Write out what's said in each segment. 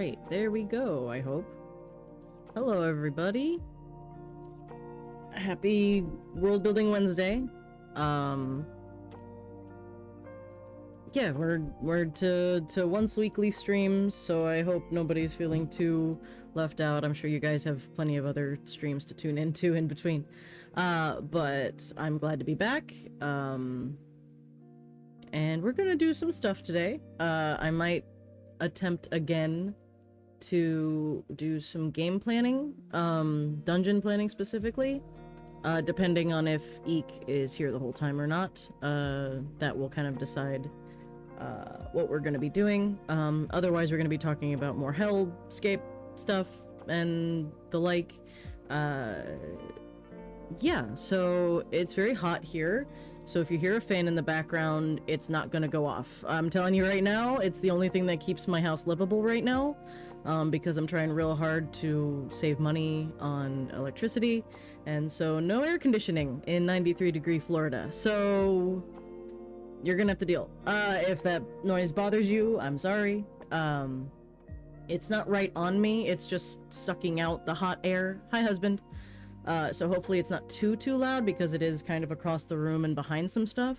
Alright, there we go, I hope. Hello, everybody. Happy Worldbuilding Wednesday. Yeah, we're to once weekly streams, so I hope nobody's feeling too left out. I'm sure you guys have plenty of other streams to tune into in between. But I'm glad to be back. And we're gonna do some stuff today. I might attempt again to do some game planning, dungeon planning specifically, depending on if Eek is here the whole time or not. That will kind of decide what we're going to be doing. Otherwise, we're going to be talking about more Hellscape stuff and the like. Yeah, so it's very hot here. So if you hear a fan in the background, it's not going to go off. I'm telling you right now, it's the only thing that keeps my house livable right now. Because I'm trying real hard to save money on electricity, and so no air conditioning in 93-degree Florida. So you're gonna have to deal. If that noise bothers you, I'm sorry. It's not right on me, it's just sucking out the hot air. Hi, husband. So hopefully it's not too loud, because it is kind of across the room and behind some stuff.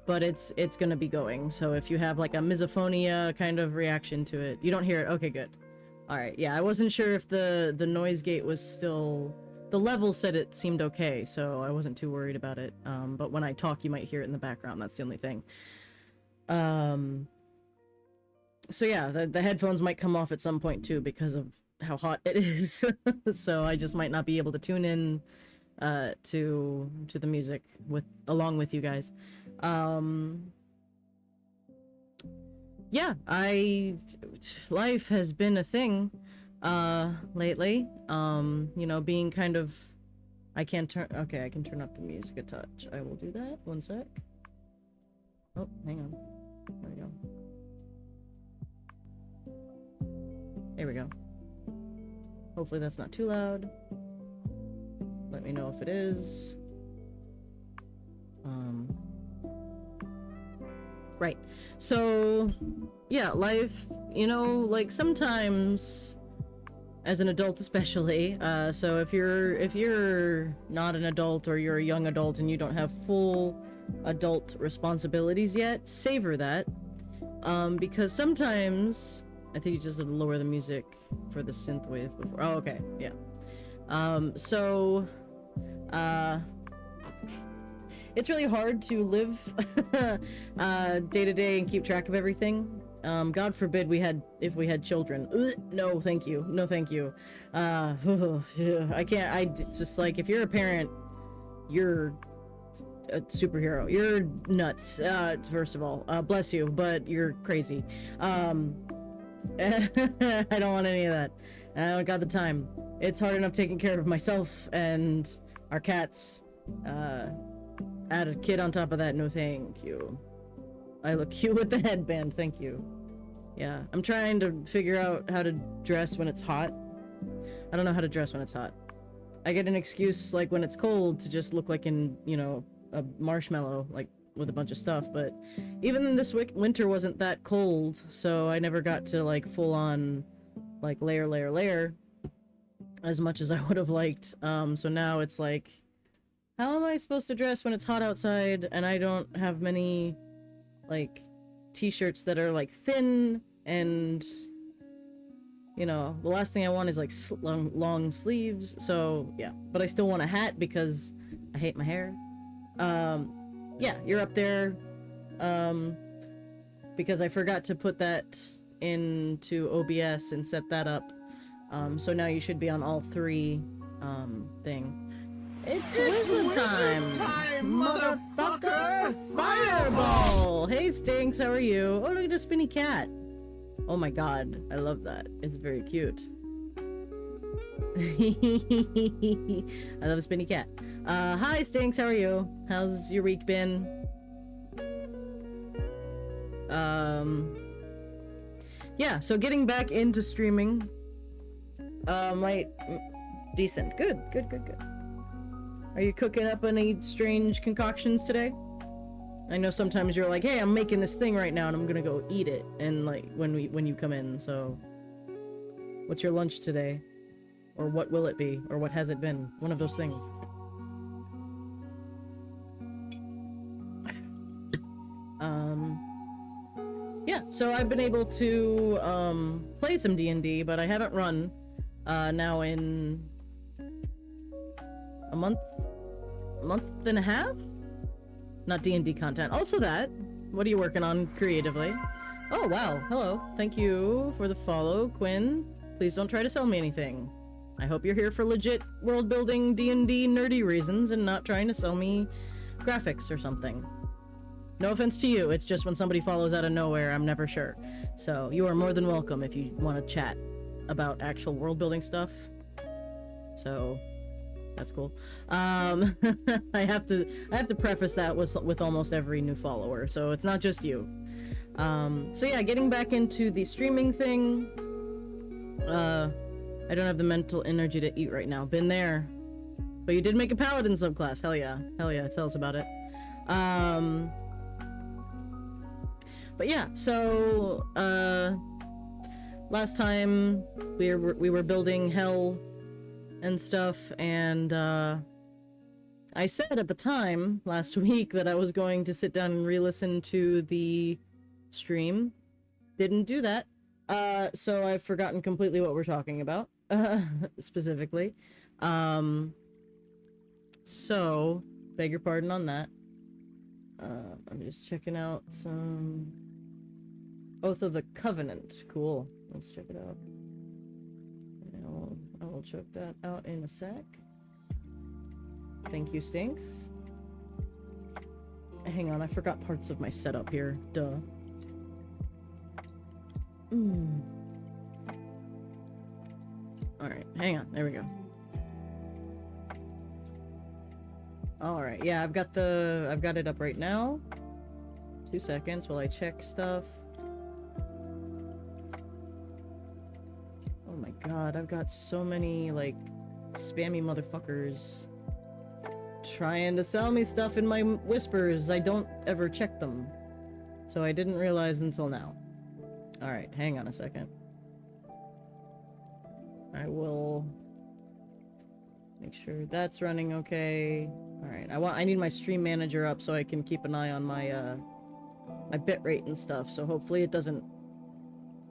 But it's gonna be going, so if you have like a misophonia kind of reaction to it, you don't hear it. Okay, good. Alright, yeah, I wasn't sure if the noise gate was still... The level said it seemed okay, so I wasn't too worried about it. But when I talk, you might hear it in the background, that's the only thing. So yeah, the headphones might come off at some point too, because of how hot it is. So I just might not be able to tune in to the music along with you guys. Yeah, life has been a thing, lately. You know, being kind of, I can turn up the music a touch. I will do that, one sec. Oh, hang on. There we go. There we go. Hopefully that's not too loud. Let me know if it is. Right. So, yeah, life, you know, like sometimes, as an adult especially, so if you're not an adult or you're a young adult and you don't have full adult responsibilities yet, savor that. Because sometimes, I think you just have to lower the music for the synthwave before. Oh, okay, yeah. It's really hard to live day to day and keep track of everything. God forbid if we had children. No, thank you. No, thank you. I can't. It's just like, if you're a parent, you're a superhero. You're nuts. First of all, bless you, but you're crazy. I don't want any of that. I don't got the time. It's hard enough taking care of myself and our cats. Add a kid on top of that, no thank you. I look cute with the headband, thank you. Yeah, I'm trying to figure out how to dress when it's hot. I don't know how to dress when it's hot. I get an excuse, like, when it's cold to just look like a marshmallow, like, with a bunch of stuff, but even this winter wasn't that cold, so I never got to, like, full on, like, layer, as much as I would have liked. So now it's like, how am I supposed to dress when it's hot outside and I don't have many, like, t-shirts that are, like, thin and, you know, the last thing I want is, like, long sleeves, so, yeah. But I still want a hat because I hate my hair. Yeah, you're up there, because I forgot to put that into OBS and set that up. So now you should be on all three, thing. It's wizard time, motherfucker! Fireball! Hey, Stinks, how are you? Oh, look at a spinny cat. Oh my god, I love that. It's very cute. I love a spinny cat. Hi, Stinks, how are you? How's your week been? Yeah, so getting back into streaming. Decent. Good. Are you cooking up any strange concoctions today? I know sometimes you're like, hey, I'm making this thing right now and I'm gonna go eat it, and like when you come in, so What's your lunch today? Or what will it be? Or what has it been? One of those things. Yeah, so I've been able to, play some D&D, but I haven't run, now in a month and a half? Not D&D content. Also that. What are you working on creatively? Oh, wow. Hello. Thank you for the follow, Quinn. Please don't try to sell me anything. I hope you're here for legit world-building D&D nerdy reasons and not trying to sell me graphics or something. No offense to you, it's just when somebody follows out of nowhere, I'm never sure. So, you are more than welcome if you want to chat about actual world-building stuff. So, that's cool. I have to preface that with almost every new follower, so it's not just you. So yeah, getting back into the streaming thing. I don't have the mental energy to eat right now. Been there. But you did make a paladin subclass. Hell yeah. Hell yeah. Tell us about it. But yeah, so last time we were building hell and stuff, and I said at the time last week that I was going to sit down and re-listen to the stream. Didn't do that. So I've forgotten completely what we're talking about, specifically. So, beg your pardon on that. I'm just checking out some Oath of the Covenant. Cool. Let's check it out. I will check that out in a sec. Thank you, Stinks. Hang on, I forgot parts of my setup here. Duh. Alright, hang on. There we go. Alright, yeah, I've got it up right now. 2 seconds while I check stuff. Oh my god, I've got so many, like, spammy motherfuckers trying to sell me stuff in my whispers. I don't ever check them. So I didn't realize until now. Alright, hang on a second. I will make sure that's running okay. Alright, I need my stream manager up so I can keep an eye on my my bitrate and stuff, so hopefully it doesn't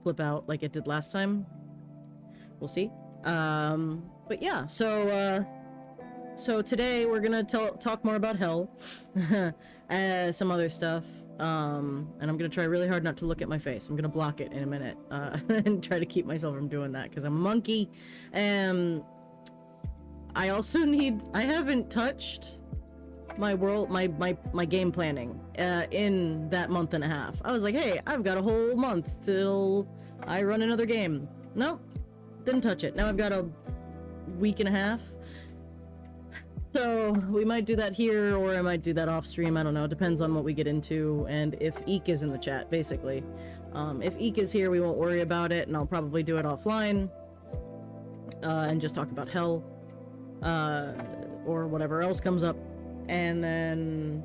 flip out like it did last time. We'll see. But yeah, so today we're gonna talk more about hell, some other stuff, and I'm gonna try really hard not to look at my face. I'm gonna block it in a minute, and try to keep myself from doing that, because I'm a monkey. I also I haven't touched my game planning, in that month and a half. I was like, hey, I've got a whole month till I run another game. Nope, didn't touch it. Now I've got a week and a half. So, we might do that here, or I might do that off stream, I don't know. It depends on what we get into, and if Eek is in the chat, basically. If Eek is here, we won't worry about it, and I'll probably do it offline, and just talk about hell, or whatever else comes up, and then...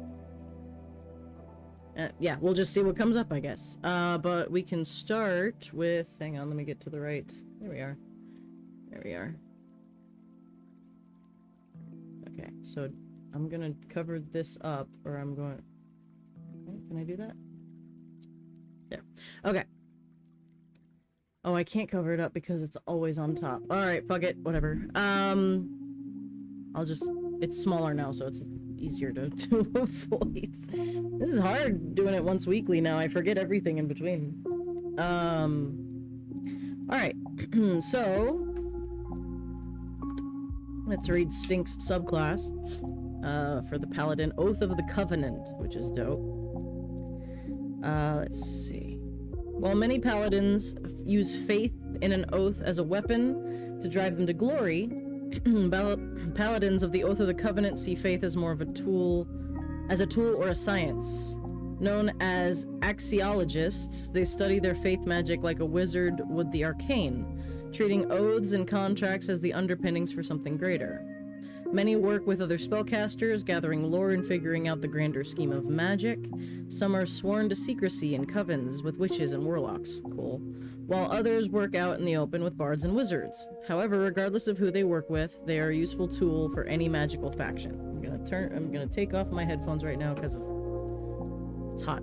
yeah, we'll just see what comes up, I guess. But we can start with... Hang on, let me get to the right... There we are. There we are. Okay, so I'm gonna cover this up, or I'm going... Can I do that? There. Okay. Oh, I can't cover it up because it's always on top. Alright, fuck it, whatever. I'll just... It's smaller now, so it's easier to avoid. This is hard doing it once weekly now. I forget everything in between. Alright. So... Let's read Stink's subclass for the Paladin, Oath of the Covenant, which is dope. Let's see. While many Paladins use faith in an oath as a weapon to drive them to glory, Paladins of the Oath of the Covenant see faith as more of a tool, or a science. Known as axiologists, they study their faith magic like a wizard would the arcane, treating oaths and contracts as the underpinnings for something greater. Many work with other spellcasters, gathering lore and figuring out the grander scheme of magic. Some are sworn to secrecy in covens with witches and warlocks. Cool. while others work out in the open with bards and wizards. However, regardless of who they work with, they are a useful tool for any magical faction. I'm gonna take off my headphones right now because it's hot.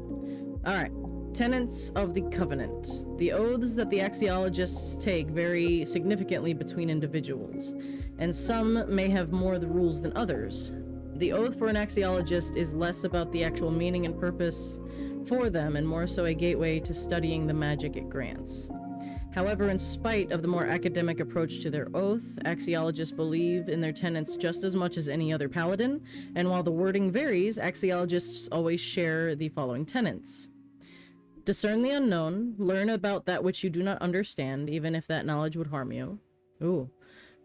Alright. Tenets of the Covenant. The oaths that the axiologists take vary significantly between individuals, and some may have more the rules than others. The oath for an axiologist is less about the actual meaning and purpose for them, and more so a gateway to studying the magic it grants. However, in spite of the more academic approach to their oath, axiologists believe in their tenets just as much as any other paladin, and while the wording varies, axiologists always share the following tenets. Discern the unknown, learn about that which you do not understand, even if that knowledge would harm you. Ooh.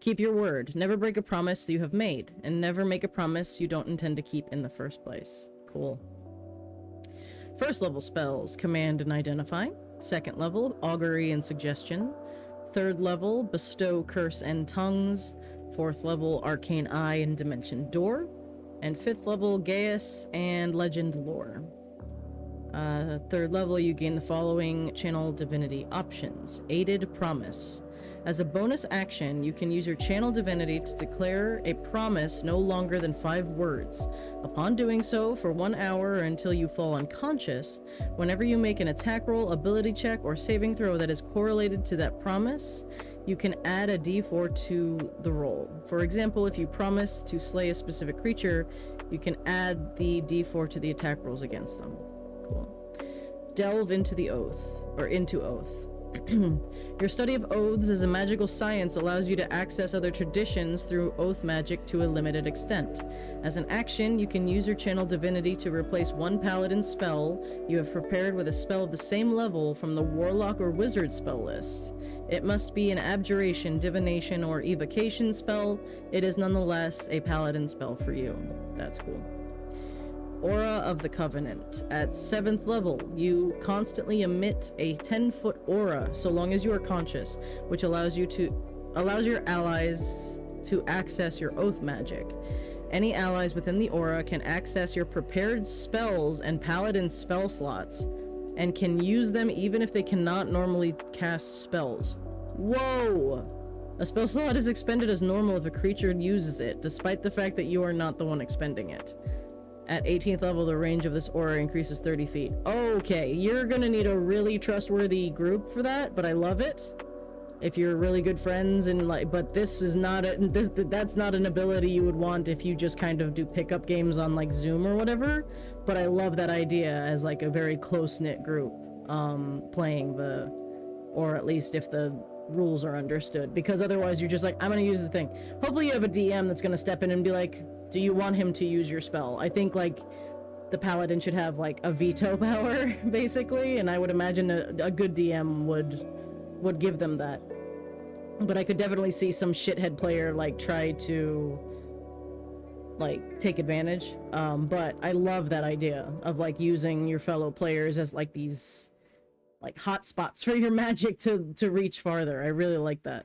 Keep your word, never break a promise you have made, and never make a promise you don't intend to keep in the first place. Cool. First level spells, Command and Identify. Second level, Augury and Suggestion. Third level, Bestow, Curse, and Tongues. Fourth level, Arcane Eye and Dimension Door. And fifth level, Gaius and Legend Lore. Third level, you gain the following Channel Divinity options. Aided Promise. As a bonus action, you can use your Channel Divinity to declare a promise no longer than 5 words. Upon doing so, for 1 hour or until you fall unconscious, whenever you make an attack roll, ability check, or saving throw that is correlated to that promise, you can add a d4 to the roll. For example, if you promise to slay a specific creature, you can add the d4 to the attack rolls against them. Cool. Delve into the oath, or into oath. Your study of oaths as a magical science allows you to access other traditions through oath magic to a limited extent. As an action, you can use your Channel Divinity to replace one paladin spell you have prepared with a spell of the same level from the Warlock or Wizard spell list. It must be an abjuration, divination, or evocation spell. It is nonetheless a paladin spell for you. That's cool. Aura of the Covenant. At 7th level, you constantly emit a 10-foot aura so long as you are conscious, which allows your allies to access your oath magic. Any allies within the aura can access your prepared spells and paladin spell slots, and can use them even if they cannot normally cast spells. Whoa! A spell slot is expended as normal if a creature uses it, despite the fact that you are not the one expending it. At 18th level, the range of this aura increases 30 feet. Okay, you're gonna need a really trustworthy group for that, but I love it. If you're really good friends and but this is not that's not an ability you would want if you just kind of do pickup games on like Zoom or whatever. But I love that idea as like a very close-knit group playing or at least if the rules are understood, because otherwise you're just like, I'm gonna use the thing. Hopefully you have a DM that's gonna step in and be like, do you want him to use your spell? I think like the paladin should have like a veto power basically, and I would imagine a good DM would give them that. But I could definitely see some shithead player like try to like take advantage. But I love that idea of like using your fellow players as like these like hotspots for your magic to reach farther. I really like that.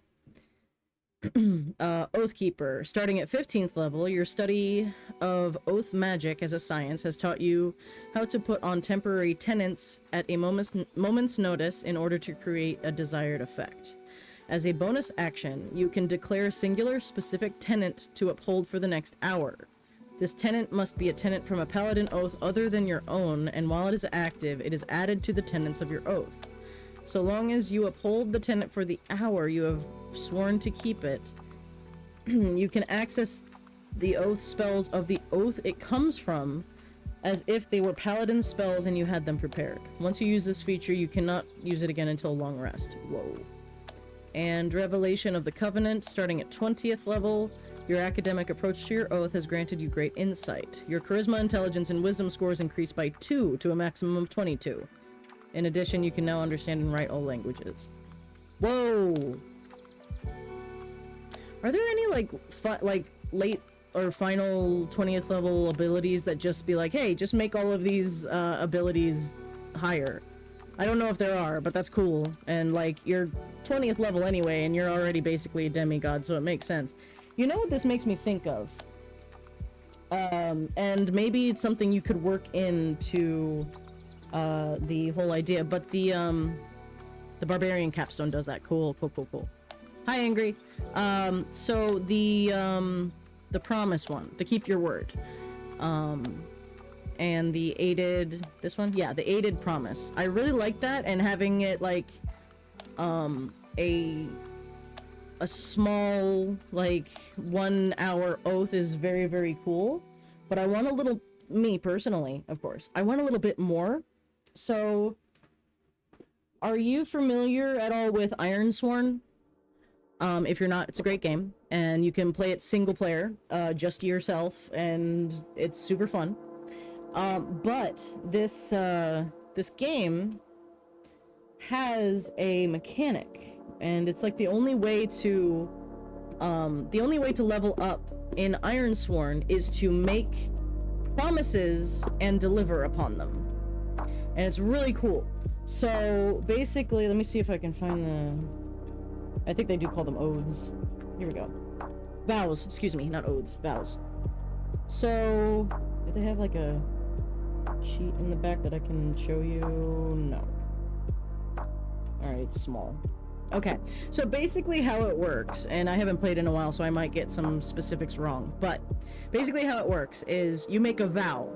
Oathkeeper. Starting at 15th level, your study of oath magic as a science has taught you how to put on temporary tenets at a moment's notice in order to create a desired effect. As a bonus action, you can declare a singular specific tenet to uphold for the next hour. This tenet must be a tenet from a paladin oath other than your own, and while it is active, it is added to the tenets of your oath. So long as you uphold the tenet for the hour you have sworn to keep it, you can access the oath spells of the oath it comes from as if they were paladin spells and you had them prepared. Once you use this feature, you cannot use it again until long rest. Whoa. And Revelation of the Covenant. Starting at 20th level, your academic approach to your oath has granted you great insight. Your charisma, intelligence, and wisdom scores increase by 2 to a maximum of 22. In addition, you can now understand and write all languages. Whoa! Are there any, like, late or final 20th level abilities that just be like, hey, just make all of these, abilities higher? I don't know if there are, but that's cool. And, like, you're 20th level anyway, and you're already basically a demigod, so it makes sense. You know what this makes me think of? And maybe it's something you could work into the whole idea, but the The barbarian capstone does that. Cool. Hi, Angry. So the promise one, the keep your word, and the aided, this one, yeah, the aided promise. I really like that, and having it like, a small, like, 1 hour oath is very, very cool. But I want a little, me personally, of course, I want a little bit more. So, are you familiar at all with Ironsworn? If you're not, it's a great game, and you can play it single player, just yourself, and it's super fun. But this game has a mechanic, and it's like the only way to level up in Ironsworn is to make promises and deliver upon them. And it's really cool. So basically, let me see if I can find I think they do call them oaths. Here we go. Vows, excuse me, not oaths, vows. So, do they have like a sheet in the back that I can show you? No. Alright, it's small. Okay, so basically how it works, and I haven't played in a while, so I might get some specifics wrong, but basically how it works is you make a vow.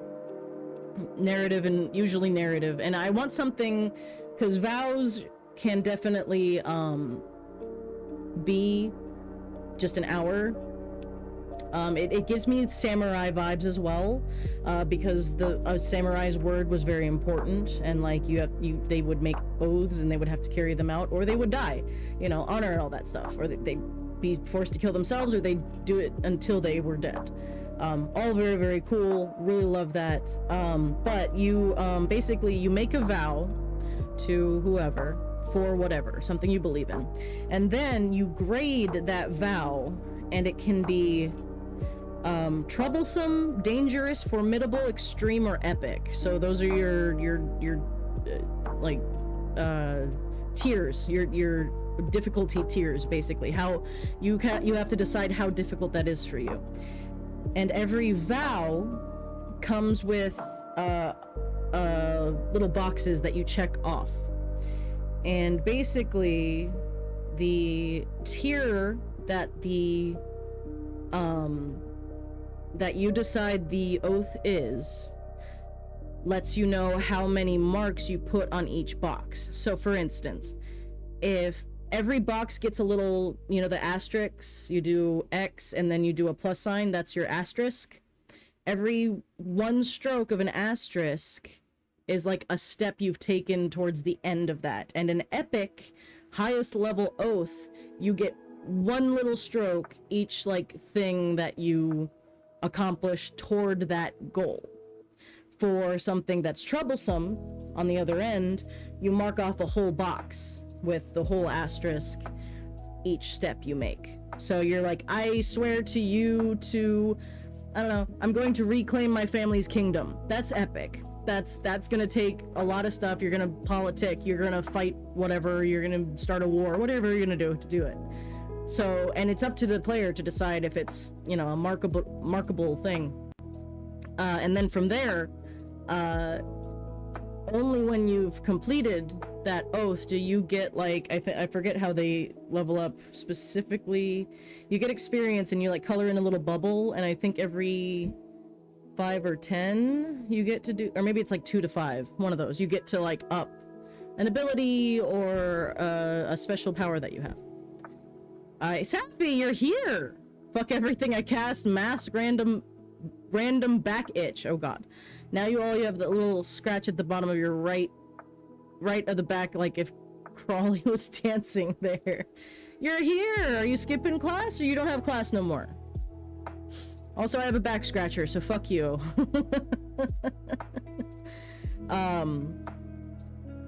Narrative, and usually narrative, and I want something, because vows can definitely, be just an hour. It gives me samurai vibes as well, because the samurai's word was very important, and like they would make oaths and they would have to carry them out, or they would die, you know, honor and all that stuff, or they'd be forced to kill themselves, or they'd do it until they were dead. All very, very cool. Really love that. But you basically you make a vow to whoever for whatever, something you believe in, and then you grade that vow, and it can be troublesome, dangerous, formidable, extreme, or epic. So those are your like tiers, your difficulty tiers, basically. How you have to decide how difficult that is for you. And every vow comes with little boxes that you check off. And basically, the tier that that you decide the oath is lets you know how many marks you put on each box. So for instance, if every box gets a little, you know, the asterisks, you do X and then you do a plus sign, that's your asterisk. Every one stroke of an asterisk is like a step you've taken towards the end of that. And an epic, highest level oath, you get one little stroke each like thing that you accomplish toward that goal. For something that's troublesome, on the other end, you mark off a whole box with the whole asterisk each step you make. So you're like, I swear to you to, I don't know, I'm going to reclaim my family's kingdom. That's epic. That's gonna take a lot of stuff. You're gonna politic, you're gonna fight whatever, you're gonna start a war, whatever you're gonna do to do it. So, and it's up to the player to decide if it's, you know, a markable thing. And then from there, only when you've completed that oath do you get, like, I forget how they level up specifically. You get experience and you like color in a little bubble, and I think every 5 or 10 you get to do, or maybe it's like 2 to 5, one of those, you get to like up an ability or a special power that you have. Sappy, you're here! Fuck everything I cast, mask, random back itch. Oh god. Now you have the little scratch at the bottom of your right of the back, like if Crawley was dancing there. You're here! Are you skipping class, or you don't have class no more? Also, I have a back scratcher, so fuck you.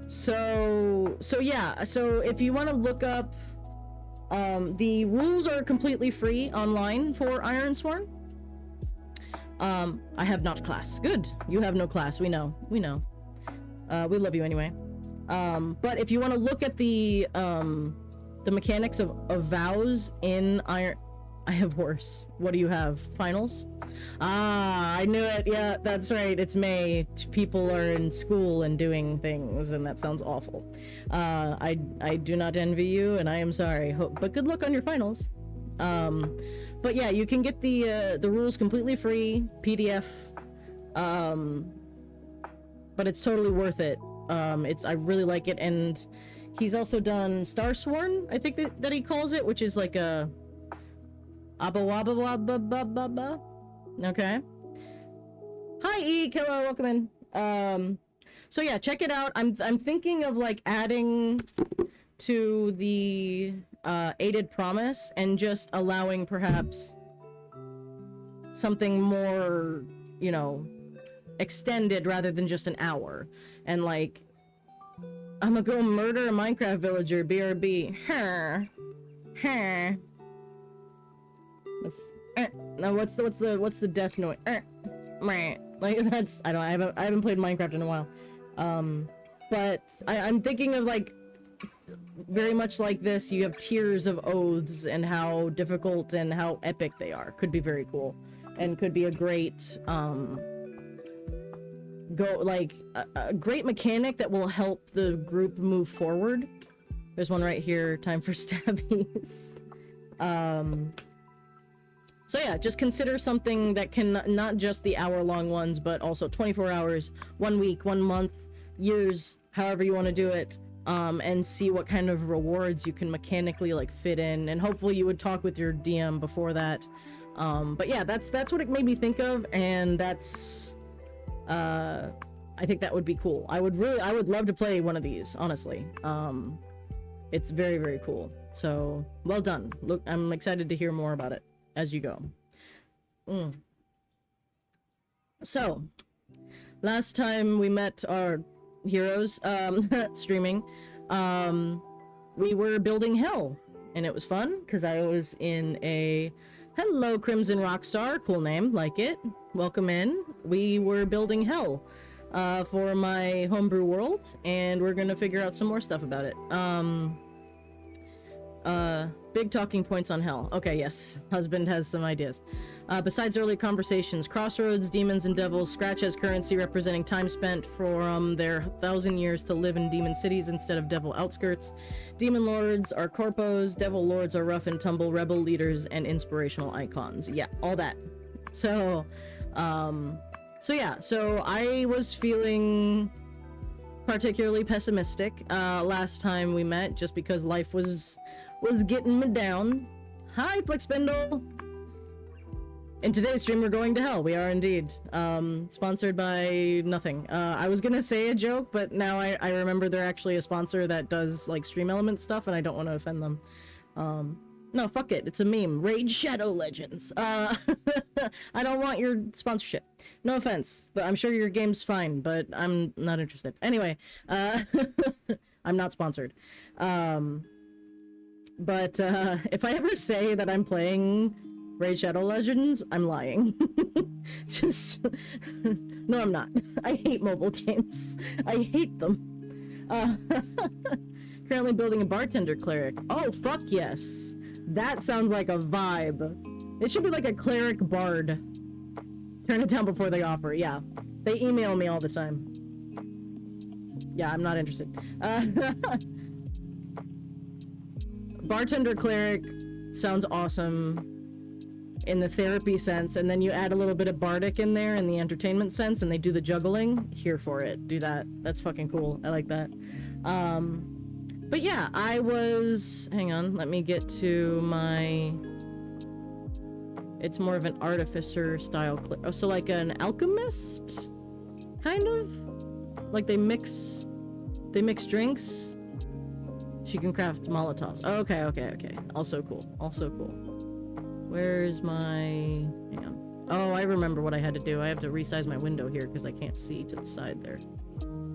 So yeah, so if you want to look up, the rules are completely free online for Ironsworn. I have not class. Good. You have no class. We know. We love you anyway. But if you want to look at the mechanics of vows in I have worse. What do you have? Finals? Ah, I knew it. Yeah, that's right. It's May. People are in school and doing things, and that sounds awful. I do not envy you, and I am sorry. But good luck on your finals. But yeah, you can get the rules completely free, PDF. But it's totally worth it. I really like it, and he's also done Starsworn, I think that he calls it, which is like a Abba. Okay. Hi E, hello, welcome in. So yeah, check it out. I'm thinking of like adding to the aided promise and just allowing perhaps something more, you know, extended rather than just an hour. And like, I'm gonna go murder a Minecraft villager, BRB. Now what's the death noise? Like that's I haven't played Minecraft in a while. But I'm thinking of like very much like this. You have tiers of oaths and how difficult and how epic they are. Could be very cool, and could be a great a great mechanic that will help the group move forward. There's one right here. Time for stabbies. So yeah, just consider something that can not just the hour-long ones, but also 24 hours, 1 week, 1 month, years, however you want to do it, and see what kind of rewards you can mechanically like fit in. And hopefully you would talk with your DM before that. But yeah, that's what it made me think of, and that's I think that would be cool. I would love to play one of these, honestly. It's very, very cool. So well done. Look, I'm excited to hear more about it as you go. So last time we met our heroes streaming, we were building hell, and it was fun because I was in a hello Crimson Rockstar, cool name, like it, welcome in. We were building hell for my homebrew world, and we're gonna figure out some more stuff about it. Big talking points on hell. Okay, yes. Husband has some ideas. Besides early conversations, crossroads, demons, and devils, Scratch has currency representing time spent from their 1,000 years to live in demon cities instead of devil outskirts. Demon lords are corpos, devil lords are rough and tumble rebel leaders and inspirational icons. Yeah, all that. So I was feeling particularly pessimistic last time we met, just because life was getting me down. Hi, Flexbindle! In today's stream, we're going to hell. We are indeed. Sponsored by nothing. I was gonna say a joke, but now I remember they're actually a sponsor that does, like, Stream Element stuff, and I don't want to offend them. No, fuck it. It's a meme. Raid Shadow Legends. I don't want your sponsorship. No offense, but I'm sure your game's fine, but I'm not interested. Anyway, I'm not sponsored. But if I ever say that I'm playing Raid Shadow Legends, I'm lying. Just... No, I'm not. I hate mobile games. I hate them. Currently building a bartender cleric. Oh, fuck yes. That sounds like a vibe. It should be like a cleric bard. Turn it down before they offer. Yeah. They email me all the time. Yeah, I'm not interested. Bartender cleric sounds awesome in the therapy sense, and then you add a little bit of bardic in there in the entertainment sense, and they do the juggling. Here for it. Do that. That's fucking cool. I like that. But yeah, I was... Hang on, let me get to my... It's more of an artificer style oh, so like an alchemist? Kind of? Like they mix drinks? She can craft Molotovs. Okay. Also cool. Where's my... Hang on. Oh, I remember what I had to do. I have to resize my window here because I can't see to the side there.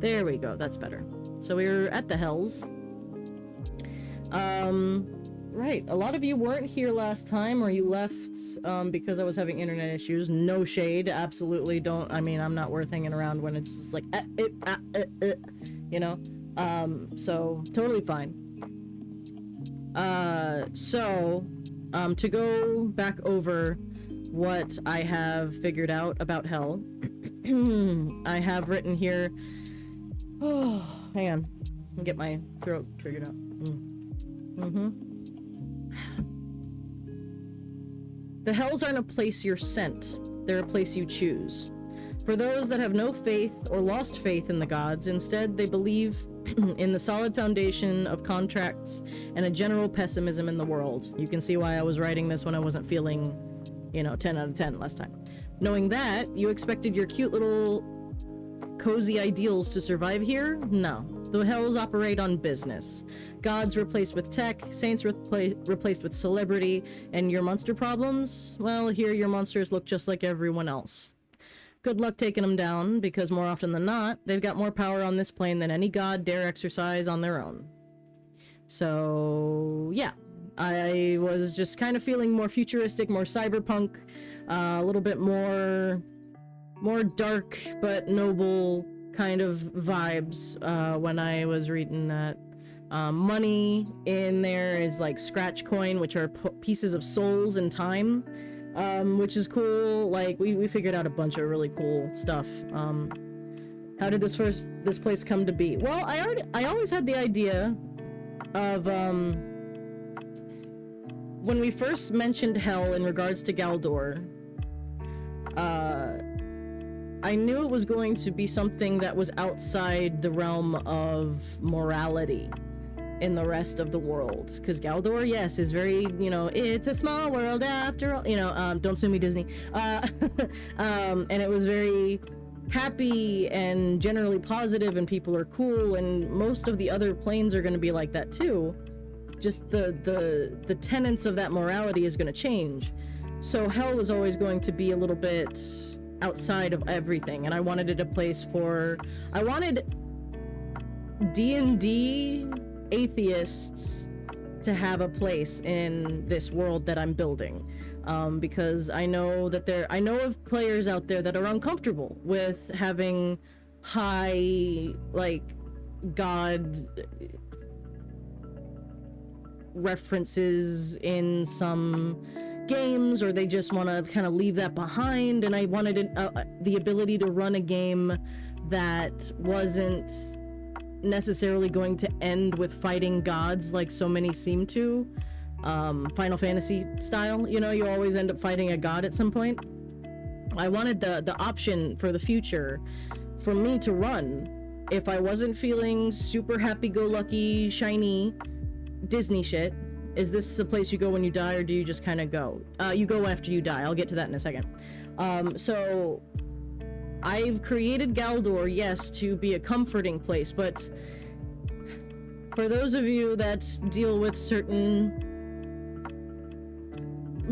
There we go. That's better. So we were at the Hells. Right. A lot of you weren't here last time, or you left because I was having internet issues. No shade. Absolutely don't. I mean, I'm not worth hanging around when it's just like... you know? So, totally fine. So, To go back over what I have figured out about hell, I have written here. Oh, hang on. Let me get my throat figured out. The hells aren't a place you're sent, they're a place you choose. For those that have no faith or lost faith in the gods, instead they believe in the solid foundation of contracts and a general pessimism in the world. You can see why I was writing this when I wasn't feeling, 10 out of 10 last time. Knowing that, you expected your cute little cozy ideals to survive here? No. The hells operate on business. Gods replaced with tech, saints replaced with celebrity, and your monster problems? Well, here your monsters look just like everyone else. Good luck taking them down, because more often than not, they've got more power on this plane than any god dare exercise on their own. So, yeah. I was just kind of feeling more futuristic, more cyberpunk, a little bit more dark but noble kind of vibes when I was reading that. Money in there is like scratch coin, which are pieces of souls and time, which is cool. Like we figured out a bunch of really cool stuff. How did this place come to be? Well, I always had the idea of when we first mentioned hell in regards to Galdor, I knew it was going to be something that was outside the realm of morality in the rest of the world. Because Galdor, yes, is very, it's a small world after all, don't sue me, Disney. And it was very happy and generally positive, and people are cool, and most of the other planes are going to be like that too. Just the tenets of that morality is going to change. So hell was always going to be a little bit outside of everything, and I wanted it a place for... I wanted D&D atheists to have a place in this world that I'm building. Because I know of players out there that are uncomfortable with having high, god references in some games, or they just want to kind of leave that behind, and I wanted the ability to run a game that wasn't necessarily going to end with fighting gods like so many seem to. Final Fantasy style, you always end up fighting a god at some point. I wanted the option for the future for me to run if I wasn't feeling super happy-go-lucky, shiny Disney shit. Is this a place you go when you die, or do you just kind of go? You go after you die. I'll get to that in a second. So I've created Galdor, yes, to be a comforting place, but for those of you that deal with certain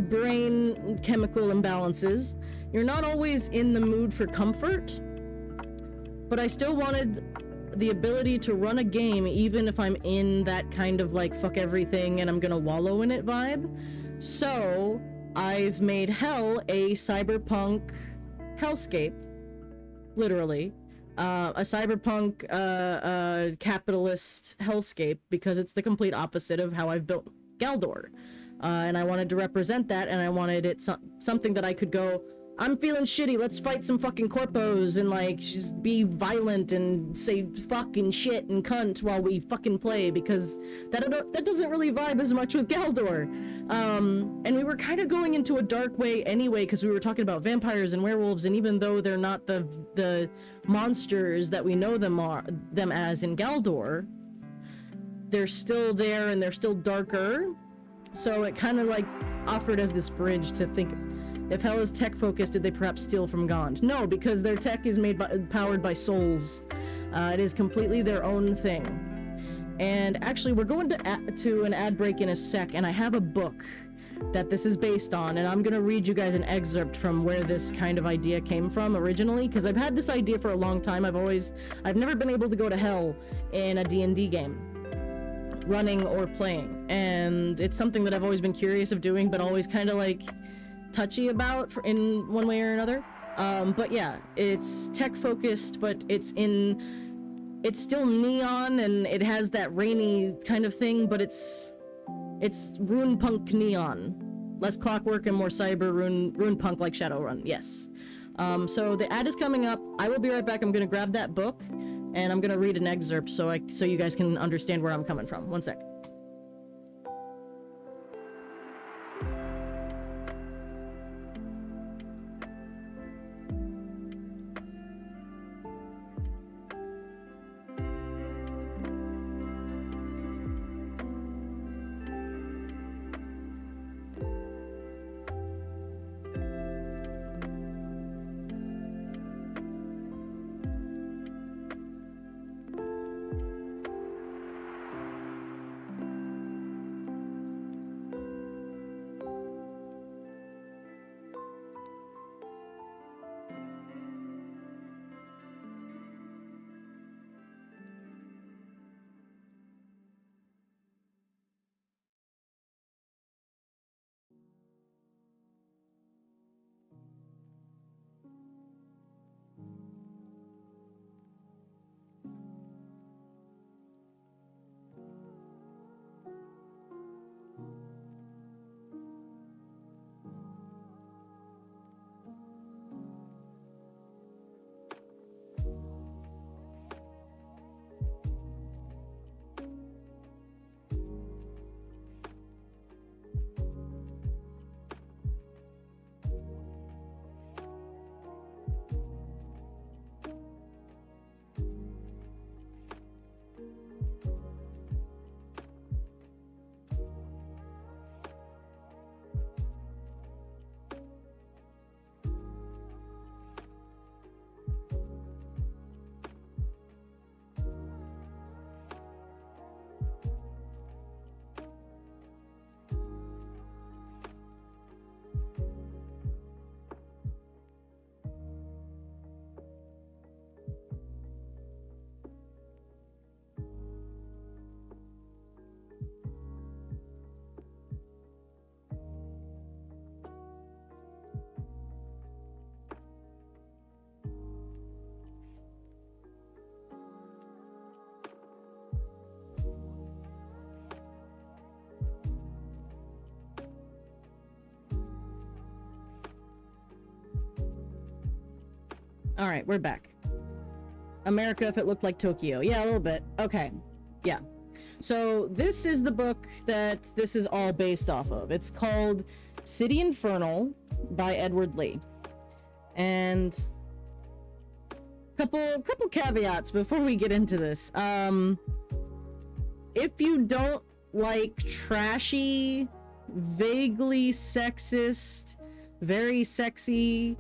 brain chemical imbalances, you're not always in the mood for comfort, but I still wanted the ability to run a game even if I'm in that kind of fuck everything and I'm gonna wallow in it vibe. So I've made hell a cyberpunk hellscape, literally, a cyberpunk capitalist hellscape, because it's the complete opposite of how I've built Galdor. And I wanted to represent that, and I wanted it something that I could go, I'm feeling shitty, let's fight some fucking corpos and just be violent and say fucking shit and cunt while we fucking play, because that doesn't really vibe as much with Galdor. And we were kind of going into a dark way anyway, because we were talking about vampires and werewolves, and even though they're not the monsters that we know them as in Galdor, they're still there and they're still darker. So it kind of offered as this bridge to think, if hell is tech focused, did they perhaps steal from Gond? No, because their tech is powered by souls. It is completely their own thing. And actually, we're going to an ad break in a sec, and I have a book that this is based on, and I'm gonna read you guys an excerpt from where this kind of idea came from originally, because I've had this idea for a long time. I've never been able to go to hell in a D&D game, running or playing, and it's something that I've always been curious of doing, but always kind of touchy about in one way or another. But yeah, it's tech focused, but it's still neon, and it has that rainy kind of thing, but it's rune punk neon. Less clockwork and more cyber rune punk like Shadowrun. Yes. So the ad is coming up. I will be right back. I'm gonna grab that book, and I'm gonna read an excerpt so you guys can understand where I'm coming from. One sec. All right, we're back. America if it looked like Tokyo. Yeah, a little bit. Okay. Yeah. So this is the book that this is all based off of. It's called City Infernal by Edward Lee. And couple caveats before we get into this. If you don't like trashy, vaguely sexist, very sexy,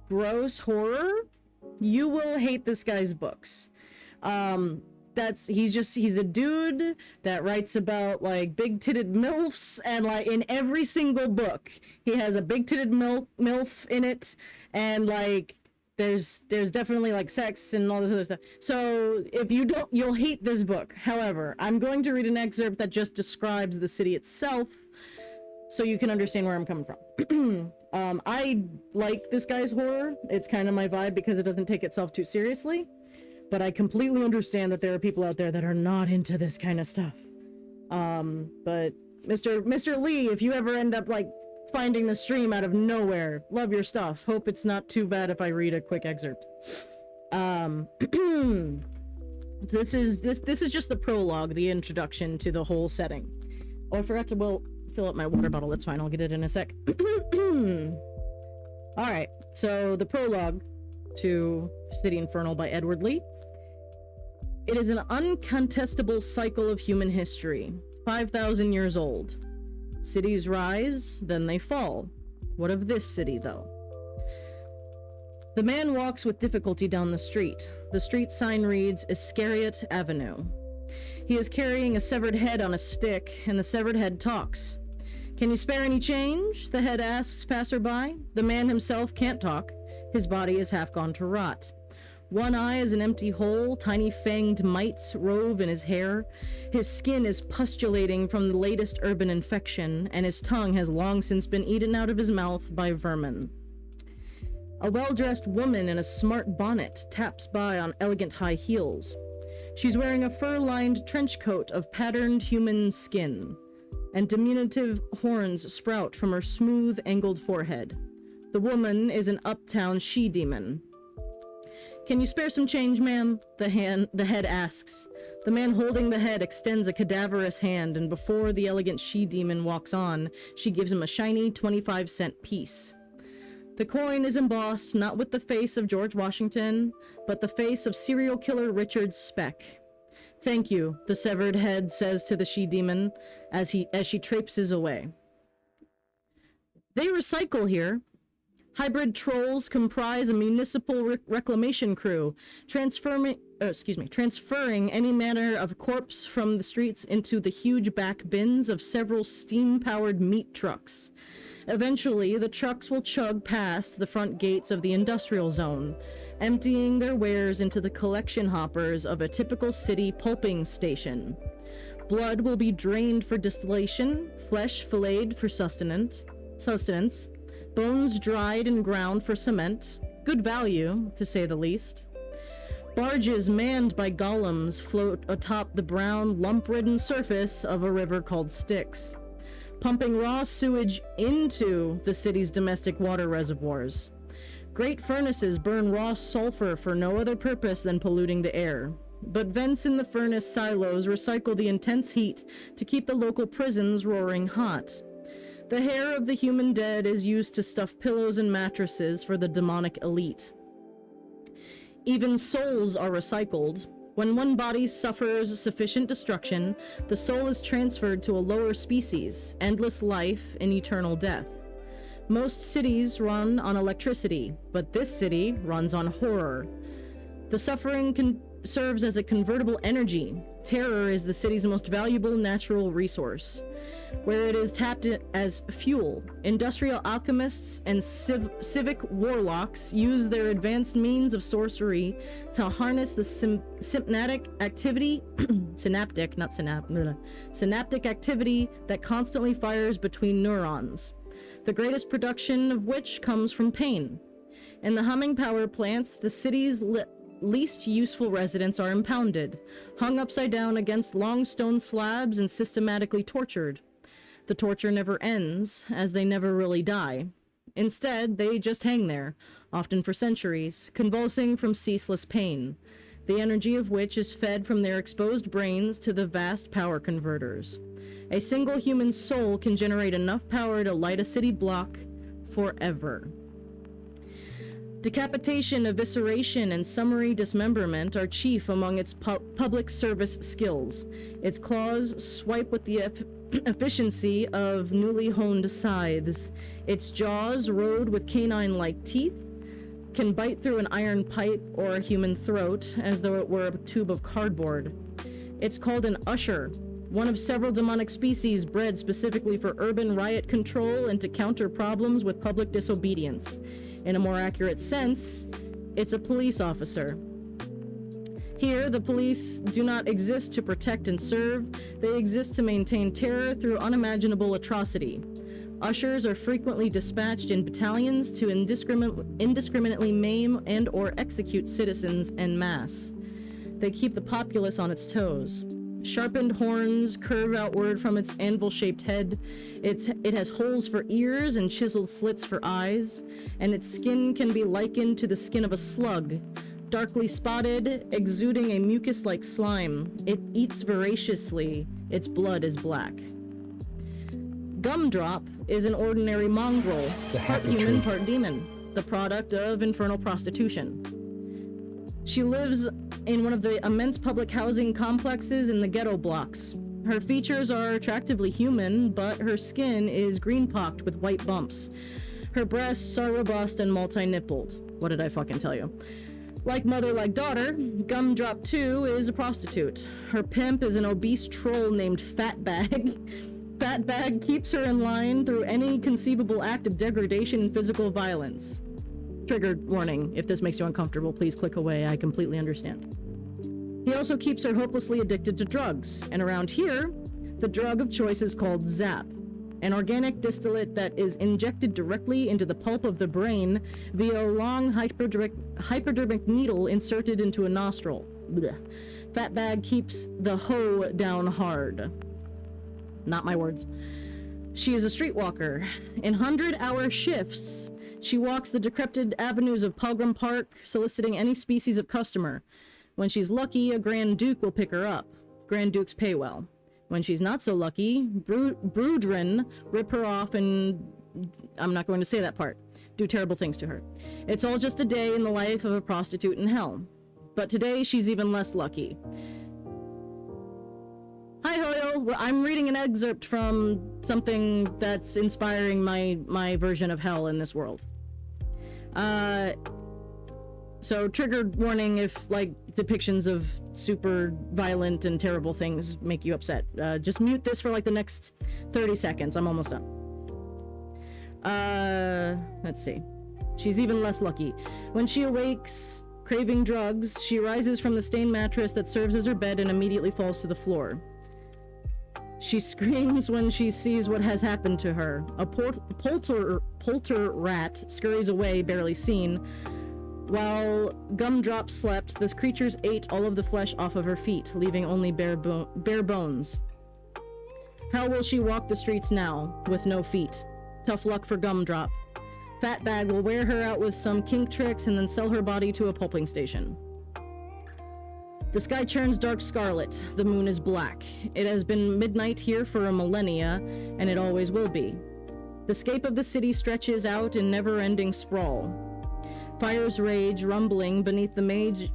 gross horror, you will hate this guy's books. He's a dude that writes about like big-titted MILFs, and like in every single book he has a big-titted MILF in it, and like there's definitely like sex and all this other stuff. So if you don't, you'll hate this book. However, I'm going to read an excerpt that just describes the city itself so you can understand where I'm coming from. I like this guy's horror. It's kind of my vibe because it doesn't take itself too seriously. But I completely understand that there are people out there that are not into this kind of stuff. But Mr. Lee, if you ever end up like finding the stream out of nowhere, love your stuff. Hope it's not too bad if I read a quick excerpt. This is just the prologue, the introduction to the whole setting. Oh, I forgot to fill up my water bottle. That's fine. I'll get it in a sec. All right. So the prologue to City Infernal by Edward Lee. It is an uncontestable cycle of human history, 5,000 years old. Cities rise, then they fall. What of this city, though? The man walks with difficulty down the street. The street sign reads Iscariot Avenue. He is carrying a severed head on a stick, and the severed head talks. Can you spare any change? The head asks passerby. The man himself can't talk. His body is half gone to rot. One eye is an empty hole, tiny fanged mites rove in his hair. His skin is pustulating from the latest urban infection, and his tongue has long since been eaten out of his mouth by vermin. A well-dressed woman in a smart bonnet taps by on elegant high heels. She's wearing a fur-lined trench coat of patterned human skin. and diminutive horns sprout from her smooth, angled forehead. The woman is an uptown she-demon. "Can you spare some change, ma'am?" the head asks. The man holding the head extends a cadaverous hand, and before the elegant she-demon walks on, she gives him a shiny 25-cent piece. The coin is embossed not with the face of George Washington, but the face of serial killer Richard Speck. "Thank you," the severed head says to the she-demon as she traipses away. They recycle here. Hybrid trolls comprise a municipal reclamation crew, transferring any manner of corpse from the streets into the huge back bins of several steam-powered meat trucks. Eventually, the trucks will chug past the front gates of the industrial zone, emptying their wares into the collection hoppers of a typical city pulping station. Blood will be drained for distillation, flesh filleted for sustenance, bones dried and ground for cement. Good value, to say the least. Barges manned by golems float atop the brown, lump-ridden surface of a river called Styx, pumping raw sewage into the city's domestic water reservoirs. Great furnaces burn raw sulfur for no other purpose than polluting the air. But vents in the furnace silos recycle the intense heat to keep the local prisons roaring hot. The hair of the human dead is used to stuff pillows and mattresses for the demonic elite. Even souls are recycled. When one body suffers sufficient destruction, the soul is transferred to a lower species, endless life and eternal death. Most cities run on electricity, but this city runs on horror. The suffering serves as a convertible energy. Terror is the city's most valuable natural resource, where it is tapped as fuel. Industrial alchemists and civic warlocks use their advanced means of sorcery to harness the synaptic activity that constantly fires between neurons, the greatest production of which comes from pain. In the humming power plants, the city's least useful residents are impounded, hung upside down against long stone slabs, and systematically tortured. The torture never ends, as they never really die. Instead, they just hang there, often for centuries, convulsing from ceaseless pain, the energy of which is fed from their exposed brains to the vast power converters. A single human soul can generate enough power to light a city block forever. Decapitation, evisceration, and summary dismemberment are chief among its public service skills. Its claws swipe with the efficiency of newly honed scythes. Its jaws, rode with canine-like teeth, can bite through an iron pipe or a human throat as though it were a tube of cardboard. It's called an usher, one of several demonic species bred specifically for urban riot control and to counter problems with public disobedience. In a more accurate sense, it's a police officer. Here, the police do not exist to protect and serve, they exist to maintain terror through unimaginable atrocity. Ushers are frequently dispatched in battalions to indiscriminately maim and or execute citizens en masse. They keep the populace on its toes. Sharpened horns curve outward from its anvil-shaped head. It has holes for ears and chiseled slits for eyes, and its skin can be likened to the skin of a slug, darkly spotted, exuding a mucus-like slime. It eats voraciously. Its blood is black. Gumdrop is an ordinary mongrel, part human, part demon, the product of infernal prostitution. She lives in one of the immense public housing complexes in the ghetto blocks. Her features are attractively human, but her skin is green-pocked with white bumps. Her breasts are robust and multi-nippled. What did I fucking tell you? Like mother, like daughter, Gumdrop 2 is a prostitute. Her pimp is an obese troll named Fatbag. Fatbag keeps her in line through any conceivable act of degradation and physical violence. Trigger warning, if this makes you uncomfortable, please click away, I completely understand. He also keeps her hopelessly addicted to drugs, and around here, the drug of choice is called Zap, an organic distillate that is injected directly into the pulp of the brain via a long hypodermic needle inserted into a nostril. Blech. Fatbag keeps the hoe down hard. Not my words. She is a streetwalker. In 100-hour shifts, she walks the decrepit avenues of Pilgrim Park, soliciting any species of customer. When she's lucky, a Grand Duke will pick her up. Grand Dukes pay well. When she's not so lucky, Broodren rip her off and... I'm not going to say that part. Do terrible things to her. It's all just a day in the life of a prostitute in hell. But today, she's even less lucky. Hi, Hoyle! Well, I'm reading an excerpt from something that's inspiring my version of hell in this world. So trigger warning if, like, depictions of super violent and terrible things make you upset. Just mute this for, like, the next 30 seconds. I'm almost done. Let's see. She's even less lucky. When she awakes, craving drugs, she rises from the stained mattress that serves as her bed and immediately falls to the floor. She screams when she sees what has happened to her. A polter rat scurries away, barely seen. While Gumdrop slept, the creatures ate all of the flesh off of her feet, leaving only bare bones. How will she walk the streets now, with no feet? Tough luck for Gumdrop. Fatbag will wear her out with some kink tricks and then sell her body to a pulping station. The sky turns dark scarlet. The moon is black. It has been midnight here for a millennia, and it always will be. The scape of the city stretches out in never-ending sprawl. Fires rage, rumbling beneath the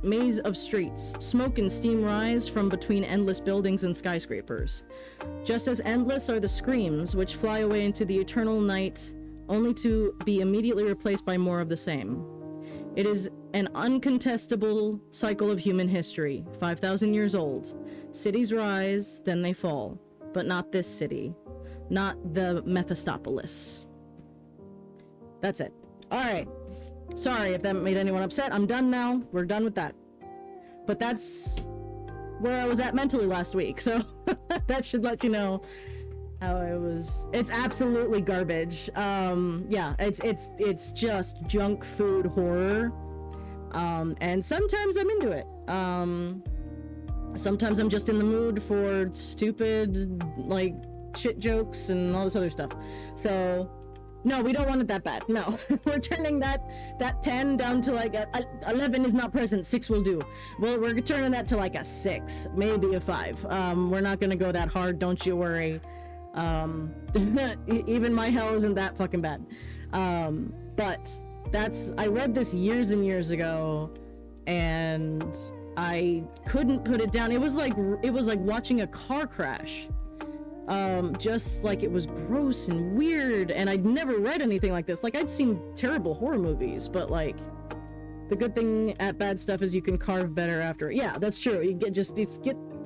maze of streets. Smoke and steam rise from between endless buildings and skyscrapers. Just as endless are the screams, which fly away into the eternal night, only to be immediately replaced by more of the same. It is an uncontestable cycle of human history, 5,000 years old. Cities rise, then they fall. But not this city. Not the Mephistopolis. That's it. Alright. Sorry if that made anyone upset. I'm done now. We're done with that. But that's where I was at mentally last week, so that should let you know how I was. It's absolutely garbage. Yeah, it's just junk food horror. And sometimes I'm into it. Sometimes I'm just in the mood for stupid, like, shit jokes and all this other stuff. So, no, we don't want it that bad. No, we're turning that 10 down to like 11 is not present. 6 will do. Well, we're turning that to like a 6, maybe a 5. We're not gonna go that hard. Don't you worry. Even my hell isn't that fucking bad. But I read this years and years ago, and I couldn't put it down. It was like watching a car crash. Just like it was gross and weird, and I'd never read anything like this. Like, I'd seen terrible horror movies, but like, the good thing at bad stuff is you can carve better after. Yeah, that's true.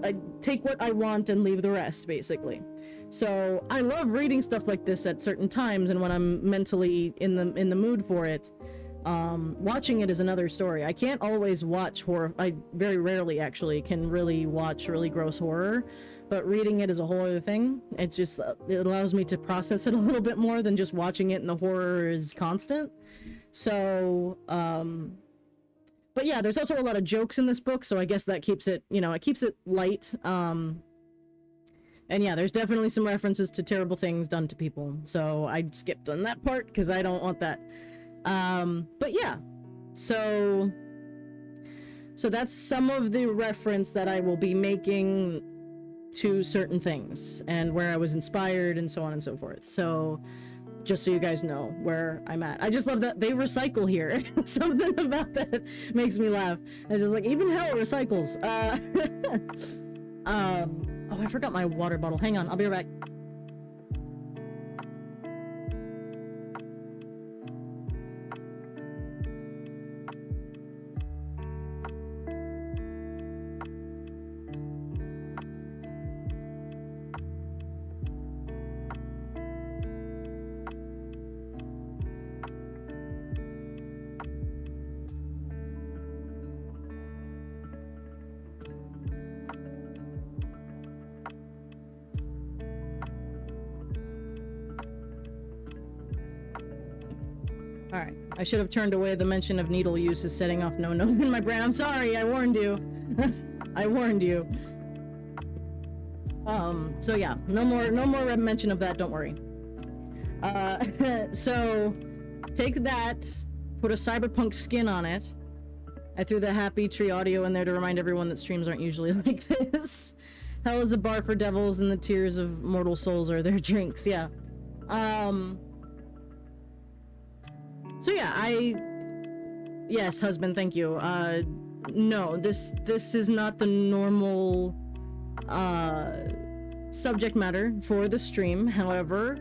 I take what I want and leave the rest, basically. So I love reading stuff like this at certain times, and when I'm mentally in the mood for it. Watching it is another story. I can't always watch horror. I very rarely actually can really watch really gross horror. But reading it is a whole other thing. It's just, it allows me to process it a little bit more than just watching it, and the horror is constant. So, but yeah, there's also a lot of jokes in this book, so I guess that keeps it, it keeps it light. And yeah, there's definitely some references to terrible things done to people. So I skipped on that part, because I don't want that. But yeah, so that's some of the reference that I will be making to certain things and where I was inspired and so on and so forth. So just so you guys know where I'm at. I just love that they recycle here. Something about that makes me laugh. It's just like, even hell recycles. Oh, I forgot my water bottle. Hang on, I'll be right back. Alright, I should have turned away the mention of needle use as setting off no-nos in my brain. I'm sorry, I warned you. I warned you. So yeah, no more mention of that, don't worry. So take that, put a cyberpunk skin on it. I threw the happy tree audio in there to remind everyone that streams aren't usually like this. Hell is a bar for devils and the tears of mortal souls are their drinks, yeah. So yeah, yes, husband, thank you. No, this is not the normal, subject matter for the stream. However,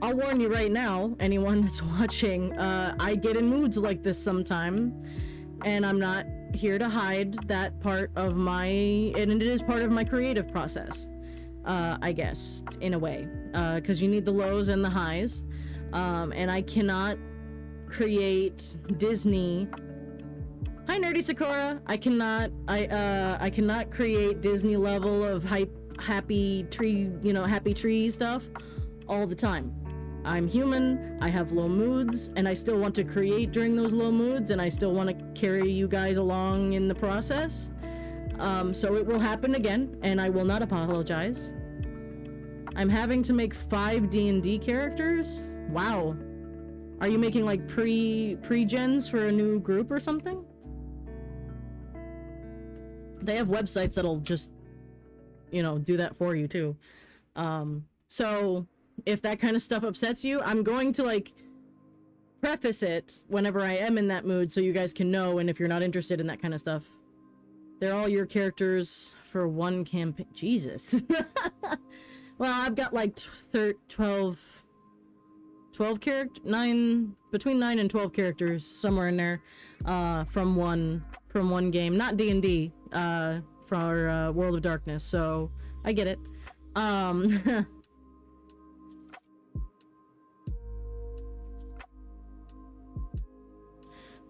I'll warn you right now, anyone that's watching, I get in moods like this sometime, and I'm not here to hide that part of and it is part of my creative process, I guess, in a way, because you need the lows and the highs, and I cannot create Disney. Hi, Nerdy Sakura. I cannot create Disney level of happy tree stuff all the time. I'm human, I have low moods, and I still want to create during those low moods, and I still want to carry you guys along in the process. So it will happen again, and I will not apologize. I'm having to make 5 D&D characters? Wow. Are you making like pre-gens for a new group or something? They have websites that'll just, do that for you too. So if that kind of stuff upsets you, I'm going to like preface it whenever I am in that mood so you guys can know, and if you're not interested in that kind of stuff. They're all your characters for one campaign. Jesus. Well, I've got like 12 characters, between 9 and 12 characters, somewhere in there, from one game. Not D&D, for World of Darkness, so I get it.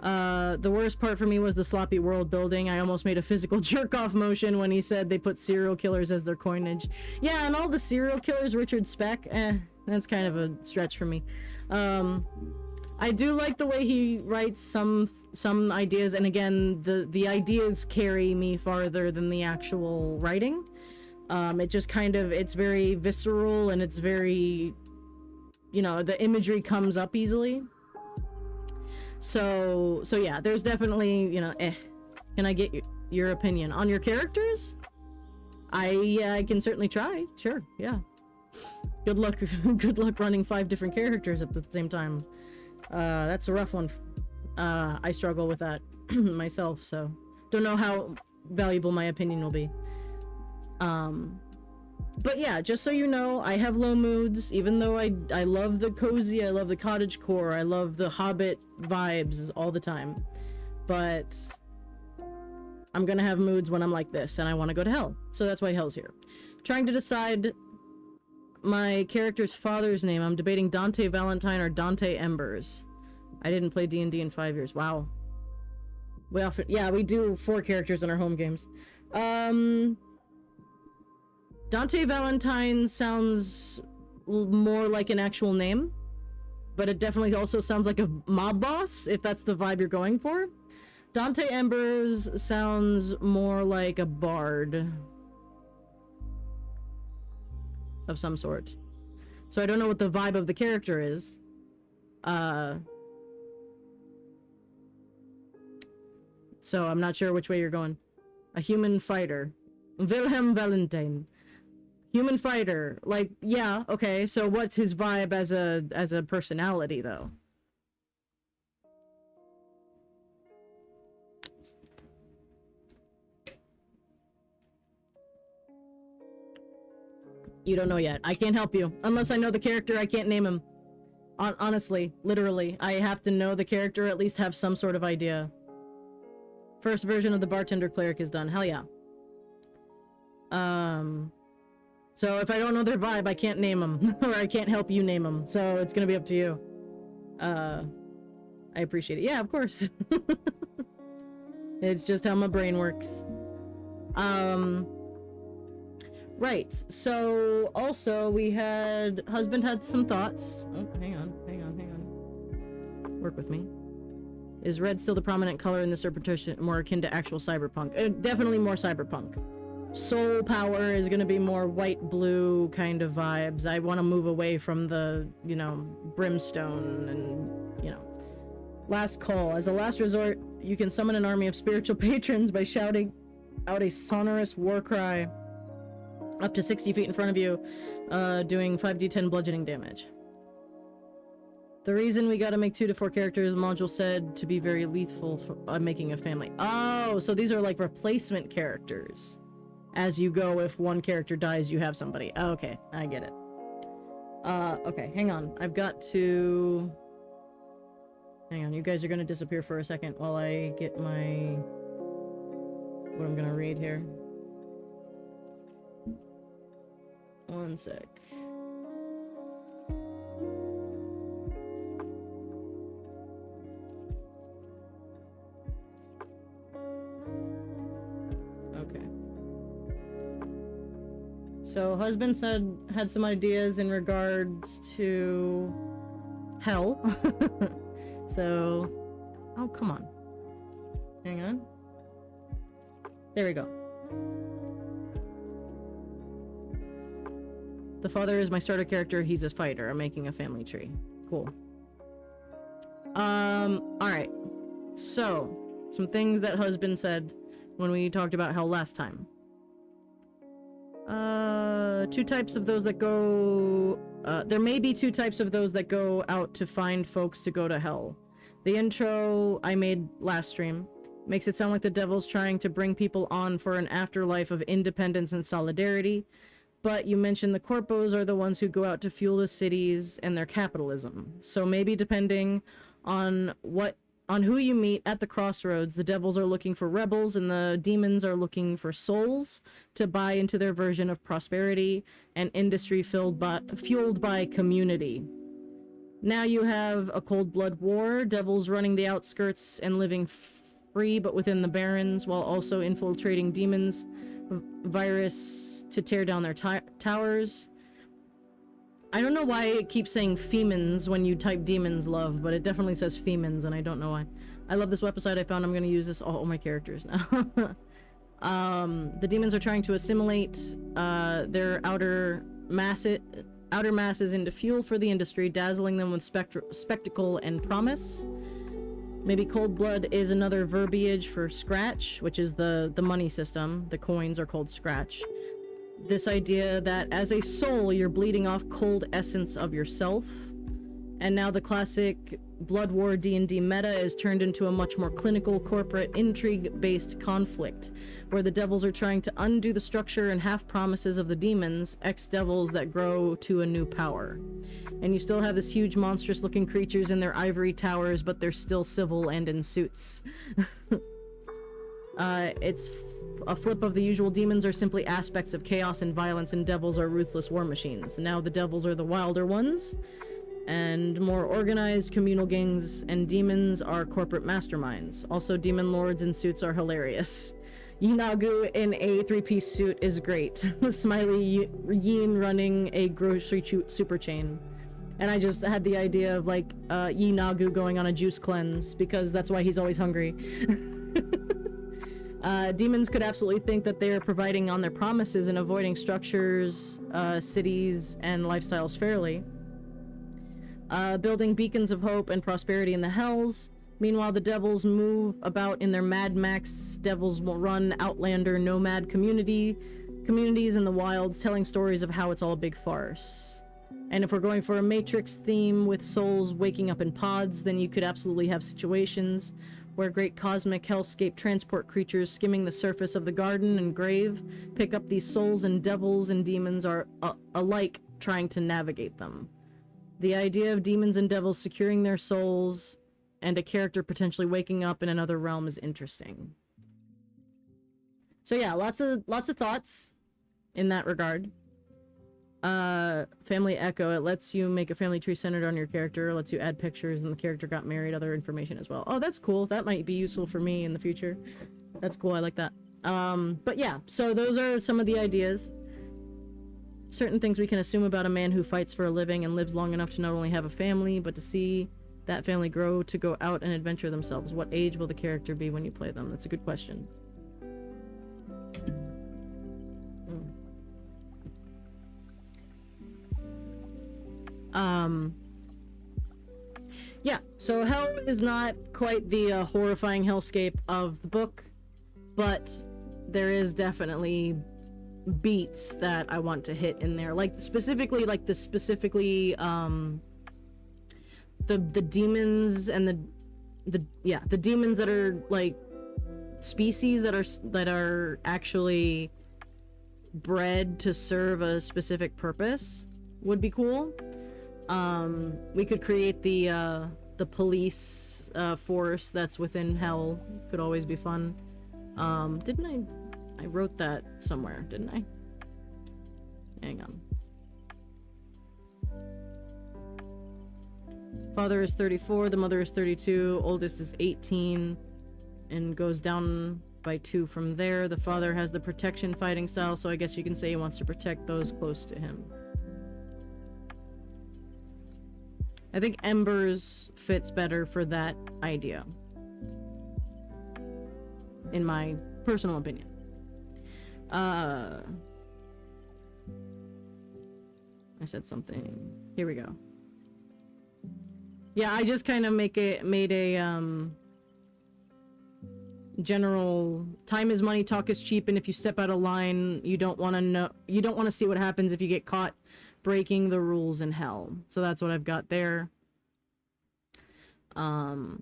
The worst part for me was the sloppy world building. I almost made a physical jerk-off motion when he said they put serial killers as their coinage. Yeah, and all the serial killers, Richard Speck, that's kind of a stretch for me. I do like the way he writes some ideas, and again, the ideas carry me farther than the actual writing. It just kind of, it's very visceral, and it's very, the imagery comes up easily. So yeah, there's definitely, can I get your opinion on your characters? I can certainly try. Sure, yeah. Good luck running 5 different characters at the same time. That's a rough one. I struggle with that myself, so don't know how valuable my opinion will be. But yeah, just so you know, I have low moods, even though I love the cozy, I love the cottagecore, I love the Hobbit vibes all the time. But I'm gonna have moods when I'm like this, and I want to go to hell. So that's why hell's here. Trying to decide my character's father's name. I'm debating Dante Valentine or Dante Embers. I didn't play D&D in 5 years. Wow. We do 4 characters in our home games. Dante Valentine sounds more like an actual name, but it definitely also sounds like a mob boss, if that's the vibe you're going for. Dante Embers sounds more like a bard of some sort. So I don't know what the vibe of the character is. So I'm not sure which way you're going. A human fighter. Wilhelm Valentine. Human fighter. Like, yeah, okay, so what's his vibe as a personality, though? You don't know yet. I can't help you. Unless I know the character, I can't name him. Honestly, literally. I have to know the character, at least have some sort of idea. First version of the bartender cleric is done. Hell yeah. So if I don't know their vibe, I can't name them. Or I can't help you name them. So it's gonna be up to you. I appreciate it. Yeah, of course. It's just how my brain works. Right. So, also, husband had some thoughts. Oh, hang on. Work with me. Is red still the prominent color in this interpretation, more akin to actual cyberpunk? Definitely more cyberpunk. soul power is gonna be more white-blue kind of vibes. I want to move away from the, you know, brimstone and, you know. Last call. As a last resort, you can summon an army of spiritual patrons by shouting out a sonorous war cry up to 60 feet in front of you, doing 5d10 bludgeoning damage. The reason we gotta make 2 to 4 characters, the module said, to be very lethal for making a family. Oh, so these are like replacement characters. As you go, if one character dies, you have somebody. Okay, I get it. Okay, hang on. I've got to... Hang on, you guys are gonna disappear for a second while I get my... what I'm gonna read here. One sec. Okay. So, husband had some ideas in regards to hell. So, oh, come on. Hang on. There we go. The father is my starter character. He's a fighter. I'm making a family tree. Cool. Alright. So, some things that husband said when we talked about hell last time. 2 types of those that go... there may be 2 types of those that go out to find folks to go to hell. The intro I made last stream makes it sound like the devil's trying to bring people on for an afterlife of independence and solidarity, but you mentioned the corpos are the ones who go out to fuel the cities and their capitalism. So maybe depending on who you meet at the crossroads, the devils are looking for rebels and the demons are looking for souls to buy into their version of prosperity and industry fueled by community. Now you have a cold blood war, devils running the outskirts and living free but within the barrens, while also infiltrating demons, virus to tear down their towers. I don't know why it keeps saying femins when you type demons love, but it definitely says femins, and I don't know why. I love this website I found. I'm going to use this all my characters now. The demons are trying to assimilate their outer masses into fuel for the industry, dazzling them with spectacle and promise. Maybe cold blood is another verbiage for scratch, which is the money system. The coins are called scratch. This idea that as a soul, you're bleeding off cold essence of yourself. And now the classic Blood War D&D meta is turned into a much more clinical, corporate, intrigue-based conflict, where the devils are trying to undo the structure and half-promises of the demons, ex-devils that grow to a new power. And you still have this huge, monstrous-looking creatures in their ivory towers, but they're still civil and in suits. It's a flip of the usual. Demons are simply aspects of chaos and violence, and devils are ruthless war machines. Now the devils are the wilder ones, and more organized communal gangs, and demons are corporate masterminds. Also, demon lords in suits are hilarious. Yinagu in a 3-piece suit is great. Smiley Yin running a grocery super chain. And I just had the idea of, like, Yinagu going on a juice cleanse, because that's why he's always hungry. Demons could absolutely think that they are providing on their promises and avoiding structures, cities, and lifestyles fairly. Building beacons of hope and prosperity in the hells. Meanwhile, the devils move about in their Mad Max, devils will run Outlander nomad communities in the wilds, telling stories of how it's all a big farce. And if we're going for a Matrix theme with souls waking up in pods, then you could absolutely have situations where great cosmic hellscape transport creatures skimming the surface of the garden and grave pick up these souls, and devils and demons are alike trying to navigate them. The idea of demons and devils securing their souls and a character potentially waking up in another realm is interesting. So yeah, lots of thoughts in that regard. Family Echo, it lets you make a family tree centered on your character, lets you add pictures and the character got married, other information as well. Oh, that's cool. That might be useful for me in the future. That's cool, I like that. But yeah, so those are some of the ideas. Certain things we can assume about a man who fights for a living and lives long enough to not only have a family, but to see that family grow to go out and adventure themselves. What age will the character be when you play them? That's a good question. Yeah, so hell is not quite the horrifying hellscape of the book, but there is definitely beats that I want to hit in there. Like, specifically, the demons and the demons that are, like, species that are actually bred to serve a specific purpose would be cool. We could create the police force that's within hell. Could always be fun. Didn't I wrote that somewhere, didn't I? Hang on. Father is 34, the mother is 32, oldest is 18, and goes down by 2 from there. The father has the protection fighting style, so I guess you can say he wants to protect those close to him. I think Embers fits better for that idea, in my personal opinion. I said something. Here we go. Yeah, I just kind of made a general time is money, talk is cheap, and if you step out of line, you don't want to see what happens if you get caught breaking the rules in hell. So that's what I've got there. So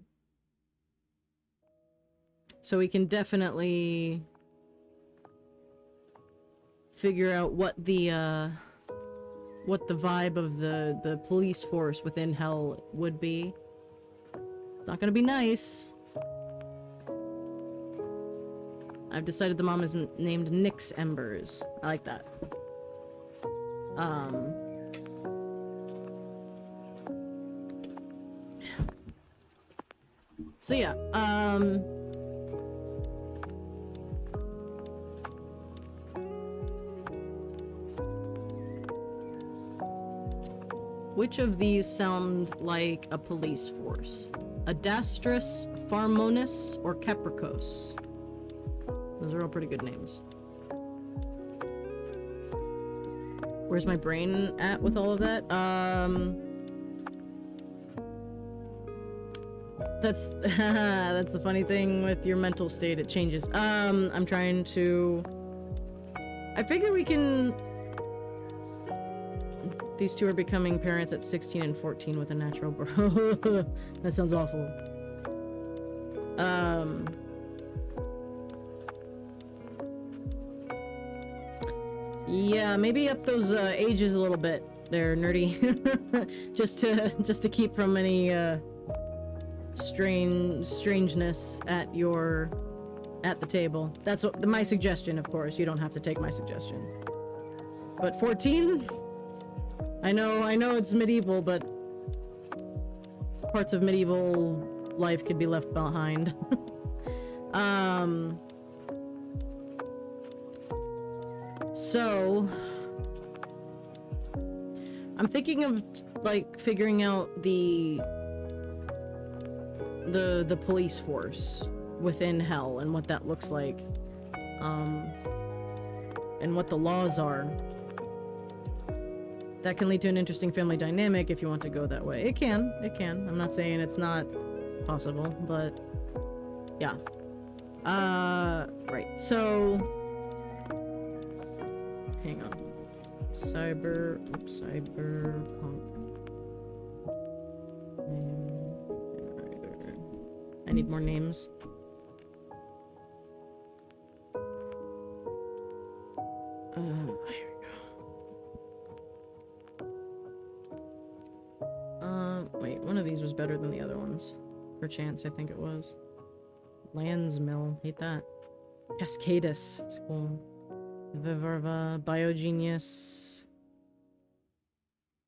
we can definitely figure out what the vibe of the police force within hell would be. It's not gonna be nice. I've decided the mom is named Nyx Embers. I like that. So yeah, which of these sound like a police force? Adastris, Pharmonus, or Capricos? Those are all pretty good names. Where's my brain at with all of that? That's that's the funny thing with your mental state, it changes. I'm trying to... I figure we can... These two are becoming parents at 16 and 14 with a natural birth. That sounds awful. Yeah, maybe up those ages a little bit there, nerdy. just to keep from any strangeness at the table. That's my suggestion, of course. You don't have to take my suggestion. But 14? I know it's medieval, but parts of medieval life could be left behind. So I'm thinking of like figuring out the police force within hell and what that looks like, and what the laws are. That can lead to an interesting family dynamic if you want to go that way. It can. I'm not saying it's not possible, but yeah. Right. So, hang on. Cyberpunk. I need more names. Here we go. Wait, one of these was better than the other ones. Perchance, I think it was. Landsmill, hate that. Cascadus, it's cool. Vivarva, Biogenius.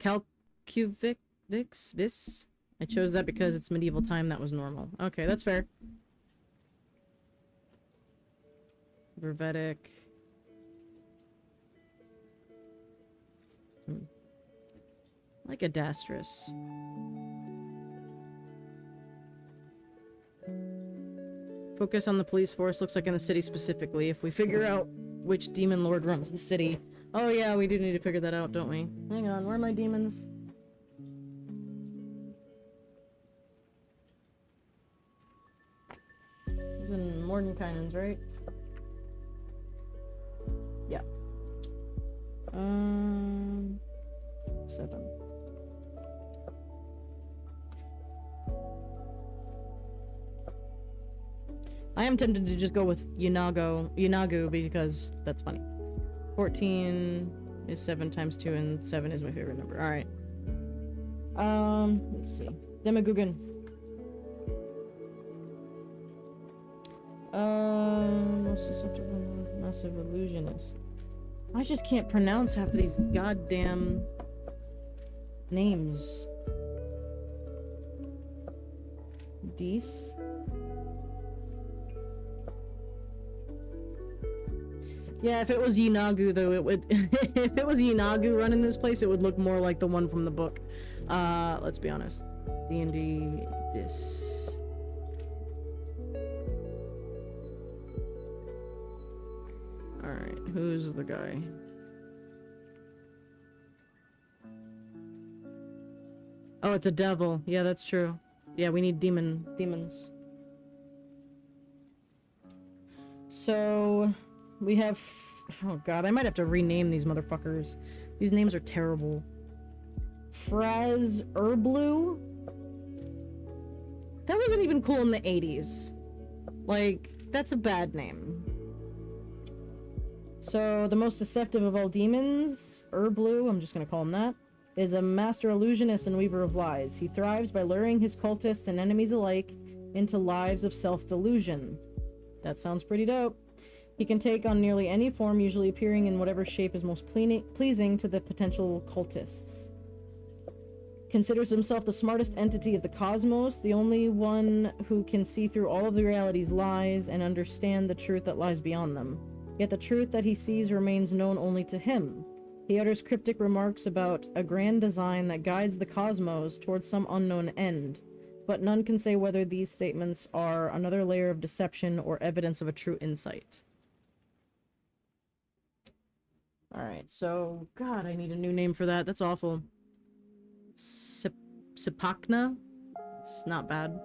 Calcuvix, Vis? I chose that because it's medieval time, that was normal. Okay, that's fair. Vervetic. I like Adastris. Focus on the police force, looks like in the city specifically. If we figure out which demon lord runs the city. Oh yeah, we do need to figure that out, don't we? Hang on, where are my demons? and Mordenkainen's, right? Yeah. 7. I am tempted to just go with Yunagu because that's funny. 14 is 7 times 2, and 7 is my favorite number. Alright. Let's see. Demagogon. Most susceptible massive illusionist. I just can't pronounce half of these goddamn names. Dees? Yeah, if it was Yunagu, though, it would... if it was Yunagu running this place, it would look more like the one from the book. Let's be honest. D&D... this... Alright, who's the guy? Oh, it's a devil. Yeah, that's true. Yeah, we need demons. So... we have... oh god, I might have to rename these motherfuckers. These names are terrible. Fraz Erblu? That wasn't even cool in the 80s. Like, that's a bad name. So, the most deceptive of all demons, Erblu, I'm just gonna call him that, is a master illusionist and weaver of lies. He thrives by luring his cultists and enemies alike into lives of self-delusion. That sounds pretty dope. He can take on nearly any form, usually appearing in whatever shape is most pleasing to the potential cultists. Considers himself the smartest entity of the cosmos, the only one who can see through all of the reality's lies and understand the truth that lies beyond them. Yet the truth that he sees remains known only to him. He utters cryptic remarks about a grand design that guides the cosmos towards some unknown end, but none can say whether these statements are another layer of deception or evidence of a true insight. Alright, so... god, I need a new name for that. That's awful. Sipakna? It's not bad.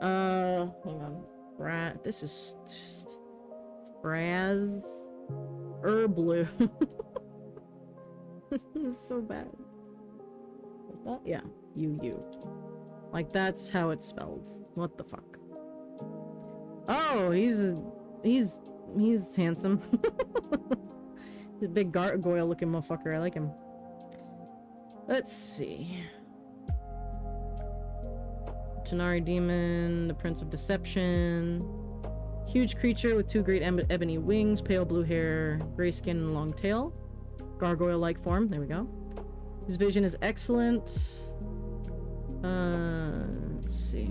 Hang on. This is just... Fraz... Erblu. This is so bad. What's that? Yeah. U. Like, that's how it's spelled. What the fuck? Oh, he's handsome. He's a big gargoyle-looking motherfucker. I like him. Let's see. Tanari Demon, the Prince of Deception. Huge creature with 2 great ebony wings, pale blue hair, gray skin, and long tail. Gargoyle-like form. There we go. His vision is excellent. Let's see.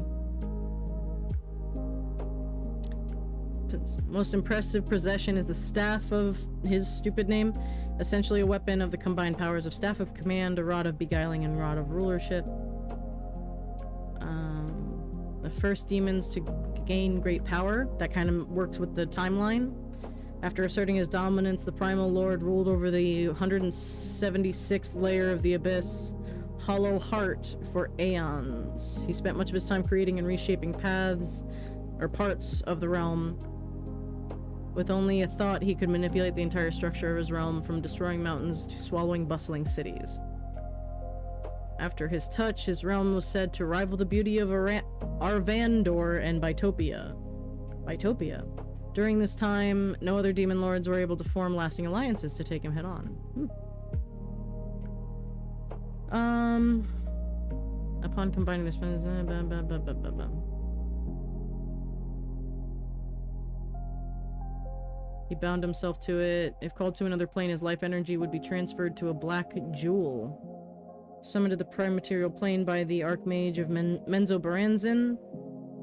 Most impressive possession is the Staff of his stupid name. Essentially a weapon of the combined powers of Staff of Command, a Rod of Beguiling, and Rod of Rulership. The first demons to gain great power. That kind of works with the timeline. After asserting his dominance, the Primal Lord ruled over the 176th layer of the Abyss, Hollow Heart, for aeons. He spent much of his time creating and reshaping paths, or parts of the realm. With only a thought, he could manipulate the entire structure of his realm, from destroying mountains to swallowing bustling cities. After his touch, his realm was said to rival the beauty of Arvandor and Bytopia. During this time, no other demon lords were able to form lasting alliances to take him head on. Upon combining this... He bound himself to it. If called to another plane, his life energy would be transferred to a black jewel. Summoned to the prime material plane by the Archmage of Menzoberranzan.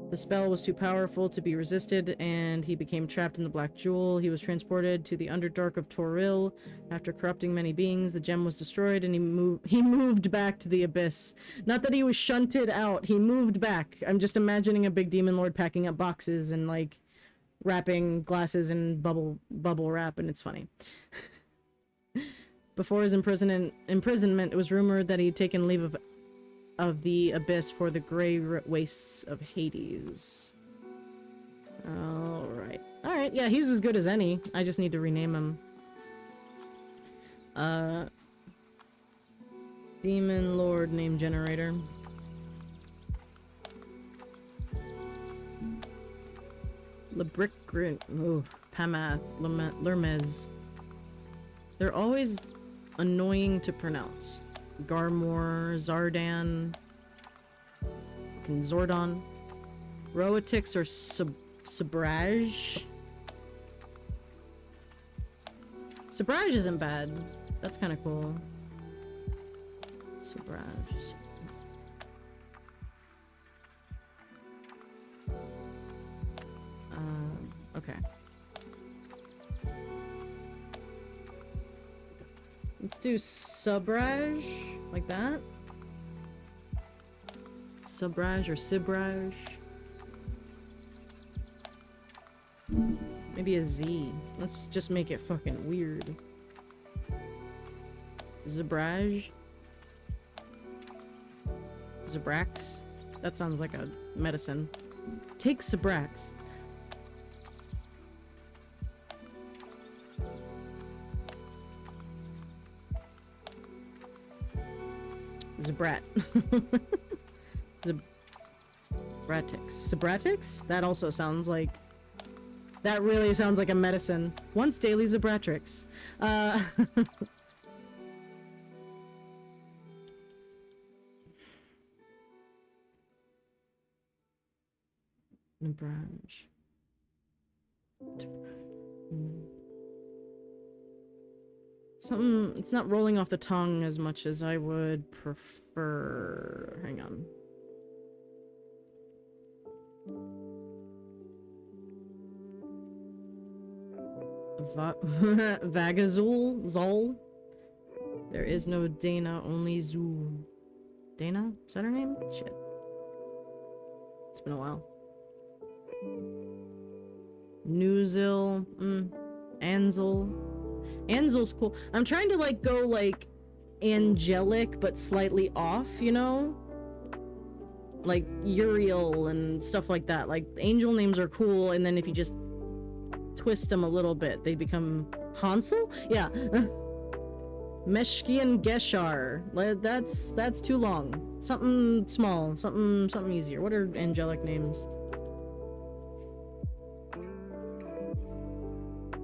The spell was too powerful to be resisted, and he became trapped in the Black Jewel. He was transported to the Underdark of Toril. After corrupting many beings, the gem was destroyed, and he moved back to the Abyss. Not that he was shunted out, he moved back. I'm just imagining a big demon lord packing up boxes and, like, wrapping glasses in bubble wrap, and it's funny. Before his imprisonment, it was rumored that he'd taken leave of the Abyss for the grey wastes of Hades. Alright. Alright, yeah, he's as good as any. I just need to rename him. Demon Lord name generator. Lebrick, ooh, Pamath, Lermez. They're always annoying to pronounce. Garmor, Zardan, fucking Zordon. Roetix or Sabraj. Sabraj isn't bad. That's kind of cool. Sabraj. Okay. Let's do Subraj, like that. Subraj or Sibraj. Maybe a Z. Let's just make it fucking weird. Zabraj. Zabrax. That sounds like a medicine. Take Zabrax. Zabrat. Zabratix. Zabratix? That also sounds like... That really sounds like a medicine. Once daily Zabratrix. Branch. Something, it's not rolling off the tongue as much as I would prefer. Hang on. Vagazul? Zol? There is no Dana, only Zul. Dana? Is that her name? Shit. It's been a while. Nuzil. Anzel. Anzel's cool. I'm trying to like go like angelic but slightly off, you know? Like Uriel and stuff like that. Like angel names are cool, and then if you just twist them a little bit, they become Hansel? Yeah. Meshkian Geshar. That's too long. Something small. Something easier. What are angelic names?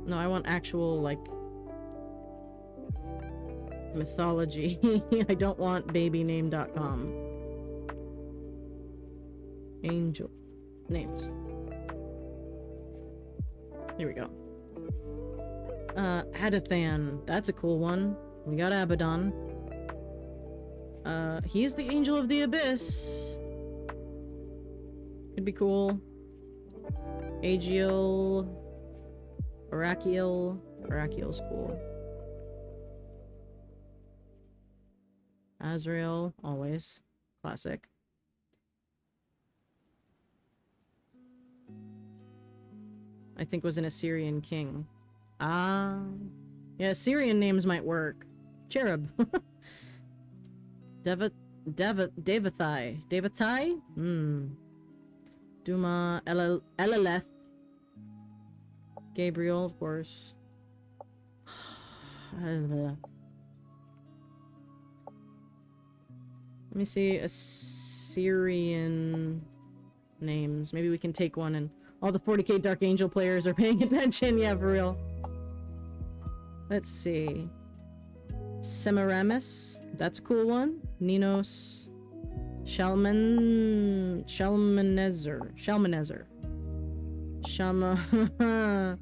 No, I want actual, like, mythology. I don't want babyname.com. Angel names. Here we go. Adathan. That's a cool one. We got Abaddon. He's the Angel of the Abyss. Could be cool. Agiel. Arakiel. Arakiel's cool. Azrael. Always. Classic. I think was an Assyrian king. Ah. Yeah, Assyrian names might work. Cherub. Devathai. Devathai? Duma. Eleleth. Gabriel, of course. Let me see Assyrian names. Maybe we can take one and all the 40k Dark Angel players are paying attention. Yeah, for real. Let's see. Semiramis. That's a cool one. Ninos. Shalmaneser. Shamuramat.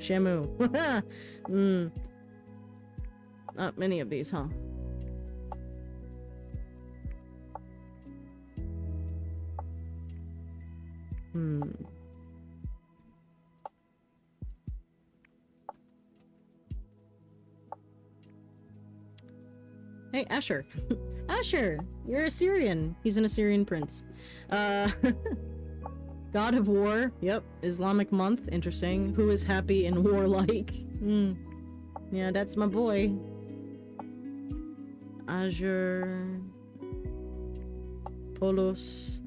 Shamu. Not many of these, huh? Hey, Asher. Asher! You're Assyrian. He's an Assyrian prince. God of War. Yep. Islamic month. Interesting. Who is happy and warlike? Yeah, that's my boy. Azure. Polos.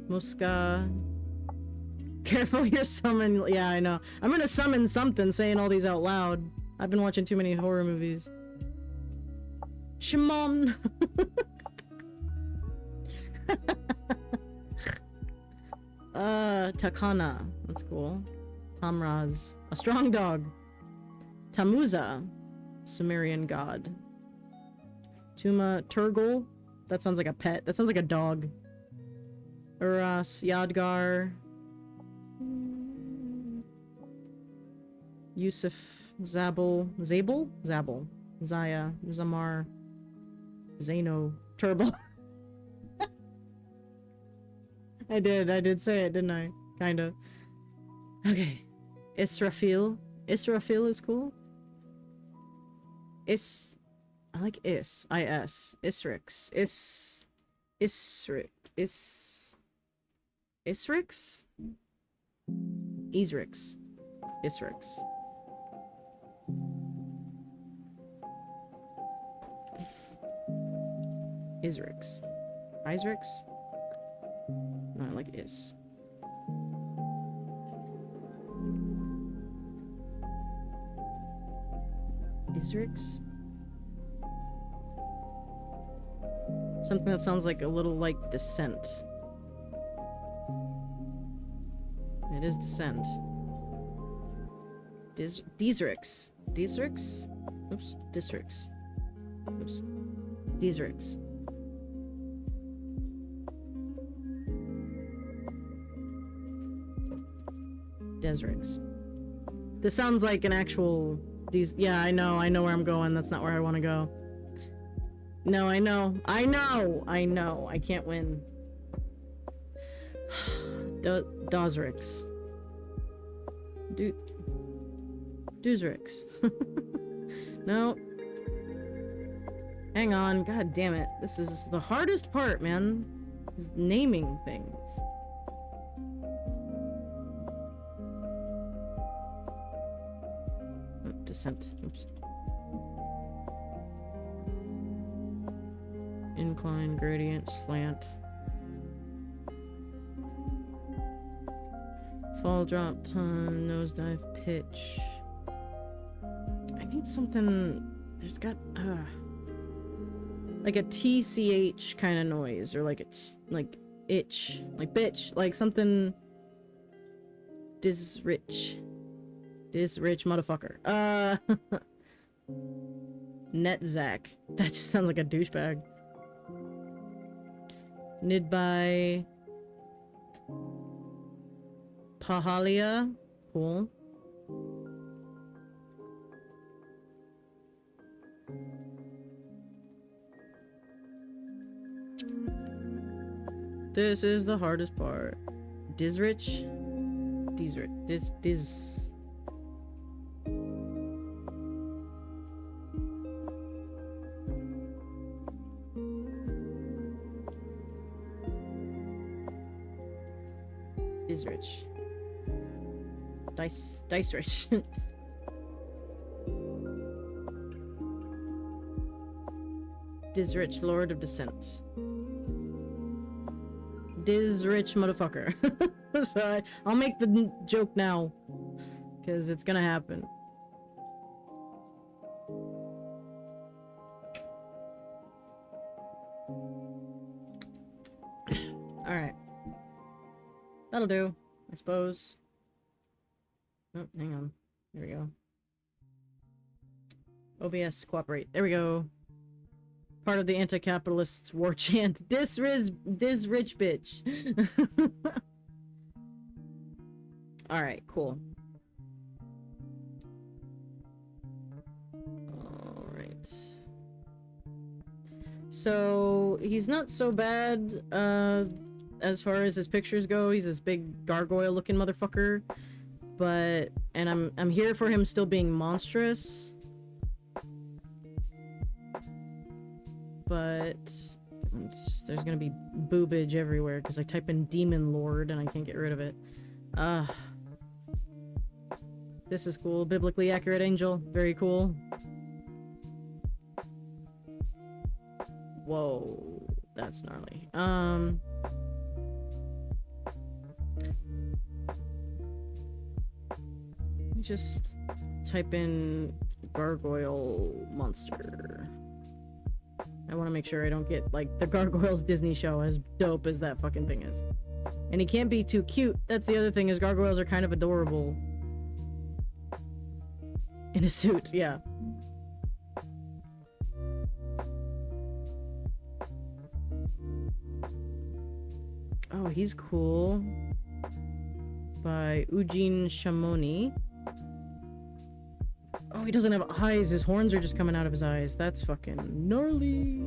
Musca. Careful your summon. Yeah, I know. I'm gonna summon something saying all these out loud. I've been watching too many horror movies. Shimon. Takana. That's cool. Tamraz. A strong dog. Tamuza. Sumerian god. Tuma Turgle. That sounds like a pet. That sounds like a dog. Uras. Yadgar. Yusuf. Zabel. Zabel? Zabel. Zaya. Zamar. Zeno. Turble. I did say it, didn't I? Kinda. Okay. Israfil. Israfil is cool. I like Is. I-S. Isrix. Isrix. Isrix? Isrix. Isrix. Isrix. Isrix? No, I like Is. Isrix? Something that sounds like a little like Descent. It is Descent. Desrix. Desrix? Oops. Desrix. Oops. Desrix. Desrix. This sounds like an actual... Yeah, I know where I'm going. That's not where I want to go. No, I know. I can't win. Dozrix. Doozrix. No. Hang on. God damn it. This is the hardest part, man. Is naming things. Oh, descent. Oops. Incline, gradient, slant. Fall, drop, ton, nosedive, pitch. I need something... There's got... like a TCH kind of noise, or like it's like itch, like bitch, like something... Disrich motherfucker. Netzak. That just sounds like a douchebag. Nidbai. Pahalia. Cool. This is the hardest part. Disrich. Disrich. Dice rich. Disrich, Lord of Descent. Disrich motherfucker. So I'll make the joke now, because it's gonna happen. Alright. That'll do, I suppose. Oh, hang on. There we go. OBS, cooperate. There we go. Part of the anti-capitalist war chant. Dis rich bitch. Alright, cool. Alright. So, he's not so bad, as far as his pictures go. He's this big gargoyle-looking motherfucker. But, and I'm here for him still being monstrous. But there's gonna be boobage everywhere because I type in Demon Lord and I can't get rid of it. This is cool. Biblically accurate angel. Very cool. Whoa. That's gnarly. Let me just type in gargoyle monster. I want to make sure I don't get, like, the Gargoyles Disney show, as dope as that fucking thing is. And he can't be too cute. That's the other thing, is gargoyles are kind of adorable. In a suit, yeah. Oh, he's cool. By Eugene Shamoni. Oh, he doesn't have eyes. His horns are just coming out of his eyes. That's fucking gnarly.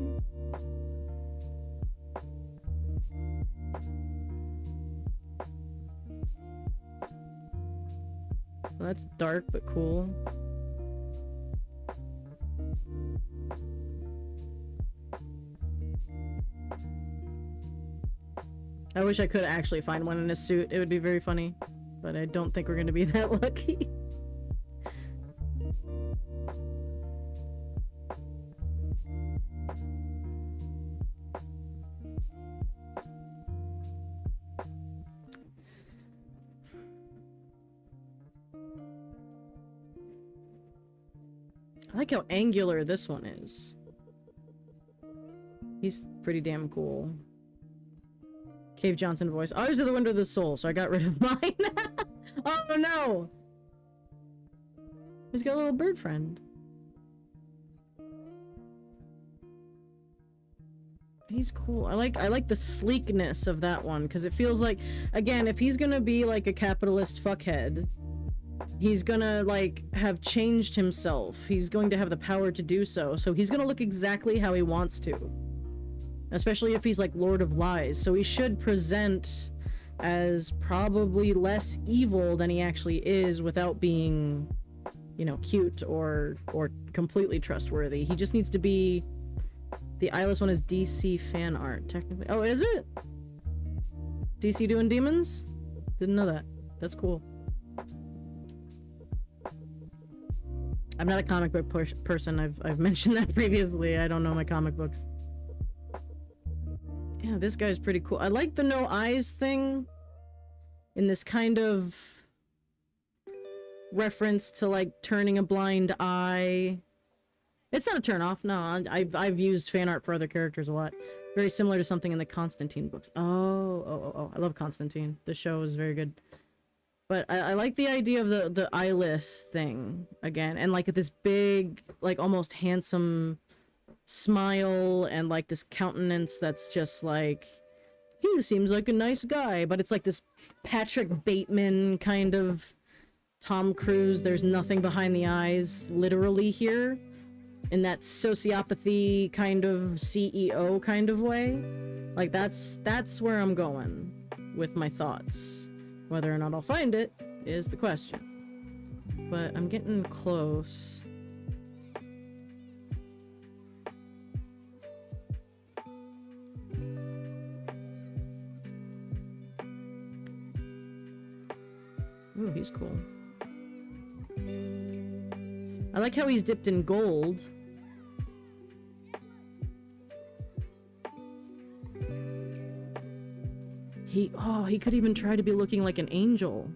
Well, that's dark, but cool. I wish I could actually find one in a suit. It would be very funny. But I don't think we're gonna be that lucky. I like how angular this one is. He's pretty damn cool. Cave Johnson voice. Eyes are the window of the soul, so I got rid of mine. Oh no! He's got a little bird friend. He's cool. I like the sleekness of that one, because it feels like, again, if he's gonna be like a capitalist fuckhead, he's gonna, like, have changed himself. He's going to have the power to do so, so he's gonna look exactly how he wants to. Especially if he's, like, Lord of Lies. So he should present as probably less evil than he actually is without being, you know, cute or completely trustworthy. He just needs to be... The eyeless one is DC fan art, technically. Oh, is it? DC doing demons? Didn't know that. That's cool. I'm not a comic book person. I've mentioned that previously. I don't know my comic books. Yeah, this guy's pretty cool. I like the no eyes thing in this kind of reference to, like, turning a blind eye. It's not a turn off, no. I've used fan art for other characters a lot. Very similar to something in the Constantine books. Oh. I love Constantine. The show is very good. But I like the idea of the eyeless thing, again. And, like, this big, like, almost handsome smile and, like, this countenance that's just like, he seems like a nice guy, but it's like this Patrick Bateman kind of Tom Cruise, there's nothing behind the eyes, literally here, in that sociopathy kind of CEO kind of way. Like, that's where I'm going with my thoughts. Whether or not I'll find it is the question. But I'm getting close. Ooh, he's cool. I like how he's dipped in gold. He could even try to be looking like an angel.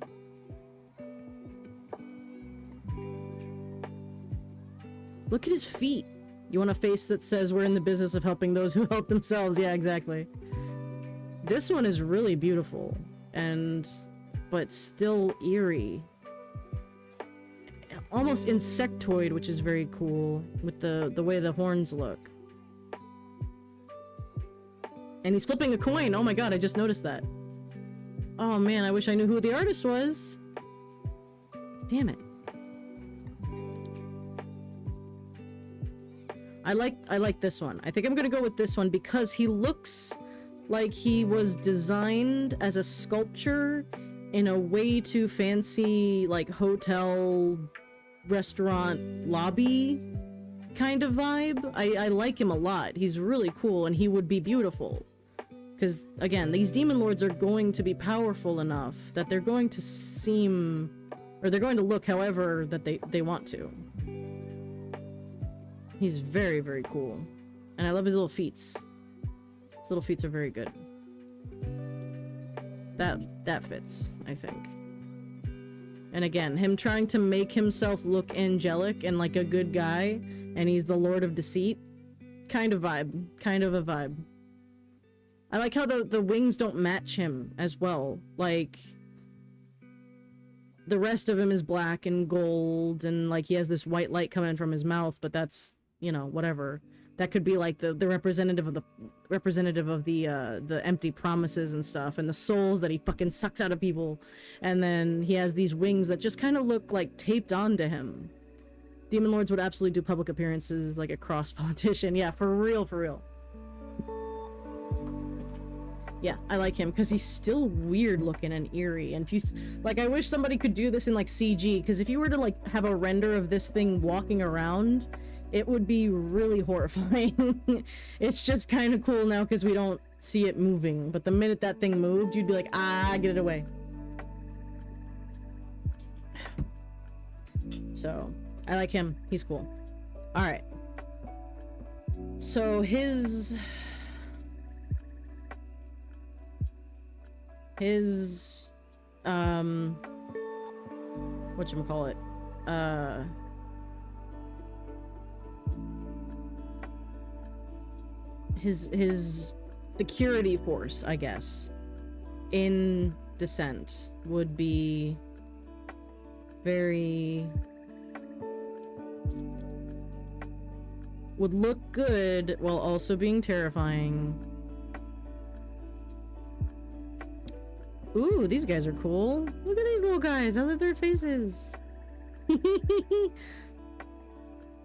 Look at his feet. You want a face that says we're in the business of helping those who help themselves. Yeah, exactly. This one is really beautiful, but still eerie. Almost insectoid, which is very cool, with the way the horns look. And he's flipping a coin! Oh my god, I just noticed that. Oh man, I wish I knew who the artist was. Damn it. I like this one. I think I'm gonna go with this one because he looks like he was designed as a sculpture in a way too fancy, like, hotel, restaurant, lobby kind of vibe. I like him a lot. He's really cool, and he would be beautiful. Because, again, these demon lords are going to be powerful enough that they're going to seem... or they're going to look however that they want to. He's very, very cool. And I love his little feats. His little feet are very good. That fits, I think. And again, him trying to make himself look angelic and like a good guy, and he's the Lord of Deceit. Kind of vibe. Kind of a vibe. I like how the wings don't match him as well. Like, the rest of him is black and gold, and like he has this white light coming from his mouth, but that's, you know, whatever. That could be like the representative of the empty promises and stuff, and the souls that he fucking sucks out of people. And then he has these wings that just kind of look like taped onto him. Demon Lords would absolutely do public appearances like a cross politician. Yeah, for real, for real. Yeah, I like him because he's still weird looking and eerie. And if you, like, I wish somebody could do this in like CG, because if you were to like have a render of this thing walking around, it would be really horrifying. It's just kind of cool now because we don't see it moving. But the minute that thing moved, you'd be like, ah, get it away. So, I like him. He's cool. Alright. So, his whatchamacallit, his security force, I guess, in Descent would be would look good while also being terrifying. Ooh, these guys are cool. Look at these little guys. I love their faces.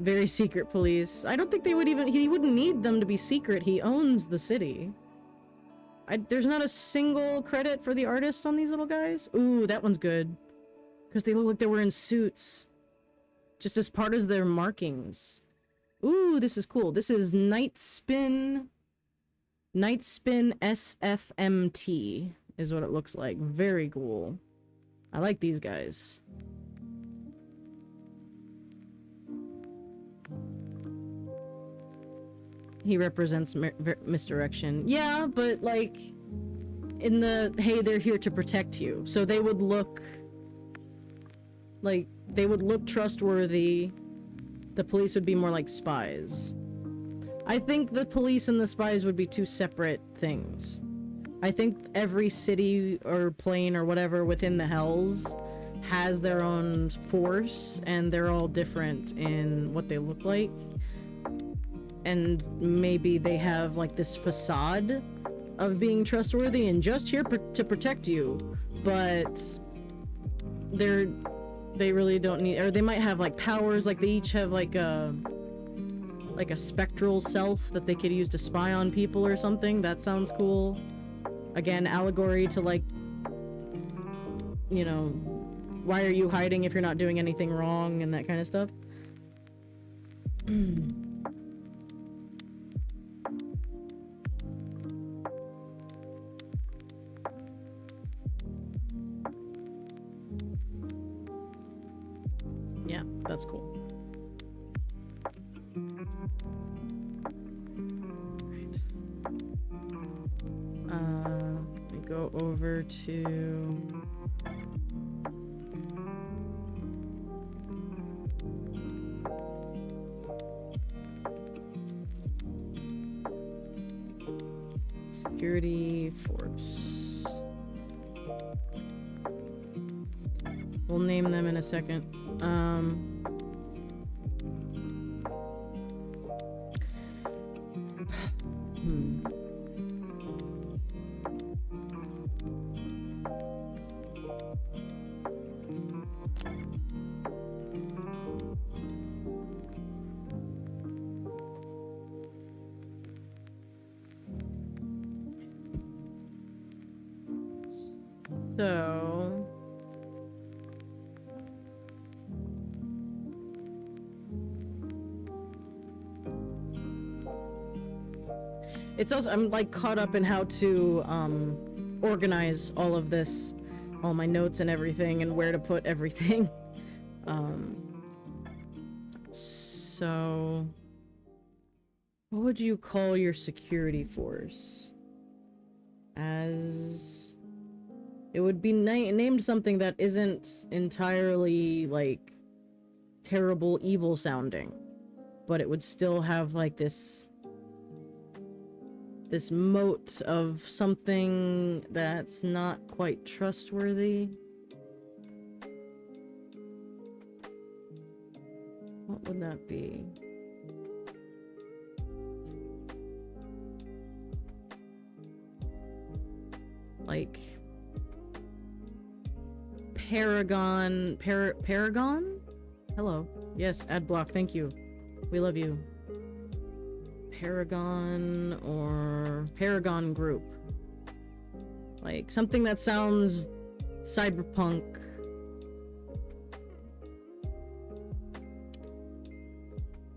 Very secret police. I don't think they would even... He wouldn't need them to be secret. He owns the city. There's not a single credit for the artist on these little guys. Ooh, that one's good. Because they look like they were in suits. Just as part of their markings. Ooh, this is cool. This is Nightspin SFMT is what it looks like. Very cool. I like these guys. He represents misdirection. Yeah, but like in the, hey, they're here to protect you. So they would look like, they would look trustworthy. The police would be more like spies. I think the police and the spies would be two separate things. I think every city or plane or whatever within the Hells has their own force, and they're all different in what they look like. And maybe they have like this facade of being trustworthy and just here to protect you, but they really don't need, or they might have like powers, like they each have like a spectral self that they could use to spy on people or something. That sounds cool. Again, allegory to like, you know, why are you hiding if you're not doing anything wrong and that kind of stuff. Yeah, that's cool. Let me go over to... Security force. We'll name them in a second. So... It's also, I'm like caught up in how to organize all of this, all my notes and everything, and where to put everything. So What would you call your security force? As... It would be named something that isn't entirely, like, terrible, evil sounding. But it would still have, like, this moat of something that's not quite trustworthy. What would that be? Like... Paragon? Hello. Yes, adblock, thank you. We love you. Paragon or Paragon Group. Like, something that sounds cyberpunk.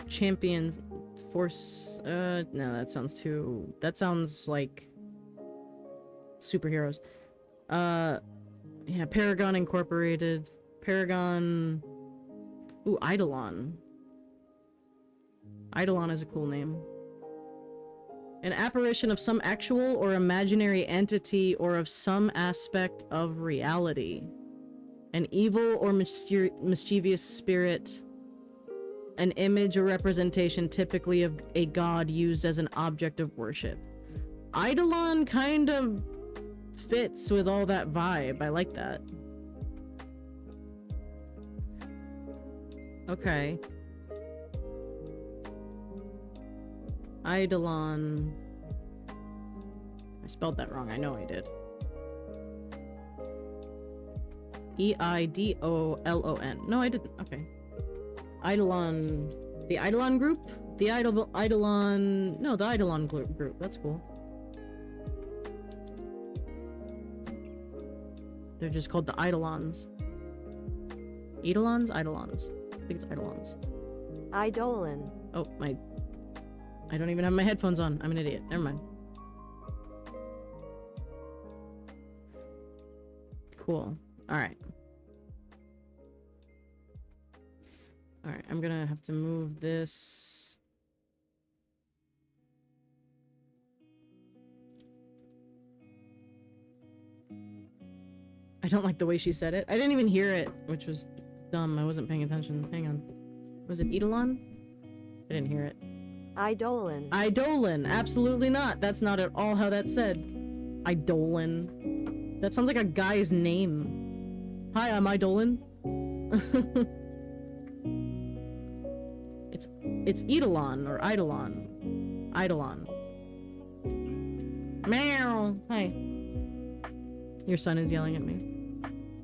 Champion Force... no, that sounds like... superheroes. Yeah, Paragon Incorporated. Paragon... Ooh, Eidolon. Eidolon is a cool name. An apparition of some actual or imaginary entity or of some aspect of reality. An evil or mischievous spirit. An image or representation typically of a god used as an object of worship. Eidolon kind of fits with all that vibe. I like that. Okay. Eidolon. I spelled that wrong. I know I did. E-I-D-O-L-O-N. No, I didn't. Okay. Eidolon. The Eidolon group? The Eidolon... No, the Eidolon group. That's cool. They're just called the Eidolons. Eidolons? Eidolons. I think it's Eidolons. Eidolon. Oh, I don't even have my headphones on. I'm an idiot. Never mind. Cool. Alright. Alright, I'm gonna have to move this. I don't like the way she said it. I didn't even hear it, which was dumb. I wasn't paying attention. Hang on. Was it Eidolon? I didn't hear it. Eidolon. Eidolon. Absolutely not. That's not at all how that's said. Eidolon. That sounds like a guy's name. Hi, I'm Eidolon. It's Eidolon or Eidolon. Eidolon. Meow. Hi. Your son is yelling at me.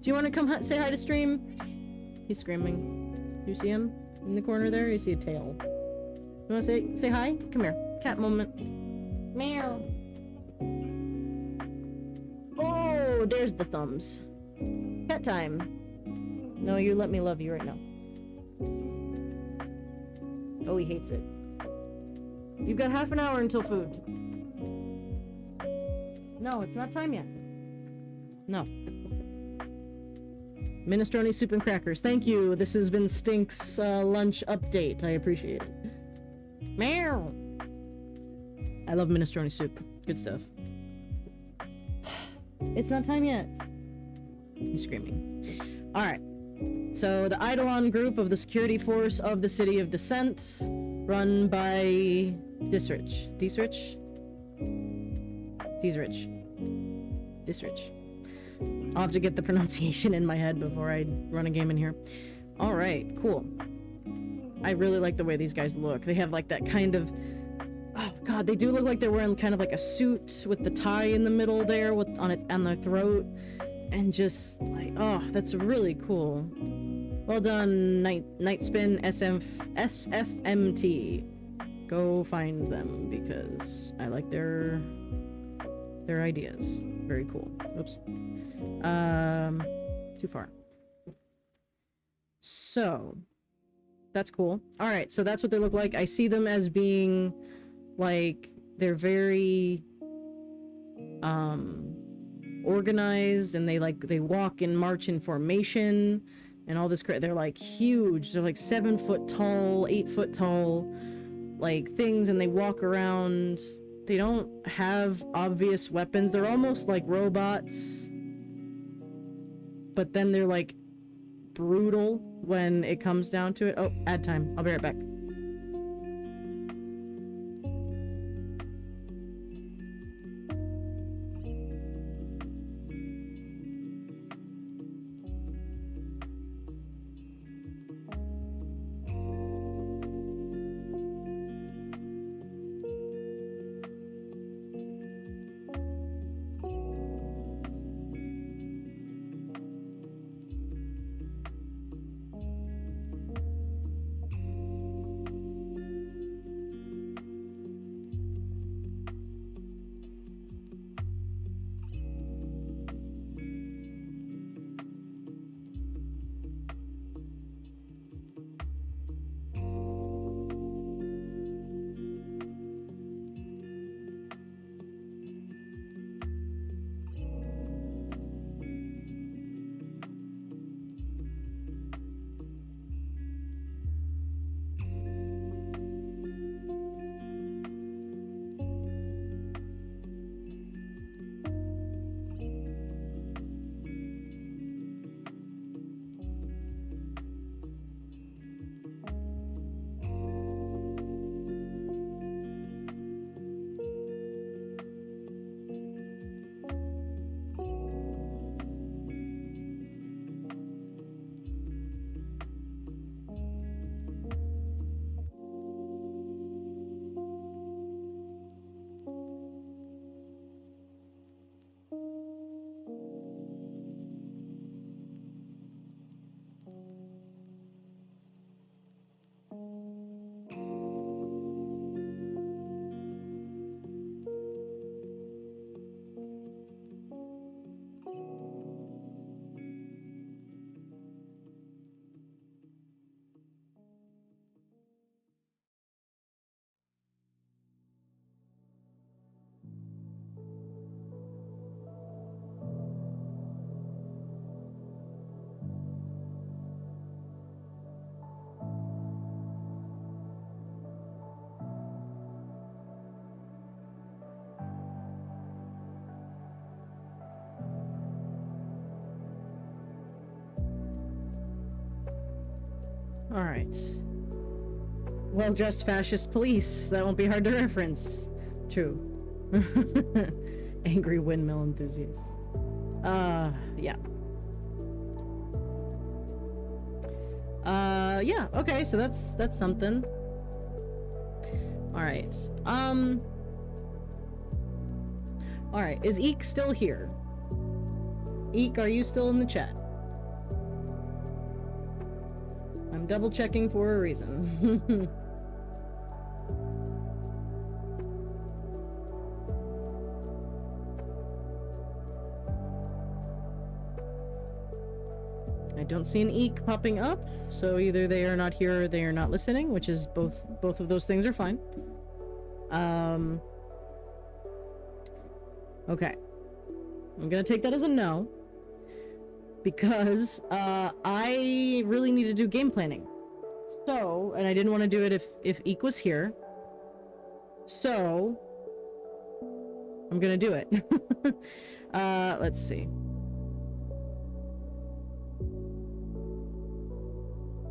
Do you want to come say hi to stream? He's screaming. Do you see him in the corner there? You see a tail. You want to say hi? Come here. Cat moment. Meow. Oh, there's the thumbs. Cat time. No, you let me love you right now. Oh, he hates it. You've got half an hour until food. No, it's not time yet. No. Minestrone soup and crackers. Thank you. This has been Stink's lunch update. I appreciate it. Meow. I love minestrone soup. Good stuff. It's not time yet. He's screaming. Alright. So, the Eidolon group of the security force of the city of Descent, run by Disrich. I'll have to get the pronunciation in my head before I run a game in here. Alright, cool. I really like the way these guys look. They have like that kind of... Oh god, they do look like they're wearing kind of like a suit with the tie in the middle there on their throat. And just like, oh, that's really cool. Well done, Nightspin SFMT. Go find them because I like their ideas. Very cool. Oops. Too far. So, that's cool. Alright, so that's what they look like. I see them as being, like, they're very, organized, and they walk and march in formation, and all this they're, like, huge. They're, like, 7 foot tall, 8 foot tall. like things and they walk around. They don't have obvious weapons. They're almost like robots. But then they're like brutal when it comes down to it. Oh, ad time. I'll be right back. Alright. Well-dressed fascist police. That won't be hard to reference. True. Angry windmill enthusiast. Yeah. Yeah, okay, so that's something. Alright. Alright, is Eek still here? Eek, are you still in the chat? I'm double checking for a reason. I don't see an Eek popping up, so either they are not here or they are not listening, which is both of those things are fine. Okay. I'm gonna take that as a no. Because, I really need to do game planning. So, and I didn't want to do it if Eek was here. So, I'm gonna do it. Let's see.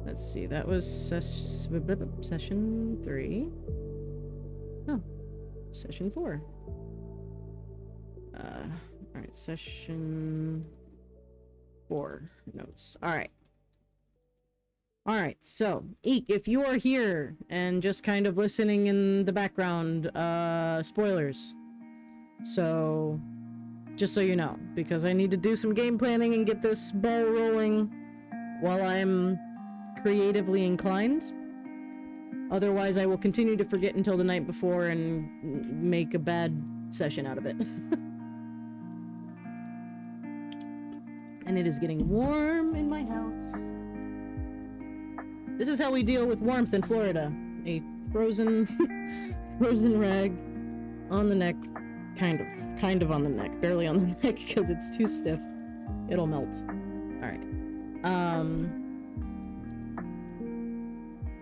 Let's see, that was session 3. Oh, session 4. Alright, session 4 notes. Alright. Alright, so, Eek, if you are here and just kind of listening in the background, spoilers. So, just so you know, because I need to do some game planning and get this ball rolling while I'm creatively inclined. Otherwise, I will continue to forget until the night before and make a bad session out of it. And it is getting warm in my house. This is how we deal with warmth in Florida. A frozen frozen rag on the neck. Kind of on the neck. Barely on the neck because it's too stiff. It'll melt. Alright.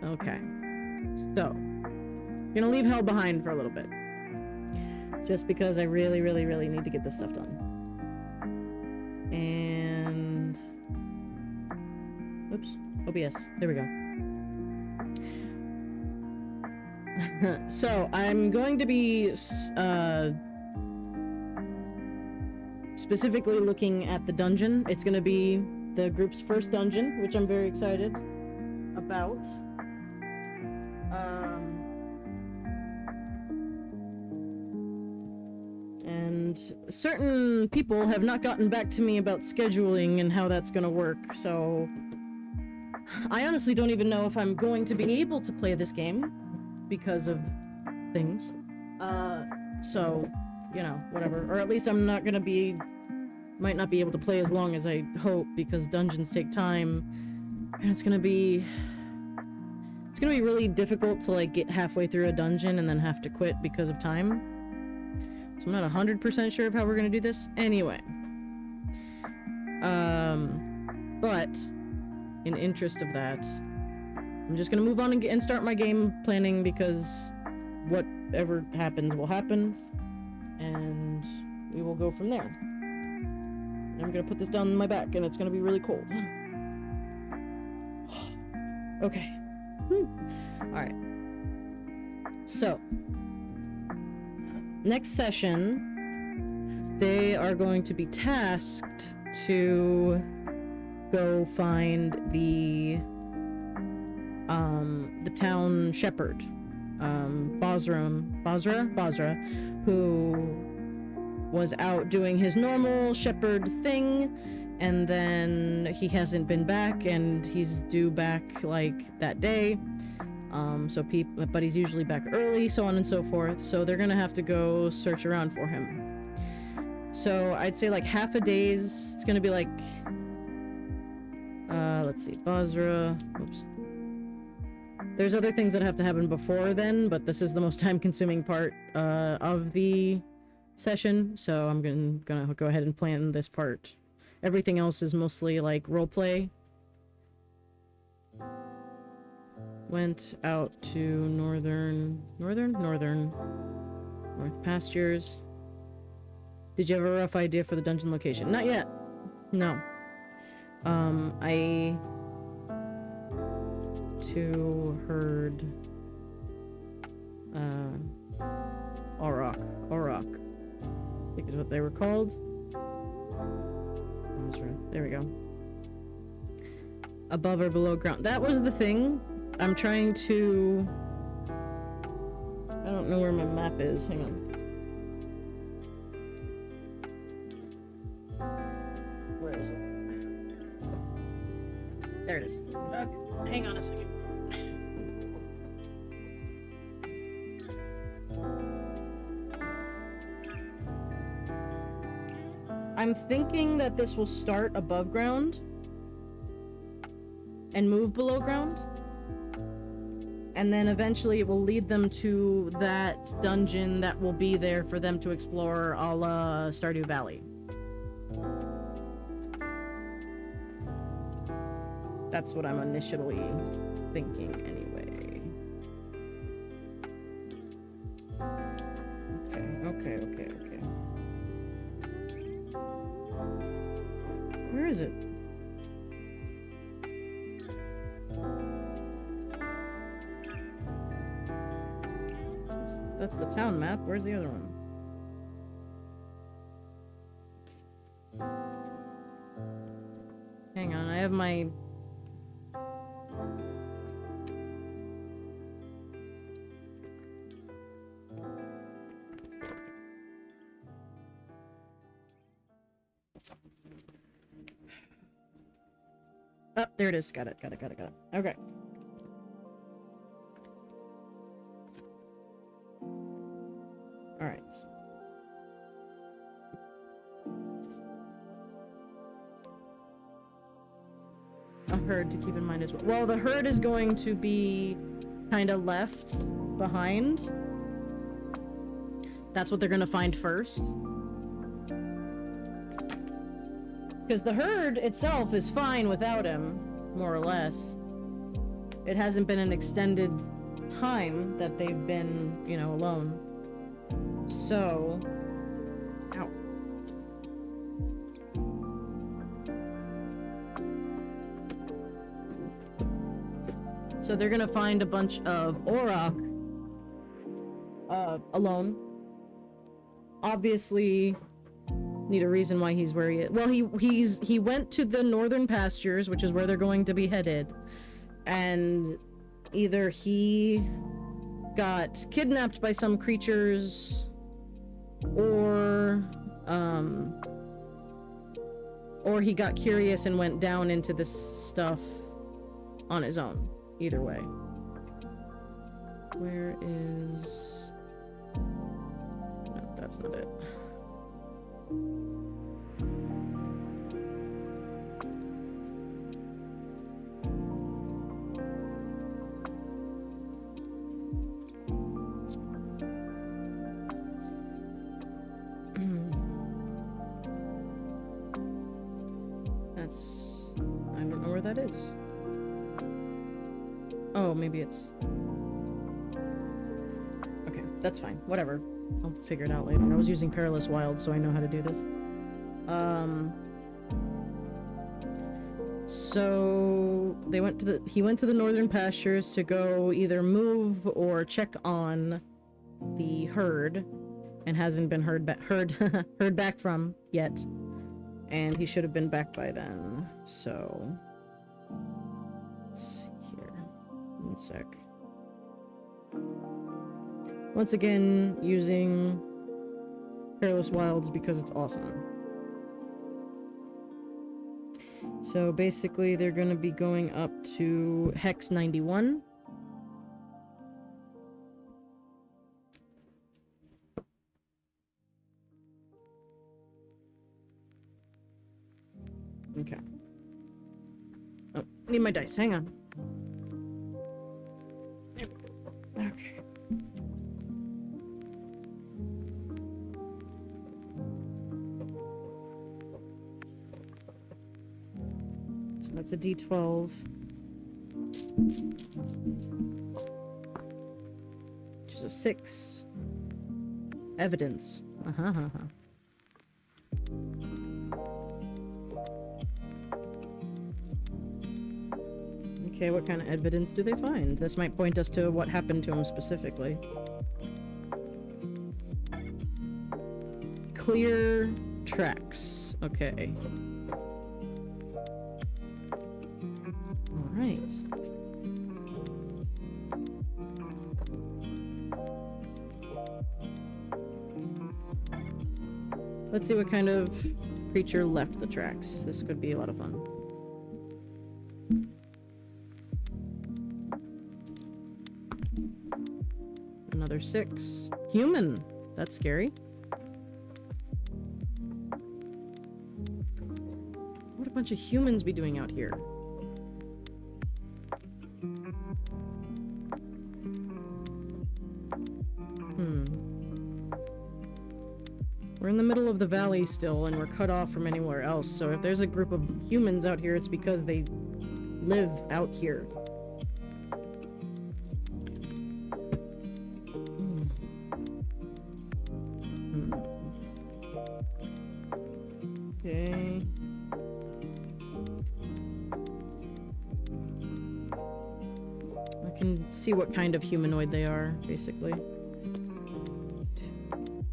Okay. So, Gonna leave hell behind for a little bit. Just because I really, really, really need to get this stuff done. And... oops. OBS. There we go. So, I'm going to be specifically looking at the dungeon. It's going to be the group's first dungeon, which I'm very excited about. And certain people have not gotten back to me about scheduling and how that's going to work, so I honestly don't even know if I'm going to be able to play this game because of things. So, you know, whatever. Or at least I'm not gonna be... might not be able to play as long as I hope, because dungeons take time. And it's gonna be really difficult to, like, get halfway through a dungeon and then have to quit because of time. So I'm not 100% sure of how we're gonna do this. Anyway. But, in interest of that, I'm just gonna move on and start my game planning, because whatever happens will happen, and we will go from there. And I'm gonna put this down my back, and it's gonna be really cold. Okay. Alright. So, next session, they are going to be tasked to go find the town shepherd, Basra, who was out doing his normal shepherd thing, and then he hasn't been back, and he's due back, like, that day. But he's usually back early, so on and so forth, so they're gonna have to go search around for him. So I'd say, like, half a day's, it's gonna be, like, let's see, Basra, oops. There's other things that have to happen before then, but this is the most time-consuming part of the session, so I'm gonna go ahead and plan this part. Everything else is mostly, like, roleplay. Went out to North Pastures. Did you have a rough idea for the dungeon location? Not yet. No. I... to herd... Auroch. I think is what they were called. There we go. Above or below ground. That was the thing. I'm trying to... I don't know where my map is. Hang on. Where is it? There it is. Okay. Hang on a second. I'm thinking that this will start above ground and move below ground, and then eventually it will lead them to that dungeon that will be there for them to explore, a la Stardew Valley. That's what I'm initially thinking, anyway. Okay. Where is it? That's the town map. Where's the other one? Hang on, I have my... Oh, there it is. Got it. Okay. Alright. A herd to keep in mind as well. Well, the herd is going to be kind of left behind. That's what they're going to find first. Because the herd itself is fine without him, more or less. It hasn't been an extended time that they've been, you know, alone. So... Ow. So they're gonna find a bunch of Auroch alone. Obviously, need a reason why he's where he is. Well, he went to the northern pastures, which is where they're going to be headed, and either he got kidnapped by some creatures, or he got curious and went down into this stuff on his own. Either way. Where is... No, that's not it. That's... I don't know where that is. Oh, maybe it's... Okay, that's fine. Whatever. I'll figure it out later. I was using Perilous Wild, so I know how to do this. So... he went to the northern pastures to go either move or check on the herd, and hasn't been heard back from yet. And he should have been back by then, so... Let's see here. One sec. Once again, using Perilous Wilds because it's awesome. So basically, they're going to be going up to Hex 91. Okay. Oh, need my dice. Hang on. Okay. So that's a D12. Which is a 6. Evidence. Okay, what kind of evidence do they find? This might point us to what happened to him specifically. Clear tracks. Okay. Alright. Let's see what kind of creature left the tracks. This could be a lot of fun. Another 6. Human! That's scary. What would a bunch of humans be doing out here? We're in the middle of the valley still, and we're cut off from anywhere else, so if there's a group of humans out here, it's because they live out here. Okay. I can see what kind of humanoid they are, basically.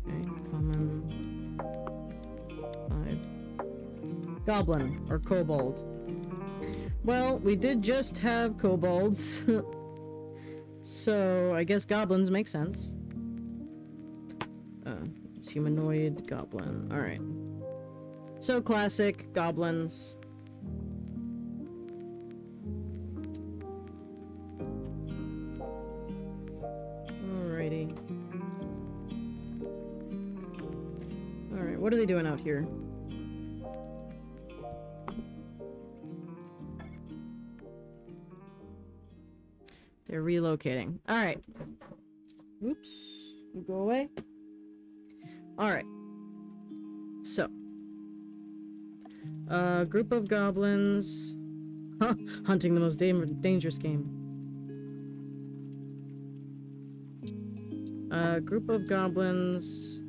Okay, common. 5. Goblin, or kobold. Well, we did just have kobolds. So, I guess goblins make sense. It's humanoid, goblin. Alright. So classic goblins. Alrighty. Alright, what are they doing out here? They're relocating. Alright. Oops. You go away. Alright. So. Group of goblins. Hunting the most dangerous game. A group of goblins.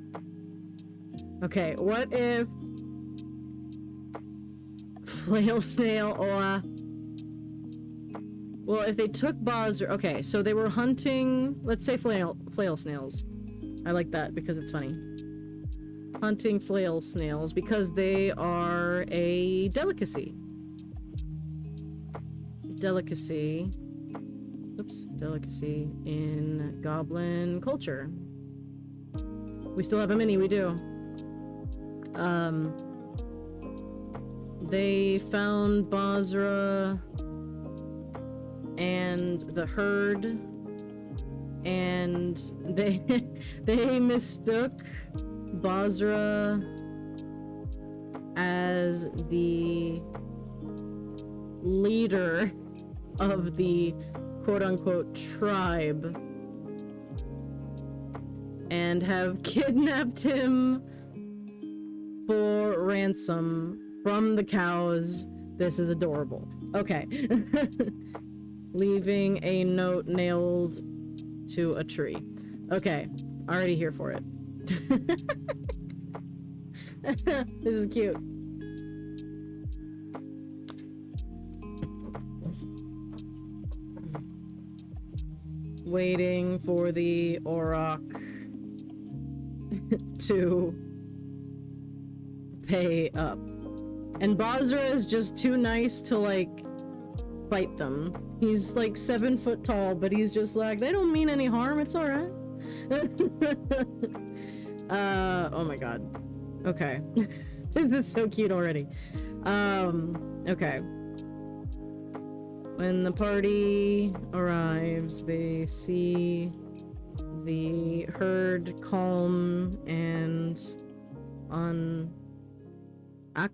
Okay, what if flail snail or well, if they took Bozra, okay, so they were hunting, let's say flail snails. I like that because it's funny. Hunting flail snails because they are a delicacy. Delicacy in goblin culture. We still have a mini, we do. They found Bozra and the herd, and they mistook Bozra as the leader of the quote-unquote tribe and have kidnapped him for ransom from the cows. This is adorable. Okay. Leaving a note nailed to a tree. Okay, already here for it. This is cute. Waiting for the Auroch to pay up. And Bozra is just too nice to, like, fight them. He's, like, 7 foot tall, but he's just like, they don't mean any harm, it's alright. Oh my god. Okay. This is so cute already. Okay. When the party arrives, they see the herd calm and I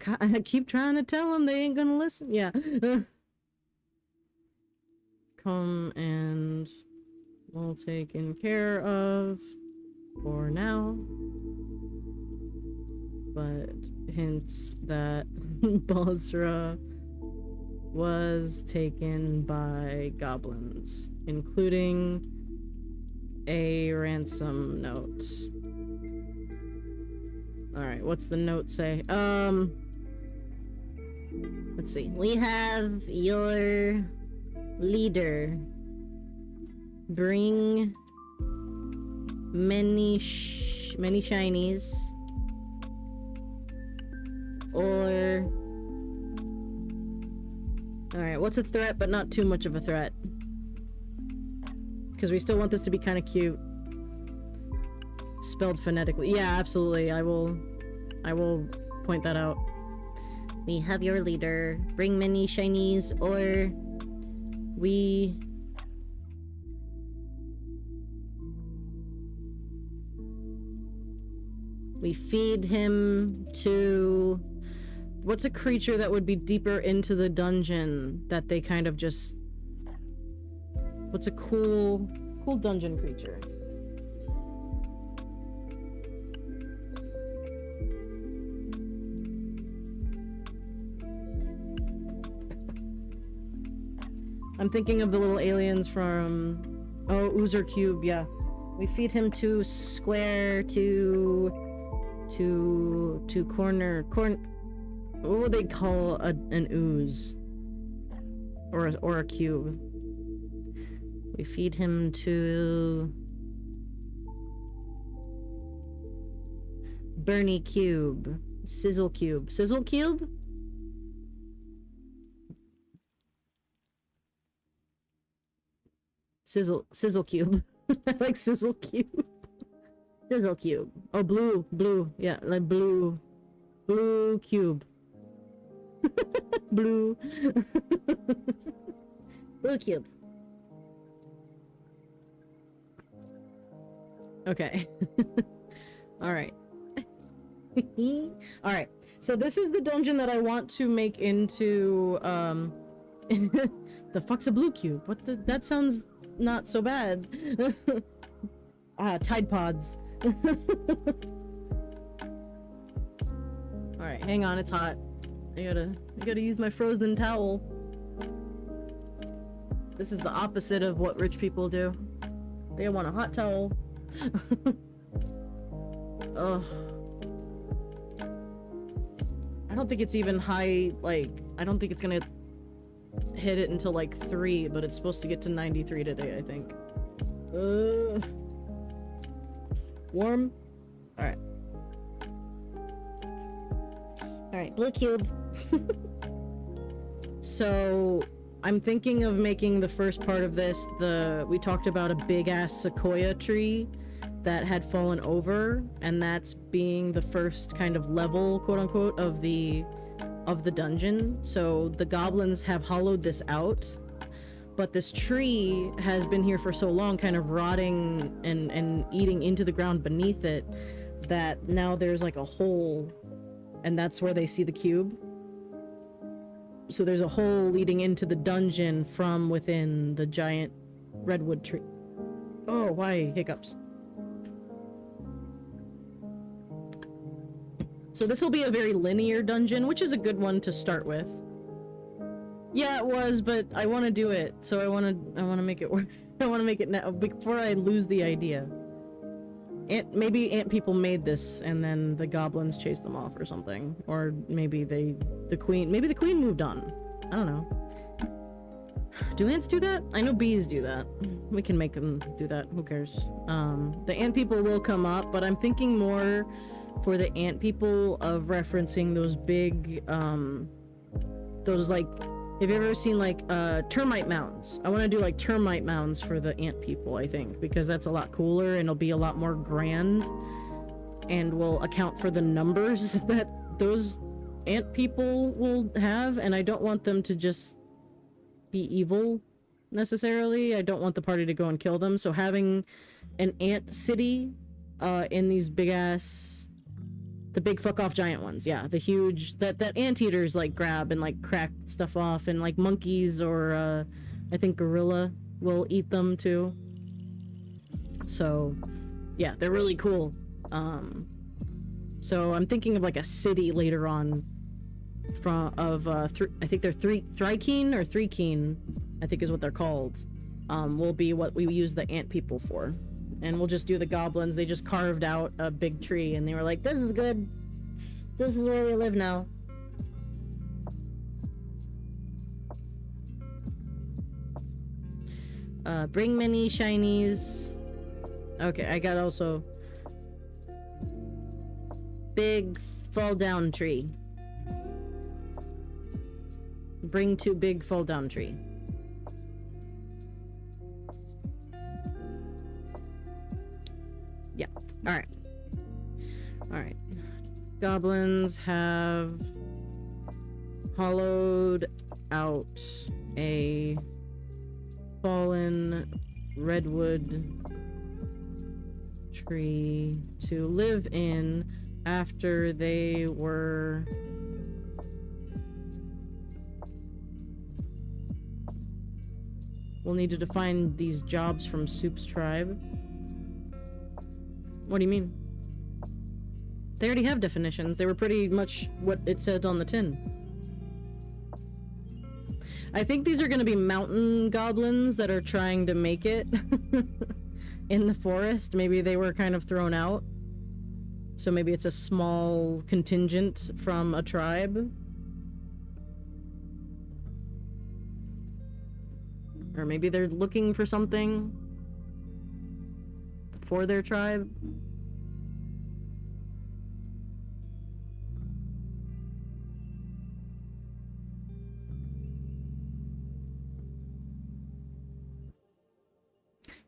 keep trying to tell them they ain't gonna listen. Yeah. Calm and well taken care of for now. But hints that Bozra was taken by goblins, including a ransom note. Alright, what's the note say? Let's see. We have your leader. Bring many shinies. Or... Alright, what's a threat but not too much of a threat? Because we still want this to be kind of cute. Spelled phonetically. Yeah, absolutely. I will point that out. We have your leader. Bring many shinies, or we feed him to... What's a creature that would be deeper into the dungeon that they kind of just... What's a cool dungeon creature? I'm thinking of the little aliens from... Oh, Oozer Cube, yeah. We feed him to square, to corner... What would they call an ooze? Or a cube? We feed him to... Bernie Cube. Sizzle Cube. Sizzle Cube? Sizzle Cube. I like Sizzle Cube. Sizzle Cube. Oh, blue. Yeah, like blue cube. Blue. Blue cube. Okay. Alright. Alright. So this is the dungeon that I want to make into, the fuck's a blue cube? What the... That sounds not so bad. Tide Pods. Alright, hang on, it's hot. I gotta use my frozen towel. This is the opposite of what rich people do. They want a hot towel Ugh. I don't think it's even high, like, I don't think it's gonna hit it until like 3, but it's supposed to get to 93 today, I think. Warm? Alright. Alright, blue cube. So, I'm thinking of making the first part of this, we talked about a big-ass sequoia tree that had fallen over, and that's being the first kind of level, quote-unquote, of the dungeon. So the goblins have hollowed this out, but this tree has been here for so long, kind of rotting and eating into the ground beneath it, that now there's like a hole, and that's where they see the cube. So there's a hole leading into the dungeon from within the giant redwood tree. Oh, why hiccups? So this will be a very linear dungeon, which is a good one to start with. Yeah, it was, but I want to do it, so I want to make it work. I want to make it now before I lose the idea. Maybe ant people made this, and then the goblins chased them off or something, or maybe maybe the queen moved on. I don't know. Do ants do that? I know bees do that. We can make them do that. Who cares? The ant people will come up, but I'm thinking more for the ant people of referencing those big, those like, have you ever seen like termite mounds? I want to do like termite mounds for the ant people, I think, because that's a lot cooler and it'll be a lot more grand and will account for the numbers that those ant people will have, and I don't want them to just be evil necessarily. I don't want the party to go and kill them, so having an ant city in these big ass, the big fuck off giant ones, yeah, the huge that anteaters like grab and like crack stuff off, and like monkeys or I think gorilla will eat them too. So yeah, they're really cool. So I'm thinking of like a city later on I think they're Thrykeen or Thrykeen, I think is what they're called, will be what we use the ant people for. And we'll just do the goblins. They just carved out a big tree and they were like, this is good. This is where we live now. Bring many shinies. Okay, I got also big fall down tree. Bring 2 big fall down tree. Yeah. Alright. Alright. Goblins have hollowed out a fallen redwood tree to live in after they were we'll need to define these jobs from Soup's tribe. What do you mean? They already have definitions. They were pretty much what it said on the tin. I think these are going to be mountain goblins that are trying to make it in the forest. Maybe they were kind of thrown out. So maybe it's a small contingent from a tribe. Or maybe they're looking for something for their tribe.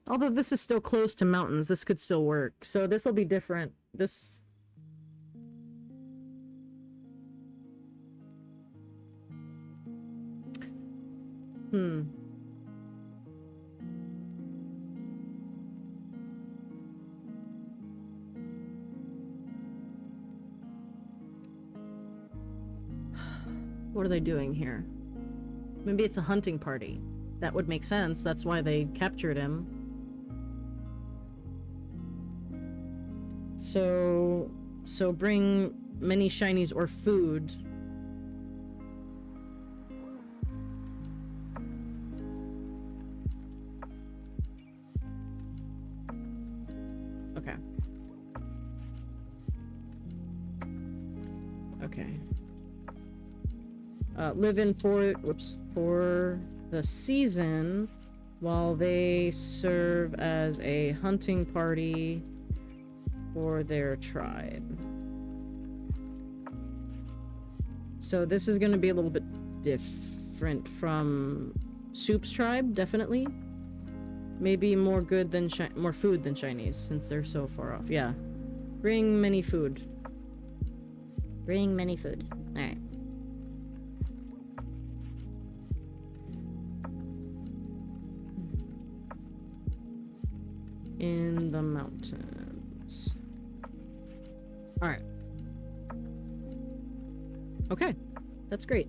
Although this is still close to mountains, this could still work. So this will be different. This... What are they doing here? Maybe it's a hunting party. That would make sense. That's why they captured him. So bring many shinies or food. Okay. Okay. Live in for the season while they serve as a hunting party for their tribe. So this is going to be a little bit different from Soup's tribe, definitely. Maybe more good than more food than Chinese, since they're so far off. Yeah. Bring many food. Bring many food. Alright. In the mountains. Alright. Okay. That's great.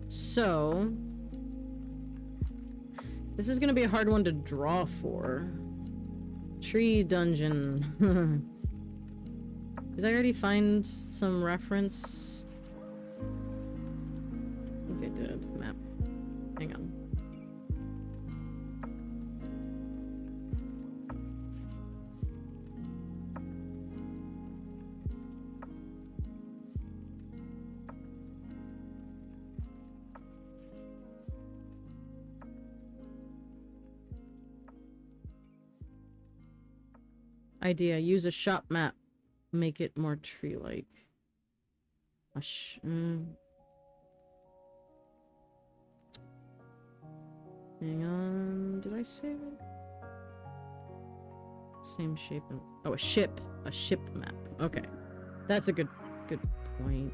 So... this is gonna be a hard one to draw for. Tree dungeon. Did I already find some reference? I think I did. Map. Hang on. Idea. Use a shop map. Make it more tree-like. Hang on. Did I save it? Same shape. Oh, a ship. A ship map. Okay. That's a good point.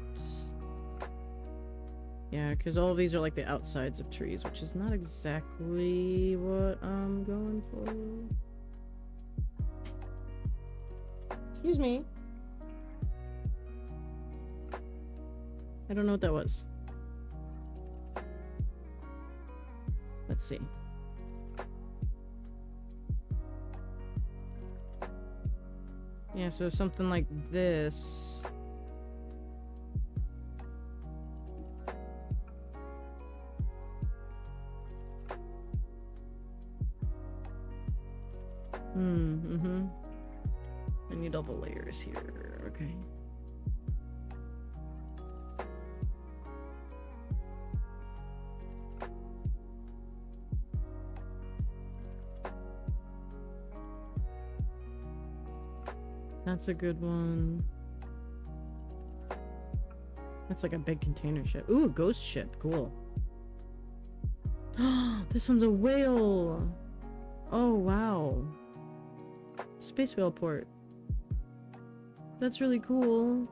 Yeah, because all of these are like the outsides of trees, which is not exactly what I'm going for. Excuse me. I don't know what that was. Let's see. Yeah, so something like this. I need all the layers here, okay. That's a good one. That's like a big container ship. Ooh, ghost ship. Cool. This one's a whale. Oh, wow. Space whale port. That's really cool.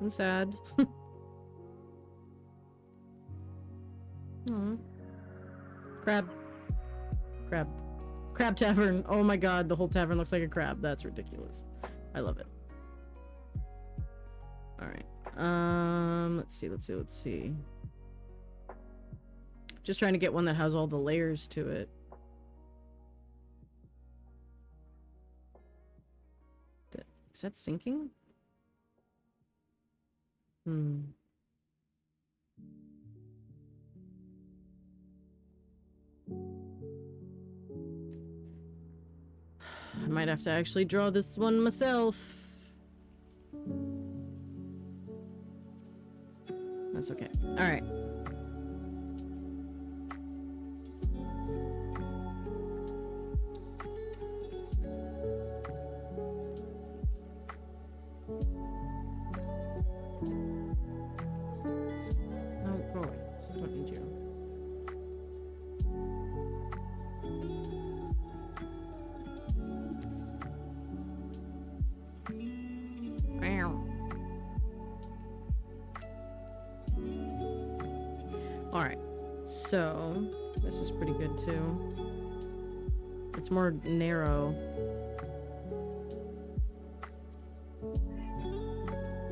And sad. Aw. Crab. Crab. Crab tavern. Oh my god, the whole tavern looks like a crab. That's ridiculous. I love it. Alright. Let's see. Just trying to get one that has all the layers to it. Is that sinking? I might have to actually draw this one myself. That's okay. Alright. Oh, go away. Don't need you. Alright, so this is pretty good too. It's more narrow.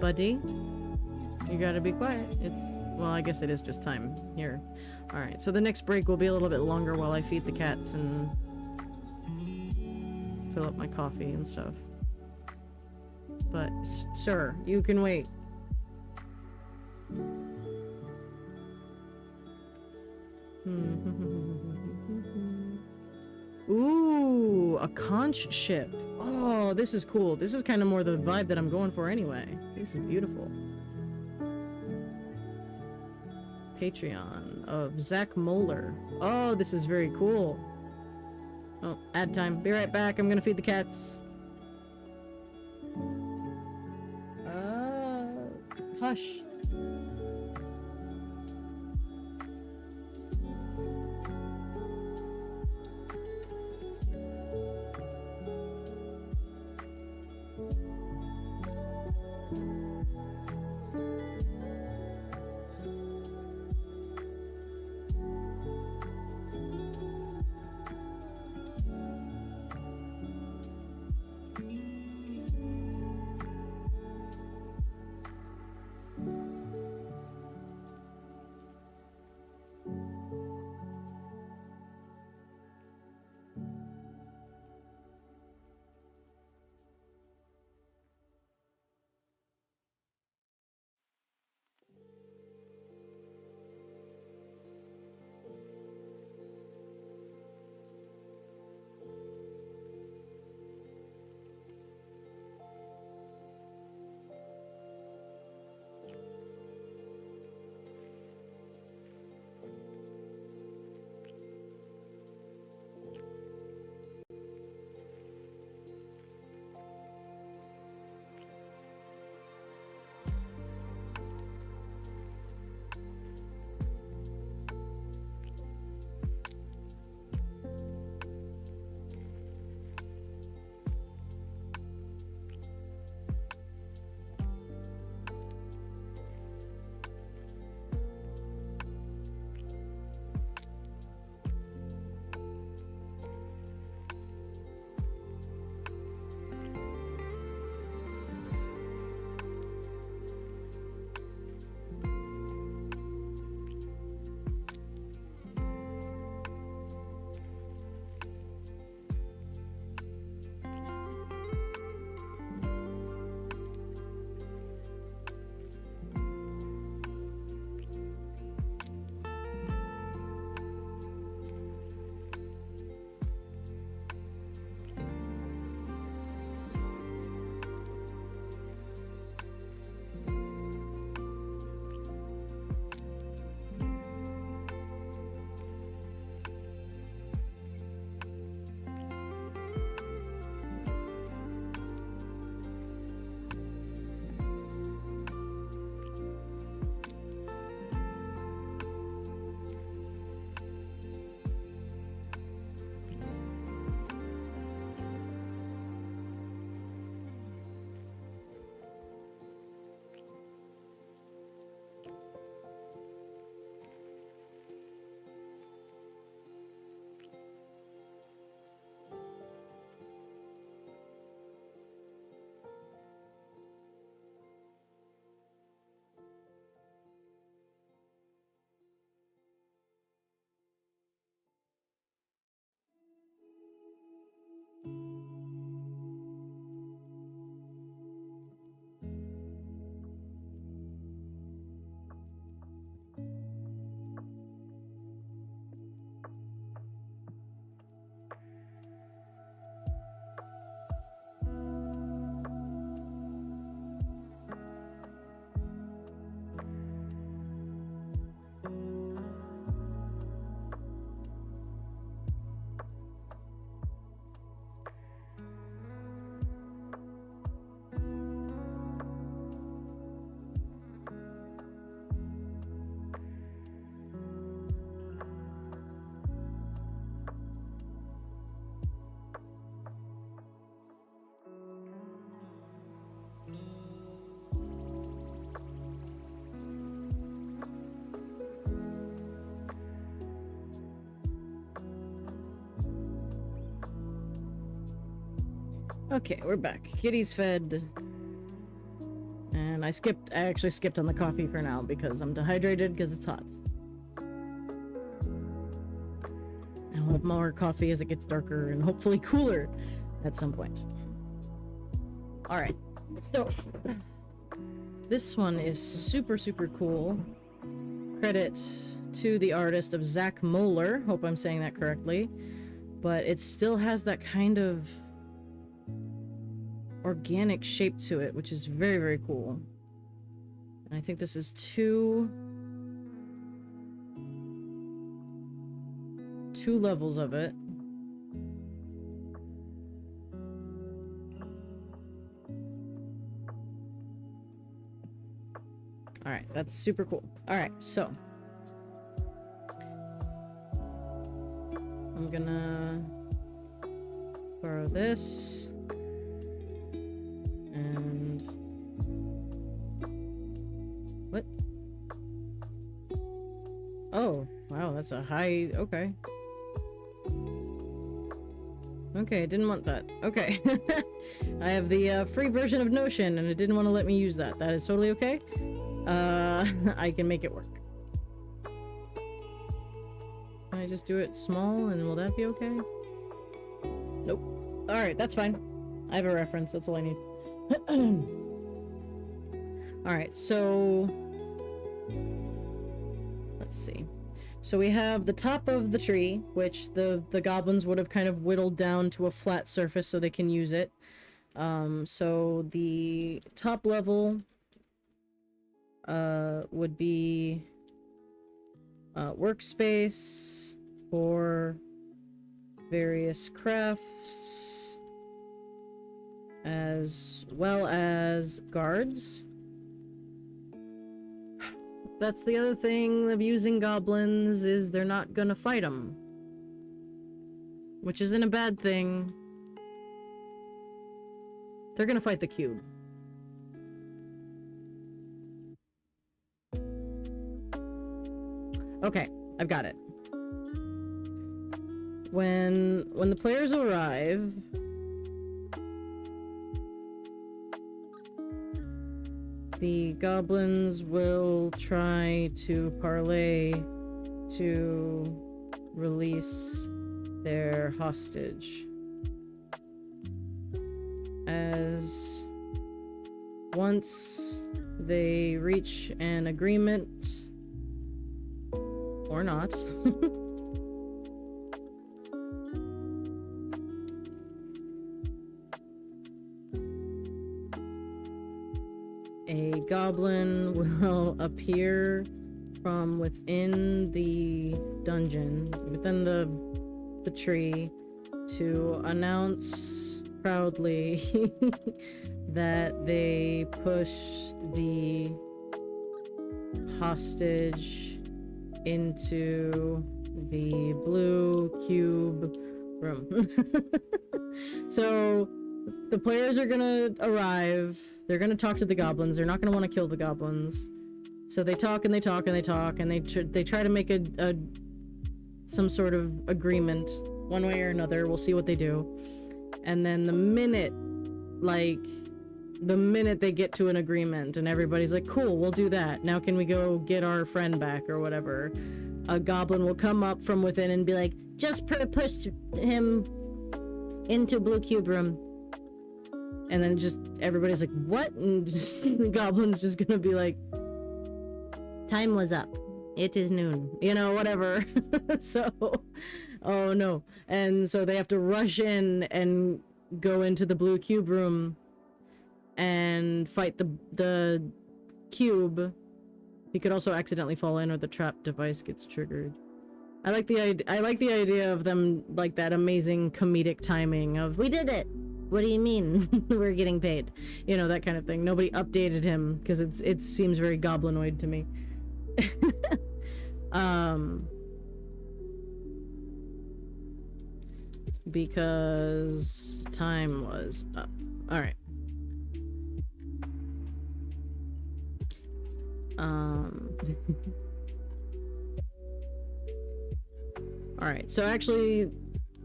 Buddy, you gotta be quiet. Well, I guess it is just time here. Alright, so the next break will be a little bit longer while I feed the cats and fill up my coffee and stuff. But, sir, you can wait. Ooh, a conch ship. Oh, this is cool. This is kind of more the vibe that I'm going for anyway. This is beautiful. Patreon of Zach Moeller. Oh, this is very cool. Oh, ad time. Be right back. I'm gonna feed the cats. Hush. Okay, we're back. Kitty's fed. And I actually skipped on the coffee for now because I'm dehydrated because it's hot. I'll have more coffee as it gets darker and hopefully cooler at some point. Alright, so this one is super, super cool. Credit to the artist of Zach Moeller. Hope I'm saying that correctly. But it still has that kind of organic shape to it, which is very, very cool. And I think this is two levels of it. Alright, that's super cool. Alright, so I'm gonna borrow this and what? Oh, wow, that's a high. Okay. Okay, I didn't want that. Okay. I have the free version of Notion and it didn't want to let me use that. That is totally okay. I can make it work. Can I just do it small and will that be okay? Nope. Alright, that's fine. I have a reference, that's all I need. Alright, so... let's see. So we have the top of the tree, which the goblins would have kind of whittled down to a flat surface so they can use it. So the top level would be workspace for various crafts, as well as guards. That's the other thing of using goblins, is they're not gonna fight them. Which isn't a bad thing. They're gonna fight the cube. Okay, I've got it. When the players arrive, the goblins will try to parlay to release their hostage. As once they reach an agreement, or not, a goblin will appear from within the dungeon, within the tree, to announce proudly that they pushed the hostage into the blue cube room. So the players are gonna arrive, they're gonna talk to the goblins, they're not gonna want to kill the goblins. So they talk and they talk and they talk and they try to make a some sort of agreement one way or another. We'll see what they do. And then the minute they get to an agreement and everybody's like, cool, we'll do that. Now can we go get our friend back or whatever? A goblin will come up from within and be like, just push him into blue cube room. And then just everybody's like, what? And just, the goblin's just gonna be like, time was up. It is noon. You know, whatever. So, oh no. And so they have to rush in and go into the blue cube room and fight the cube. He could also accidentally fall in or the trap device gets triggered. I like the idea of them, like, that amazing comedic timing of, we did it! What do you mean? We're getting paid. You know, that kind of thing. Nobody updated him, because it seems very goblinoid to me. Because time was up. Alright. Alright, so actually,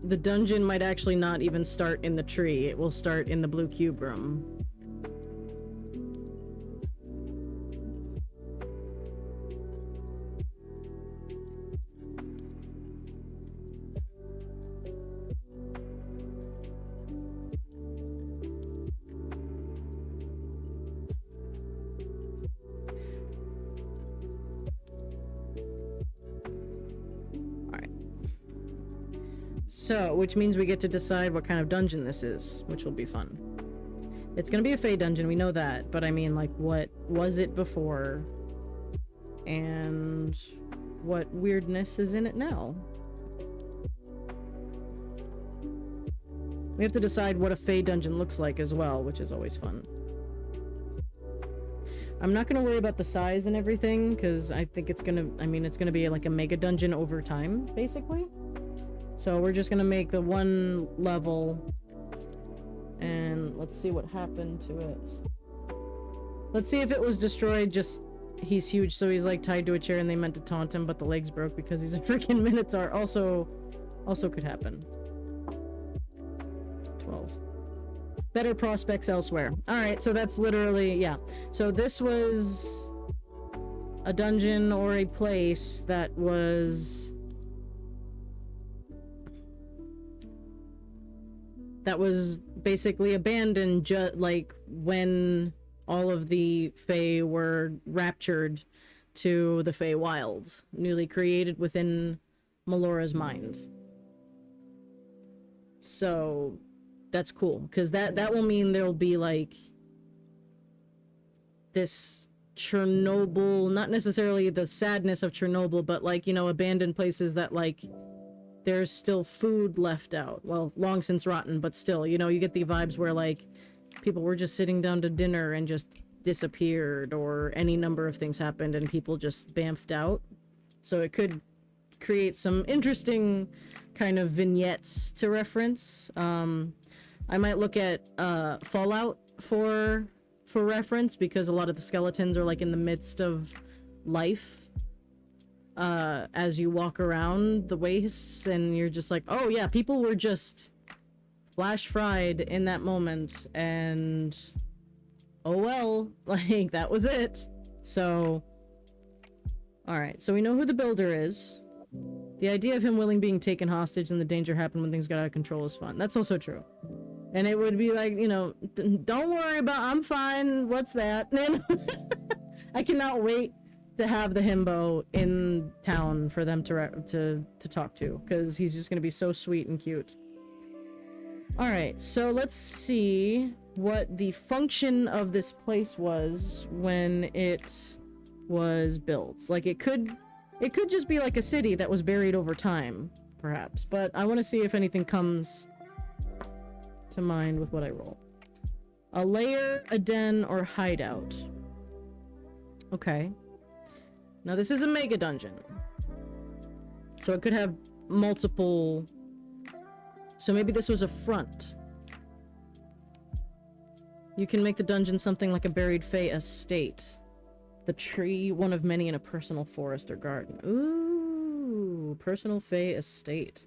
the dungeon might actually not even start in the tree. It will start in the blue cube room. So, which means we get to decide what kind of dungeon this is, which will be fun. It's gonna be a Fey dungeon, we know that, but I mean, like, what was it before? And what weirdness is in it now? We have to decide what a Fey dungeon looks like as well, which is always fun. I'm not gonna worry about the size and everything, because I think it's gonna, it's gonna be like a mega dungeon over time, basically. So we're just gonna make the one level, and let's see what happened to it. Let's see if it was destroyed, just, he's huge, so he's like tied to a chair and they meant to taunt him, but the legs broke because he's a freaking Minotaur. Also could happen. 12. Better prospects elsewhere. Alright, so that's literally, yeah. So this was a dungeon or a place that was basically abandoned like when all of the Fae were raptured to the Fae Wilds, newly created within Melora's mind. So that's cool, because that will mean there'll be like this Chernobyl, not necessarily the sadness of Chernobyl, but like, you know, abandoned places that like there's still food left out. Well, long since rotten, but still, you know, you get the vibes where like people were just sitting down to dinner and just disappeared, or any number of things happened and people just bamfed out. So it could create some interesting kind of vignettes to reference. I might look at Fallout for reference, because a lot of the skeletons are like in the midst of life as you walk around the wastes, and you're just like, oh yeah, people were just flash fried in that moment, and oh well, like that was it. So alright, so we know who the builder is. The idea of him being taken hostage and the danger happened when things got out of control is fun. That's also true. And it would be like, you know, don't worry about, I'm fine, what's that? I cannot wait to have the himbo in town for them to talk to, because he's just gonna be so sweet and cute. Alright, so let's see what the function of this place was when it was built. Like, it could just be like a city that was buried over time, perhaps, but I want to see if anything comes to mind with what I roll. A lair, a den, or hideout. Okay. Now this is a mega dungeon, so it could have multiple. So maybe this was a front. You can make the dungeon something like a buried Fae estate. The tree, one of many in a personal forest or garden. Ooh, personal Fae estate.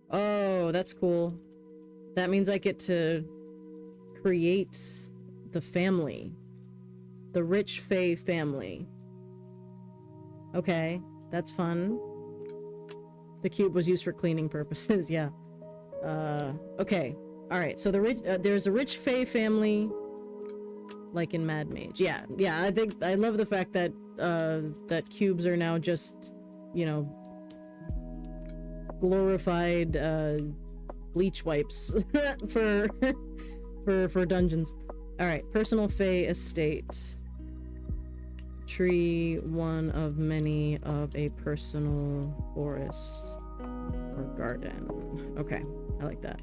Oh, that's cool. That means I get to create the family. The rich Fae family. Okay, that's fun. The cube was used for cleaning purposes, yeah. Okay. Alright, so there's a rich Fae family, like in Mad Mage. Yeah, I love the fact that, that cubes are now just, you know, glorified, bleach wipes for dungeons. Alright, personal Fae estate. Tree, one of many of a personal forest or garden. Okay, I like that.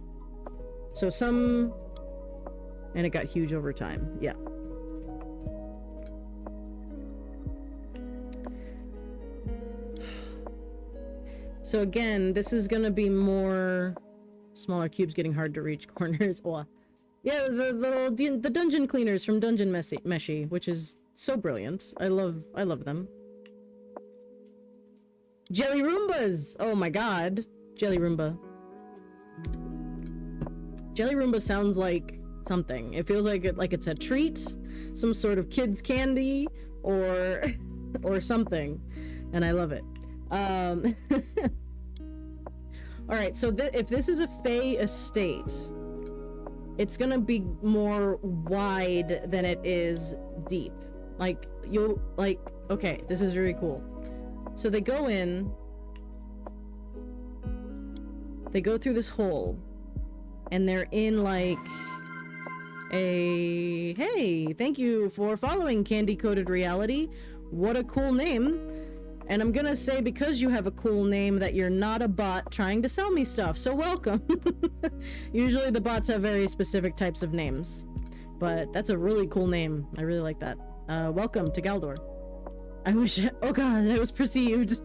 So some... And it got huge over time. Yeah. So again, this is gonna be more... Smaller cubes getting hard to reach corners. Well, yeah, the dungeon cleaners from Dungeon Meshi, which is so brilliant. I love them. Jelly Roombas! Oh my god. Jelly Roomba. Jelly Roomba sounds like something. It feels like it's a treat, some sort of kid's candy, or something. And I love it. Alright, so if this is a Fae estate, it's gonna be more wide than it is deep. Like, okay, this is very cool. So they go in, they go through this hole, and they're in like a... Hey, thank you for following Candy Coated Reality. What a cool name. And I'm gonna say, because you have a cool name, that you're not a bot trying to sell me stuff, so welcome. Usually the bots have very specific types of names, but that's a really cool name. I really like that. Welcome to Galdor. I wish... Oh god, I was perceived.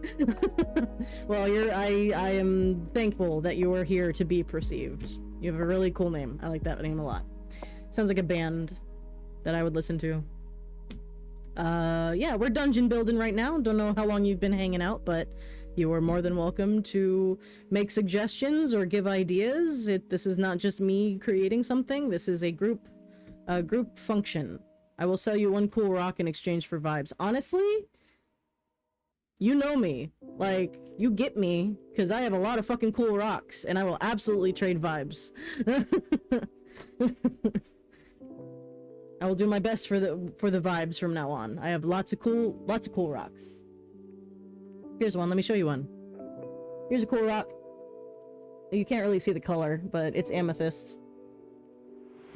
Well, I am thankful that you are here to be perceived. You have a really cool name. I like that name a lot. Sounds like a band that I would listen to. Yeah, we're dungeon building right now. Don't know how long you've been hanging out, but you are more than welcome to make suggestions or give ideas. This is not just me creating something. This is a group function. I will sell you one cool rock in exchange for vibes. Honestly, you know me. Like, you get me, because I have a lot of fucking cool rocks, and I will absolutely trade vibes. I will do my best for the vibes from now on. I have lots of cool rocks. Here's one. Let me show you one. Here's a cool rock. You can't really see the color, but it's amethyst.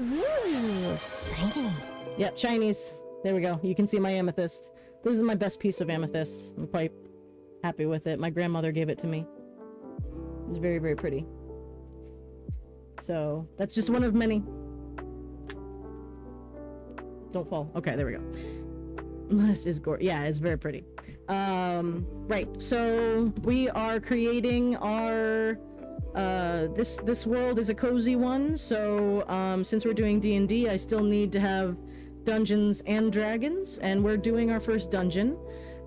Ooh, shiny. Yep, shinies. There we go. You can see my amethyst. This is my best piece of amethyst. I'm quite happy with it. My grandmother gave it to me. It's very, very pretty. So, that's just one of many. Don't fall. Okay, there we go. This is gorgeous. Yeah, it's very pretty. Right. So we are creating our this world is a cozy one. So since we're doing D&D, I still need to have Dungeons and Dragons, and we're doing our first dungeon.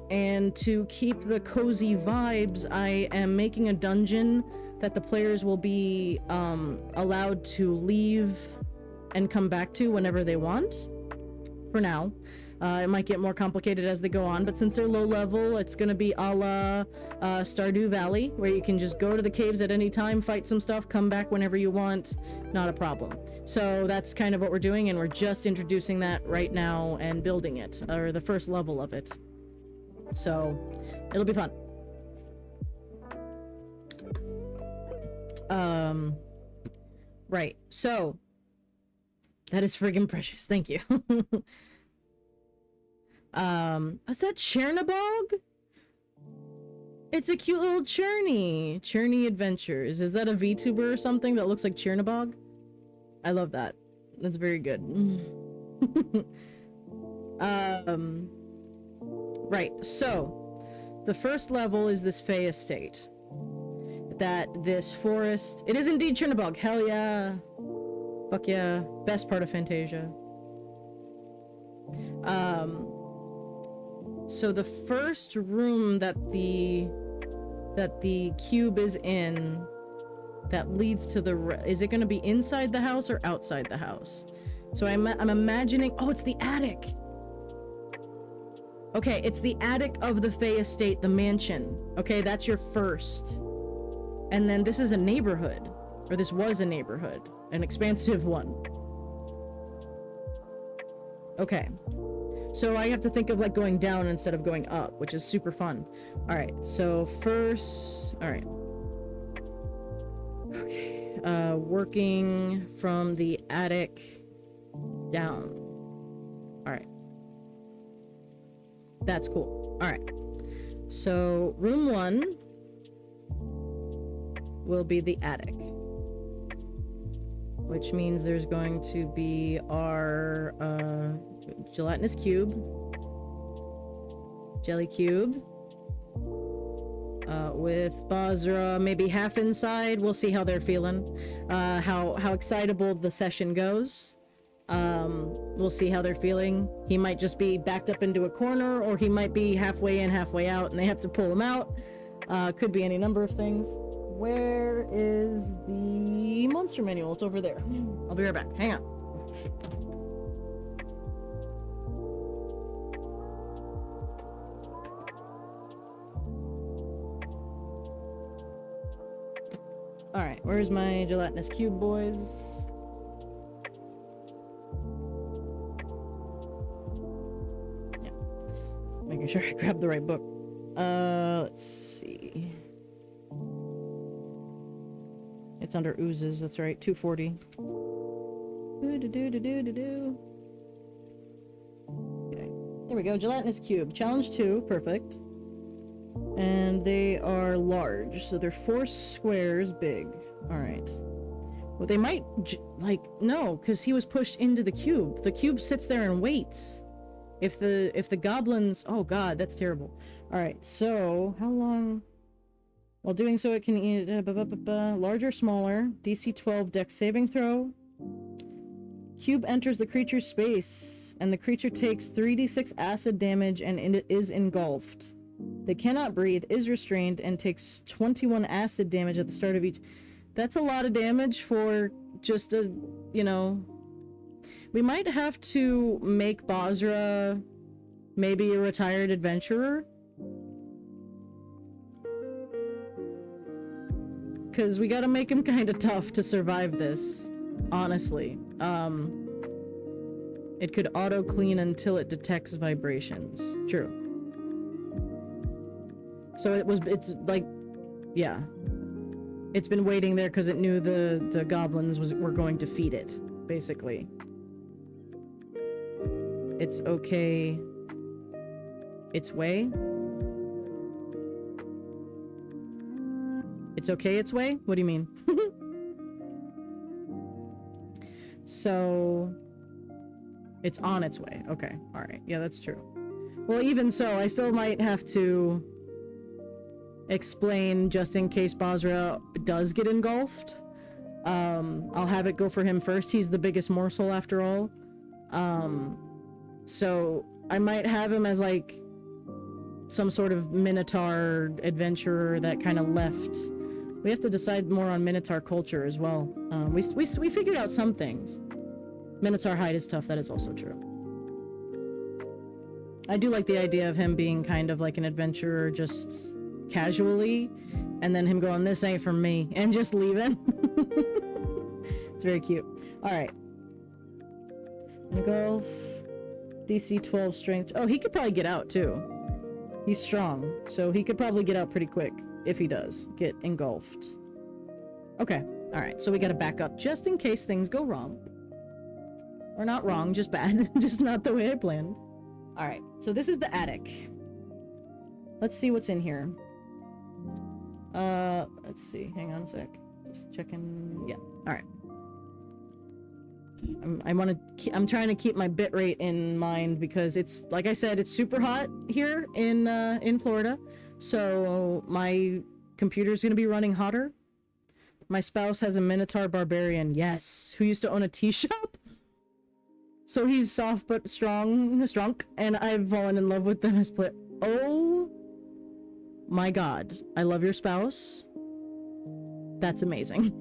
And to keep the cozy vibes, I am making a dungeon that the players will be allowed to leave and come back to whenever they want. For now. It might get more complicated as they go on, but since they're low level, it's gonna be a la Stardew Valley, where you can just go to the caves at any time, fight some stuff, come back whenever you want, not a problem. So that's kind of what we're doing, and we're just introducing that right now and building it, or the first level of it. So, it'll be fun. Right, so... That is friggin' precious, thank you. Is that Chernabog? It's a cute little Churny. Churny Adventures. Is that a VTuber or something that looks like Chernabog? I love that. That's very good. Right, so the first level is this Fey Estate. This forest... It is indeed Chernabog, hell yeah! Fuck yeah. Best part of Fantasia. So the first room that the cube is in, that leads to the... Is it gonna be inside the house or outside the house? So I'm imagining... Oh, it's the attic! Okay, it's the attic of the Fey Estate, the mansion. Okay, that's your first. And then this is a neighborhood. Or this was a neighborhood. An expansive one. Okay. So I have to think of like going down instead of going up, which is super fun. Alright, so first... Alright. Okay. Working from the attic down. Alright. That's cool. Alright. So, room 1 will be the attic. Which means there's going to be our gelatinous cube, jelly cube, with Basra maybe half inside. We'll see how they're feeling, how excitable the session goes. We'll see how they're feeling. He might just be backed up into a corner, or he might be halfway in, halfway out, and they have to pull him out. Could be any number of things. Where is the monster manual? It's over there. I'll be right back. Hang on. Alright, where's my gelatinous cube, boys? Yeah. Making sure I grab the right book. Let's see. It's under oozes, that's right. 240. Do-do-do-do-do-do-do. Okay. There we go. Gelatinous cube. Challenge 2. Perfect. And they are large, so they're 4 squares big. Alright. Well, they might, like, no, because he was pushed into the cube. The cube sits there and waits. If the goblins... Oh god, that's terrible. Alright, so, how long... While doing so, it can eat... larger, smaller. DC 12 dex saving throw. Cube enters the creature's space, and the creature takes 3d6 acid damage and it is engulfed. They cannot breathe, is restrained, and takes 21 acid damage at the start of each... That's a lot of damage for just a, you know... We might have to make Basra maybe a retired adventurer. Because we gotta make him kind of tough to survive this, honestly. It could auto-clean until it detects vibrations. True. So it's like, yeah. It's been waiting there because it knew the goblins were going to feed it, basically. It's okay. Its way? It's okay its way? What do you mean? So... It's on its way. Okay, alright. Yeah, that's true. Well, even so, I still might have to explain just in case Basra does get engulfed. I'll have it go for him first. He's the biggest morsel after all. So I might have him as like some sort of Minotaur adventurer that kind of left. We have to decide more on Minotaur culture as well. We figured out some things. Minotaur hide is tough, that is also true. I do like the idea of him being kind of like an adventurer just casually, and then him going, this ain't for me, and just leaving. It's very cute. Alright. Engulf. DC 12 strength. Oh, he could probably get out too. He's strong, so he could probably get out pretty quick if he does get engulfed. Okay. Alright, so we gotta back up just in case things go wrong. Or not wrong, just bad. Just not the way I planned. Alright, so this is the attic. Let's see what's in here. Let's see. Hang on a sec. Just checking. Yeah. Alright. I'm trying to keep my bit rate in mind because it's, like I said, it's super hot here in Florida. So my computer's gonna be running hotter. My spouse has a Minotaur Barbarian, yes, who used to own a tea shop. So he's soft but strong, and I've fallen in love with them as play. Oh my god. I love your spouse. That's amazing.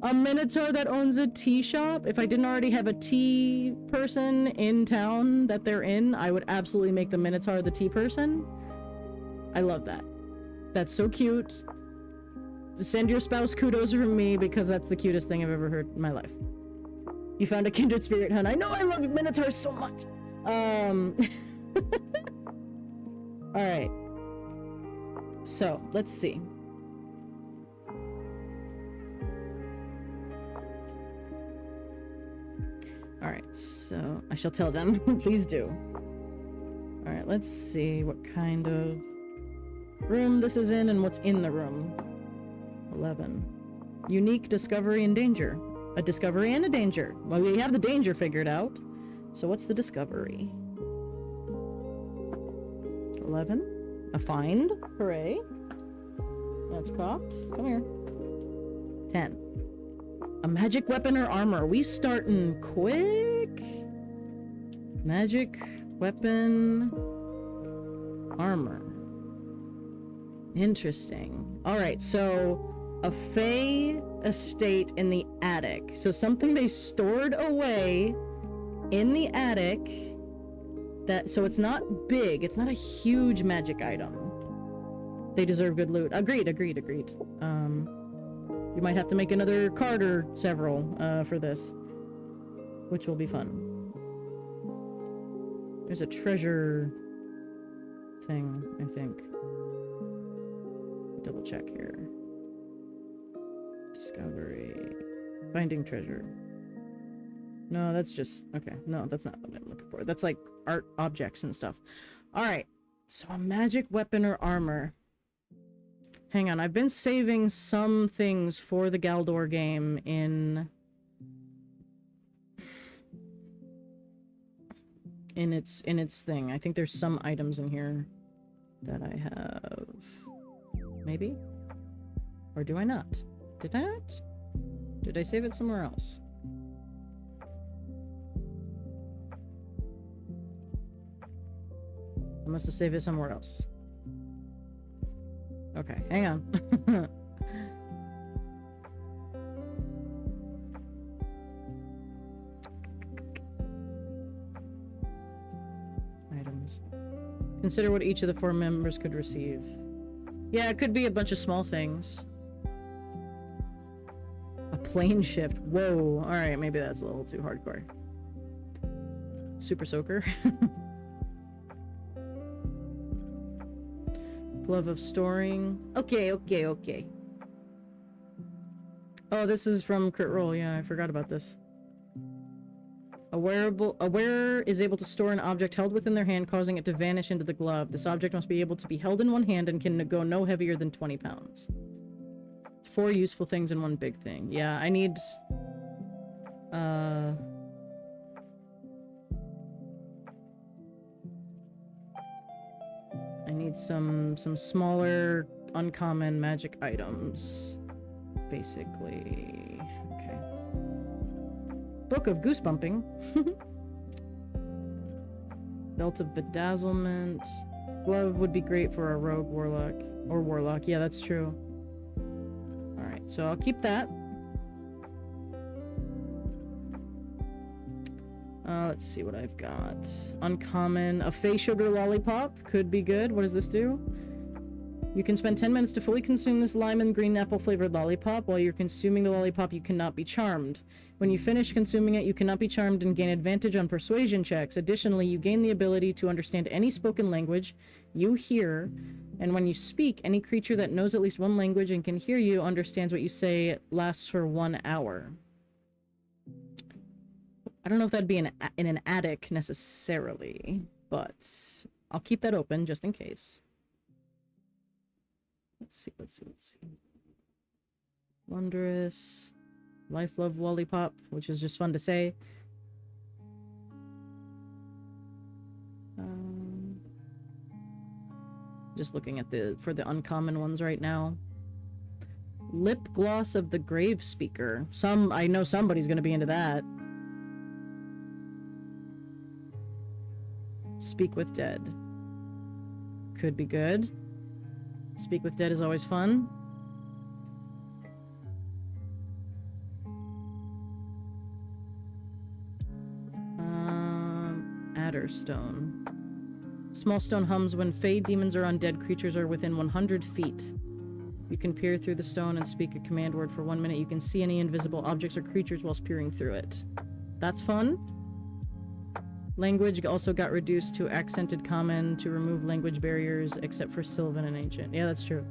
A Minotaur that owns a tea shop? If I didn't already have a tea person in town that they're in, I would absolutely make the Minotaur the tea person. I love that. That's so cute. Send your spouse kudos from me because that's the cutest thing I've ever heard in my life. You found a kindred spirit, hun. I know I love Minotaurs so much. Alright. So, let's see. Alright, so I shall tell them. Please do. Alright, let's see what kind of room this is in and what's in the room. 11. Unique, discovery, and danger. A discovery and a danger. Well, we have the danger figured out. So what's the discovery? 11. A find. Hooray. That's cropped. Come here. 10. A magic weapon or armor. We starting quick. Magic weapon armor. Interesting. Alright, so a Fey estate in the attic. So something they stored away in the attic. So it's not big. It's not a huge magic item. They deserve good loot. Agreed. You might have to make another card or several for this, which will be fun. There's a treasure thing, I think. Double check here. Discovery. Finding treasure. No, that's just... Okay, no, that's not what I'm looking for. That's like art objects and stuff. Alright, so a magic weapon or armor. Hang on, I've been saving some things for the Galdor game in its thing. I think there's some items in here that I have. Maybe? Or do I not? Did I not? Did I save it somewhere else? I must have saved it somewhere else. Okay, hang on. Items. Consider what each of the 4 members could receive. Yeah, it could be a bunch of small things. A plane shift. Whoa. Alright, maybe that's a little too hardcore. Super soaker. Glove of storing. Okay. Oh, this is from Crit Roll. Yeah, I forgot about this. A wearer is able to store an object held within their hand, causing it to vanish into the glove. This object must be able to be held in one hand and can go no heavier than 20 pounds. 4 useful things and 1 big thing. Yeah, I need... I need some smaller, uncommon magic items. Basically. Okay. Book of Goosebumping. Belt of Bedazzlement. Glove would be great for a rogue warlock. Or warlock. Yeah, that's true. Alright, so I'll keep that. Let's see what I've got. Uncommon. A Fey Sugar Lollipop could be good. What does this do? You can spend 10 minutes to fully consume this lime and green apple flavored lollipop. While you're consuming the lollipop, you cannot be charmed. When you finish consuming it, you cannot be charmed and gain advantage on persuasion checks. Additionally, you gain the ability to understand any spoken language you hear, and when you speak, any creature that knows at least 1 language and can hear you understands what you say. It lasts for 1 hour. I don't know if that'd be in an attic necessarily, but I'll keep that open just in case. Let's see. Wondrous. Life, love, lollipop, which is just fun to say. Just looking at for the uncommon ones right now. Lip gloss of the grave speaker. I know somebody's gonna be into that. Speak with dead. Could be good. Speak with dead is always fun. Adderstone. Small stone hums when fey demons or undead creatures are within 100 feet. You can peer through the stone and speak a command word for 1 minute. You can see any invisible objects or creatures whilst peering through it. That's fun. Language also got reduced to accented common to remove language barriers except for Sylvan and Ancient. Yeah, that's true.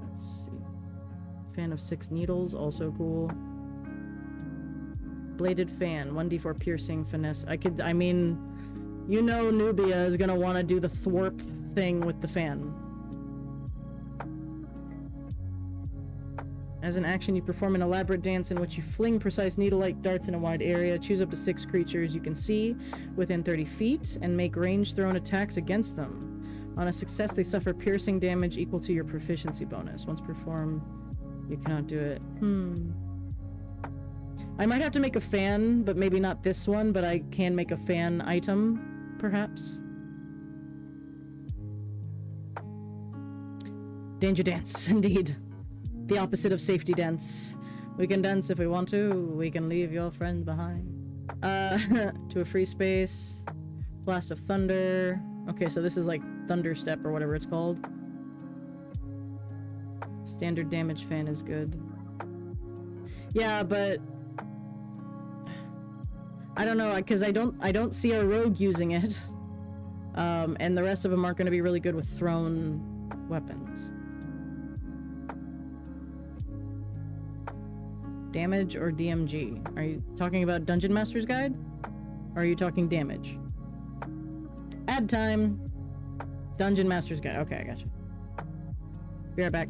Let's see. Fan of 6 needles, also cool. Bladed fan, 1d4 piercing, finesse. I mean, you know Nubia is gonna want to do the thwarp thing with the fan. As an action, you perform an elaborate dance in which you fling precise needle-like darts in a wide area. Choose up to 6 creatures you can see within 30 feet, and make ranged thrown attacks against them. On a success, they suffer piercing damage equal to your proficiency bonus. Once performed, you cannot do it. I might have to make a fan, but maybe not this one, but I can make a fan item, perhaps. Danger dance, indeed. The opposite of safety dance. We can dance if we want to. We can leave your friend behind. To a free space. Blast of thunder. Okay, so this is like thunder step or whatever it's called. Standard damage fan is good. Yeah, but I don't know, because I don't see our rogue using it. And the rest of them aren't going to be really good with thrown weapons. Damage or DMG? Are you talking about Dungeon Master's Guide? Or are you talking damage? Ad time. Dungeon Master's Guide. Okay, I gotcha. Be right back.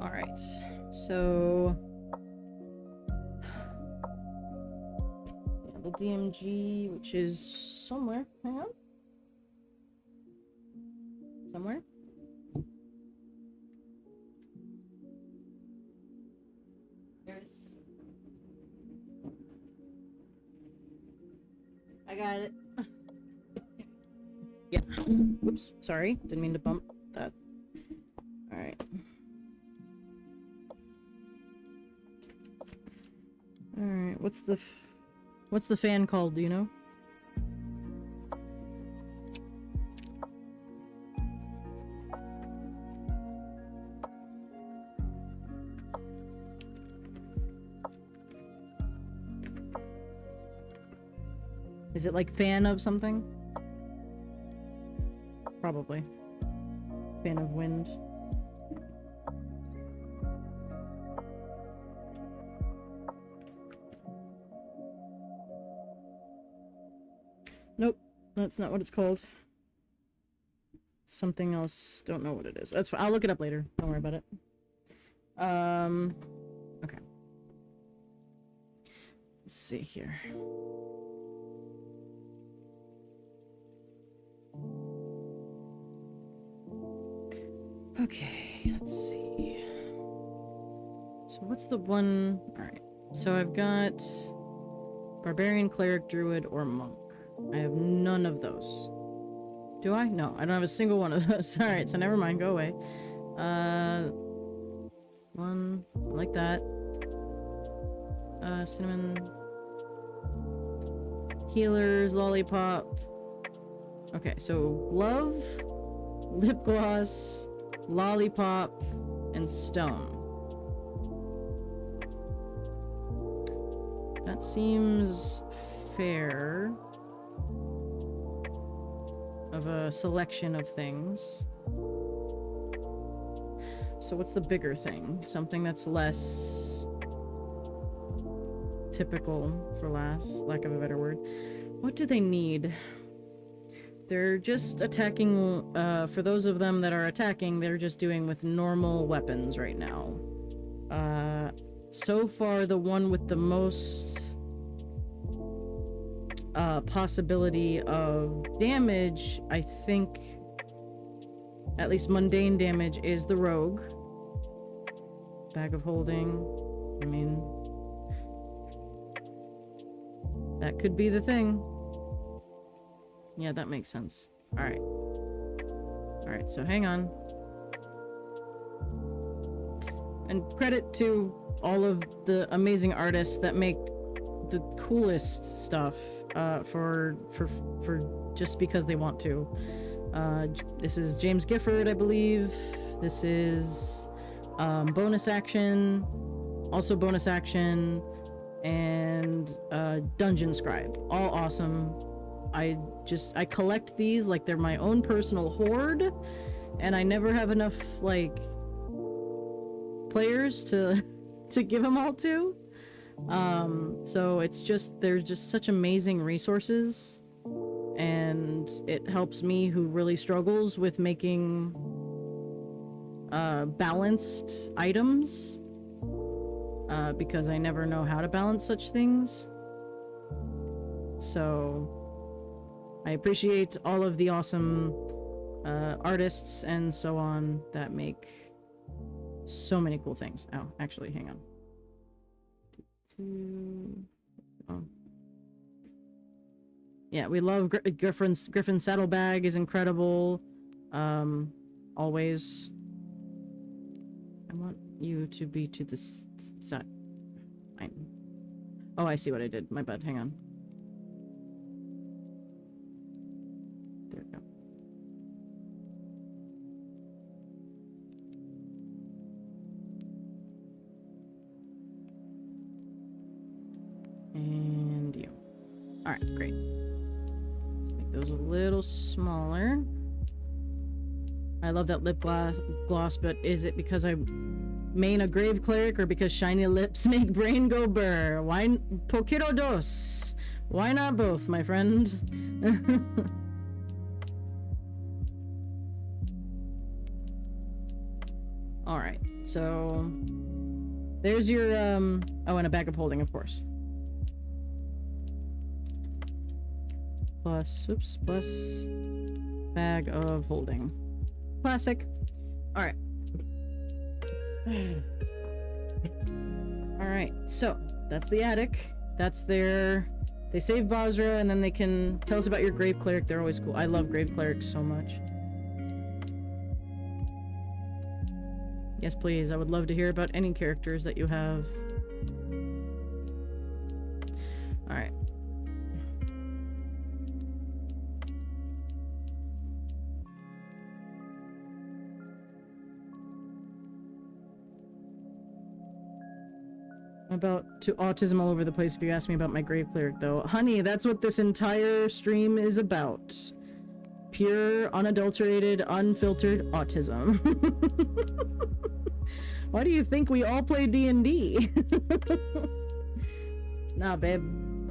Alright, so... yeah, the DMG, which is somewhere. Hang on. Somewhere? There's... I got it. Yeah. Whoops, sorry. Didn't mean to bump that. Alright. Alright, what's the fan called, do you know? Is it like fan of something? Probably. Fan of wind. Nope, that's not what it's called. Something else, don't know what it is. That's fine. I'll look it up later. Don't worry about it. Okay. Let's see here. Okay, let's see. So what's the one... Alright, so I've got Barbarian, Cleric, Druid, or Monk. I have none of those. Do I? No, I don't have a single one of those. Alright, so never mind, go away. One, like that. Cinnamon. Healers, Lollipop. Okay, so glove, lip gloss, Lollipop, and stone. That seems fair. Of a selection of things. So what's the bigger thing? Something that's less typical, for lack of a better word. What do they need? They're just attacking, for those of them that are attacking, they're just doing with normal weapons right now. so far the one with the most possibility of damage, I think, at least mundane damage, is the rogue. Bag of holding. I mean, that could be the thing. Yeah, that makes sense. Alright. Alright, so hang on. And credit to all of the amazing artists that make the coolest stuff for just because they want to. This is James Gifford, I believe. This is Bonus Action, also Bonus Action, and Dungeon Scribe. All awesome. I collect these like they're my own personal hoard, and I never have enough like players to give them all to. So it's just, they're just such amazing resources, and it helps me who really struggles with making balanced items, because I never know how to balance such things. So I appreciate all of the awesome artists and so on that make so many cool things. Oh, actually, hang on. Oh. Yeah, we love Griffin's saddlebag is incredible. Always. I want you to be to the side. Oh, I see what I did. My bad. Hang on. There we go. And you. Alright, great. Let's make those a little smaller. I love that lip gloss, but is it because I main a grave cleric or because shiny lips make brain go burr? Why poquito dos? Why not both, my friend? Alright, so there's your oh, and a bag of holding, of course. Plus, oops, plus bag of holding. Classic. Alright. Alright, so that's the attic. That's their... They save Basra, and then they can tell us about your grave cleric. They're always cool. I love grave clerics so much. Yes, please. I would love to hear about any characters that you have. Alright. About to autism all over the place if you ask me about my grave cleric, though. Honey, that's what this entire stream is about. Pure, unadulterated, unfiltered autism. Why do you think we all play D&D? Nah, babe.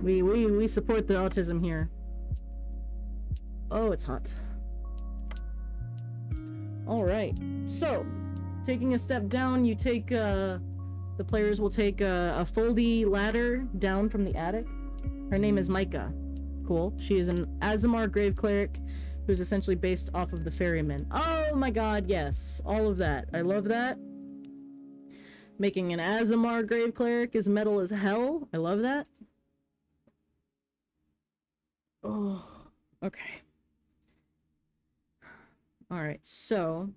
We support the autism here. Oh, it's hot. Alright. So, taking a step down, you take, the players will take a foldy ladder down from the attic. Her name is Micah. Cool. She is an Azamar grave cleric who's essentially based off of the ferryman. Oh my god, yes. All of that. I love that. Making an Azamar grave cleric is metal as hell. I love that. Oh, okay. Alright, so...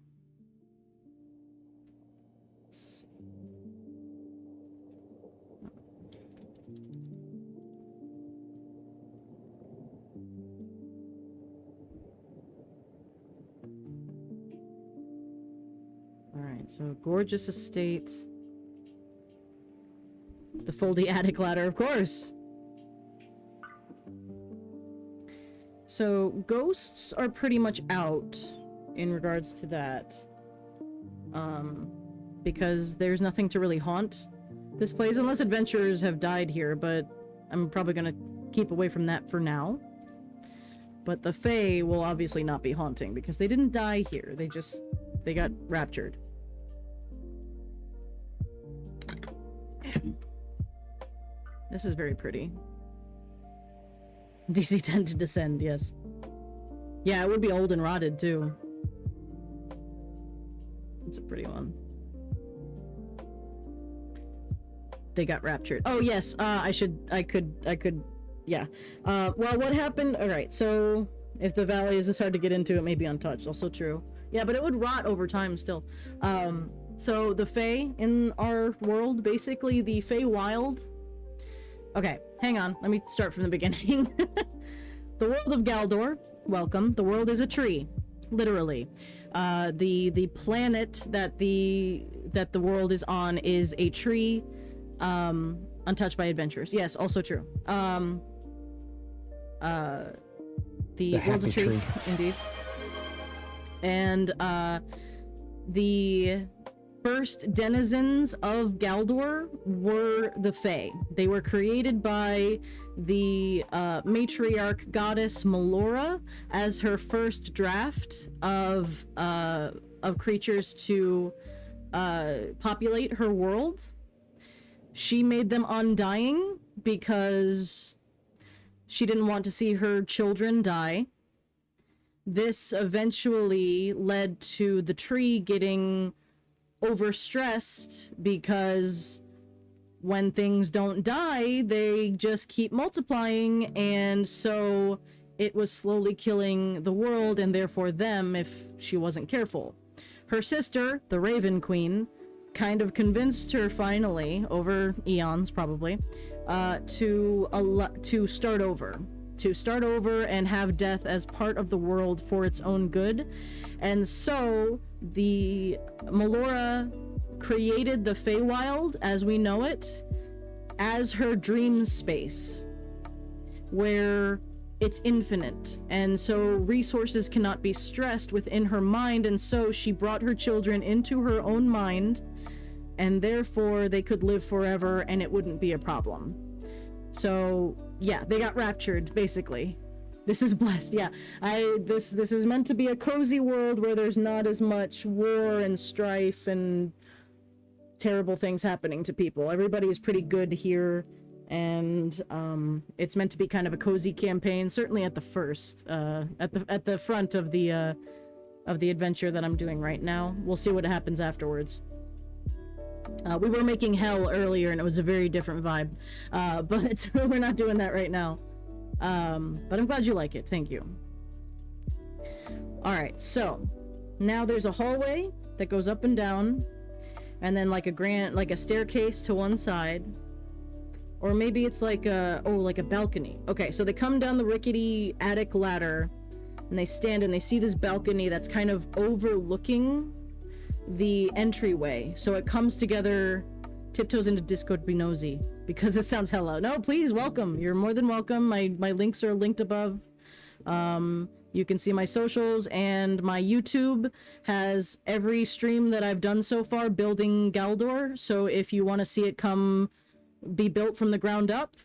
Alright, so gorgeous estate. The foldy attic ladder, of course! So, ghosts are pretty much out in regards to that. Because there's nothing to really haunt this place, unless adventurers have died here, but I'm probably gonna keep away from that for now. But the Fae will obviously not be haunting, because they didn't die here, they got raptured. This is very pretty. DC 10 to descend, yes. Yeah, it would be old and rotted, too. It's a pretty one. They got raptured. Oh, yes, I could, yeah. Well, what happened? Alright, so if the valley is this hard to get into, it may be untouched. Also true. Yeah, but it would rot over time still. So the Fae in our world, basically the Fae Wild. Okay, hang on. Let me start from the beginning. The world of Galdor, welcome. The world is a tree, literally. The planet that the world is on is a tree, untouched by adventurers. Yes, also true. The world's a tree, indeed. And the first denizens of Galdor were the Fae. They were created by the matriarch goddess Melora as her first draft of creatures to populate her world. She made them undying because she didn't want to see her children die. This eventually led to the tree getting overstressed because when things don't die, they just keep multiplying, and so it was slowly killing the world and therefore them if she wasn't careful. Her sister, the Raven Queen, kind of convinced her finally, over eons probably, to start over. To start over and have death as part of the world for its own good. And so the Melora created the Feywild as we know it as her dream space, where it's infinite, and so resources cannot be stressed within her mind, and so she brought her children into her own mind, and therefore they could live forever and it wouldn't be a problem. So yeah, they got raptured, basically. This is blessed, yeah. This is meant to be a cozy world where there's not as much war and strife and terrible things happening to people. Everybody is pretty good here, and it's meant to be kind of a cozy campaign, certainly at the first, at the front of the adventure that I'm doing right now. We'll see what happens afterwards. We were making hell earlier, and it was a very different vibe, but we're not doing that right now. But I'm glad you like it. Thank you. Alright, so now there's a hallway that goes up and down, and then like a staircase to one side, or maybe it's like a balcony. Okay, so they come down the rickety attic ladder, and they stand and they see this balcony that's kind of overlooking the entryway. So it comes together, tiptoes into Discord to be nosy, because it sounds hello. No, please, welcome. You're more than welcome. My links are linked above. You can see my socials, and my YouTube has every stream that I've done so far building Galdor. So if you want to see it be built from the ground up,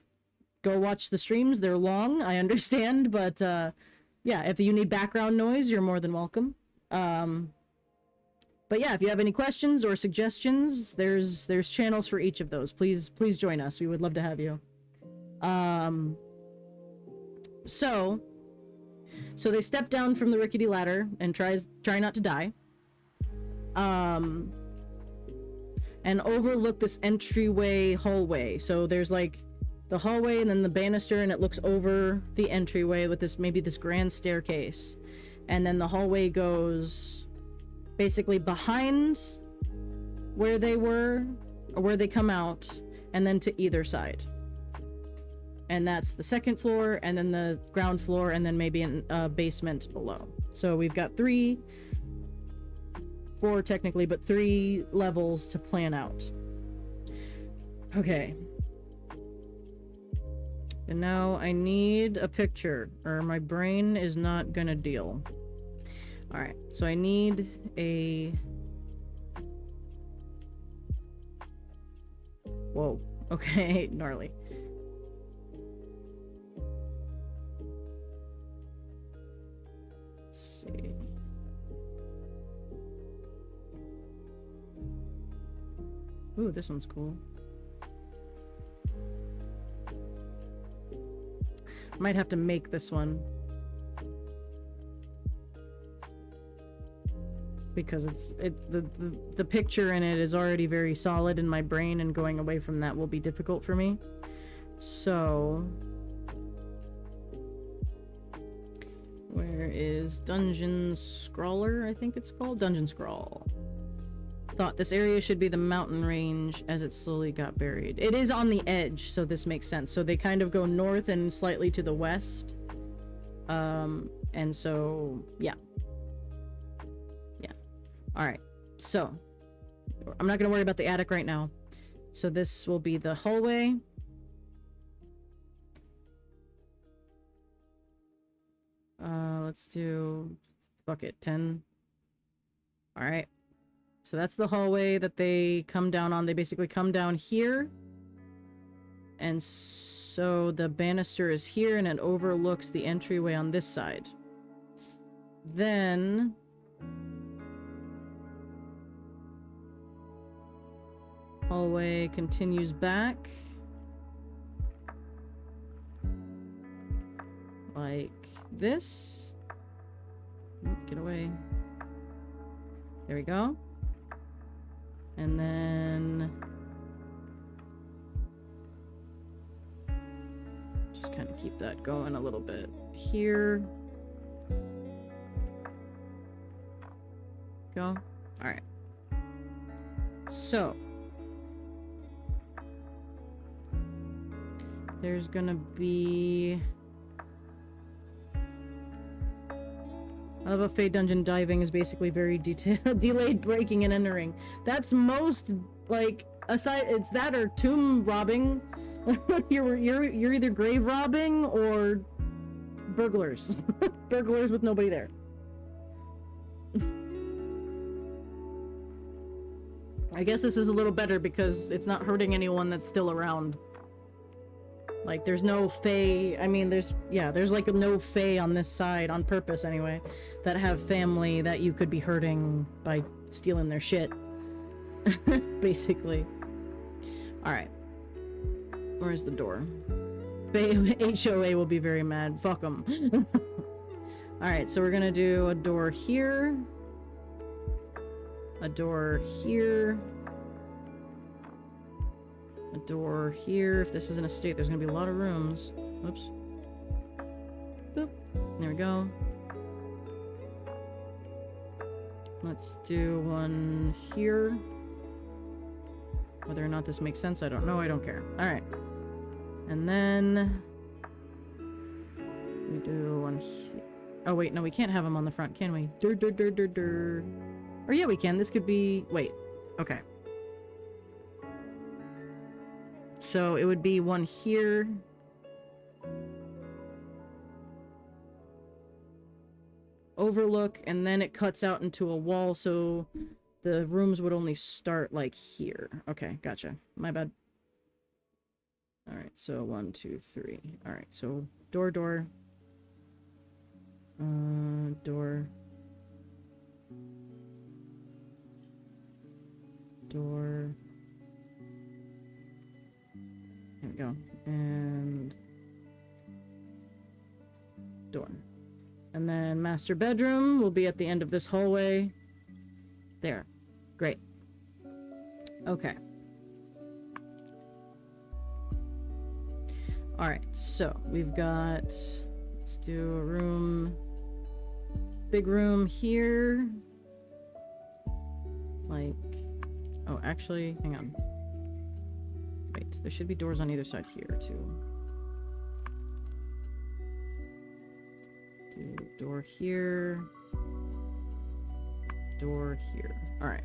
go watch the streams. They're long, I understand, but yeah, if you need background noise, you're more than welcome. But yeah, if you have any questions or suggestions, there's channels for each of those. Please join us. We would love to have you. So they step down from the rickety ladder and try not to die. And overlook this entryway hallway. So there's like the hallway and then the banister, and it looks over the entryway with this grand staircase. And then the hallway goes basically behind where they were, or where they come out, and then to either side. And that's the second floor, and then the ground floor, and then maybe a basement below. So we've got four technically, but 3 levels to plan out. Okay. And now I need a picture, or my brain is not gonna deal. Alright, so I need a... Whoa. Okay, gnarly. Let's see. Ooh, this one's cool. Might have to make this one. Because the picture in it is already very solid in my brain, and going away from that will be difficult for me. So... where is Dungeon Scrawler, I think it's called? Dungeon Scrawl. Thought this area should be the mountain range as it slowly got buried. It is on the edge, so this makes sense. So they kind of go north and slightly to the west. And so, yeah. Yeah. Alright, so. I'm not gonna worry about the attic right now. So this will be the hallway. Let's do... fuck it, 10. Alright. So that's the hallway that they come down on. They basically come down here. And so the banister is here, and it overlooks the entryway on this side. Then... hallway continues back. Like this. Get away. There we go. And then... just kind of keep that going a little bit here. Go. Alright. So... there's gonna be... I love how Fey Dungeon diving is basically very detailed. Delayed breaking and entering. That's most, like, aside, it's that or tomb robbing. you're either grave robbing or burglars. Burglars with nobody there. I guess this is a little better because it's not hurting anyone that's still around. Like, there's no Fae, I mean, there's like no Fae on this side, on purpose anyway, that have family that you could be hurting by stealing their shit. Basically. Alright. Where's the door? Fae HOA will be very mad. Fuck them. Alright, so we're gonna do a door here. A door here. A door here. If this is an estate, there's gonna be a lot of rooms. Whoops. Boop. There we go. Let's do one here. Whether or not this makes sense, I don't know. I don't care. Alright. And then... we do one here. Oh, wait. No, we can't have them on the front, can we? Or yeah, we can. This could be... wait. Okay. So it would be one here. Overlook, and then it cuts out into a wall, so the rooms would only start like here. Okay, gotcha. My bad. Alright, so 1, 2, 3. Alright, so door. Door. Door. There we go. And... door. And then master bedroom will be at the end of this hallway. There. Great. Okay. Alright, so we've got... let's do a room... big room here. Like... oh, actually, hang on. Wait, there should be doors on either side here, too. Do door here. Door here. Alright.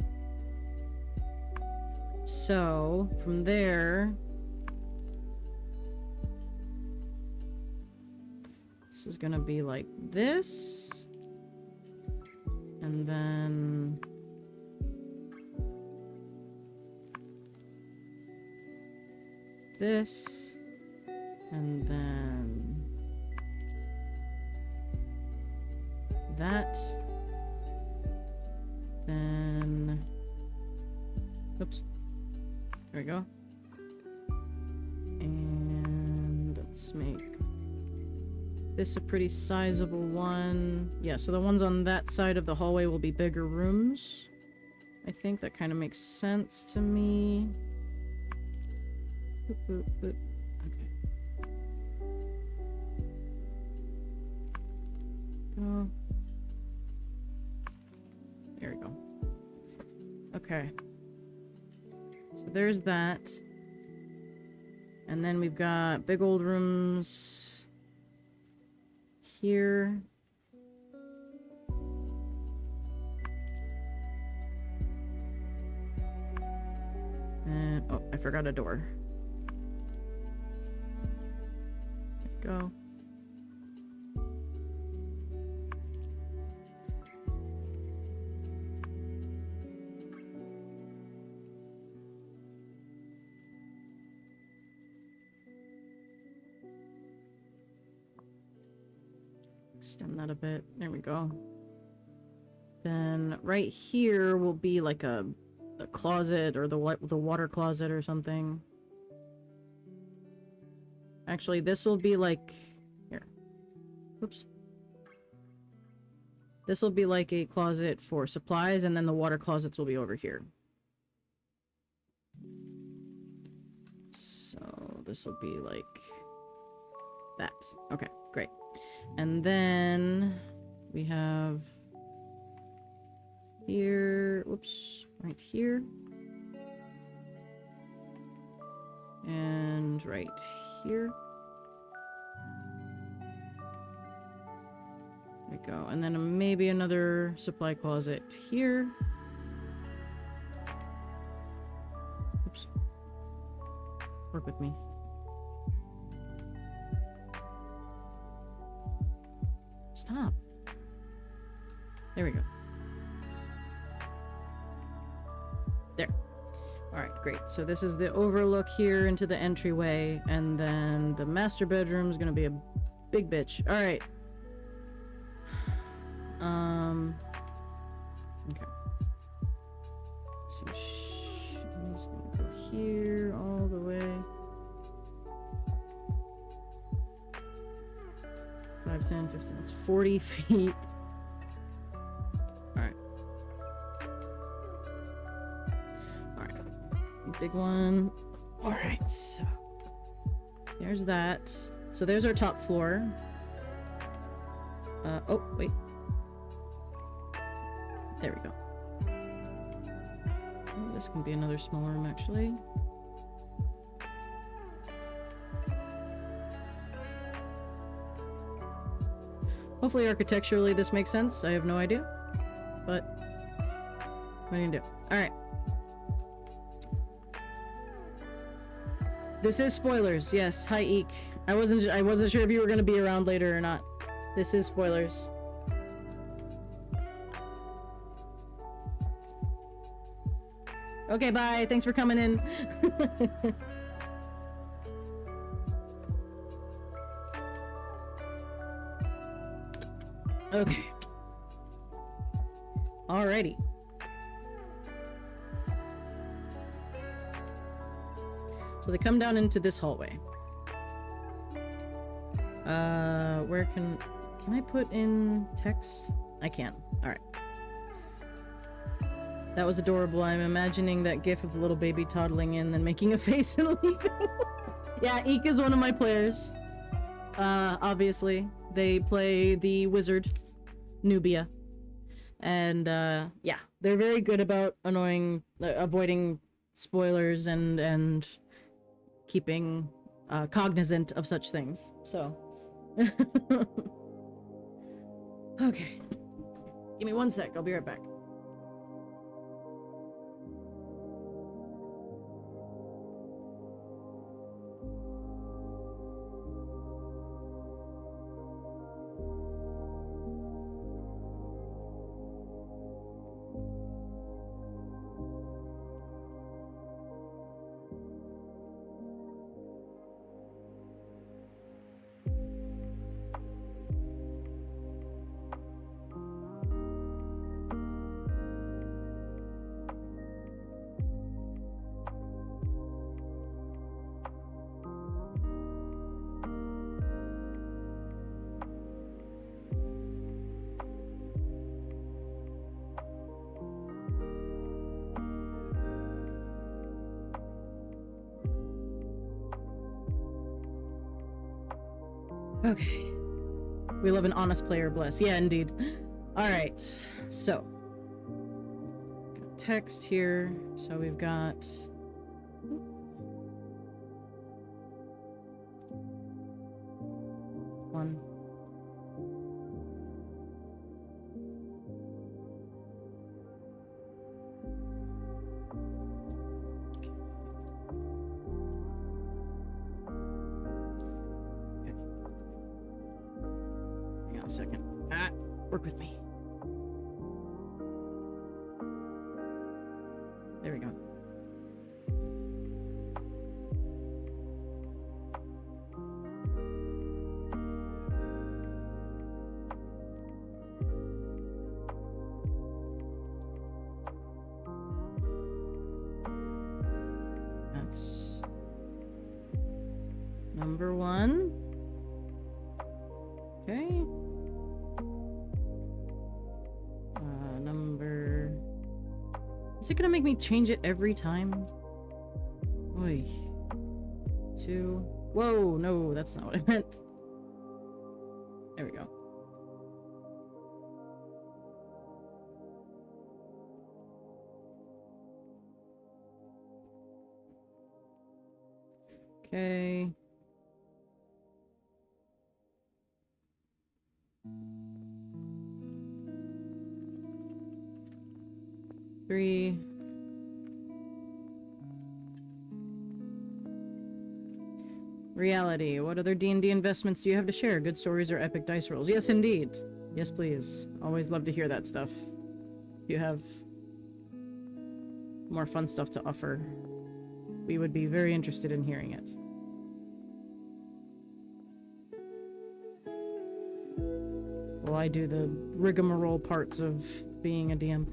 So, from there... this is gonna be like this. And then... this. And then... that. Then... oops. There we go. And let's make This a pretty sizable one. Yeah, so the ones on that side of the hallway will be bigger rooms. I think that kind of makes sense to me. Boop, boop, boop. Okay. Oh. There we go. Okay. So there's that. And then we've got big old rooms here. And, oh, I forgot a door. There we go. Extend that a bit. There we go. Then right here will be like a closet or the water closet or something. Actually, this will be like here. Oops. This will be like a closet for supplies, and then the water closets will be over here. So this will be like that. Okay, great. And then we have here, whoops, right here. And right here. There we go. And then maybe another supply closet here. Oops. Work with me. Stop. There we go. There. Alright, great. So this is the overlook here into the entryway, and then the master bedroom is gonna be a big bitch. Alright. Okay. So she's gonna go here all the way. 5, 10, 15, it's 40 feet. Alright. Alright. Big one. Alright, so there's that. So there's our top floor. Oh, wait. There we go. Oh, this can be another small room, actually. Hopefully architecturally this makes sense. I have no idea. But what are you gonna do? Alright. This is spoilers, yes. Hi Eek. I wasn't sure if you were gonna be around later or not. This is spoilers. Okay, bye. Thanks for coming in. Okay. Alrighty. So they come down into this hallway. Where can I put in text? I can. Alright. That was adorable. I'm imagining that gif of the little baby toddling in, then making a face and leaving. Yeah, Eek is one of my players. Obviously. They play the wizard, Nubia. And, yeah. They're very good about avoiding spoilers and keeping, cognizant of such things. So. Okay. Give me 1 sec. I'll be right back. Okay. We love an honest player, bless. Yeah, indeed. Alright, so. Got text here. So we've got... one. Hang on a second. Work with me. There we go. That's number 1. Okay. Number... Is it gonna make me change it every time? Oy. 2. Whoa, no, that's not what I meant. There we go. Okay. Three. Reality. What other D&D investments do you have to share? Good stories or epic dice rolls? Yes, indeed. Yes, please. Always love to hear that stuff. If you have more fun stuff to offer, we would be very interested in hearing it. Well, I do the rigmarole parts of being a DM.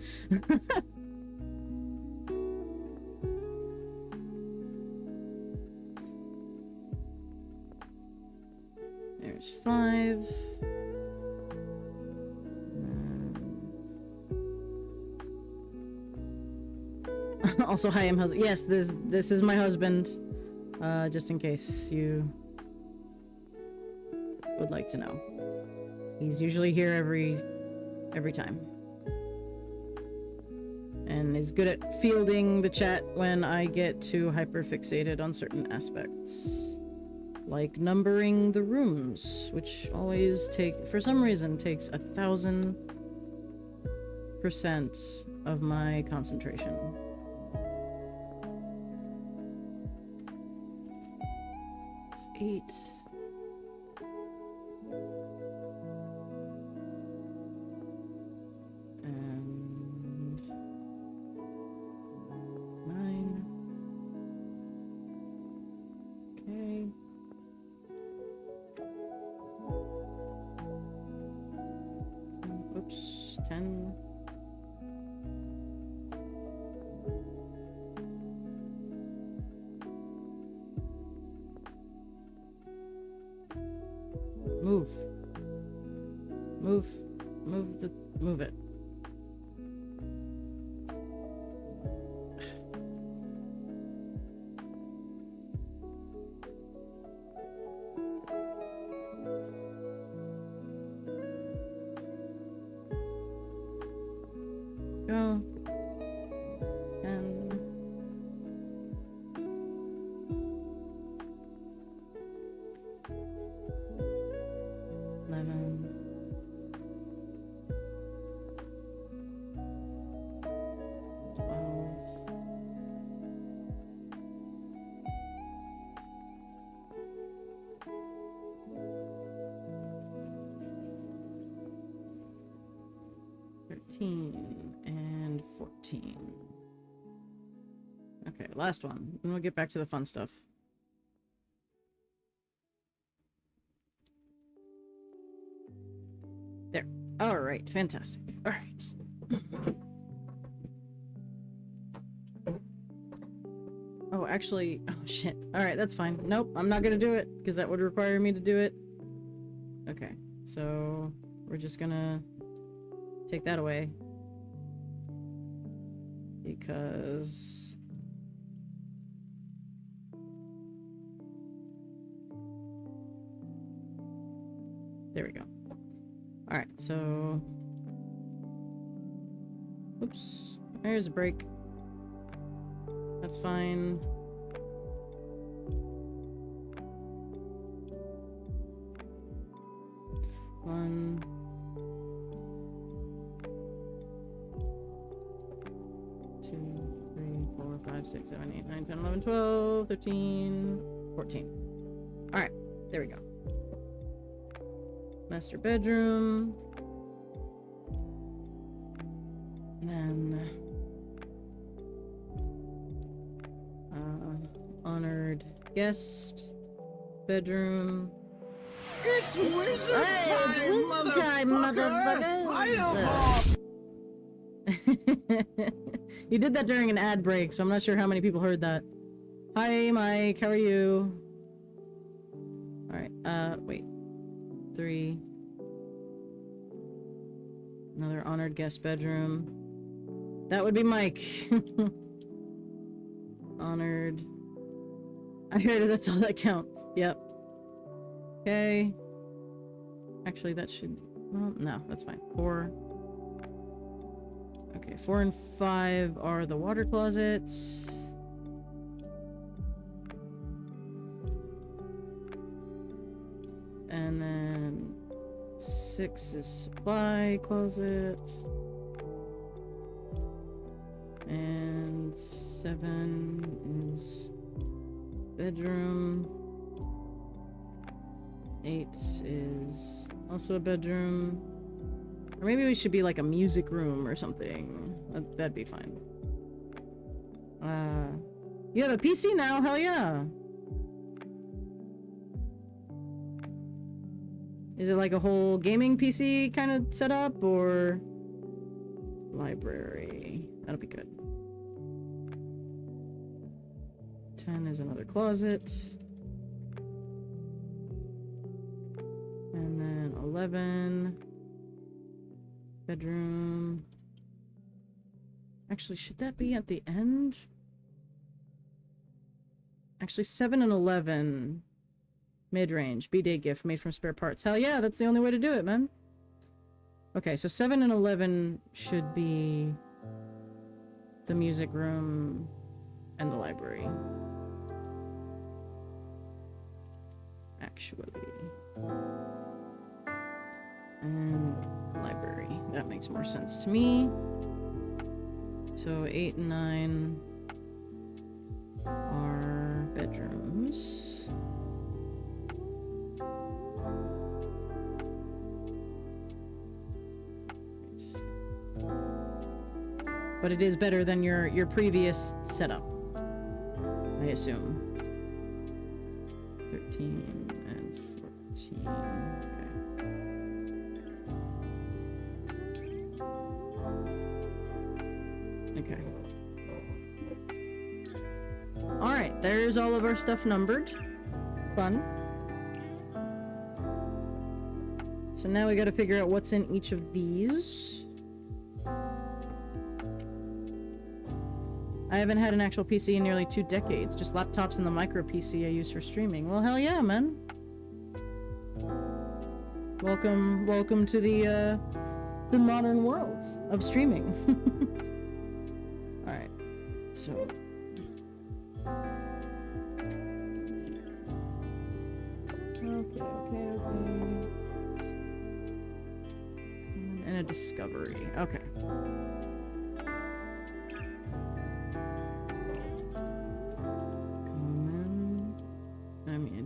There's 5. Also, hi, I'm husband. Yes, this is my husband. Just in case you would like to know. He's usually here every time. And is good at fielding the chat when I get too hyperfixated on certain aspects. Like numbering the rooms, which always for some reason takes 1000% of my concentration. It's 8. And 9. Okay. Oops, 10. Move. Move it. Go. 10. 11. 12. 13 and 14. Okay, last one. Then we'll get back to the fun stuff. There. Alright, fantastic. Alright. Oh, actually... Oh, shit. Alright, that's fine. Nope, I'm not gonna do it, because that would require me to do it. Okay, so... We're just gonna... take that away. Because... There we go. Alright, so... Oops. There's a break. That's fine. One... 2, 3, 4, 5, 6, 7, 8, 9, 10, 11, 12, 13, 14. Alright, there we go. Master bedroom. And then honored guest bedroom. It's wizard Hey, it's wizard time, motherfucker! You did that during an ad break, so I'm not sure how many people heard that. Hi, Mike. How are you? Alright, wait. 3. Another honored guest bedroom. That would be Mike. Honored. I heard it, that's all that counts. Yep. Okay. Actually, that should... Well, no, that's fine. 4. Okay, 4 and 5 are the water closets. And then 6 is supply closet. And 7 is bedroom. 8 is also a bedroom. Or maybe we should be like a music room or something. That'd be fine. You have a PC now? Hell yeah! Is it like a whole gaming PC kind of setup, or... Library. That'll be good. 10 is another closet. And then 11... Bedroom... Actually, should that be at the end? Actually, 7 and 11... Mid-range. B-Day gift made from spare parts. Hell yeah, that's the only way to do it, man. Okay, so 7 and 11 should be the music room and the library. Actually. And library. That makes more sense to me. So 8 and 9 are bedrooms. But it is better than your previous setup, I assume. 13 and 14. Okay. Alright, there's all of our stuff numbered. Fun. So now we gotta figure out what's in each of these. I haven't had an actual PC in nearly 2 decades, just laptops and the micro PC I use for streaming. Well, hell yeah, man. Welcome to the modern world of streaming. Alright, so... Okay. And a discovery, okay.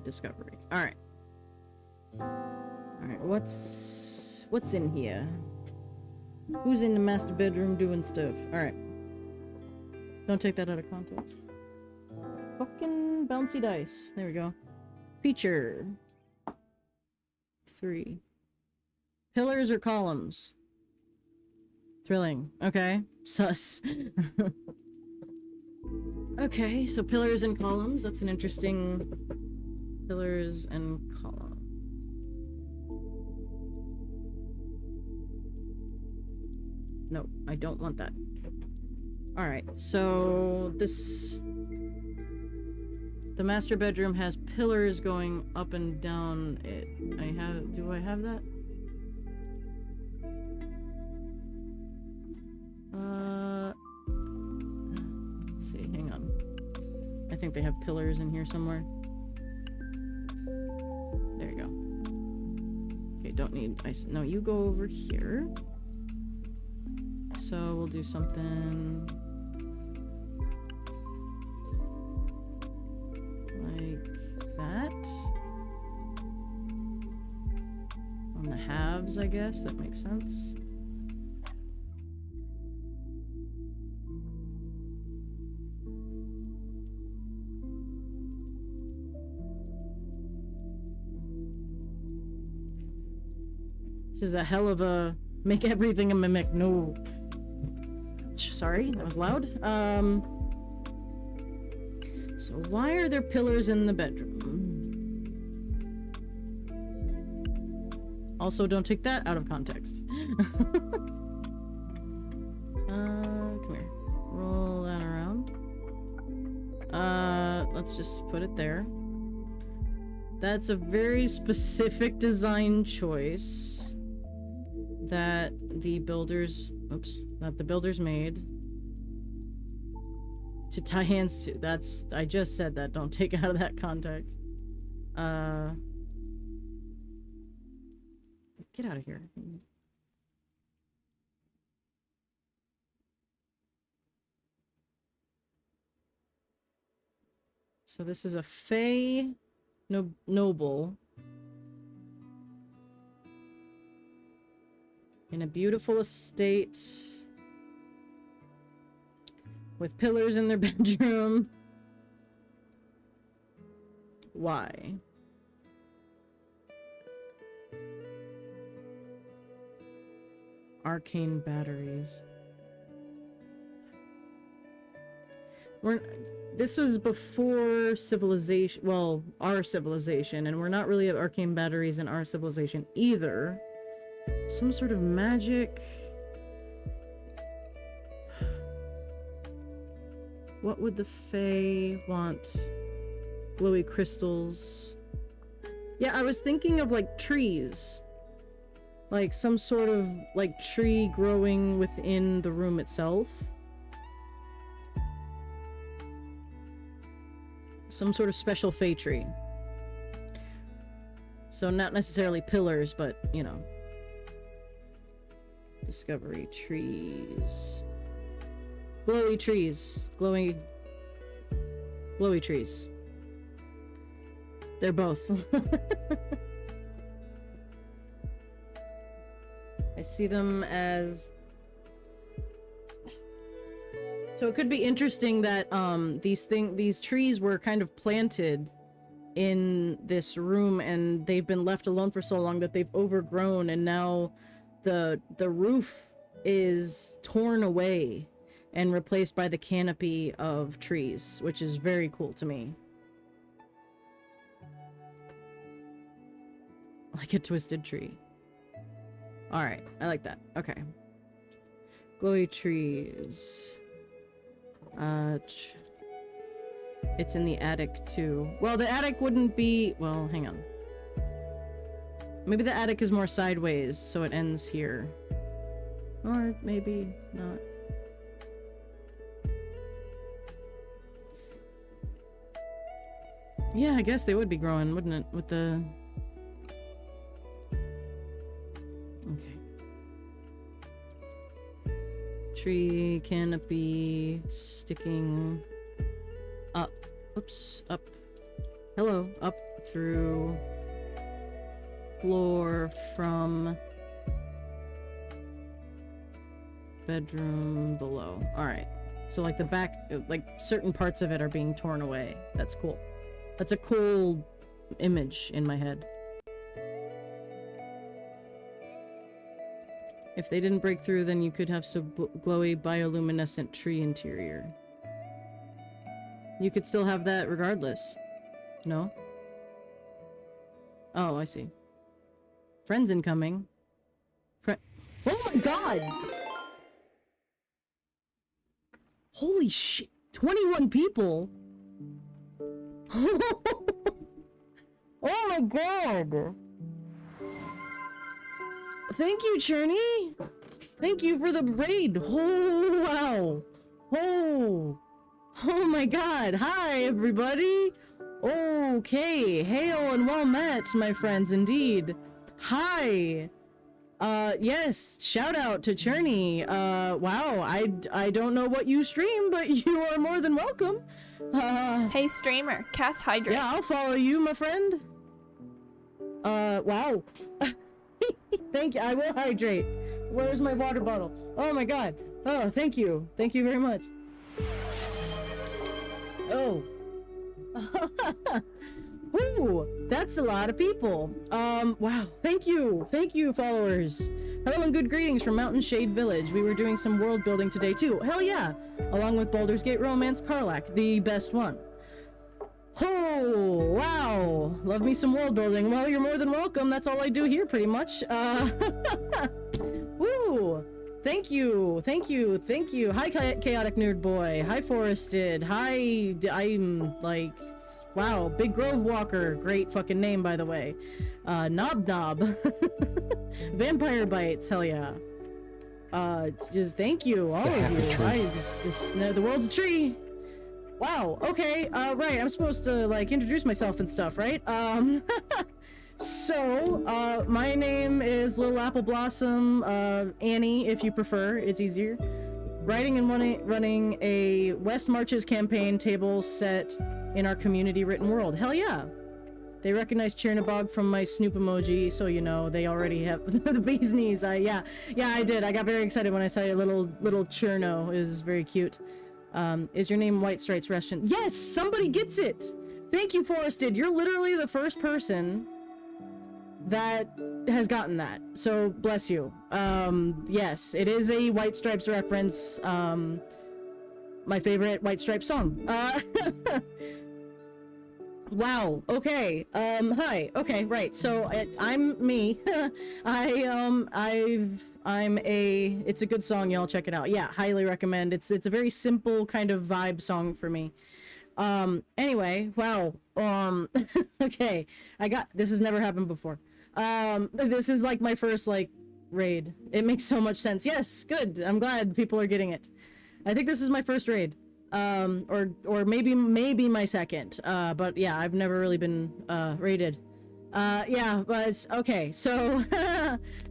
Discovery. Alright. Alright, what's in here? Who's in the master bedroom doing stuff? Alright. Don't take that out of context. Fucking bouncy dice. There we go. Feature. 3. Pillars or columns? Thrilling. Okay. Sus. Okay, so pillars and columns. That's an interesting... Pillars and columns. No, I don't want that. Alright, so this... The master bedroom has pillars going up and down it. Do I have that? Let's see, hang on. I think they have pillars in here somewhere. There you go. Okay, don't need ice. No, you go over here. So we'll do something like that. On the halves, I guess. That makes sense. This is a hell of a make everything a mimic. No. Sorry, that was loud. So why are there pillars in the bedroom? Also, don't take that out of context. Come here. Roll that around. Let's just put it there. That's a very specific design choice that the builders, made to tie hands to. That's, I just said that, don't take it out of that context. Get out of here. So this is a Fey noble in a beautiful estate with pillars in their bedroom. Why? Arcane batteries. This was before civilization, well, our civilization, and we're not really at arcane batteries in our civilization either. Some sort of magic. What would the Fae want? Glowy crystals. Yeah, I was thinking of like trees. Like some sort of like tree growing within the room itself. Some sort of special Fae tree. So not necessarily pillars, but you know. Discovery trees. Glowy trees. Glowy trees. They're both. I see them as... So it could be interesting that these trees were kind of planted in this room and they've been left alone for so long that they've overgrown, and now the roof is torn away and replaced by the canopy of trees, which is very cool to me. Like a twisted tree. Alright, I like that. Okay. Glowy trees. It's in the attic too. Well, the attic wouldn't be... Well, hang on. Maybe the attic is more sideways, so it ends here. Or maybe not. Yeah, I guess they would be growing, wouldn't it? With the... Okay. Tree canopy sticking up. Oops, up. Hello, up through floor from bedroom below. Alright. So like the back, like certain parts of it are being torn away. That's cool. That's a cool image in my head. If they didn't break through, then you could have some glowy bioluminescent tree interior. You could still have that regardless. No? Oh, I see. Friends incoming. Oh my god! Holy shit! 21 people? Oh my god! Thank you, Churney! Thank you for the raid! Oh, wow! Oh! Oh my god! Hi, everybody! Okay, hail and well met, my friends, indeed. Hi! Yes, shout out to Churney. Wow, I don't know what you stream, but you are more than welcome. Hey streamer, cast hydrate. Yeah, I'll follow you, my friend. Wow. Thank you, I will hydrate. Where's my water bottle? Oh my god. Oh, thank you. Thank you very much. Oh. Woo, that's a lot of people. Wow. Thank you, followers. Hello and good greetings from Mountain Shade Village. We were doing some world building today too. Hell yeah! Along with Baldur's Gate Romance Karlach, the best one. Oh, wow. Love me some world building. Well, you're more than welcome. That's all I do here, pretty much. Woo! Thank you. Hi, Chaotic Nerd Boy. Hi, Forested. Hi, I'm like... Wow, Big Grove Walker. Great fucking name, by the way. Knob. Vampire Bites. Hell yeah. Just thank you, all of you. I just know the world's a tree. Wow, okay, right, I'm supposed to, like, introduce myself and stuff, right? So, my name is Little Apple Blossom, Annie, if you prefer, it's easier. Writing and running a West Marches campaign table set in our community written world. Hell yeah! They recognize Chernobog from my Snoop emoji, so you know, they already have the bee's knees. Yeah, I did. I got very excited when I saw your little Cherno. It was very cute. Is your name White Stripes Restaurant? Yes! Somebody gets it! Thank you, Forested. You're literally the first person that has gotten that. So, bless you. Yes, it is a White Stripes reference. My favorite White Stripes song. Wow, okay. Hi. Okay, right. So, I'm me. It's a good song, y'all check it out. Yeah, highly recommend. It's a very simple kind of vibe song for me. Anyway, wow. Okay. This has never happened before. This is like my first, like, raid. It makes so much sense. Yes, good. I'm glad people are getting it. I think this is my first raid. Or maybe my second. But yeah, I've never really been, raided. Yeah, but okay, so,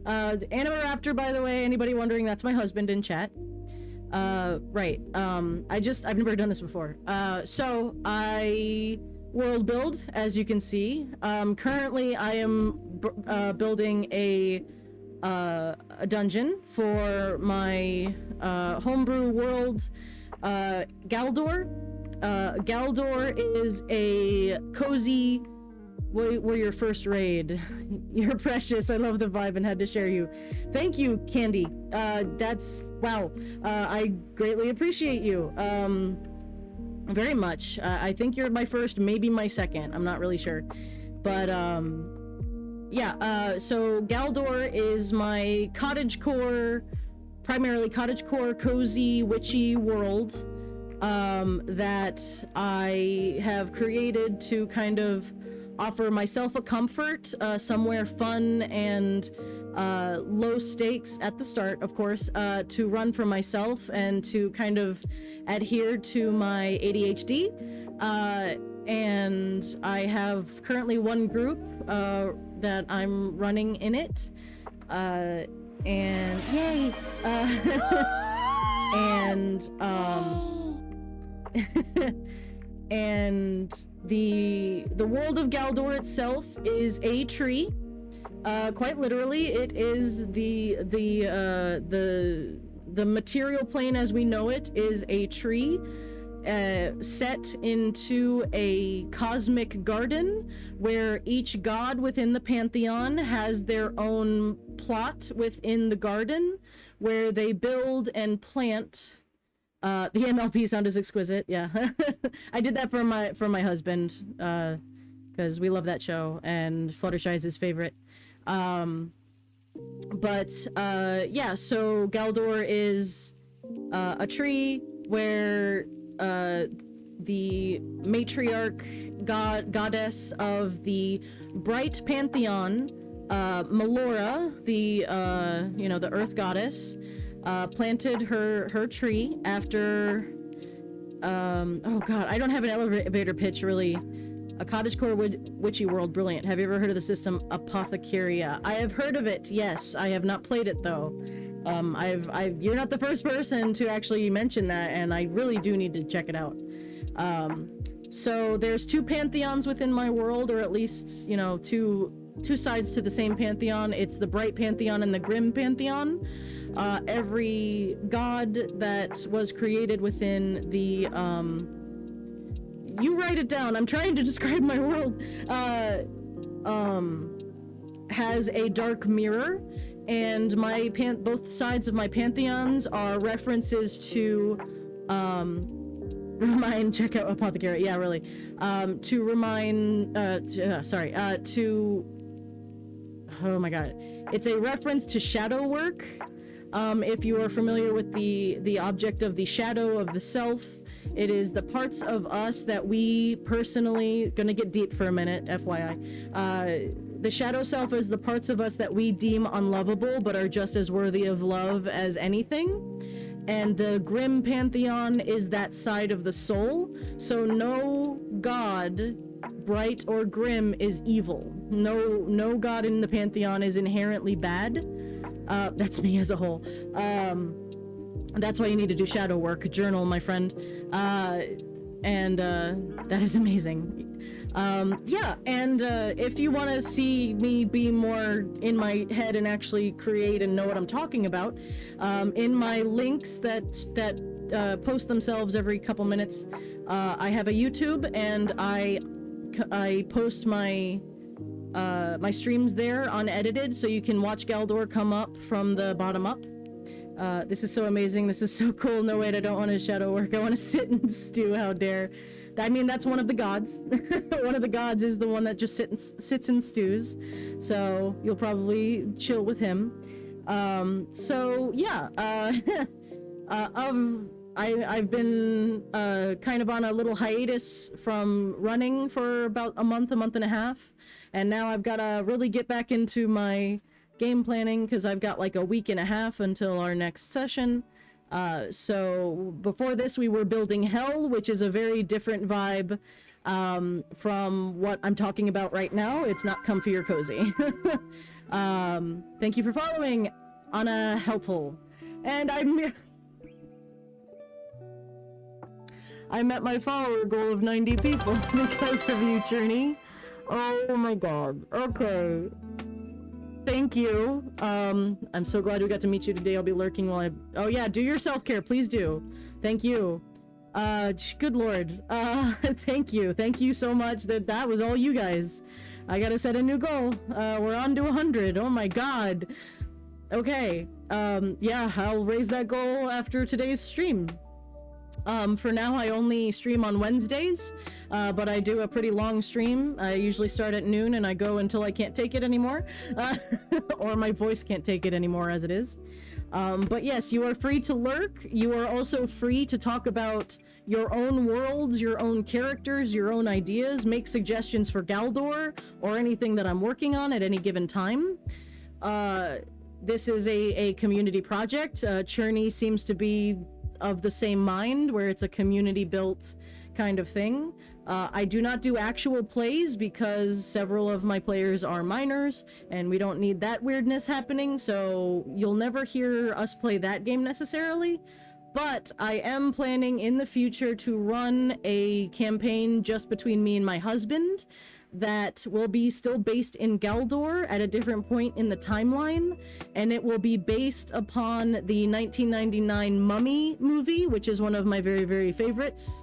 Animoraptor, by the way, anybody wondering, that's my husband in chat. Right, I've never done this before. So, I world build, as you can see. Currently, I am, building a dungeon for my, homebrew world, Galdor. Galdor is a cozy warrior first raid. You're precious. I love the vibe and had to share you. Thank you, Candy. That's wow. I greatly appreciate you. Very much. I think you're my first, maybe my second. I'm not really sure. But yeah, so Galdor is my primarily cottagecore, cozy, witchy world that I have created to kind of offer myself a comfort, somewhere fun and low stakes at the start, of course, to run for myself and to kind of adhere to my ADHD. And I have currently one group that I'm running in it. And yay! And and the world of Galdor itself is a tree. Quite literally, it is the material plane as we know it is a tree. Set into a cosmic garden where each god within the pantheon has their own plot within the garden where they build and plant. The MLP sound is exquisite. Yeah. I did that for my husband because we love that show and Fluttershy is his favorite. Yeah, so Galdor is a tree where the matriarch goddess of the bright pantheon, Melora, the the earth goddess, planted her tree after oh god, I don't have an elevator pitch really. A cottagecore witchy world, brilliant. Have you ever heard of the system Apothecaria? I have heard of it, yes. I have not played it though. You're not the first person to actually mention that, and I really do need to check it out. So there's two pantheons within my world, or at least, two sides to the same pantheon. It's the bright pantheon and the grim pantheon. Every god that was created within the you write it down, I'm trying to describe my world, has a dark mirror, and both sides of my pantheons are references to check out Apothecary, yeah, really, oh my god, it's a reference to shadow work. If you are familiar with the object of the shadow of the self, it is the parts of us that we personally, gonna get deep for a minute, FYI. The shadow self is the parts of us that we deem unlovable, but are just as worthy of love as anything. And the grim pantheon is that side of the soul. So no god, bright or grim, is evil. No god in the pantheon is inherently bad. That's me as a whole. That's why you need to do shadow work. Journal, my friend. And that is amazing. If you want to see me be more in my head and actually create and know what I'm talking about, in my links that post themselves every couple minutes, I have a YouTube, and I post my streams there unedited, so you can watch Galdor come up from the bottom up. This is so amazing. This is so cool. No, wait, I don't want to shadow work. I want to sit and stew. How dare. I mean, that's one of the gods. One of the gods is the one that just sits and stews. So you'll probably chill with him. I've been kind of on a little hiatus from running for about a month and a half. And now I've got to really get back into my game planning, because I've got like a week and a half until our next session. So before this, we were building Hell, which is a very different vibe from what I'm talking about right now. It's not comfy or cozy. Thank you for following, Anna Heltel. And I met my follower goal of 90 people because of you, Journey. Oh my god. Okay. Thank you. I'm so glad we got to meet you today. I'll be lurking while oh yeah, do your self-care, please do. Thank you. Good lord. Thank you. Thank you so much. That was all you guys. I gotta set a new goal. We're on to 100. Oh my god. Okay. Yeah, I'll raise that goal after today's stream. For now, I only stream on Wednesdays, but I do a pretty long stream. I usually start at noon and I go until I can't take it anymore, or my voice can't take it anymore as it is. But yes, you are free to lurk. You are also free to talk about your own worlds, your own characters, your own ideas, make suggestions for Galdor or anything that I'm working on at any given time. This is a community project. Churney seems to be of the same mind, where it's a community built kind of thing. I do not do actual plays because several of my players are minors and we don't need that weirdness happening, so you'll never hear us play that game necessarily. But I am planning in the future to run a campaign just between me and my husband that will be still based in Galdor at a different point in the timeline, and it will be based upon the 1999 Mummy movie, which is one of my very, very favorites.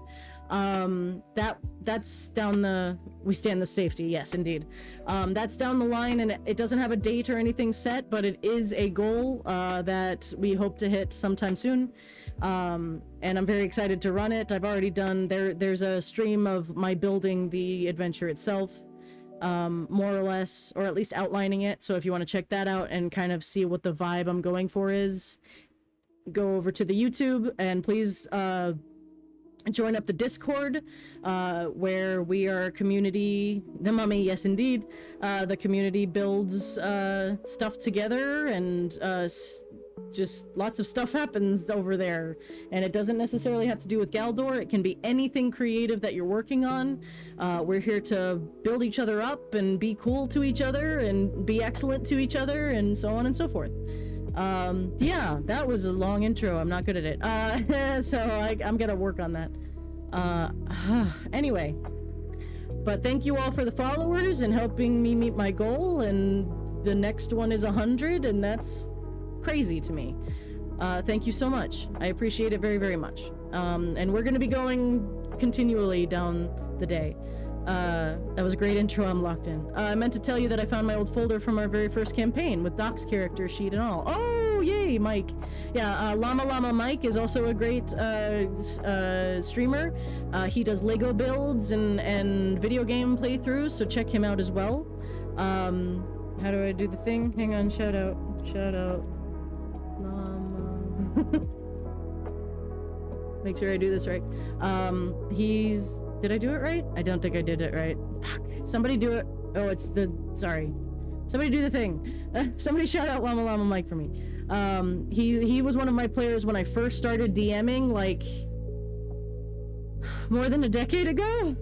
That's down the... We stand the safety, yes, indeed. That's down the line, and it doesn't have a date or anything set, but it is a goal that we hope to hit sometime soon. And I'm very excited to run it. I've already done... There's a stream of my building the adventure itself, more or less, or at least outlining it. So if you want to check that out and kind of see what the vibe I'm going for is, go over to the YouTube, and please join up the Discord, where we are a community. The mummy, yes indeed. The community builds stuff together, and just lots of stuff happens over there. And it doesn't necessarily have to do with Galdor. It can be anything creative that you're working on. We're here to build each other up and be cool to each other and be excellent to each other, and so on and so forth. Yeah, that was a long intro. I'm not good at it. So I'm gonna work on that. Anyway, but thank you all for the followers and helping me meet my goal, and the next one is 100, and that's crazy to me. Thank you so much. I appreciate it very, very much. And we're gonna be going continually down the day. That was a great intro. I'm locked in. I meant to tell you that I found my old folder from our very first campaign with Doc's character sheet and all. Oh, yay, Mike. Yeah, Llama Llama Mike is also a great streamer. He does Lego builds and video game playthroughs, so check him out as well. How do I do the thing? Hang on, shout out. Llama. Make sure I do this right. Did I do it right? I don't think I did it right. Fuck. Somebody do it. Oh, it's the... Sorry. Somebody do the thing. Somebody shout out Llama Llama Mike for me. He was one of my players when I first started DMing, like... more than a decade ago?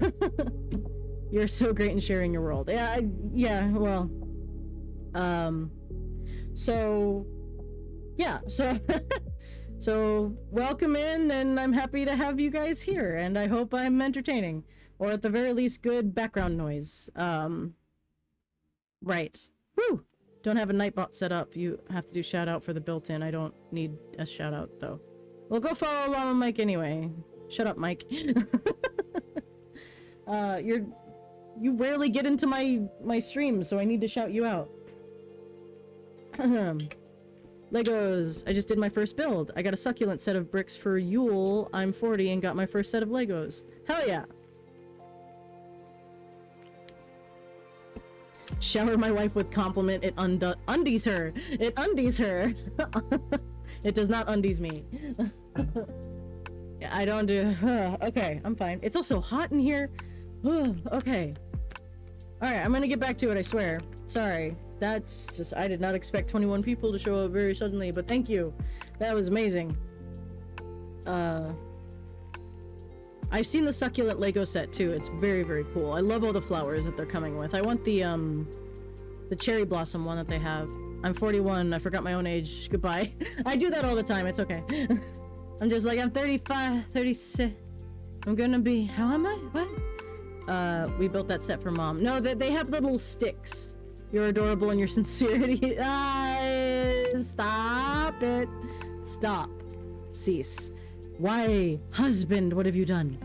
You're so great in sharing your world. Yeah, well... So... Yeah, so... So, welcome in, and I'm happy to have you guys here, and I hope I'm entertaining. Or at the very least, good background noise. Right. Woo! Don't have a Nightbot set up. You have to do shout-out for the built-in. I don't need a shout-out, though. Well, go follow Llama Mike anyway. Shut up, Mike. You rarely get into my streams, so I need to shout you out. Legos. I just did my first build. I got a succulent set of bricks for Yule. I'm 40 and got my first set of Legos. Hell yeah. Shower my wife with compliment. It undies her. It undies her. It does not undies me. Yeah, I don't do... okay, I'm fine. It's also hot in here. Okay. Alright, I'm gonna get back to it, I swear. Sorry. That's just... I did not expect 21 people to show up very suddenly, but thank you. That was amazing. I've seen the succulent Lego set too. It's very, very cool. I love all the flowers that they're coming with. I want the cherry blossom one that they have. I'm 41. I forgot my own age. Goodbye. I do that all the time. It's okay. I'm just like, I'm 35, 36. I'm gonna be... How am I? What? We built that set for Mom. No, they have little sticks. You're adorable in your sincerity. Stop it. Stop. Cease. Why? Husband, what have you done?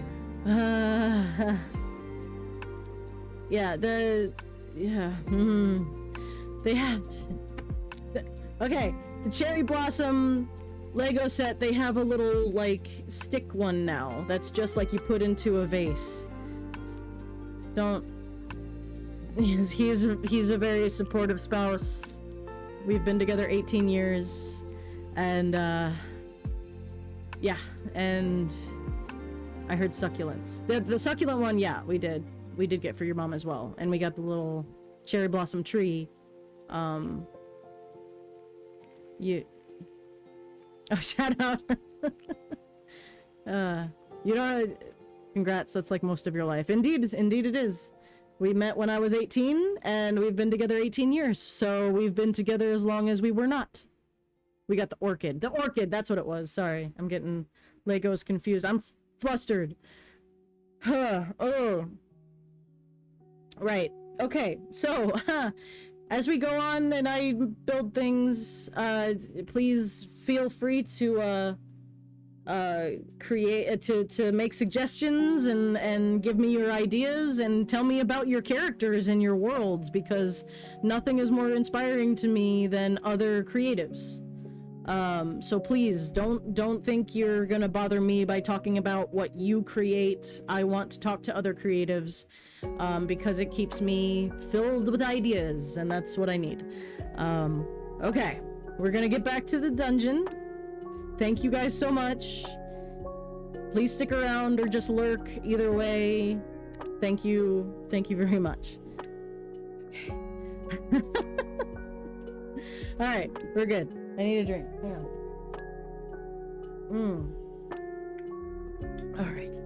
Yeah, they have... Okay, the cherry blossom Lego set, they have a little, like, stick one now. That's just like you put into a vase. Don't... He's a very supportive spouse. We've been together 18 years. And, yeah, and I heard succulents. The succulent one, yeah, we did get for your mom as well. And we got the little cherry blossom tree. Oh, shout out. You know, congrats, that's like most of your life. Indeed it is. We met when I was 18, and we've been together 18 years, so we've been together as long as we were not. We got the orchid. The orchid, that's what it was. Sorry, I'm getting Legos confused. I'm flustered. Oh. Right. Okay, so, as we go on and I build things, please feel free to, to make suggestions and give me your ideas and tell me about your characters and your worlds, because nothing is more inspiring to me than other creatives. So please don't think you're gonna bother me by talking about what you create. I want to talk to other creatives, because it keeps me filled with ideas, and that's what I need. Okay, we're gonna get back to the dungeon. Thank you guys so much. please stick around or just lurk. Either way, thank you very much. Okay. Alright, we're good. I need a drink. Hang on. Alright.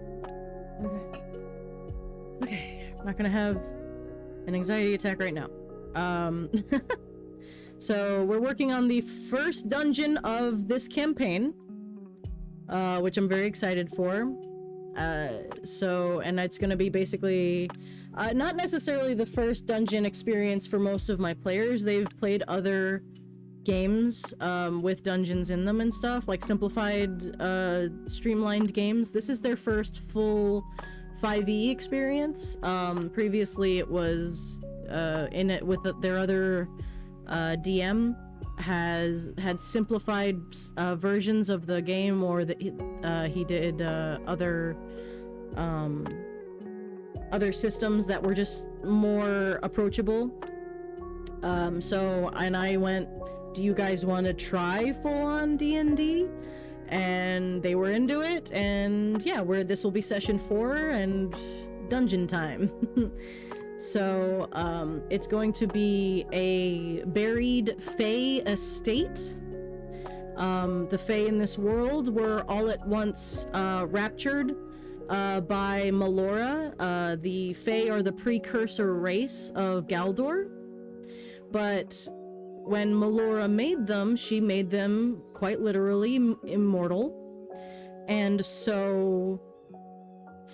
Okay. I'm not gonna have an anxiety attack right now. So we're working on the first dungeon of this campaign, which I'm very excited for. And it's gonna be basically not necessarily the first dungeon experience for most of my players. They've played other games with dungeons in them and stuff, like simplified, streamlined games. This is their first full 5e experience. Previously it was in it with their other DM had simplified versions of the game, or that he did other systems that were just more approachable. And I went, do you guys want to try full-on D&D? And they were into it, and yeah, this will be session 4 and dungeon time. So, it's going to be a buried Fae estate. The Fae in this world were all at once raptured by Melora. The Fae are the precursor race of Galdor. But when Melora made them, she made them quite literally immortal. And so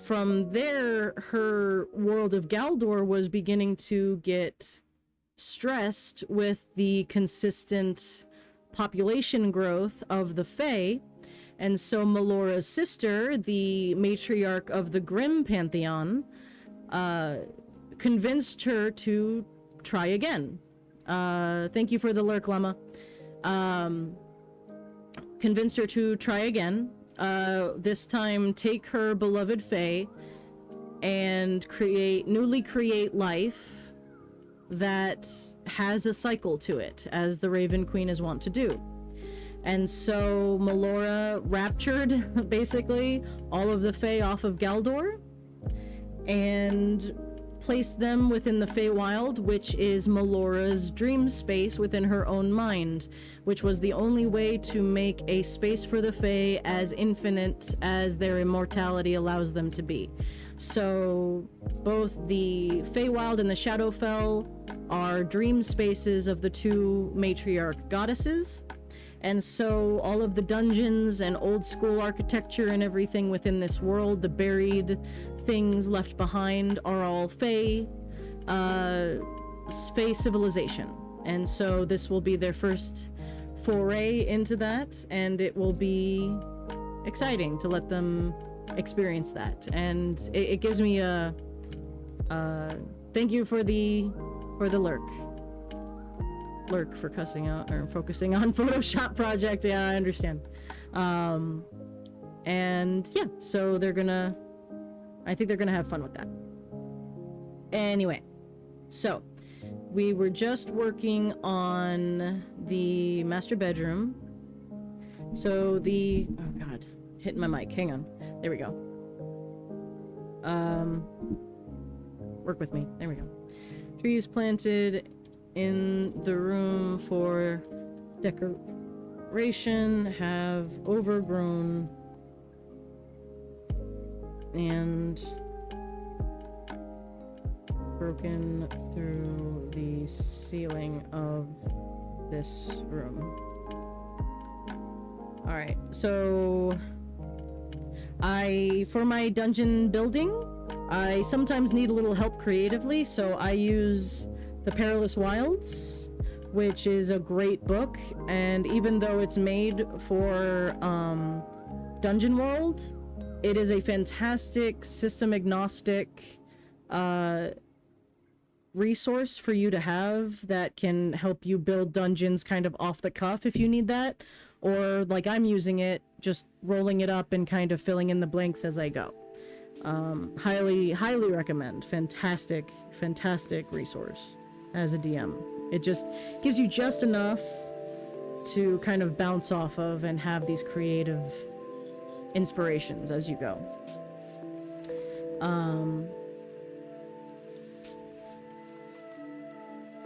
from there, her world of Galdor was beginning to get stressed with the consistent population growth of the Fae. And so Melora's sister, the matriarch of the Grimm Pantheon, convinced her to try again. Thank you for the lurk, Llama. Convinced her to try again. This time take her beloved Fae and newly create life that has a cycle to it, as the Raven Queen is wont to do. And so Melora raptured, basically, all of the Fae off of Galdor and placed them within the Feywild, which is Melora's dream space within her own mind, which was the only way to make a space for the Fae as infinite as their immortality allows them to be. So both the Feywild and the Shadowfell are dream spaces of the two matriarch goddesses. And so all of the dungeons and old school architecture and everything within this world, the buried things left behind, are all Fae civilization. And so this will be their first foray into that, and it will be exciting to let them experience that. And it gives me a thank you for the lurk for cussing out or focusing on Photoshop project. Yeah, I understand. And yeah, so I think they're gonna have fun with that. Anyway, so we were just working on the master bedroom. So oh god, hitting my mic, hang on. There we go. Work with me, there we go. Trees planted in the room for decoration have overgrown and broken through the ceiling of this room. Alright, so for my dungeon building, I sometimes need a little help creatively, so I use The Perilous Wilds, which is a great book, and even though it's made for Dungeon World, it is a fantastic system agnostic resource for you to have that can help you build dungeons kind of off the cuff if you need that, or like I'm using it, just rolling it up and kind of filling in the blanks as I go. Highly recommend. Fantastic resource as a DM. It just gives you just enough to kind of bounce off of and have these creative inspirations as you go.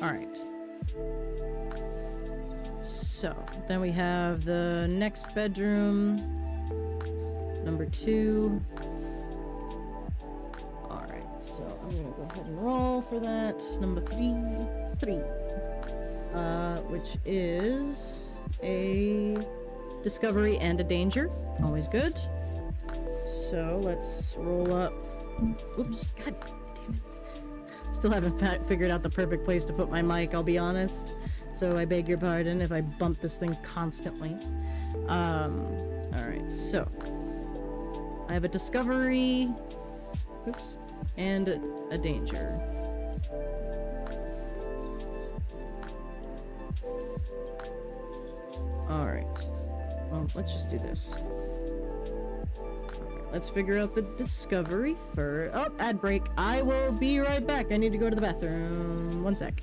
Alright. So, then we have the next bedroom. Number 2. Alright, so I'm gonna go ahead and roll for that. Number 3. Which is a discovery and a danger. Always good. So, let's roll up. Oops, god damn it. Still haven't figured out the perfect place to put my mic, I'll be honest. So I beg your pardon if I bump this thing constantly. Alright, so I have a discovery, oops, and a danger. Alright, well, let's just do this. Alright, let's figure out the discovery first. Oh, ad break. I will be right back. I need to go to the bathroom. 1 sec.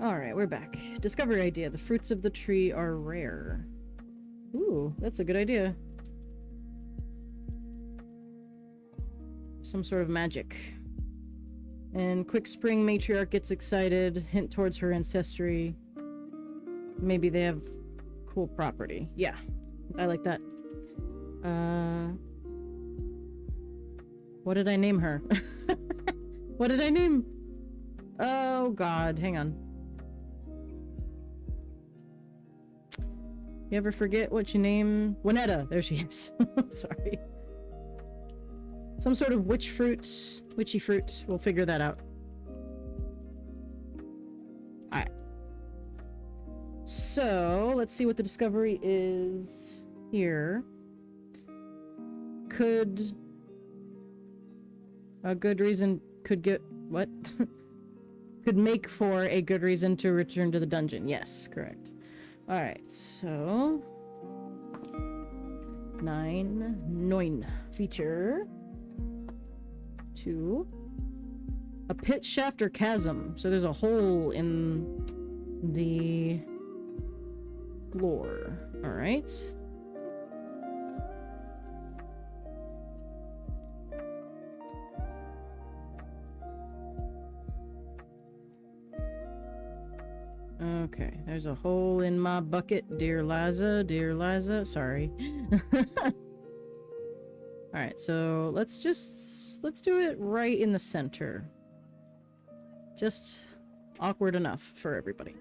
Alright, we're back. Discovery idea. The fruits of the tree are rare. Ooh, that's a good idea. Some sort of magic. And Quick Spring Matriarch gets excited. Hint towards her ancestry. Maybe they have cool property. Yeah, I like that. What did I name her? What did I name? Oh god, hang on. You ever forget what you name? Winetta, there she is. Sorry. Some sort of witchy fruit. We'll figure that out. Alright. So, let's see what the discovery is here. Could a good reason could get what? Could make for a good reason to return to the dungeon. Yes, correct. Alright, so 9 feature 2 a pit, shaft, or chasm. So there's a hole in the floor. Alright. Okay, there's a hole in my bucket, dear Liza, sorry. Alright, so let's let's do it right in the center. Just awkward enough for everybody.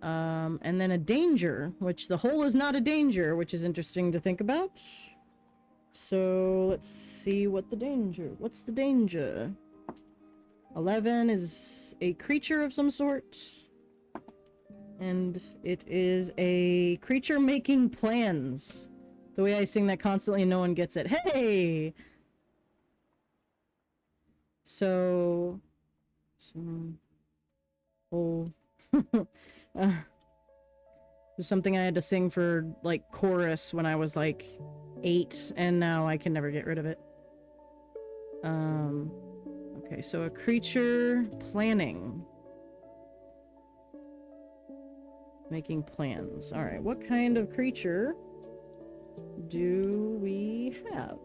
And then a danger, which the hole is not a danger, which is interesting to think about. So let's see what's the danger? 11 is a creature of some sort. And it is a creature making plans. The way I sing that constantly and no one gets it. Hey! So... Oh... there's something I had to sing for, like, chorus when I was, like, 8, and now I can never get rid of it. Okay, so a creature planning. Making plans. Alright, what kind of creature do we have?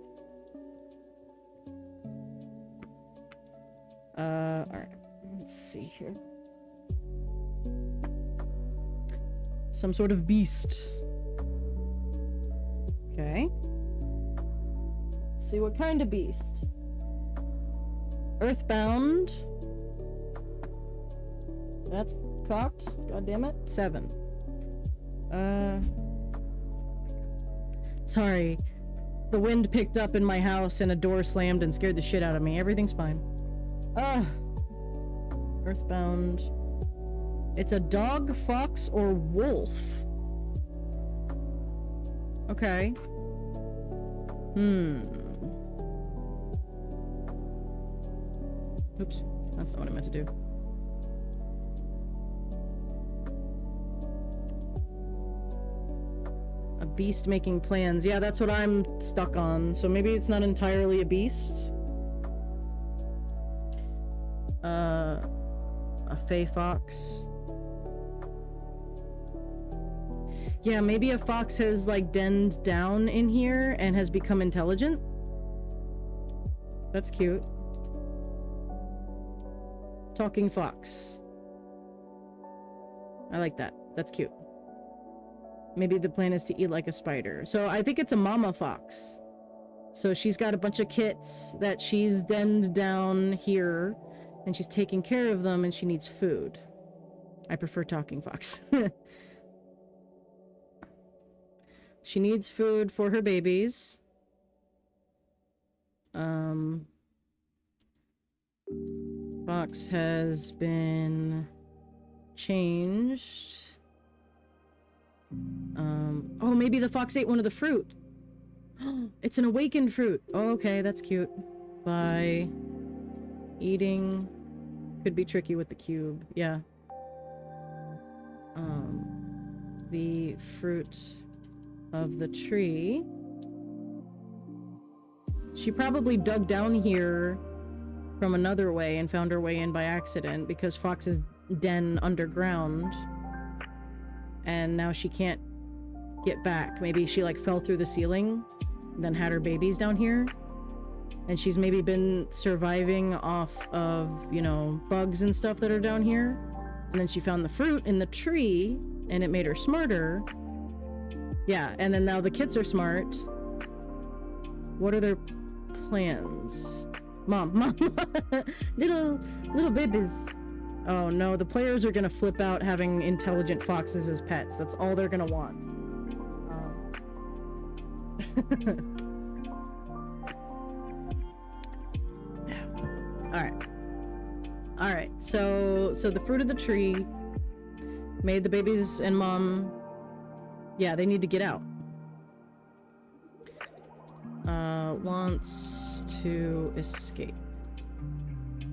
Alright, let's see here. Some sort of beast. Okay. Let's see what kind of beast. Earthbound. That's cocked. God damn it. 7. Sorry. The wind picked up in my house and a door slammed and scared the shit out of me. Everything's fine. Earthbound. It's a dog, fox, or wolf. Okay. Oops. That's not what I meant to do. A beast making plans. Yeah, that's what I'm stuck on. So maybe it's not entirely a beast. A fey fox. Yeah, maybe a fox has, like, denned down in here and has become intelligent. That's cute. Talking fox. I like that. That's cute. Maybe the plan is to eat like a spider. So I think it's a mama fox. So she's got a bunch of kits that she's denned down here, and she's taking care of them, and she needs food. I prefer talking fox. She needs food for her babies. Fox has been changed. Oh, maybe the fox ate one of the fruit. It's an awakened fruit. Oh, okay, that's cute. By eating. Could be tricky with the cube. Yeah. The fruit of the tree. She probably dug down here from another way and found her way in by accident because Fox's den underground. And now she can't get back. Maybe she, like, fell through the ceiling and then had her babies down here. And she's maybe been surviving off of, you know, bugs and stuff that are down here. And then she found the fruit in the tree and it made her smarter. Yeah, and then now the kids are smart. What are their plans? Mom. little babies. Oh no, the players are gonna flip out having intelligent foxes as pets. That's all they're gonna want. Alright, so the fruit of the tree made the babies and mom, yeah, they need to get out. Wants to escape,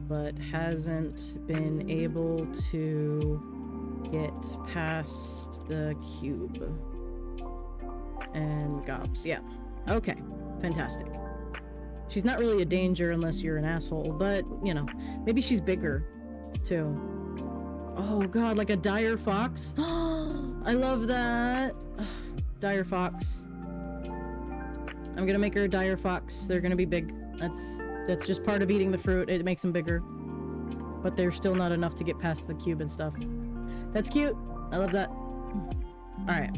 but hasn't been able to get past the cube. And gobs, yeah. Okay, fantastic. She's not really a danger unless you're an asshole, but, you know, maybe she's bigger, too. Oh god, like a dire fox? I love that! Dire fox. I'm gonna make her a dire fox. They're gonna be big. That's just part of eating the fruit. It makes them bigger. But they're still not enough to get past the cube and stuff. That's cute! I love that. Alright.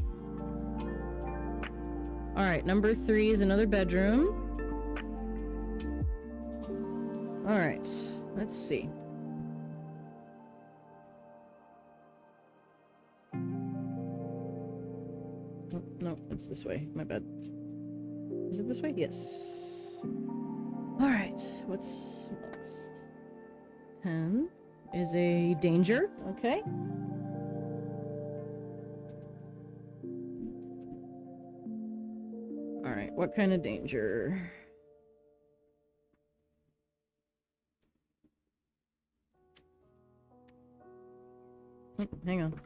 Alright, number 3 is another bedroom. Alright, let's see. Oh, no, it's this way. My bad. Is it this way? Yes. Alright, what's next? 10 is a danger. Okay. Alright, what kind of danger? Oh, hang on. Here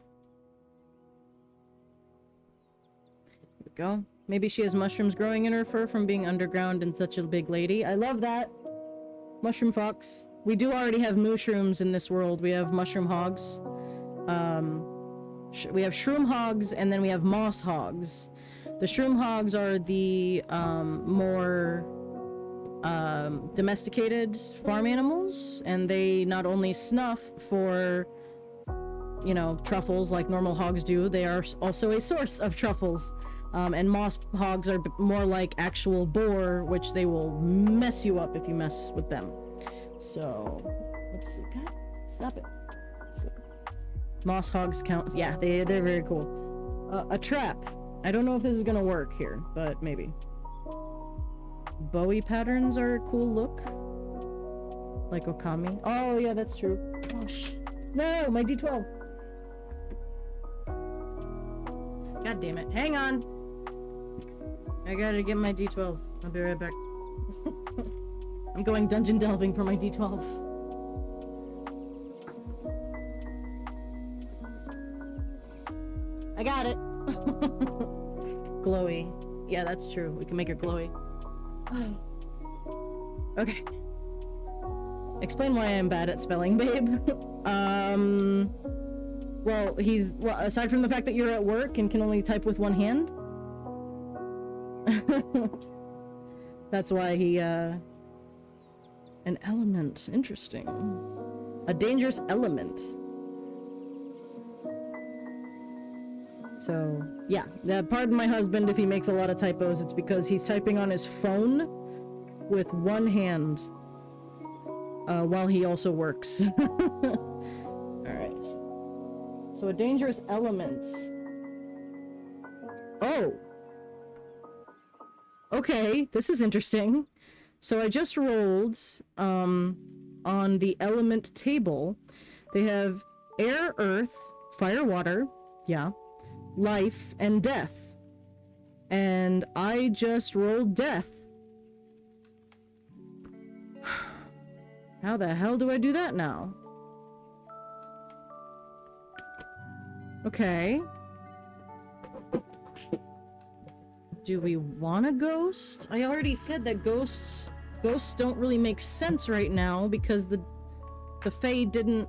we go. Maybe she has mushrooms growing in her fur from being underground and such a big lady. I love that. Mushroom fox. We do already have mushrooms in this world. We have mushroom hogs. We have shroom hogs, and then we have moss hogs. The shroom hogs are the more domesticated farm animals, and they not only snuff for, you know, truffles like normal hogs do, they are also a source of truffles. And moss hogs are more like actual boar, which they will mess you up if you mess with them. So, let's see. God, stop it. Moss hogs count. Yeah, they're very cool. A trap. I don't know if this is gonna work here, but maybe. Bowie patterns are a cool look. Like Okami. Oh, yeah, that's true. Oh, no, my D12. God damn it. Hang on. I gotta get my D12. I'll be right back. I'm going dungeon delving for my D12. I got it. Glowy. Yeah, that's true. We can make her glowy. Okay. Explain why I'm bad at spelling, babe. Well, aside from the fact that you're at work and can only type with one hand. That's why he, an element. Interesting. A dangerous element. So, yeah. Pardon my husband if he makes a lot of typos. It's because he's typing on his phone with one hand while he also works. Alright. So a dangerous element. Oh! Okay, this is interesting. So I just rolled on the element table. They have air, earth, fire, water, yeah, life, and death. And I just rolled death. How the hell do I do that now? Okay. Do we want a ghost? I already said that ghosts don't really make sense right now because the Fae didn't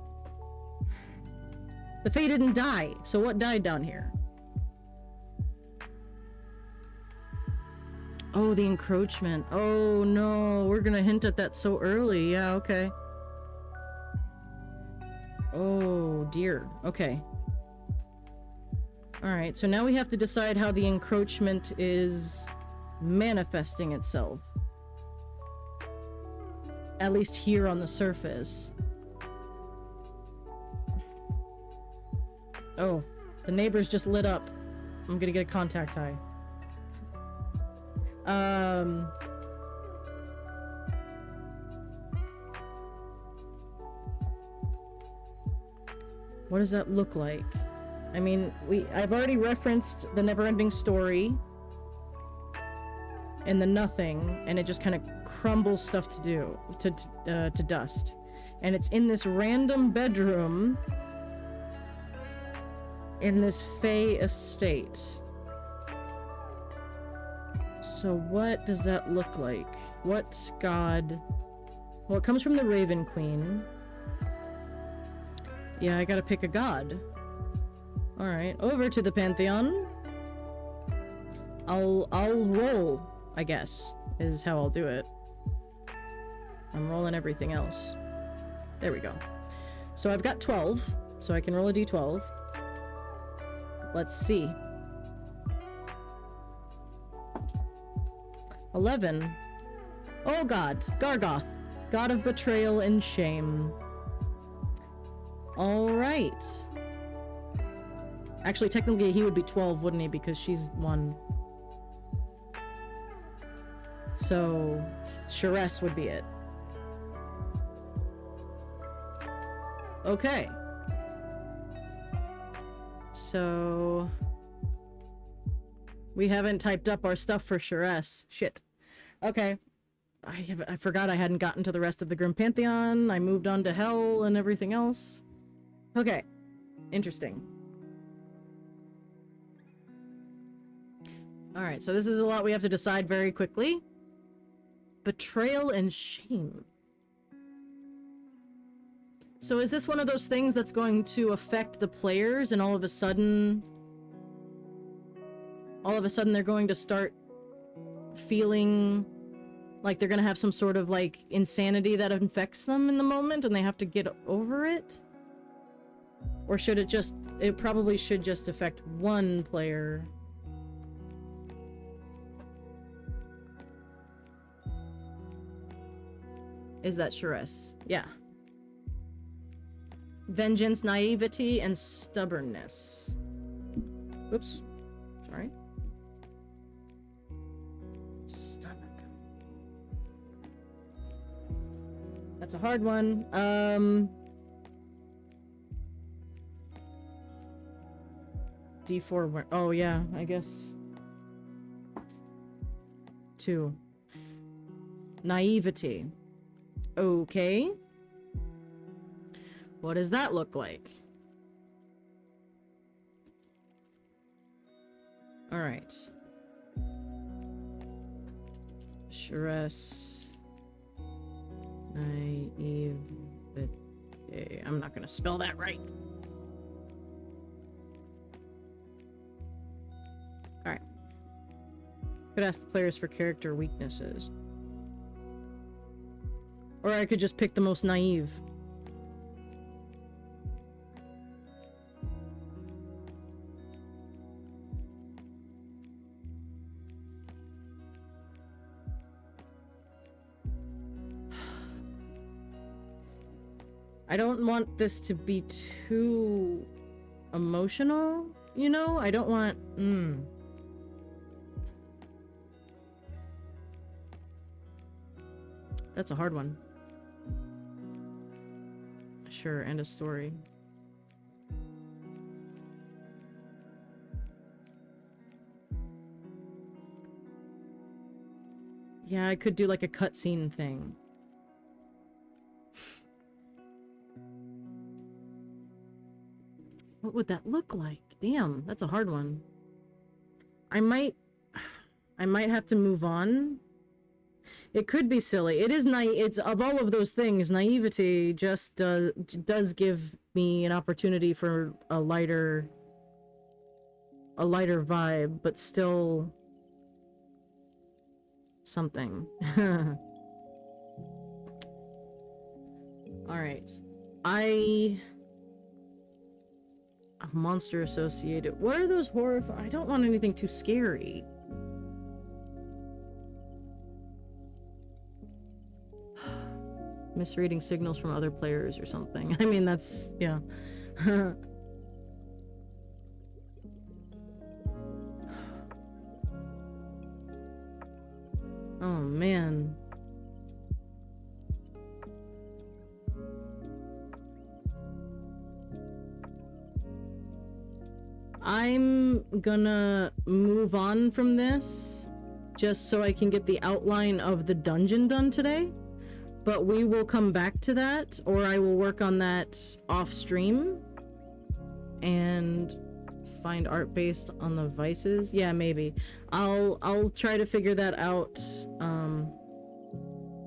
die. So what died down here? Oh, the encroachment. Oh no, we're gonna hint at that so early. Yeah, okay. Oh dear. Okay. Alright, so now we have to decide how the encroachment is manifesting itself. At least here on the surface. Oh, the neighbors just lit up. I'm gonna get a contact high. What does that look like? I mean, I've already referenced the Neverending Story and the Nothing, and it just kind of crumbles stuff to dust. And it's in this random bedroom in this Fae estate. So what does that look like? What god? Well, it comes from the Raven Queen. Yeah, I gotta pick a god. Alright, over to the Pantheon. I'll roll, I guess, is how I'll do it. I'm rolling everything else. There we go. So I've got 12, so I can roll a d12. Let's see. 11. Oh god, Gargoth. God of betrayal and shame. Alright. Actually, technically he would be 12, wouldn't he? Because she's 1. So, Sharess would be it. Okay. So... we haven't typed up our stuff for Sharess. Shit. Okay. I forgot I hadn't gotten to the rest of the Grim Pantheon. I moved on to Hell and everything else. Okay. Interesting. Alright, so this is a lot we have to decide very quickly. Betrayal and shame. So is this one of those things that's going to affect the players and all of a sudden they're going to start feeling like they're gonna have some sort of, like, insanity that infects them in the moment and they have to get over it? Or should it probably should just affect one player. Is that Sharess? Yeah. Vengeance, naivety, and stubbornness. Oops. Sorry. That's a hard one. D4. Oh, yeah, I guess. 2. Naivety. Okay. What does that look like? Alright. Sharess. Naivety. I'm not gonna spell that right. Alright. Could ask the players for character weaknesses. Or I could just pick the most naive. I don't want this to be too emotional, you know? I don't want... That's a hard one. Sure, and a story. Yeah, I could do like a cutscene thing. What would that look like? Damn, that's a hard one. I might have to move on. It could be silly. It is it's of all of those things, naivety just does give me an opportunity for a lighter vibe, but still something. All right. A monster associated. What are those horrifying? I don't want anything too scary. Misreading signals from other players or something. I mean, that's... yeah. Oh, man. I'm gonna move on from this just so I can get the outline of the dungeon done today. But we will come back to that, or I will work on that off stream and find art based on the vices. Yeah, maybe. I'll try to figure that out.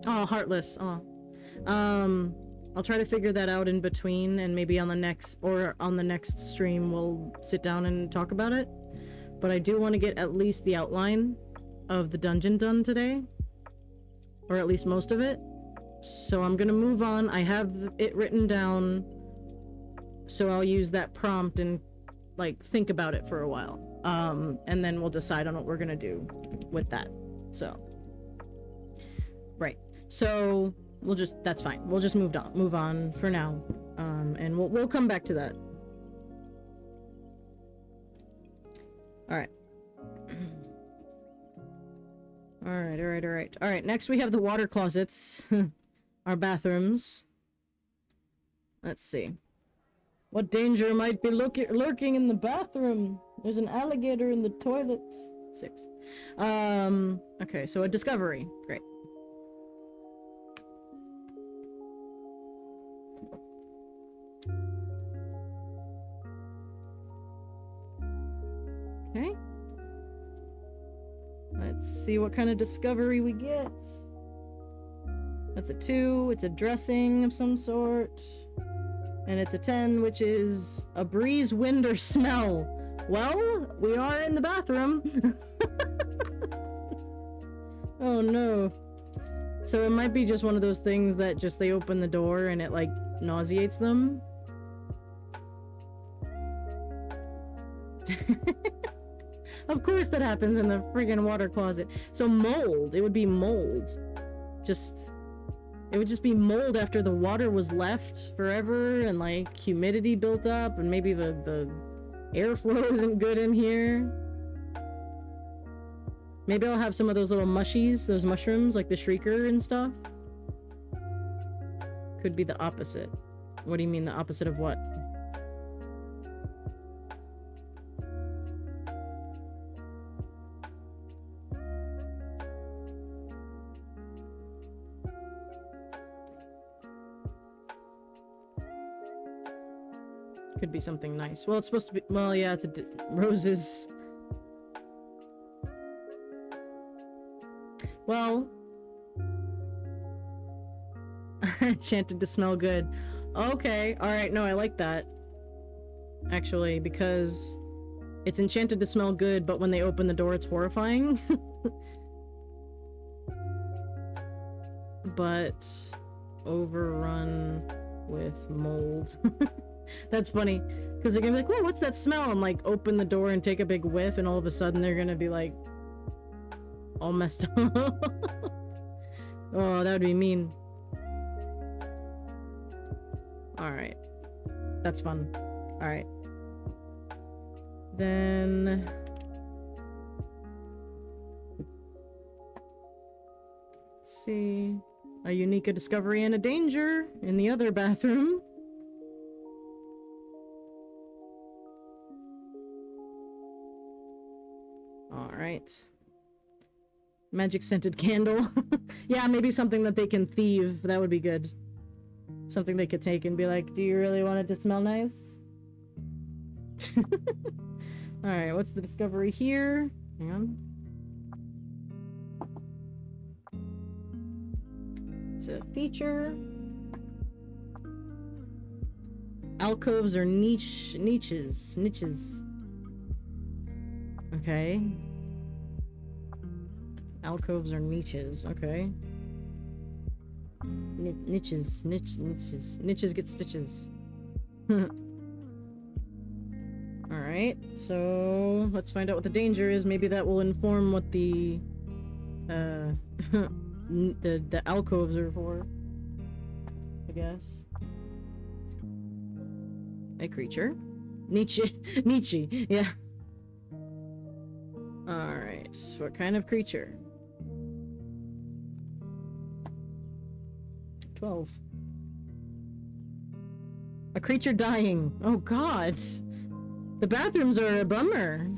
Oh, Heartless. Oh. I'll try to figure that out in between, and maybe on the next stream we'll sit down and talk about it. But I do want to get at least the outline of the dungeon done today, or at least most of it. So I'm gonna move on. I have it written down, so I'll use that prompt and like think about it for a while, and then we'll decide on what we're gonna do with that. So right, so that's fine. We'll just move on for now. And we'll come back to that. Alright. Alright, next we have the water closets. Our bathrooms. Let's see. What danger might be lurking in the bathroom? There's an alligator in the toilet. 6. Okay, so a discovery. Great. Okay. Let's see what kind of discovery we get. That's a 2. It's a dressing of some sort. And it's a 10, which is a breeze, wind, or smell. Well, we are in the bathroom. Oh no. So it might be just one of those things that just they open the door and it like nauseates them. Of course that happens in the friggin' water closet. So mold. It would be mold. It would just be mold after the water was left forever and like humidity built up and maybe the airflow isn't good in here. Maybe I'll have some of those little mushies, those mushrooms, like the shrieker and stuff. Could be the opposite. What do you mean the opposite of what? Could be something nice. Well, it's supposed to be. Well, yeah, it's roses. Well, enchanted to smell good. Okay, alright, no, I like that. Actually, because it's enchanted to smell good, but when they open the door, it's horrifying. But overrun with mold. That's funny, because they're gonna be like, whoa, what's that smell? And like, open the door and take a big whiff, and all of a sudden they're gonna be like, all messed up. Oh, that would be mean. Alright. That's fun. Alright. Then... let's see... a unique discovery and a danger in the other bathroom. Alright. Magic scented candle. Yeah, maybe something that they can thieve. That would be good. Something they could take and be like, do you really want it to smell nice? Alright, what's the discovery here? Hang on. It's a feature. Alcoves or niches. Okay. Alcoves or niches, okay. Niches. Niches get stitches. Alright, so let's find out what the danger is. Maybe that will inform what the the alcoves are for, I guess. A creature. Nietzsche, yeah. Alright, what kind of creature? 12. A creature dying. Oh god. The bathrooms are a bummer.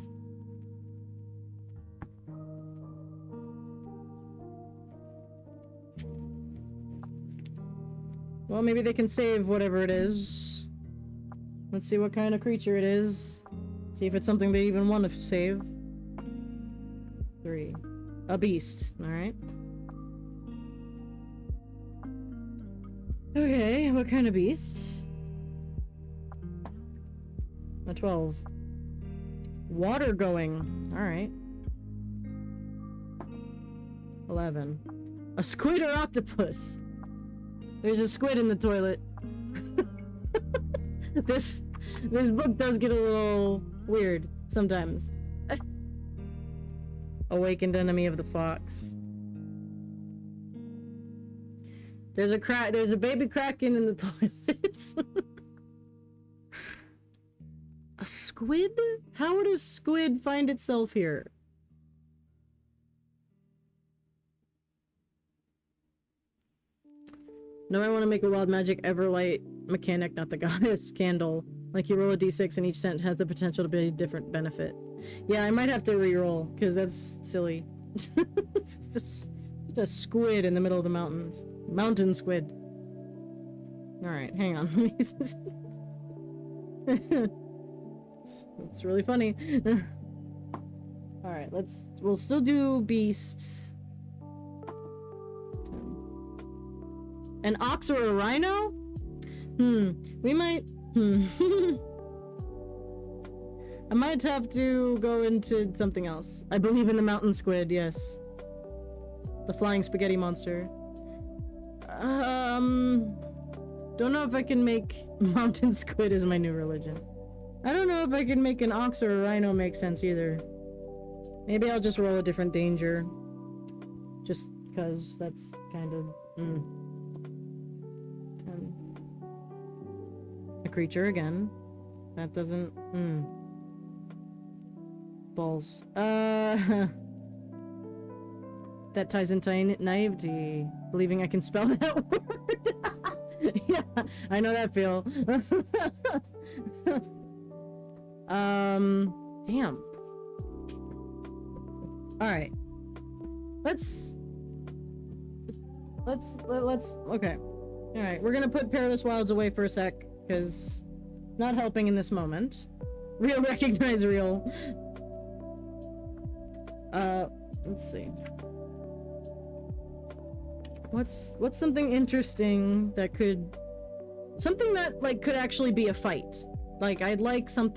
Well, maybe they can save whatever it is. Let's see what kind of creature it is. See if it's something they even want to save. 3. A beast. Alright. Okay, what kind of beast? A 12. Water going. Alright. 11. A squid or octopus? There's a squid in the toilet. This book does get a little weird sometimes. Awakened enemy of the fox. There's a baby kraken in the toilets. A squid? How would a squid find itself here? No, I want to make a wild magic everlight mechanic, not the goddess candle. Like you roll a d6 and each scent has the potential to be a different benefit. Yeah, I might have to re-roll, because that's silly. It's just a squid in the middle of the mountains. Mountain squid. Alright, hang on. It's really funny. Alright, we'll still do beast. An ox or a rhino? We might... I might have to go into something else. I believe in the mountain squid, yes. The flying spaghetti monster. Don't know if I can make mountain squid as my new religion. I don't know if I can make an ox or a rhino make sense either. Maybe I'll just roll a different danger. Just because that's kind of... 10. A creature again. That doesn't... Balls. That ties into naivety. Believing I can spell that word. Yeah, I know that feel. Damn. Alright. Let's... Okay. Alright, we're gonna put Perilous Wilds away for a sec, because... Not helping in this moment. Real recognize real. Let's see. What's something interesting that could... Something that, like, could actually be a fight. Like, I'd like them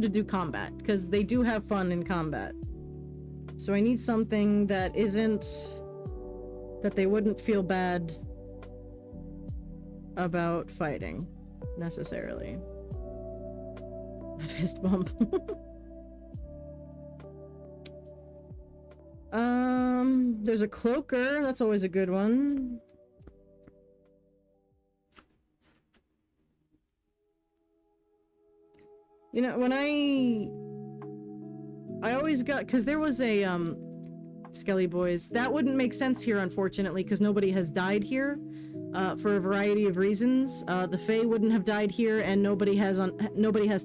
to do combat, because they do have fun in combat. So I need something that isn't... that they wouldn't feel bad about fighting, necessarily. A fist bump. There's a cloaker, that's always a good one. You know, when I always got, because there was a, Skelly Boys. That wouldn't make sense here, unfortunately, because nobody has died here, for a variety of reasons. The Fae wouldn't have died here, and nobody has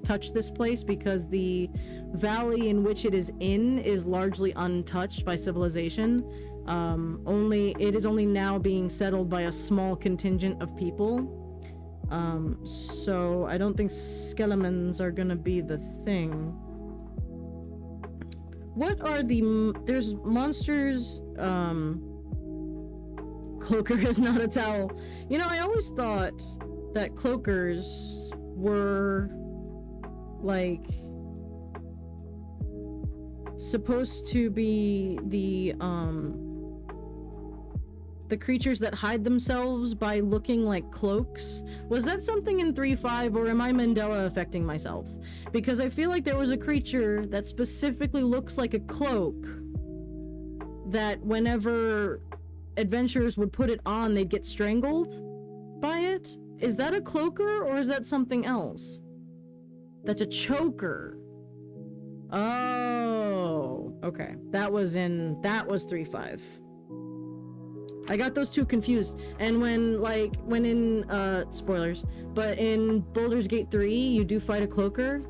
touched this place because the valley in which it is in is largely untouched by civilization. It is only now being settled by a small contingent of people. So I don't think skeletons are gonna be the thing. What are there's monsters, Cloaker is not a towel. You know, I always thought that cloakers were, like, supposed to be the creatures that hide themselves by looking like cloaks. Was that something in 3.5, or am I Mandela affecting myself? Because I feel like there was a creature that specifically looks like a cloak that whenever adventurers would put it on, they'd get strangled by it. Is that a cloaker, or is that something else? That's a choker. Oh, okay. That was 3.5. I got those two confused. And when in, spoilers, but in Baldur's Gate 3, you do fight a cloaker.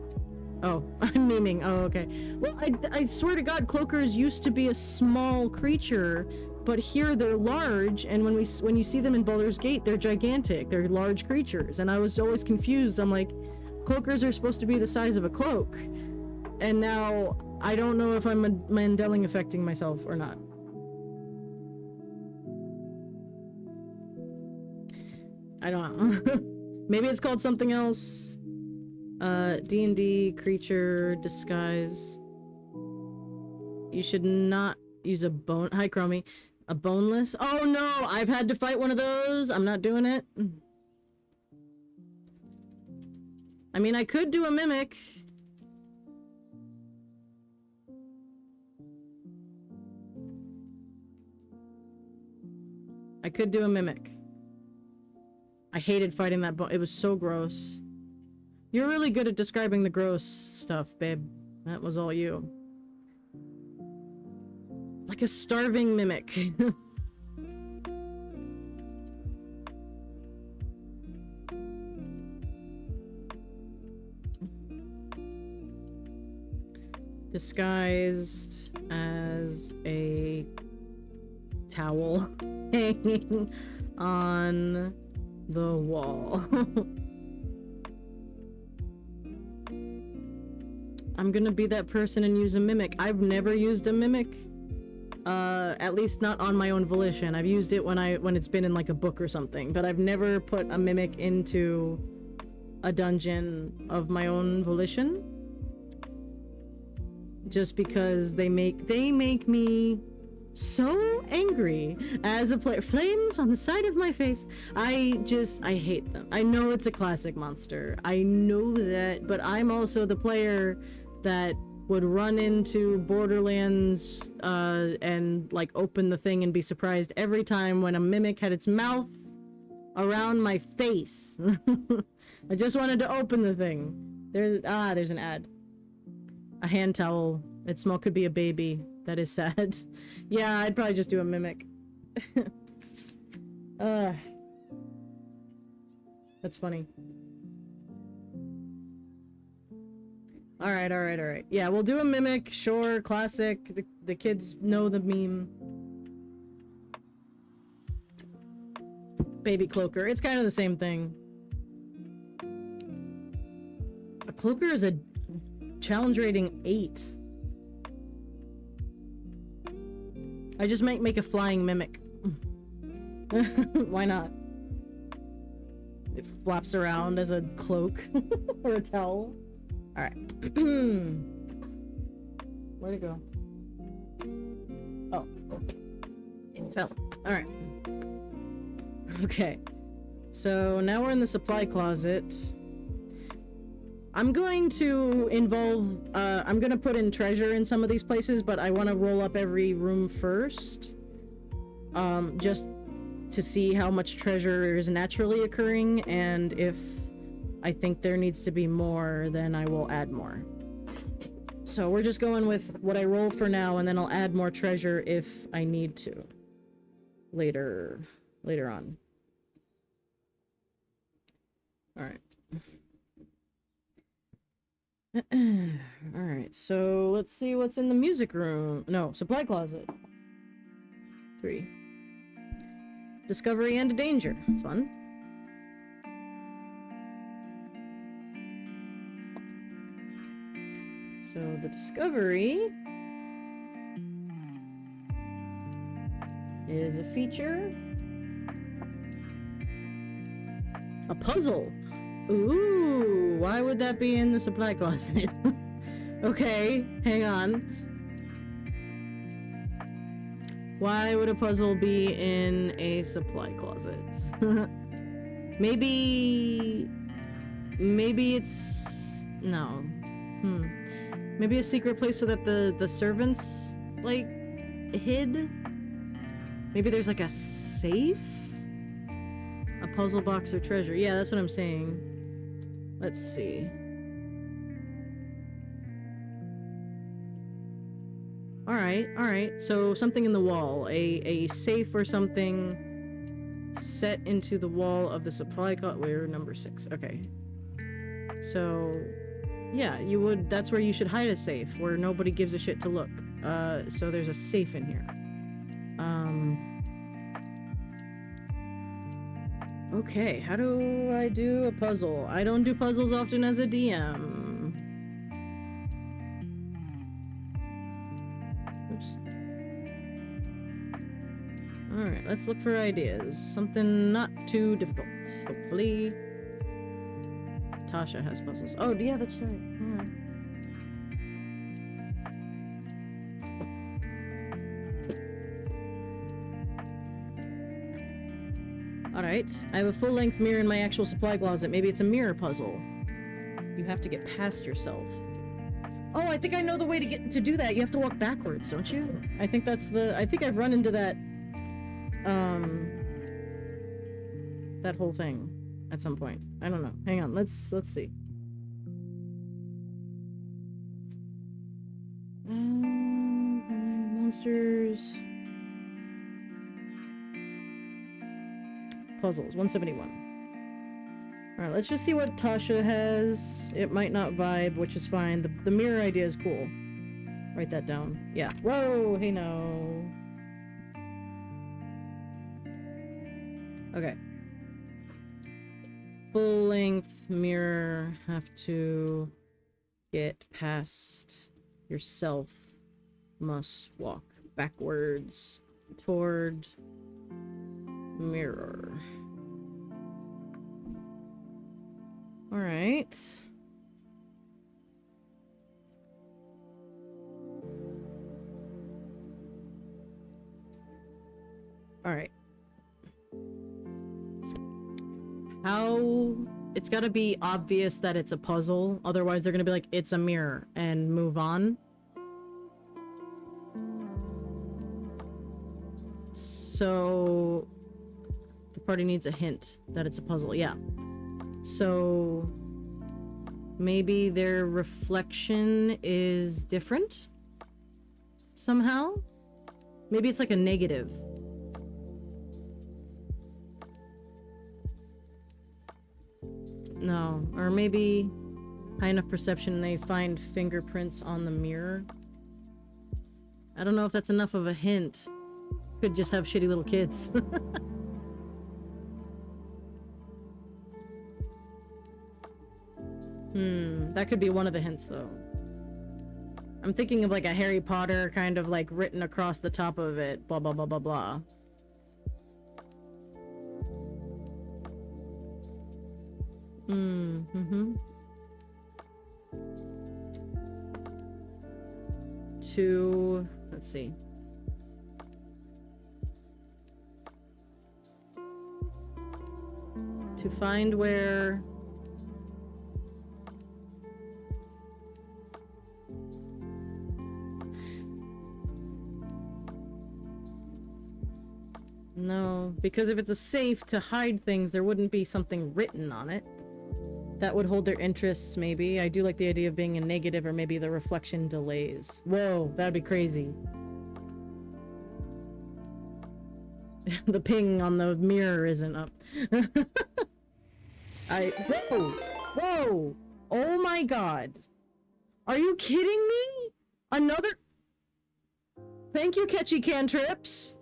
Oh, I'm memeing. Oh, okay. Well, I swear to God, cloakers used to be a small creature, but here they're large, and when you see them in Baldur's Gate, they're gigantic. They're large creatures, and I was always confused. I'm like, cloakers are supposed to be the size of a cloak. And now, I don't know if I'm Mandeling affecting myself or not. I don't know. Maybe it's called something else. D&D, creature, disguise. You should not use a bone... Hi, Chromie. A boneless? Oh no! I've had to fight one of those! I'm not doing it. I mean, I could do a mimic. I could do a mimic. I hated fighting that it was so gross. You're really good at describing the gross stuff, babe. That was all you. Like a starving mimic. Disguised as a towel hanging on the wall. I'm gonna be that person and use a mimic. I've never used a mimic. At least not on my own volition. I've used it when it's been in like a book or something, but I've never put a mimic into a dungeon of my own volition. Just because they make me so angry as a player. Flames on the side of my face. I hate them. I know it's a classic monster. I know that, but I'm also the player that would run into Borderlands and like open the thing and be surprised every time when a mimic had its mouth around my face. I just wanted to open the thing. There's an ad. A hand towel. Its smell could be a baby. That is sad. Yeah, I'd probably just do a mimic. That's funny. Alright. Yeah, we'll do a mimic. Sure, classic. The kids know the meme. Baby cloaker. It's kind of the same thing. A cloaker is a challenge rating 8. I just might make a flying mimic. Why not? It flaps around as a cloak or a towel. Alright. Where'd it go? Oh. It fell. Alright. Okay. So now we're in the supply closet. I'm going to I'm gonna put in treasure in some of these places, but I want to roll up every room first. Just to see how much treasure is naturally occurring, and if I think there needs to be more, then I will add more. So we're just going with what I roll for now, and then I'll add more treasure if I need to. Later on. Alright. Alright, so let's see what's in the music room. No, supply closet. 3. Discovery and danger. Fun. So the discovery is a feature. A puzzle. Ooh, why would that be in the supply closet? Okay, hang on. Why would a puzzle be in a supply closet? Maybe it's... no. Maybe a secret place so that the servants, like, hid? Maybe there's like a safe? A puzzle box or treasure. Yeah, that's what I'm saying. Let's see. Alright. So something in the wall. A safe or something set into the wall of the supply closet. We're number 6. Okay. So, yeah, that's where you should hide a safe, where nobody gives a shit to look. So there's a safe in here. Okay, how do I do a puzzle? I don't do puzzles often as a DM. Oops. Alright, let's look for ideas. Something not too difficult, hopefully. Tasha has puzzles. Oh, yeah, that's right. Yeah. Alright, I have a full-length mirror in my actual supply closet. Maybe it's a mirror puzzle. You have to get past yourself. Oh, I think I know the way to do that. You have to walk backwards, don't you? I think I think I've run into that, that whole thing. at some point. I don't know. Hang on, let's see. Monsters. Puzzles, 171. Alright, let's just see what Tasha has. It might not vibe, which is fine. The mirror idea is cool. Write that down. Yeah. Whoa, hey no. Okay. Full length mirror. Have to get past yourself. Must walk backwards toward mirror. Alright. Alright. How... It's gotta be obvious that it's a puzzle, otherwise they're gonna be like, it's a mirror, and move on. So... The party needs a hint that it's a puzzle, yeah. So... Maybe their reflection is different? Somehow? Maybe it's like a negative. No, or maybe high enough perception and they find fingerprints on the mirror. I don't know if that's enough of a hint. Could just have shitty little kids. That could be one of the hints though. I'm thinking of like a Harry Potter kind of like written across the top of it, blah blah blah blah blah. To, let's see. To find where no, because if it's a safe to hide things, there wouldn't be something written on it. That would hold their interests, maybe. I do like the idea of being a negative, or maybe the reflection delays. Whoa, that'd be crazy. The ping on the mirror isn't up. Whoa! Whoa! Oh my god! Are you kidding me? Another... Thank you, Catchy Cantrips,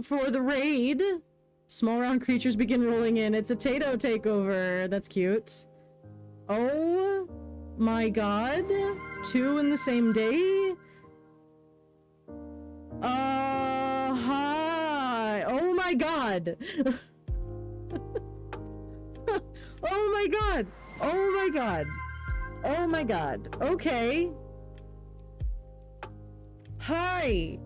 for the raid. Small round creatures begin rolling in. It's a Tato takeover. That's cute. Oh my god. 2 in the same day? Hi. Oh my god. Oh my god. Oh my god. Oh my god. Okay. Hi.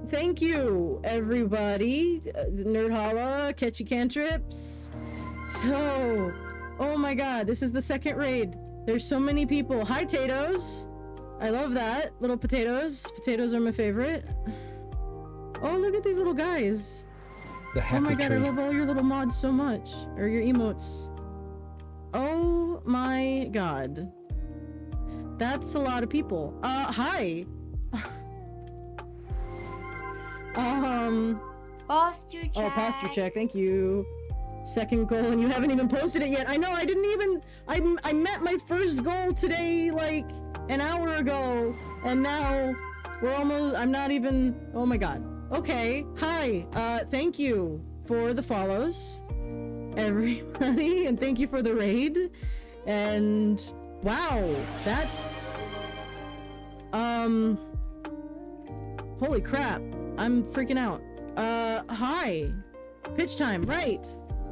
Thank you, everybody. Nerdhalla, Catchy Cantrips. So, oh my god, this is the second raid. There's so many people. Hi, Tatoes. I love that. Little potatoes. Potatoes are my favorite. Oh, look at these little guys. The happy Oh my god, tree. I love all your little mods so much. Or your emotes. Oh my god. That's a lot of people. Hi. Posture check. Oh, posture check, thank you. Second goal, and you haven't even posted it yet. I know, I didn't even... I met my first goal today, like, an hour ago, and now we're almost... I'm not even... Oh my god. Okay, hi. Thank you for the follows, everybody, and thank you for the raid. And... Wow, that's... Holy crap. I'm freaking out. Hi. Pitch time, right.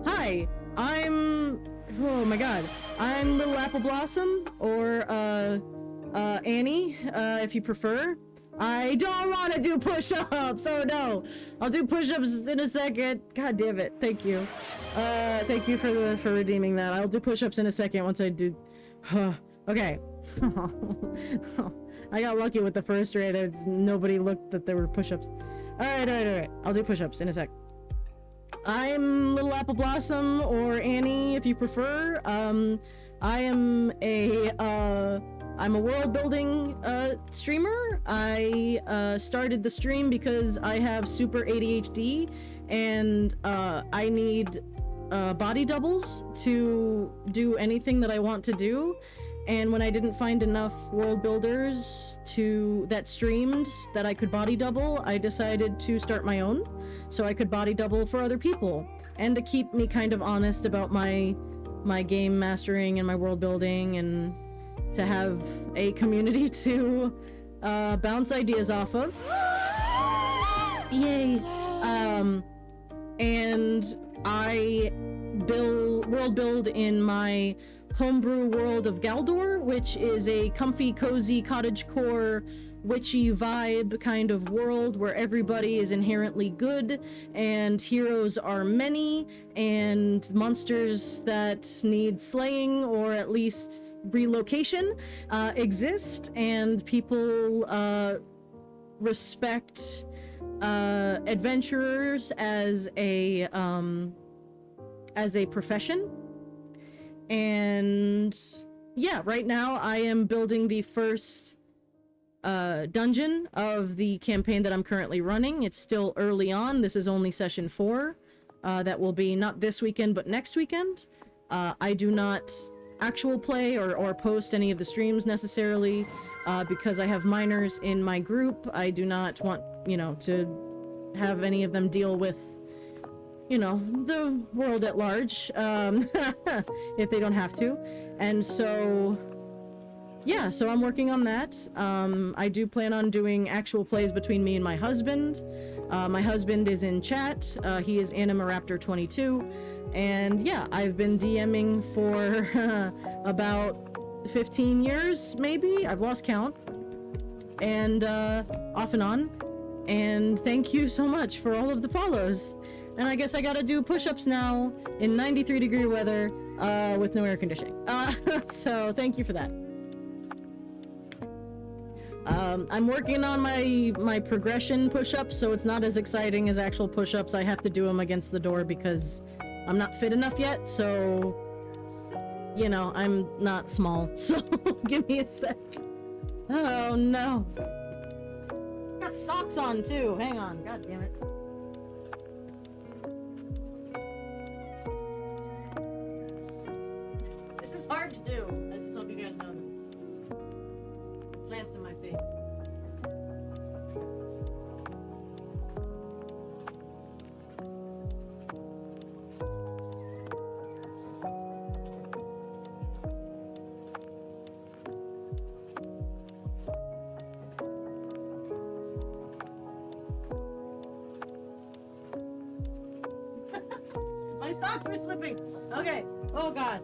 Hi. I'm... Oh my god. I'm Little Apple Blossom, or, Annie, if you prefer. I don't want to do push-ups! Oh no! I'll do push-ups in a second. God damn it. Thank you. Thank you for redeeming that. I'll do push-ups in a second once I do... Okay. I got lucky with the first raid. Nobody looked that there were push-ups. Alright. I'll do push-ups in a sec. I'm Little Apple Blossom, or Annie if you prefer. I'm a world building streamer. I started the stream because I have super ADHD and I need body doubles to do anything that I want to do. And when I didn't find enough world builders that streamed that I could body double, I decided to start my own so I could body double for other people and to keep me kind of honest about my game mastering and my world building, and to have a community to bounce ideas off of. Yay! And I world build in my homebrew world of Galdor, which is a comfy, cozy, cottagecore, witchy vibe kind of world where everybody is inherently good and heroes are many and monsters that need slaying or at least relocation exist, and people respect adventurers as a profession. And yeah, right now I am building the first dungeon of the campaign that I'm currently running. It's still early on. This is only session 4. That will be not this weekend, but next weekend. I do not actual play or post any of the streams necessarily, because I have minors in my group. I do not want, to have any of them deal with, the world at large, if they don't have to. And so, yeah, so I'm working on that. I do plan on doing actual plays between me and my husband. My husband is in chat. He is Animaraptor22. And yeah, I've been DMing for about 15 years, maybe? I've lost count. And off and on. And thank you so much for all of the follows. And I guess I gotta do push-ups now in 93-degree weather with no air conditioning. So thank you for that. I'm working on my progression push-ups, so it's not as exciting as actual push-ups. I have to do them against the door because I'm not fit enough yet, so, I'm not small. So give me a sec. Oh no. Got socks on too. Hang on. God damn it. This is hard to do. I just hope you guys know that. Plants in my face. My socks were slipping. Okay. Oh god.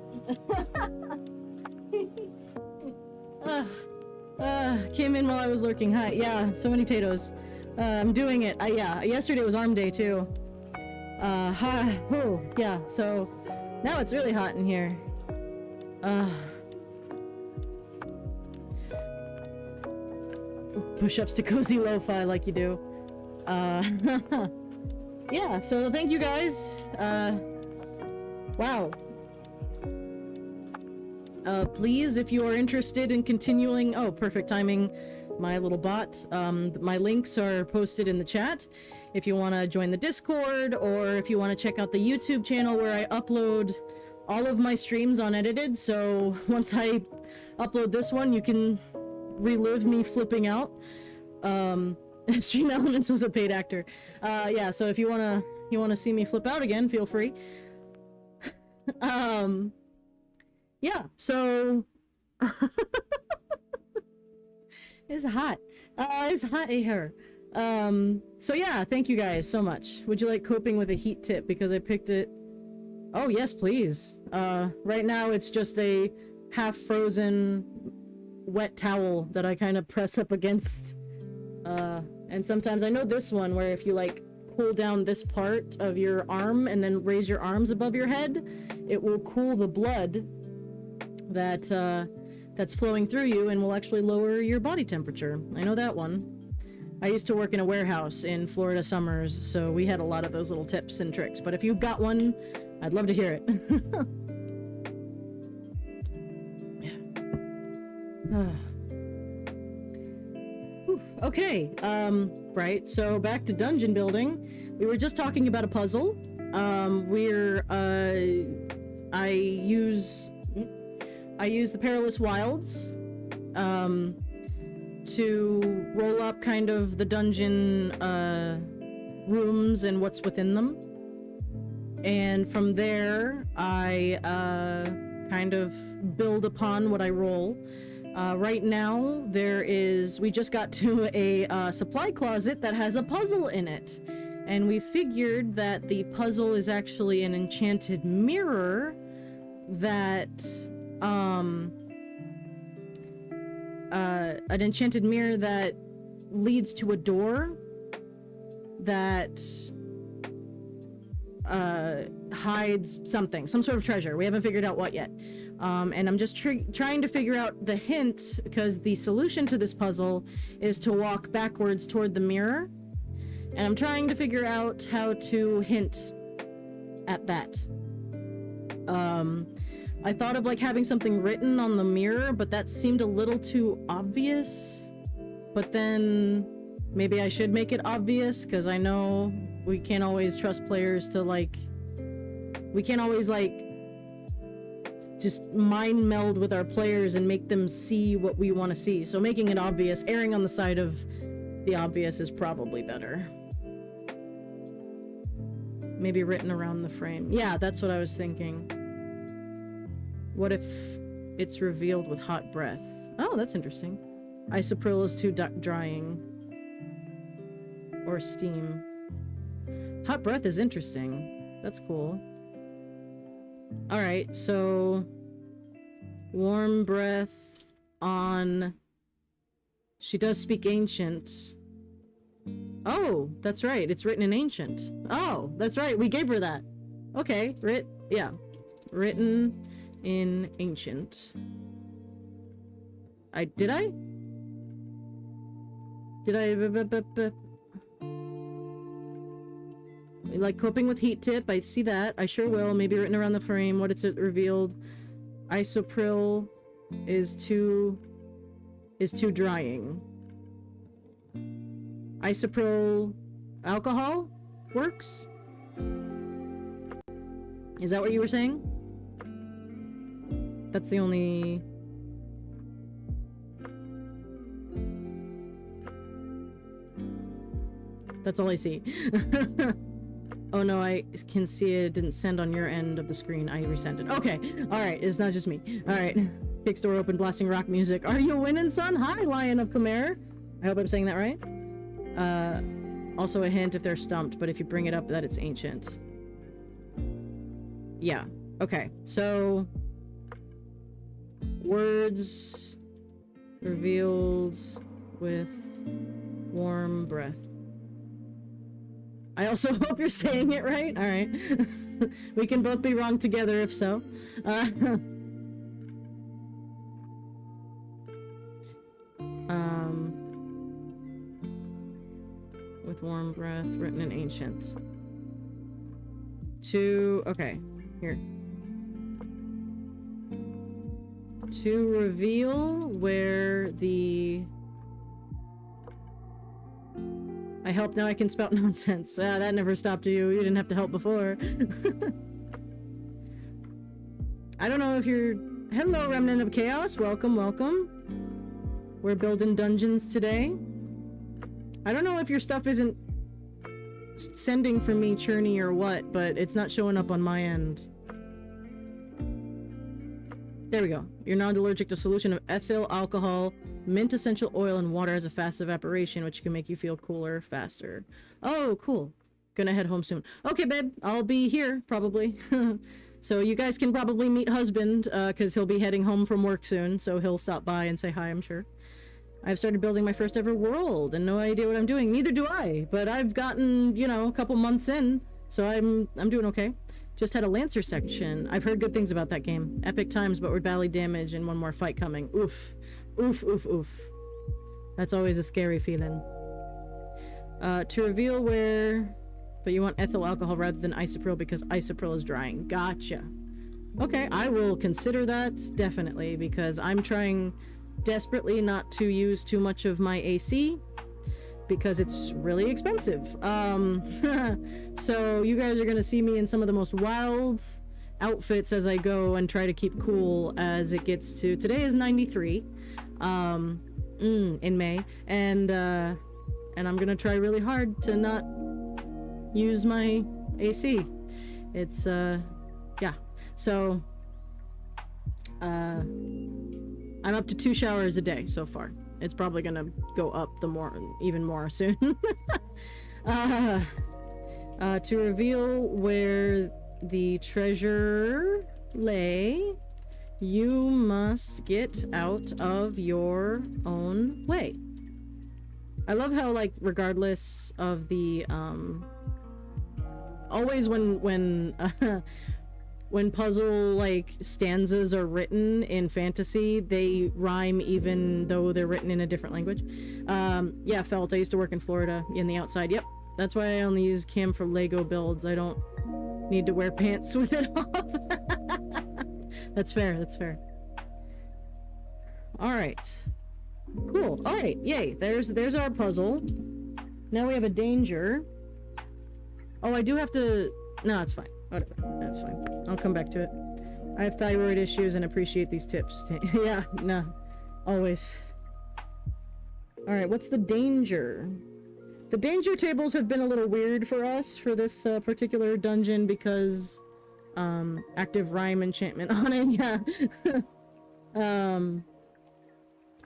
Came in while I was lurking. Hi. Yeah, so many potatoes. I'm doing it. Yeah, yesterday was arm day too. Hi. Oh, yeah, so now it's really hot in here. Push-ups to cozy lo-fi like you do. Yeah, so thank you guys. Wow. Please, if you are interested in continuing... Oh, perfect timing, my little bot. My links are posted in the chat. If you want to join the Discord, or if you want to check out the YouTube channel where I upload all of my streams unedited, so once I upload this one, you can relive me flipping out. Stream Elements was a paid actor. Yeah, so if you wanna see me flip out again, feel free. Yeah, so it's hot. It's hot here. So yeah, thank you guys so much. Would you like coping with a heat tip because I picked it? Oh yes, please. Right now it's just a half-frozen wet towel that I kind of press up against. And sometimes I know this one where if you like cool down this part of your arm and then raise your arms above your head, it will cool the blood that that's flowing through you and will actually lower your body temperature. I know that one. I used to work in a warehouse in Florida summers, so we had a lot of those little tips and tricks. But if you've got one, I'd love to hear it. Okay, right, so back to dungeon building. We were just talking about a puzzle. I use the Perilous Wilds, to roll up kind of the dungeon, rooms and what's within them. And from there, I, kind of build upon what I roll. Right now, we just got to a supply closet that has a puzzle in it. And we figured that the puzzle is actually an enchanted mirror that, an enchanted mirror that leads to a door that, hides something, some sort of treasure. We haven't figured out what yet. And I'm just trying to figure out the hint, because the solution to this puzzle is to walk backwards toward the mirror. And I'm trying to figure out how to hint at that. I thought of like having something written on the mirror, but that seemed a little too obvious. But then maybe I should make it obvious, because I know we can't always trust players to like... We can't always like... just mind meld with our players and make them see what we want to see. So making it obvious, erring on the side of the obvious is probably better. Maybe written around the frame. Yeah, that's what I was thinking. What if it's revealed with hot breath? Oh, that's interesting. Isopril is too drying. Or steam. Hot breath is interesting. That's cool. Alright, so... warm breath on... She does speak ancient. Oh, that's right. It's written in ancient. Oh, that's right. We gave her that. Okay, yeah. Written in ancient. Did I? Like coping with heat tip. I see that. I sure will. Maybe written around the frame. What is it revealed? Isopril is too drying. Isopril alcohol works? Is that what you were saying? That's the only... That's all I see. Oh no, I can see it didn't send on your end of the screen. I resent it. Okay, alright, it's not just me. Alright, kick store open, blasting rock music. Are you winning, son? Hi, Lion of Khmer. I hope I'm saying that right. Also a hint if they're stumped, but if you bring it up that it's ancient. Yeah, okay, so... words revealed with warm breath. I also hope you're saying it right. Alright. We can both be wrong together if so. With warm breath, written in ancient. Okay, here. To reveal where the... I help now I can spout nonsense. That never stopped you. You didn't have to help before. I don't know if you're... Hello, Remnant of Chaos. Welcome, welcome. We're building dungeons today. I don't know if your stuff isn't sending for me, Churney, or what, but it's not showing up on my end. There we go. You're not allergic to solution of ethyl alcohol, mint essential oil, and water has a fast evaporation, which can make you feel cooler faster. Oh, cool. Gonna head home soon. Okay, babe. I'll be here, probably. So you guys can probably meet husband, because he'll be heading home from work soon, so he'll stop by and say hi, I'm sure. I've started building my first ever world, and no idea what I'm doing. Neither do I, but I've gotten, you know, a couple months in, so I'm doing okay. Just had a Lancer section. I've heard good things about that game. Epic times, but with badly damaged and one more fight coming. Oof. Oof, oof, oof. That's always a scary feeling. To reveal where... But you want ethyl alcohol rather than isopropyl because isopropyl is drying. Gotcha. Okay, I will consider that, definitely, because I'm trying desperately not to use too much of my AC, because it's really expensive. So you guys are gonna see me in some of the most wild outfits as I go and try to keep cool as it gets to... Today is 93, in May, and I'm gonna try really hard to not use my AC. It's, yeah. So, I'm up to 2 showers a day so far. It's probably gonna go up even more soon. To reveal where the treasure lay, you must get out of your own way. I love how, like, regardless of the, always when puzzle, like, stanzas are written in fantasy, they rhyme even though they're written in a different language. Yeah, felt. I used to work in Florida in the outside. Yep. That's why I only use cam for Lego builds. I don't need to wear pants with it off. That's fair. That's fair. Alright. Cool. Alright. Yay. There's our puzzle. Now we have a danger. Oh, I do have to... No, it's fine. Whatever. That's fine. I'll come back to it. I have thyroid issues and appreciate these tips. Yeah, no. Always. Alright, what's the danger? The danger tables have been a little weird for us for this particular dungeon because active rhyme enchantment on it, yeah.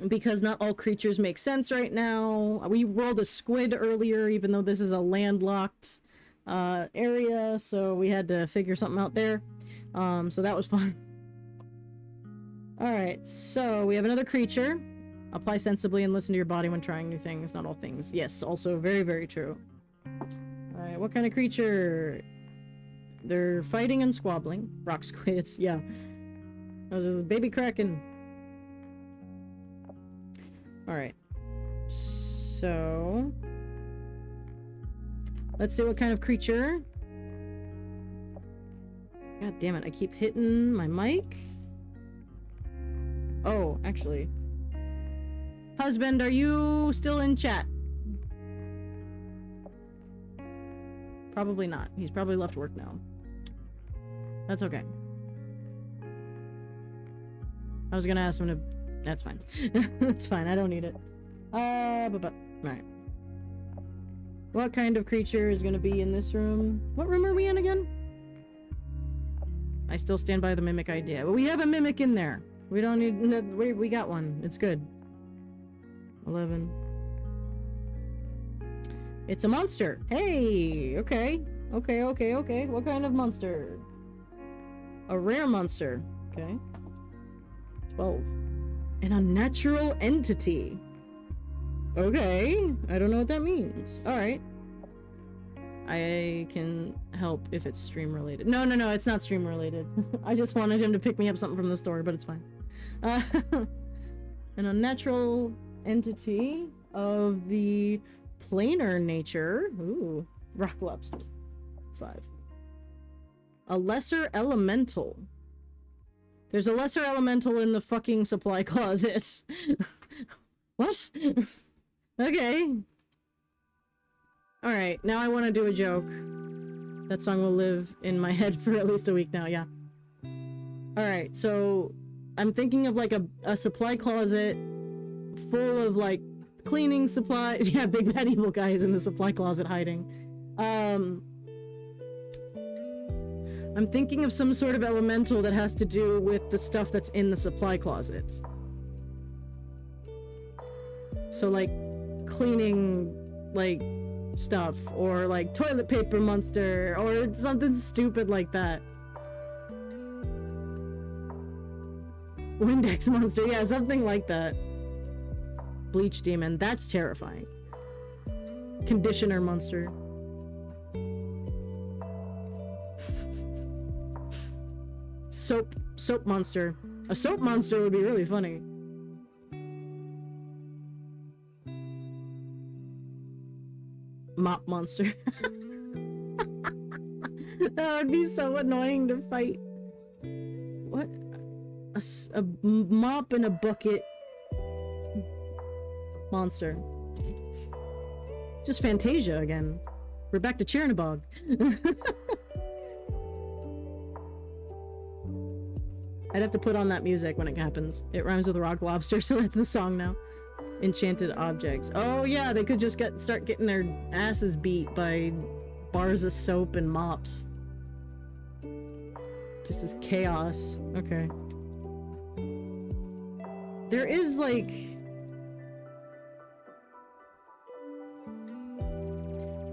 Because not all creatures make sense right now. We rolled a squid earlier, even though this is a landlocked area, so we had to figure something out there. So that was fun. Alright, so we have another creature. Apply sensibly and listen to your body when trying new things, not all things. Yes, also very, very true. Alright, what kind of creature? They're fighting and squabbling. Rock squids, yeah. Those are the baby kraken. Alright. So... let's see what kind of creature. God damn it, I keep hitting my mic. Oh, actually... Husband, are you still in chat? Probably not. He's probably left work now. That's okay. I was gonna ask him to... That's fine. That's fine, I don't need it. Alright. What kind of creature is gonna be in this room? What room are we in again? I still stand by the mimic idea. But we have a mimic in there. We don't need... No, we got one. It's good. 11. It's a monster. Hey, okay. Okay. What kind of monster? A rare monster. Okay. 12. An unnatural entity. Okay. I don't know what that means. Alright. I can help if it's stream related. No, it's not stream related. I just wanted him to pick me up something from the store, but it's fine. An unnatural entity of the planar nature. Ooh, rock lobster. 5. A lesser elemental. There's a lesser elemental in the fucking supply closet. What? Okay. Alright, now I want to do a joke. That song will live in my head for at least a week now, yeah. Alright, so I'm thinking of like a supply closet full of like cleaning supplies. Yeah, big bad evil guy is in the supply closet hiding. I'm thinking of some sort of elemental that has to do with the stuff that's in the supply closet. So like cleaning like stuff, or like toilet paper monster, or something stupid like that. Windex monster, yeah, something like that. Bleach demon, that's terrifying. Conditioner monster. Soap monster. A soap monster would be really funny. mop monster. That would be so annoying to fight. What? A mop and a bucket monster. Just Fantasia again. We're back to Chernobog. I'd have to put on that music when it happens. It rhymes with rock lobster, so that's the song now. Enchanted objects. Oh yeah, they could just start getting their asses beat by bars of soap and mops. Just this chaos. Okay. There is like...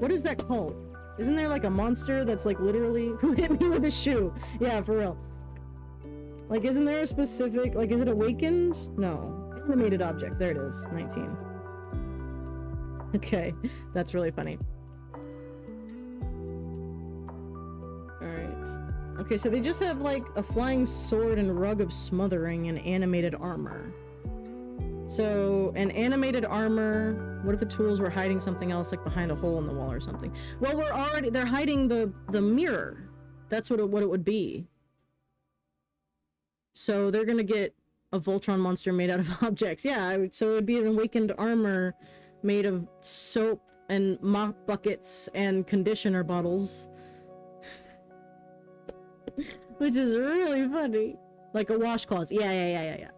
What is that called? Isn't there like a monster that's like literally... Who hit me with a shoe? Yeah, for real. Like, isn't there a specific... Like, is it awakened? No. Animated objects. There it is. 19. Okay. That's really funny. Alright. Okay, so they just have like a flying sword and rug of smothering and animated armor. So, an animated armor... What if the tools were hiding something else, like behind a hole in the wall or something? Well, they're hiding the mirror. That's what it would be. So they're gonna get a Voltron monster made out of objects. Yeah, so it would be an awakened armor made of soap and mop buckets and conditioner bottles. Which is really funny. Like a washcloth. Yeah.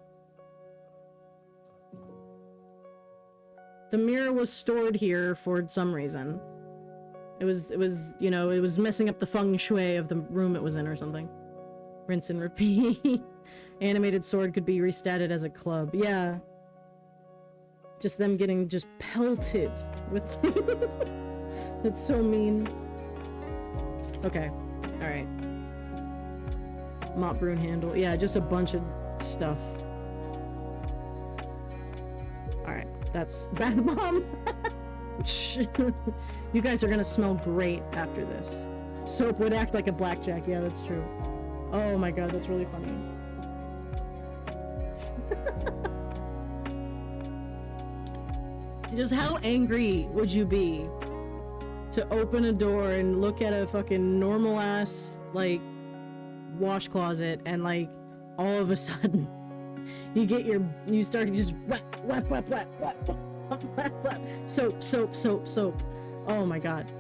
The mirror was stored here for some reason. It was, you know, it was messing up the feng shui of the room it was in or something. Rinse and repeat. Animated sword could be restatted as a club. Yeah. Just them getting just pelted with things. That's so mean. Okay. Alright. Mop broom handle. Yeah, just a bunch of stuff. Alright. That's Bath Bomb. You guys are gonna smell great after this. Soap would act like a blackjack. Yeah, that's true. Oh my god, that's really funny. Just how angry would you be to open a door and look at a fucking normal ass, like, wash closet and, like, all of a sudden you start just wet. Soap. Oh my god.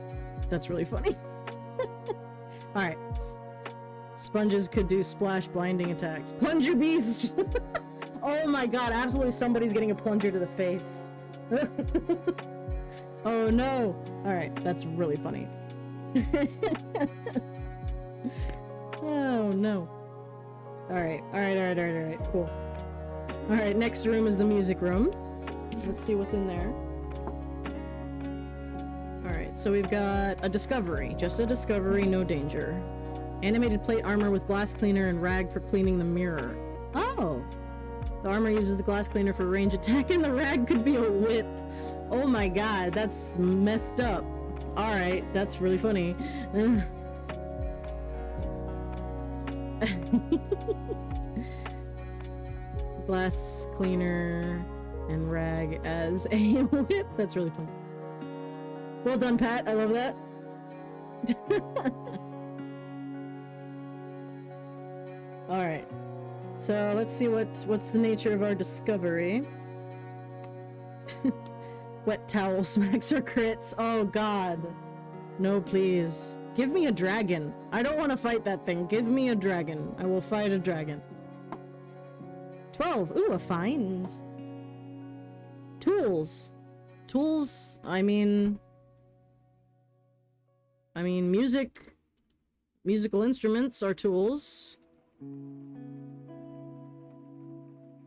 That's really funny. Alright. Sponges could do splash blinding attacks. Plunger beast! Oh my god, absolutely somebody's getting a plunger to the face. Oh no! Alright, that's really funny. Oh no. Alright, cool. Alright, next room is the music room. Let's see what's in there. Alright, so we've got a discovery. Just a discovery, no danger. Animated plate armor with glass cleaner and rag for cleaning the mirror. Oh! The armor uses the glass cleaner for range attack and the rag could be a whip. Oh my god, that's messed up. Alright, that's really funny. Glass cleaner and rag as a whip. That's really funny. Well done, Pat. I love that. Alright. So let's see what's the nature of our discovery. Wet towel smacks or crits. Oh god. No, please. Give me a dragon. I don't want to fight that thing. Give me a dragon. I will fight a dragon. 12. Ooh, a find. Tools. Tools, I mean, musical instruments are tools.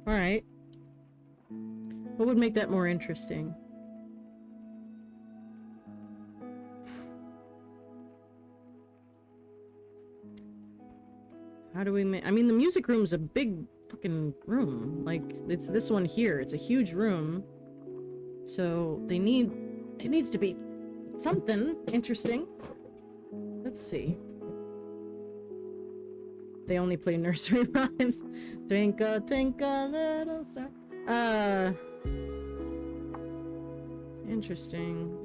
Alright. What would make that more interesting? How do we make... I mean, the music room's a big fucking room. Like, it's this one here. It's a huge room. So, they need... It needs to be something interesting. Let's see. They only play nursery rhymes. Twinkle, twinkle, little star. Interesting.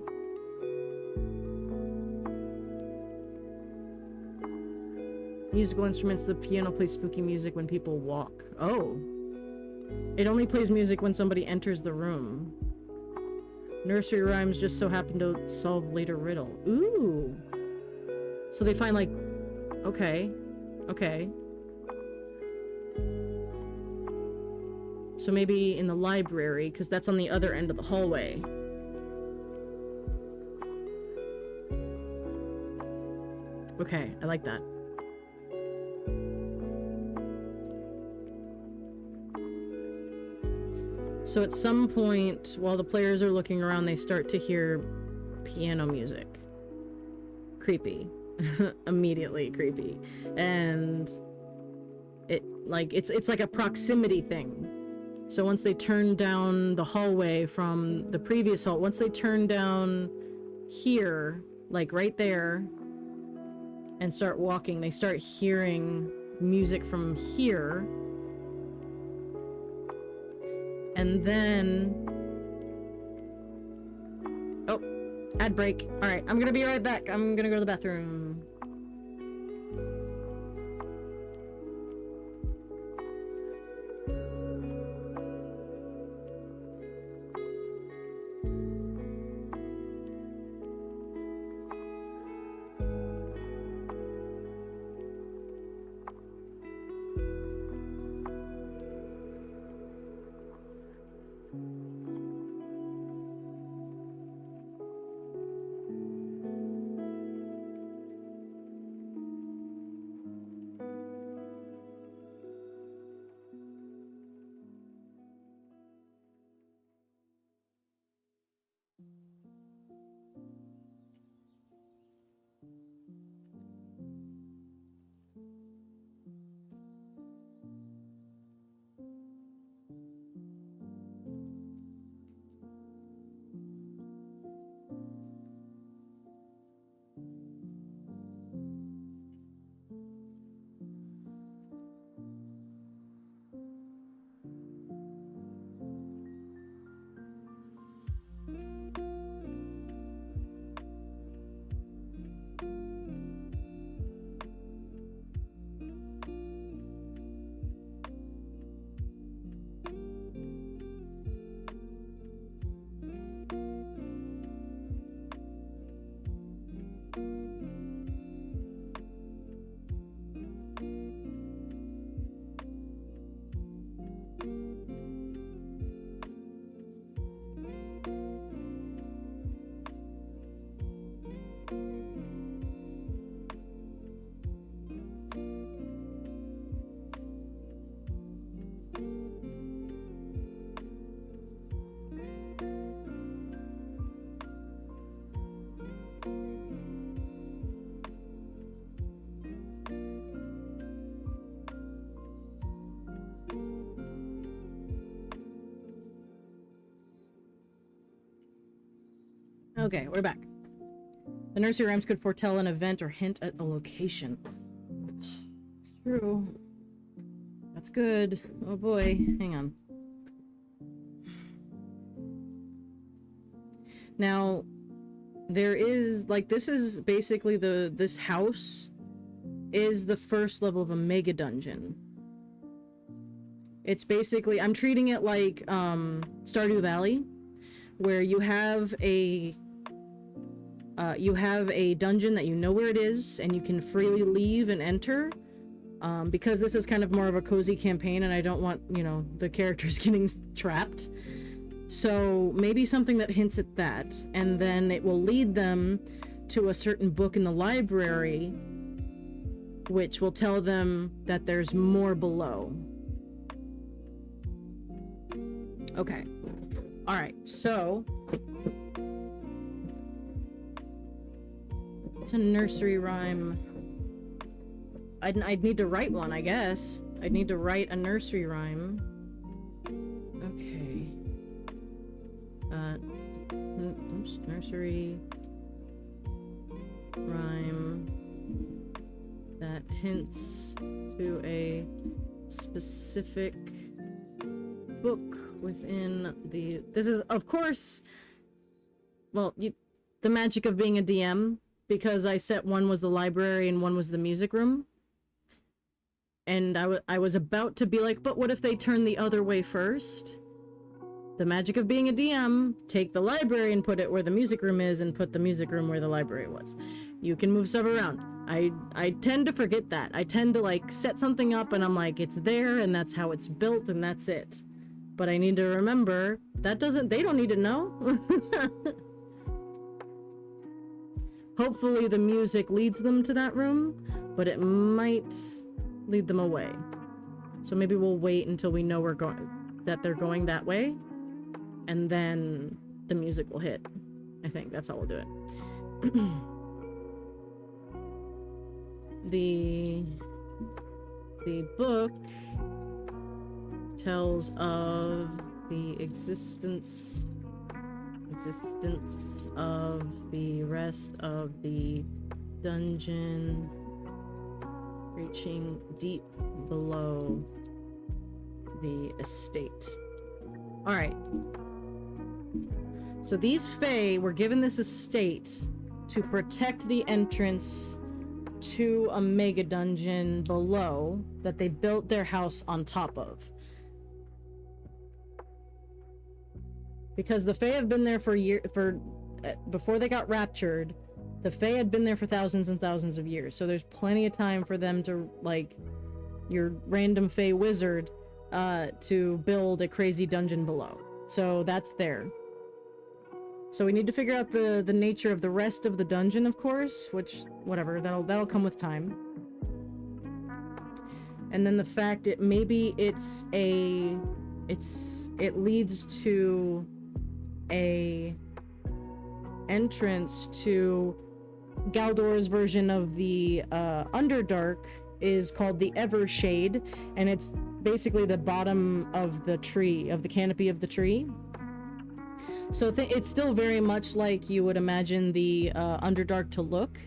musical instruments. The piano plays spooky music when people walk. Oh. It only plays music when somebody enters the room. Nursery rhymes just so happen to solve later riddle. Ooh. So they find, like... Okay. Okay. So maybe in the library, because that's on the other end of the hallway. Okay, I like that. So at some point, while the players are looking around, they start to hear piano music. Creepy. Immediately creepy. And it's like a proximity thing. So once they turn down the hallway from the previous hall, once they turn down here, like right there, and start walking, they start hearing music from here. And then... Oh, ad break. Alright, I'm gonna be right back. I'm gonna go to the bathroom. Okay, we're back. The nursery rhymes could foretell an event or hint at a location. It's true. That's good. Oh boy, hang on. Now, there is, like, this is basically this house is the first level of a mega dungeon. It's basically, I'm treating it like, Stardew Valley, where you have a dungeon that you know where it is, and you can freely leave and enter, because this is kind of more of a cozy campaign, and I don't want, you know, the characters getting trapped. So maybe something that hints at that, and then it will lead them to a certain book in the library, which will tell them that there's more below. Okay. Alright, so... it's a nursery rhyme. I'd need to write one, I guess. I'd need to write a nursery rhyme. Okay. Oops, nursery rhyme that hints to a specific book within the... This is, of course, well, the magic of being a DM, because I set one was the library and one was the music room. and I was about to be like, but what if they turn the other way first? The magic of being a DM, take the library and put it where the music room is and put the music room where the library was. You can move stuff around. I tend to forget that. I tend to like set something up and I'm like, it's there and that's how it's built and that's it. But I need to remember that they don't need to know. Hopefully the music leads them to that room, but it might lead them away. So maybe we'll wait until we know that they're going that way, and then the music will hit. I think that's how we'll do it. The book tells of the existence of the rest of the dungeon reaching deep below the estate. Alright. So these Fae were given this estate to protect the entrance to a mega dungeon below that they built their house on top of. Because the Fae have been there before they got raptured, the Fae had been there for thousands and thousands of years. So there's plenty of time for them to, like, your random Fae wizard, to build a crazy dungeon below. So that's there. So we need to figure out the nature of the rest of the dungeon, of course, which, whatever, that'll come with time. And then the fact it leads to a entrance to Galdor's version of the Underdark is called the Evershade, and it's basically the bottom of the tree, of the canopy of the tree. So it's still very much like you would imagine the Underdark to look,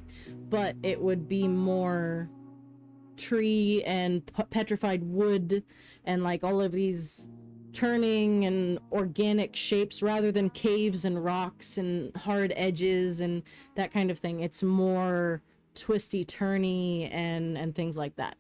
but it would be more tree and petrified wood and like all of these turning and organic shapes rather than caves and rocks and hard edges and that kind of thing. It's more twisty turny and things like that.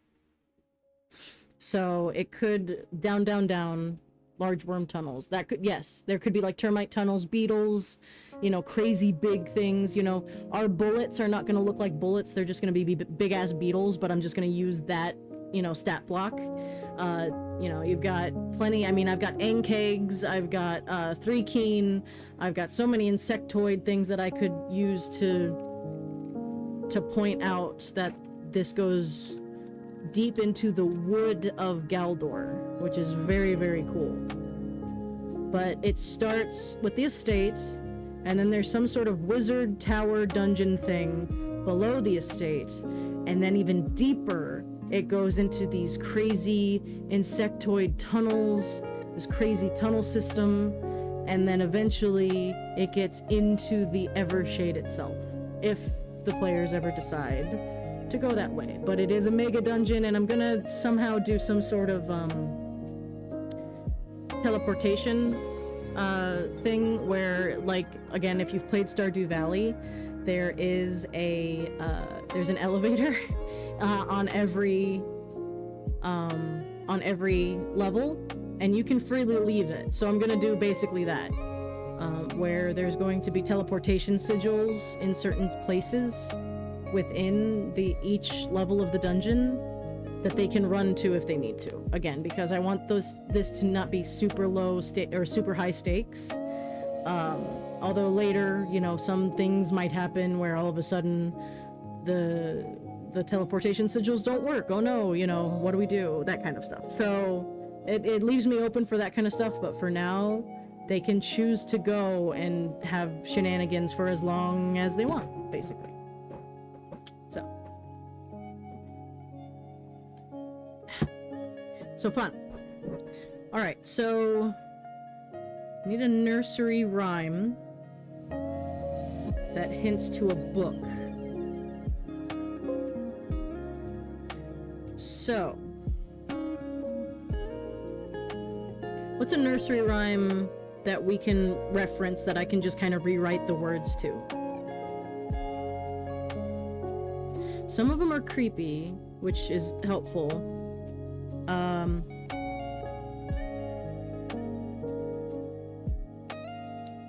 So it could down large worm tunnels. That could, yes, there could be like termite tunnels, beetles, you know, crazy big things. You know, our bullets are not going to look like bullets. They're just going to be big ass beetles, but I'm just going to use that, you know, stat block. You know, you've got plenty. I mean, I've got Ankegs, I've got 3 Keen, I've got so many insectoid things that I could use to point out that this goes deep into the wood of Galdor, which is very, very cool. But it starts with the estate, and then there's some sort of wizard tower dungeon thing below the estate, and then even deeper it goes into these crazy insectoid tunnels, this crazy tunnel system, and then eventually it gets into the Evershade itself, if the players ever decide to go that way. But it is a mega dungeon, and I'm gonna somehow do some sort of teleportation thing where, like, again, if you've played Stardew Valley, there is there's an elevator on every level, and you can freely leave it. So I'm gonna do basically that, where there's going to be teleportation sigils in certain places within each level of the dungeon that they can run to if they need to. Again, because I want this to not be super low or super high stakes. Although later, you know, some things might happen where all of a sudden the teleportation sigils don't work. Oh no, you know, what do we do? That kind of stuff. So it leaves me open for that kind of stuff, but for now, they can choose to go and have shenanigans for as long as they want, basically. So fun. Alright, so I need a nursery rhyme that hints to a book. So, what's a nursery rhyme that we can reference that I can just kind of rewrite the words to? Some of them are creepy, which is helpful.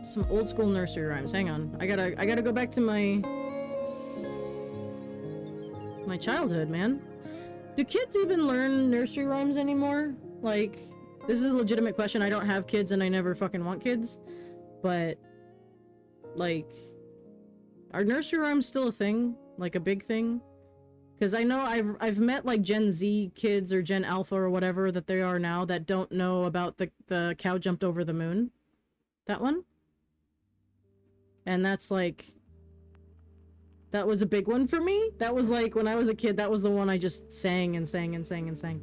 Some old school nursery rhymes. Hang on. I gotta go back to my childhood, man. Do kids even learn nursery rhymes anymore? Like, this is a legitimate question. I don't have kids and I never fucking want kids. But, like, are nursery rhymes still a thing? Like, a big thing? Because I know I've met, like, Gen Z kids or Gen Alpha or whatever that they are now that don't know about the cow jumped over the moon. That one? And that's, like... That was a big one for me. That was, like, when I was a kid, that was the one I just sang and sang and sang and sang.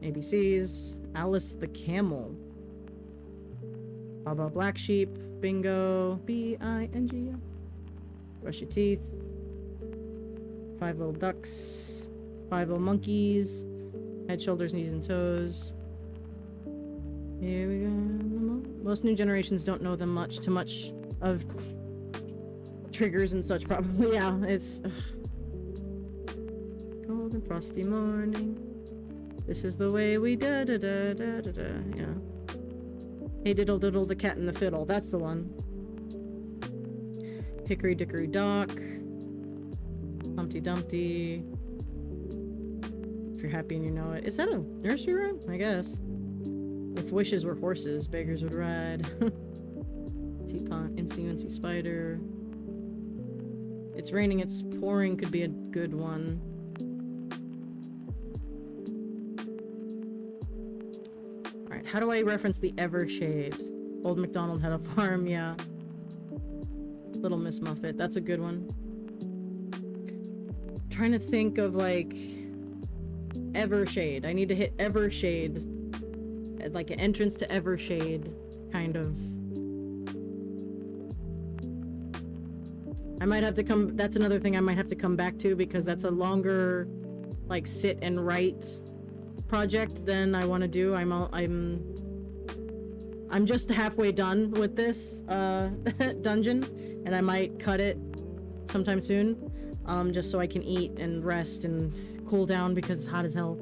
ABCs. Alice the Camel. Baba Black Sheep. Bingo. B-I-N-G-O. Brush your teeth. 5 little ducks. 5 little monkeys. Head, shoulders, knees, and toes. Here we go. Most new generations don't know them much. Too much of triggers and such, probably. Yeah, it's... Ugh. Cold and frosty morning. This is the way we da-da-da-da-da-da. Yeah. Hey diddle diddle, the cat and the fiddle. That's the one. Hickory dickory dock. Humpty Dumpty. If you're happy and you know it. Is that a nursery rhyme? I guess. If wishes were horses, beggars would ride. Teapot, Incy Spider. It's raining, it's pouring could be a good one. Alright, how do I reference the Evershade? Old MacDonald had a farm, yeah. Little Miss Muffet, that's a good one. I'm trying to think of, like... Evershade. I need to hit Evershade. Like an entrance to Evershade, kind of. I might have to come... That's another thing I might have to come back to, because that's a longer, like, sit and write project than I want to do. I'm just halfway done with this dungeon, and I might cut it sometime soon, just so I can eat and rest and cool down because it's hot as hell.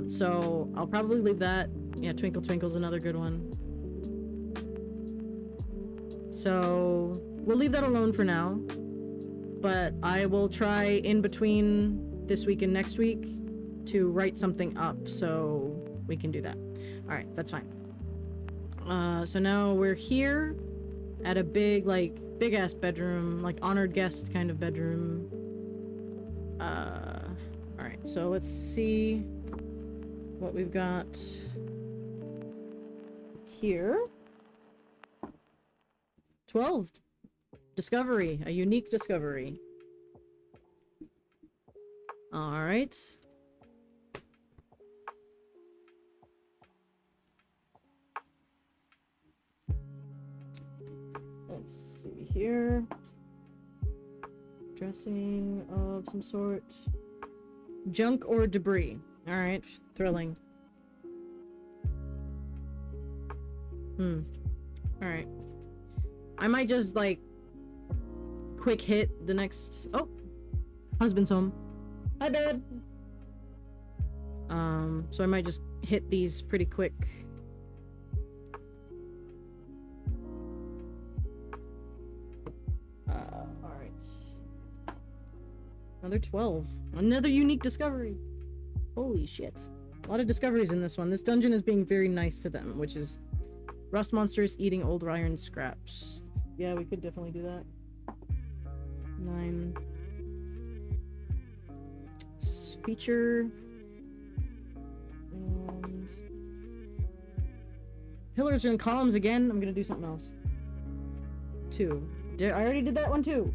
So I'll probably leave that. Yeah, Twinkle Twinkle's another good one. So we'll leave that alone for now, but I will try in between this week and next week to write something up so we can do that. Alright, that's fine. So now we're here at a big ass bedroom, like honored guest kind of bedroom. Alright, so let's see what we've got here. 12. Discovery. A unique discovery. Alright. Let's see here. Dressing of some sort. Junk or debris. Alright. Thrilling. Alright. I might just, like, quick hit the next... Oh! Husband's home. Hi, babe! So I might just hit these pretty quick. Alright. Another 12. Another unique discovery! Holy shit. A lot of discoveries in this one. This dungeon is being very nice to them, which is... Rust monsters eating old iron scraps. Yeah, we could definitely do that. 9. Feature. And... Pillars and columns again. I'm gonna do something else. 2. I already did that one too.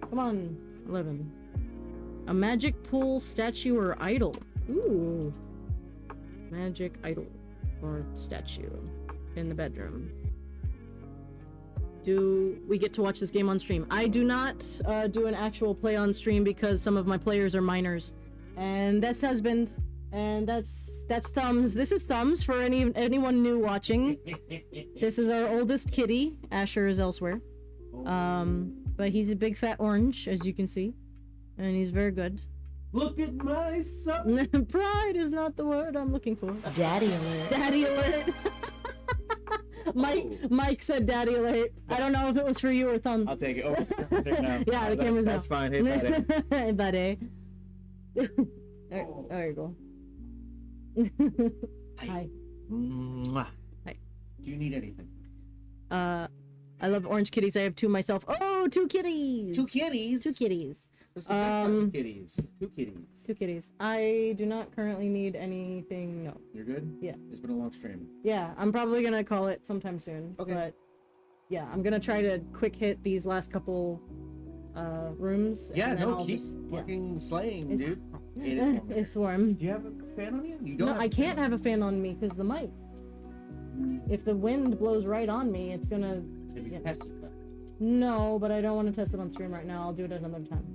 Come on. 11. A magic pool, statue, or idol. Ooh. Magic idol. Or statue in the bedroom. Do we get to watch this game on stream? I do not do an actual play on stream because some of my players are minors. And that's husband. And that's Thumbs. This is Thumbs for anyone new watching. This is our oldest kitty. Asher is elsewhere. But he's a big fat orange, as you can see. and he's very good. Look at my son. Pride is not the word I'm looking for. Daddy alert. Daddy alert. Mike said daddy alert. I don't know if it was for you or Thumbs. I'll take it. Oh, the camera's now. Yeah, the camera's That's now. fine. Hey, buddy. Buddy. There you go. Hi. Mwah. Hi. Do you need anything? I love orange kitties. I have two myself. Oh, two kitties. Two kitties. Two kitties. What's the best type of kitties? Two kitties. Two kitties. I do not currently need anything. No. You're good? Yeah. It's been a long stream. Yeah, I'm probably gonna call it sometime soon. Okay. But yeah, I'm gonna try to quick hit these last couple rooms. Yeah, and then no, I'll keep just, fucking slaying, It's- dude. It is. It's warm. Do you have a fan on you? You don't. No, have I a fan can't on have a fan on me because the mic. If the wind blows right on me, it's gonna. you. Have you yeah. tested that? No, but I don't want to test it on stream right now. I'll do it another time.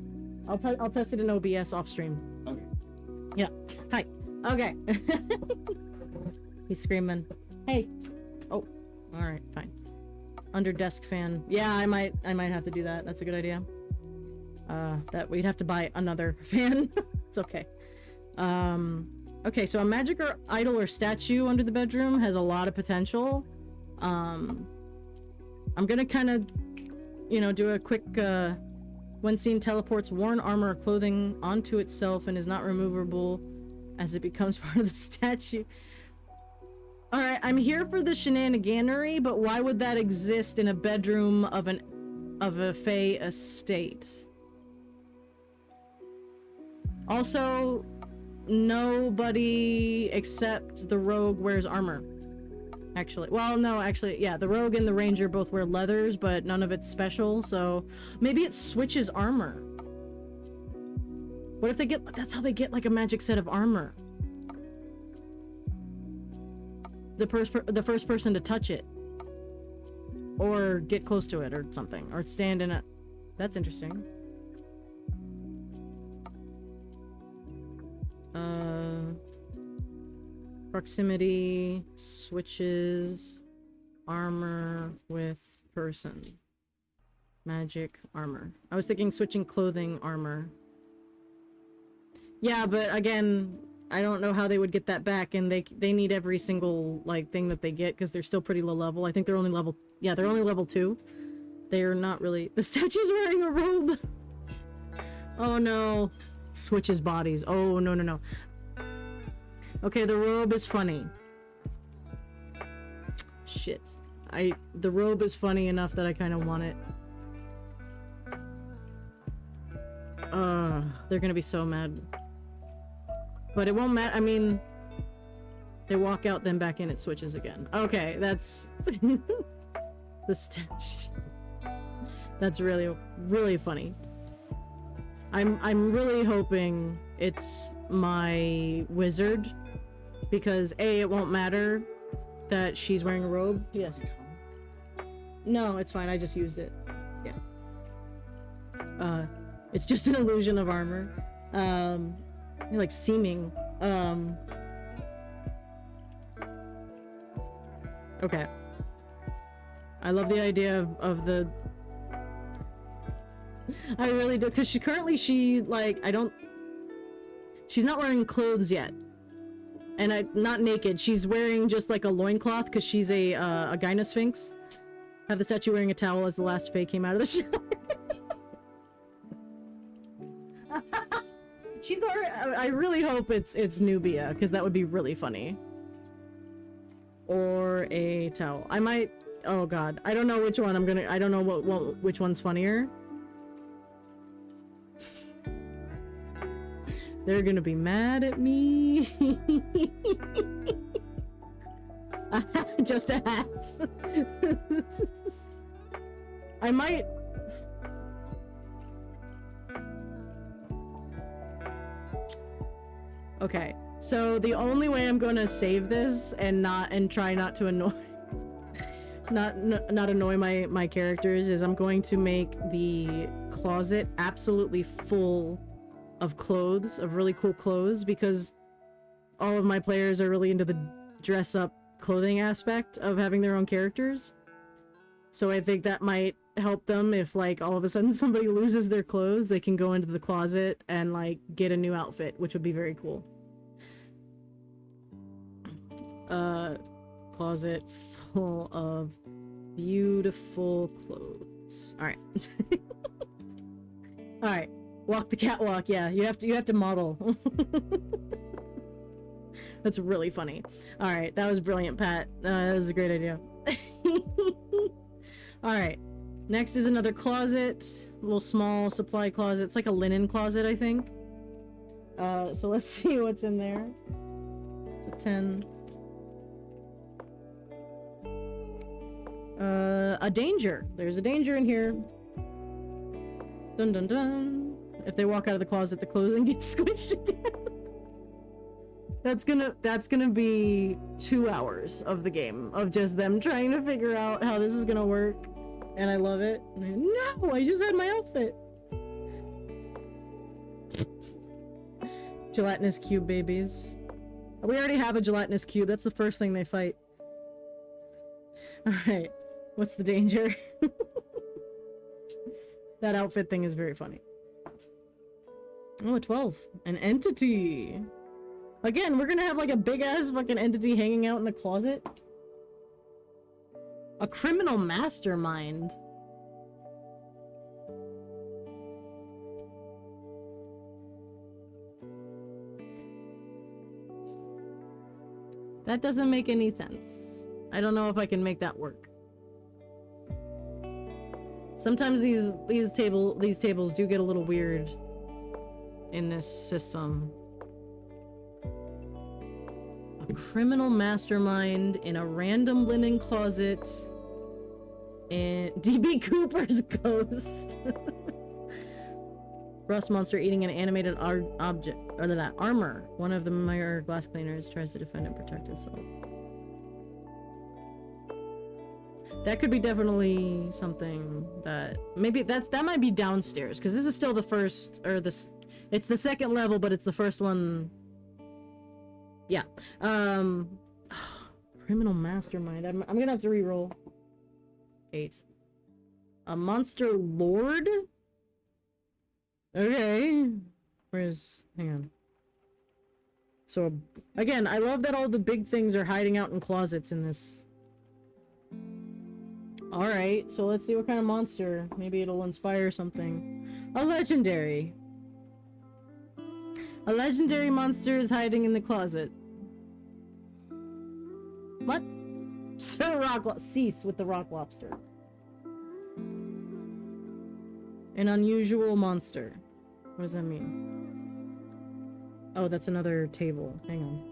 I'll test it in OBS off stream. Okay. Yeah. Hi. Okay. He's screaming. Hey. Oh. All right. Fine. Under desk fan. Yeah, I might have to do that. That's a good idea. That we'd have to buy another fan. It's okay. Okay, so a magic or idol or statue under the bedroom has a lot of potential. I'm gonna kind of, do a quick, when seen teleports worn armor or clothing onto itself and is not removable as it becomes part of the statue. Alright, I'm here for the shenaniganery, but why would that exist in a bedroom of a Fae estate? Also, nobody except the rogue wears armor. Actually, well, no, actually, yeah, the rogue and the ranger both wear leathers, but none of it's special, so maybe it switches armor. What if they get, that's how they get like a magic set of armor. The first person to touch it. Or get close to it or something, or stand in it. That's interesting. Proximity switches armor with person. Magic armor. I was thinking switching clothing armor. Yeah, but again, I don't know how they would get that back, and they need every single like thing that they get because they're still pretty low level. I think they're only level, yeah, they're only level 2. They're not really. The statue's wearing a robe. Oh no. Switches bodies. Oh no no no. Okay, the robe is funny. Shit. The robe is funny enough that I kind of want it. They're gonna be so mad. But it won't matter. I mean, they walk out, then back in, it switches again. Okay, that's the statue. That's really, really funny. I'm really hoping it's my wizard, because A, it won't matter that she's wearing a robe. Yes. No, it's fine. I just used it. Yeah. It's just an illusion of armor. Like seeming. Okay. I love the idea of the. I really do, because she's not wearing clothes yet. And not naked. She's wearing just like a loincloth because she's a Gyna Sphinx. Have the statue wearing a towel as the last Fae came out of the shower. She's already. I really hope it's Nubia, because that would be really funny. Or a towel. I might. Oh god, I don't know which one I'm gonna. I don't know which one's funnier. They're gonna be mad at me. Just a hat. I might. Okay, so the only way I'm gonna save this and try not to annoy, not annoy my characters is I'm going to make the closet absolutely full of clothes, of really cool clothes, because all of my players are really into the dress up clothing aspect of having their own characters. So I think that might help them if, like, all of a sudden somebody loses their clothes, they can go into the closet and, like, get a new outfit, which would be very cool. Closet full of beautiful clothes. Alright. Alright. Walk the catwalk, yeah. You have to model. That's really funny. Alright, that was brilliant, Pat. That was a great idea. Alright. Next is another closet. A little small supply closet. It's like a linen closet, I think. So let's see what's in there. It's a 10. A danger. There's a danger in here. Dun dun dun. If they walk out of the closet, the clothing gets squished again. That's gonna be 2 hours of the game of just them trying to figure out how this is gonna work, and I love it. No, I just had my outfit. Gelatinous cube babies. We already have a gelatinous cube. That's the first thing they fight. All right, what's the danger? That outfit thing is very funny. Oh, a 12. An entity. Again, we're gonna have like a big-ass fucking entity hanging out in the closet. A criminal mastermind. That doesn't make any sense. I don't know if I can make that work. Sometimes these tables do get a little weird in this system. A criminal mastermind in a random linen closet and DB Cooper's ghost. Rust monster eating an animated object or that armor. One of the minor glass cleaners tries to defend and protect itself. That could be definitely something that maybe that might be downstairs because this is still the first or this. It's the second level, but it's the first one. Yeah. Criminal mastermind. I'm gonna have to re-roll. 8. A monster lord? Okay. Where's... Hang on. So, again, I love that all the big things are hiding out in closets in this. Alright, so let's see what kind of monster. Maybe it'll inspire something. A legendary. A legendary monster is hiding in the closet. What? Sir cease with the rock lobster. An unusual monster. What does that mean? Oh, that's another table. Hang on.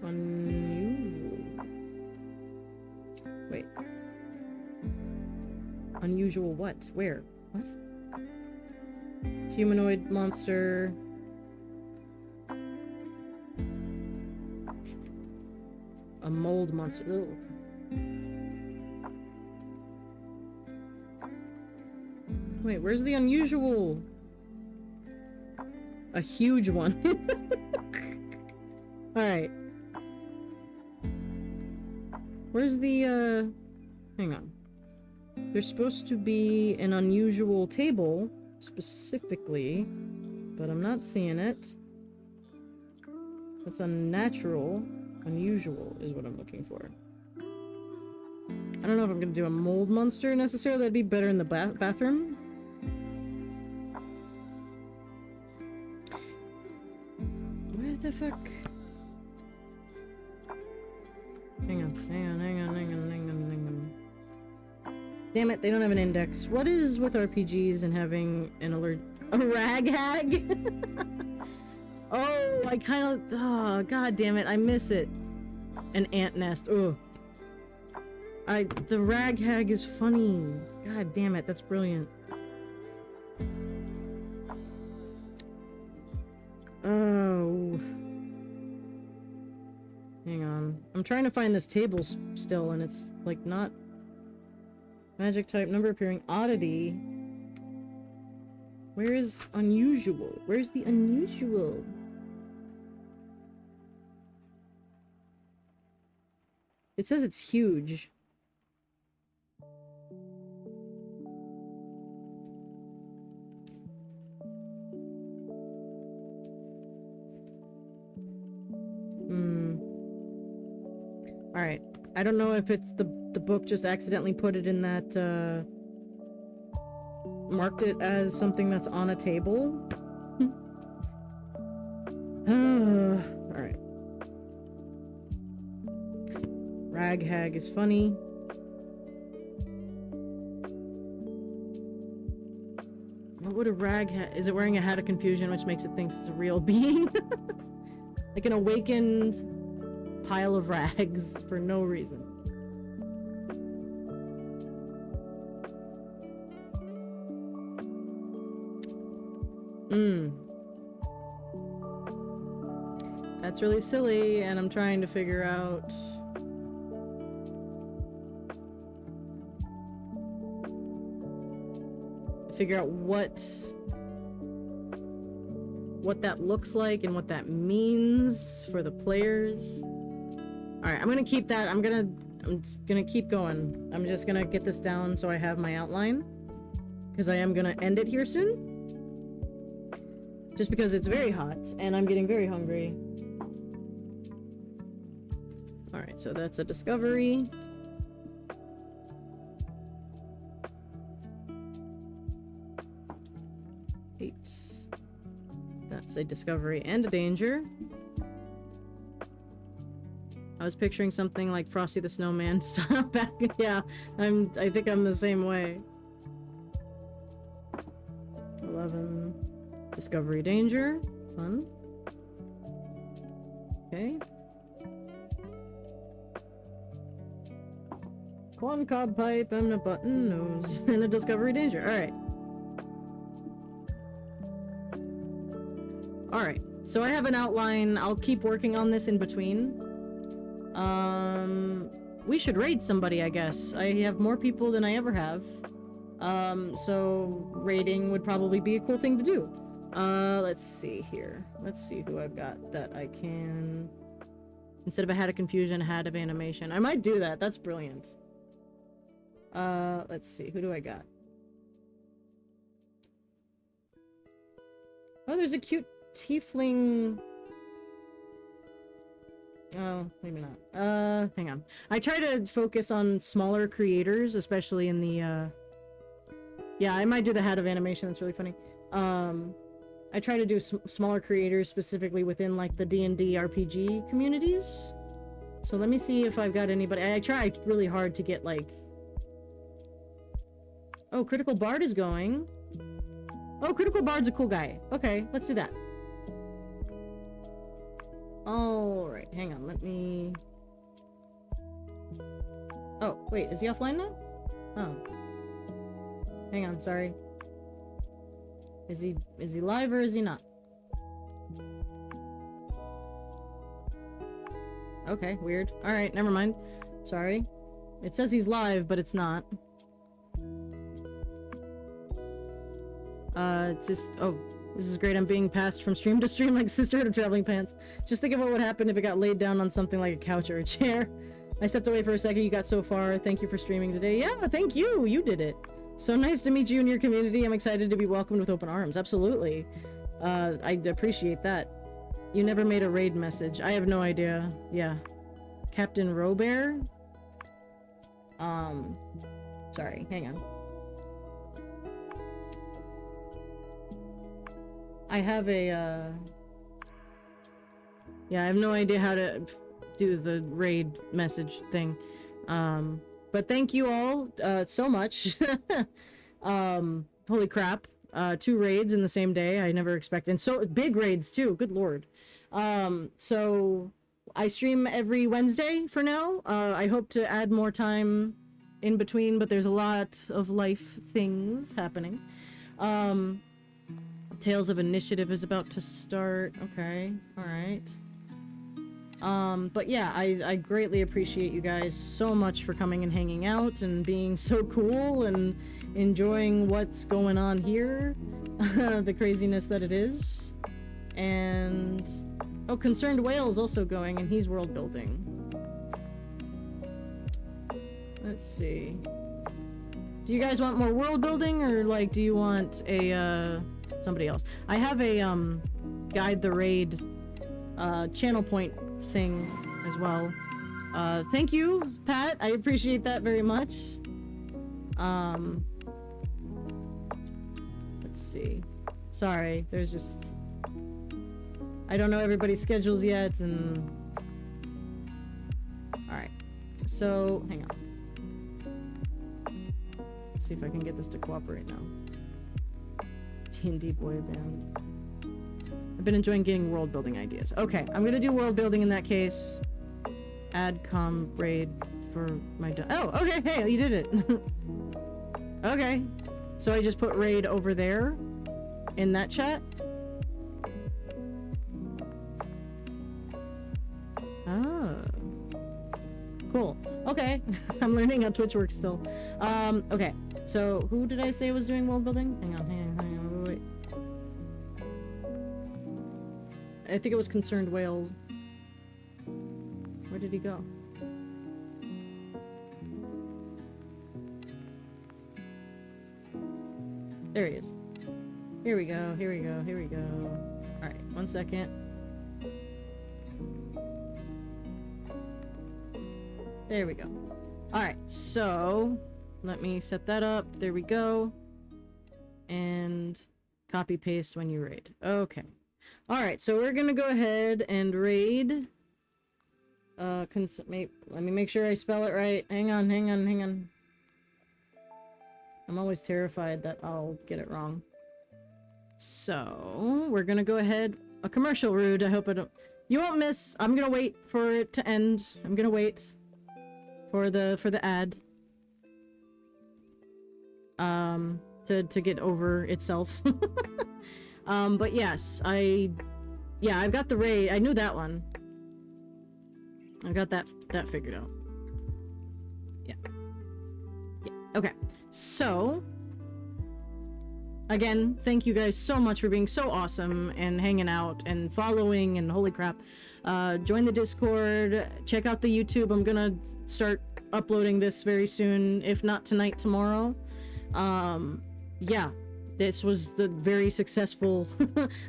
Unusual. Wait. Unusual what? Where? What? Humanoid monster. A mold monster. Ugh. Wait, where's the unusual? A huge one. Alright. Where's the, hang on. There's supposed to be an unusual table, specifically, but I'm not seeing it. That's unnatural. Unusual is what I'm looking for. I don't know if I'm gonna do a mold monster necessarily. That'd be better in the bathroom. Where the fuck? Hang on. Damn it, they don't have an index. What is with RPGs and having an alert? A rag hag? Oh, I kind of... Oh, god damn it, I miss it. An ant nest. Ugh. The rag hag is funny. God damn it, that's brilliant. Oh. Hang on. I'm trying to find this table still, and it's, like, not... Magic type, number appearing, oddity. Where is unusual? Where's the unusual? It says it's huge. Alright. I don't know if it's the book just accidentally put it in that, marked it as something that's on a table. Alright. Rag hag is funny. What would a rag hag... Is it wearing a hat of confusion, which makes it think it's a real being? Like an awakened pile of rags for no reason. That's really silly, and I'm trying to figure out... what that looks like and what that means for the players. Alright, I'm gonna keep that. I'm gonna keep going. I'm just gonna get this down so I have my outline, because I am gonna end it here soon. Just because it's very hot, and I'm getting very hungry. Alright, so that's a discovery. That's a discovery and a danger. I was picturing something like Frosty the Snowman style back. Yeah, I think I'm the same way. 11. Discovery danger. Fun. Okay. Corn cob pipe and a button nose. And a discovery danger. Alright. Alright, so I have an outline. I'll keep working on this in between. We should raid somebody, I guess. I have more people than I ever have. So raiding would probably be a cool thing to do. Let's see here. Let's see who I've got that I can... Instead of a hat of confusion, a hat of animation. I might do that. That's brilliant. Let's see. Who do I got? Oh, there's a cute tiefling... Oh, maybe not. Hang on. I try to focus on smaller creators, especially in the, Yeah, I might do the hat of animation. That's really funny. I try to do smaller creators specifically within, like, the D&D RPG communities. So let me see if I've got anybody. I tried really hard to get, like... Oh, Critical Bard is going. Oh, Critical Bard's a cool guy. Okay, let's do that. Alright, hang on, let me... Oh, wait, is he offline now? Oh. Hang on, sorry. Is he live or is he not? Okay, weird. Alright, never mind. Sorry. It says he's live, but it's not. Oh, this is great. I'm being passed from stream to stream like Sisterhood of Traveling Pants. Just think of what would happen if it got laid down on something like a couch or a chair. I stepped away for a second. You got so far. Thank you for streaming today. Yeah, thank you. You did it. So nice to meet you and your community. I'm excited to be welcomed with open arms. Absolutely. I appreciate that. You never made a raid message. I have no idea. Yeah. Captain Robert? Sorry. Hang on. I have a, Yeah, I have no idea how to do the raid message thing. But thank you all, so much. Holy crap. 2 raids in the same day. I never expected. And so, big raids too. Good lord. So, I stream every Wednesday for now. I hope to add more time in between, but there's a lot of life things happening. Tales of Initiative is about to start. Okay, alright. But yeah, I greatly appreciate you guys so much for coming and hanging out and being so cool and enjoying what's going on here. The craziness that it is. And... Oh, Concerned Whale is also going, and he's world building. Let's see. Do you guys want more world building, or like, do you want a somebody else? I have a guide the raid channel point thing as well. Thank you, Pat. I appreciate that very much. Let's see. Sorry, there's just I don't know everybody's schedules yet, and all right. So hang on. Let's see if I can get this to cooperate now. D&D boy band. I've been enjoying getting world building ideas. Okay, I'm gonna do world building in that case. Add com raid for my oh, okay, hey, you did it. Okay. So I just put raid over there in that chat. Oh. Cool. Okay. I'm learning how Twitch works still. Okay. So who did I say was doing world building? Hang on, wait. I think it was Concerned Whale. Where did he go? There he is. Here we go, here we go, here we go. Alright, 1 second. There we go. Alright, so let me set that up. There we go. And copy paste when you raid. Okay. Alright, so we're gonna go ahead and raid. Let me make sure I spell it right. Hang on. I'm always terrified that I'll get it wrong. So, we're gonna go ahead. A commercial, Rude. I hope I don't... You won't miss. I'm gonna wait for it to end. I'm gonna wait for the ad. To get over itself. But yes, I've got the raid. I knew that one. I got that figured out. Yeah. Okay. So, again, thank you guys so much for being so awesome and hanging out and following and holy crap. Join the Discord, check out the YouTube. I'm gonna start uploading this very soon, if not tonight, tomorrow. Yeah, this was the very successful,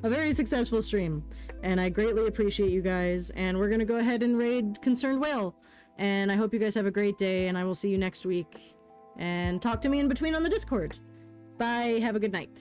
a very successful stream, and I greatly appreciate you guys, and we're gonna go ahead and raid Concerned Whale, and I hope you guys have a great day, and I will see you next week, and talk to me in between on the Discord. Bye, have a good night.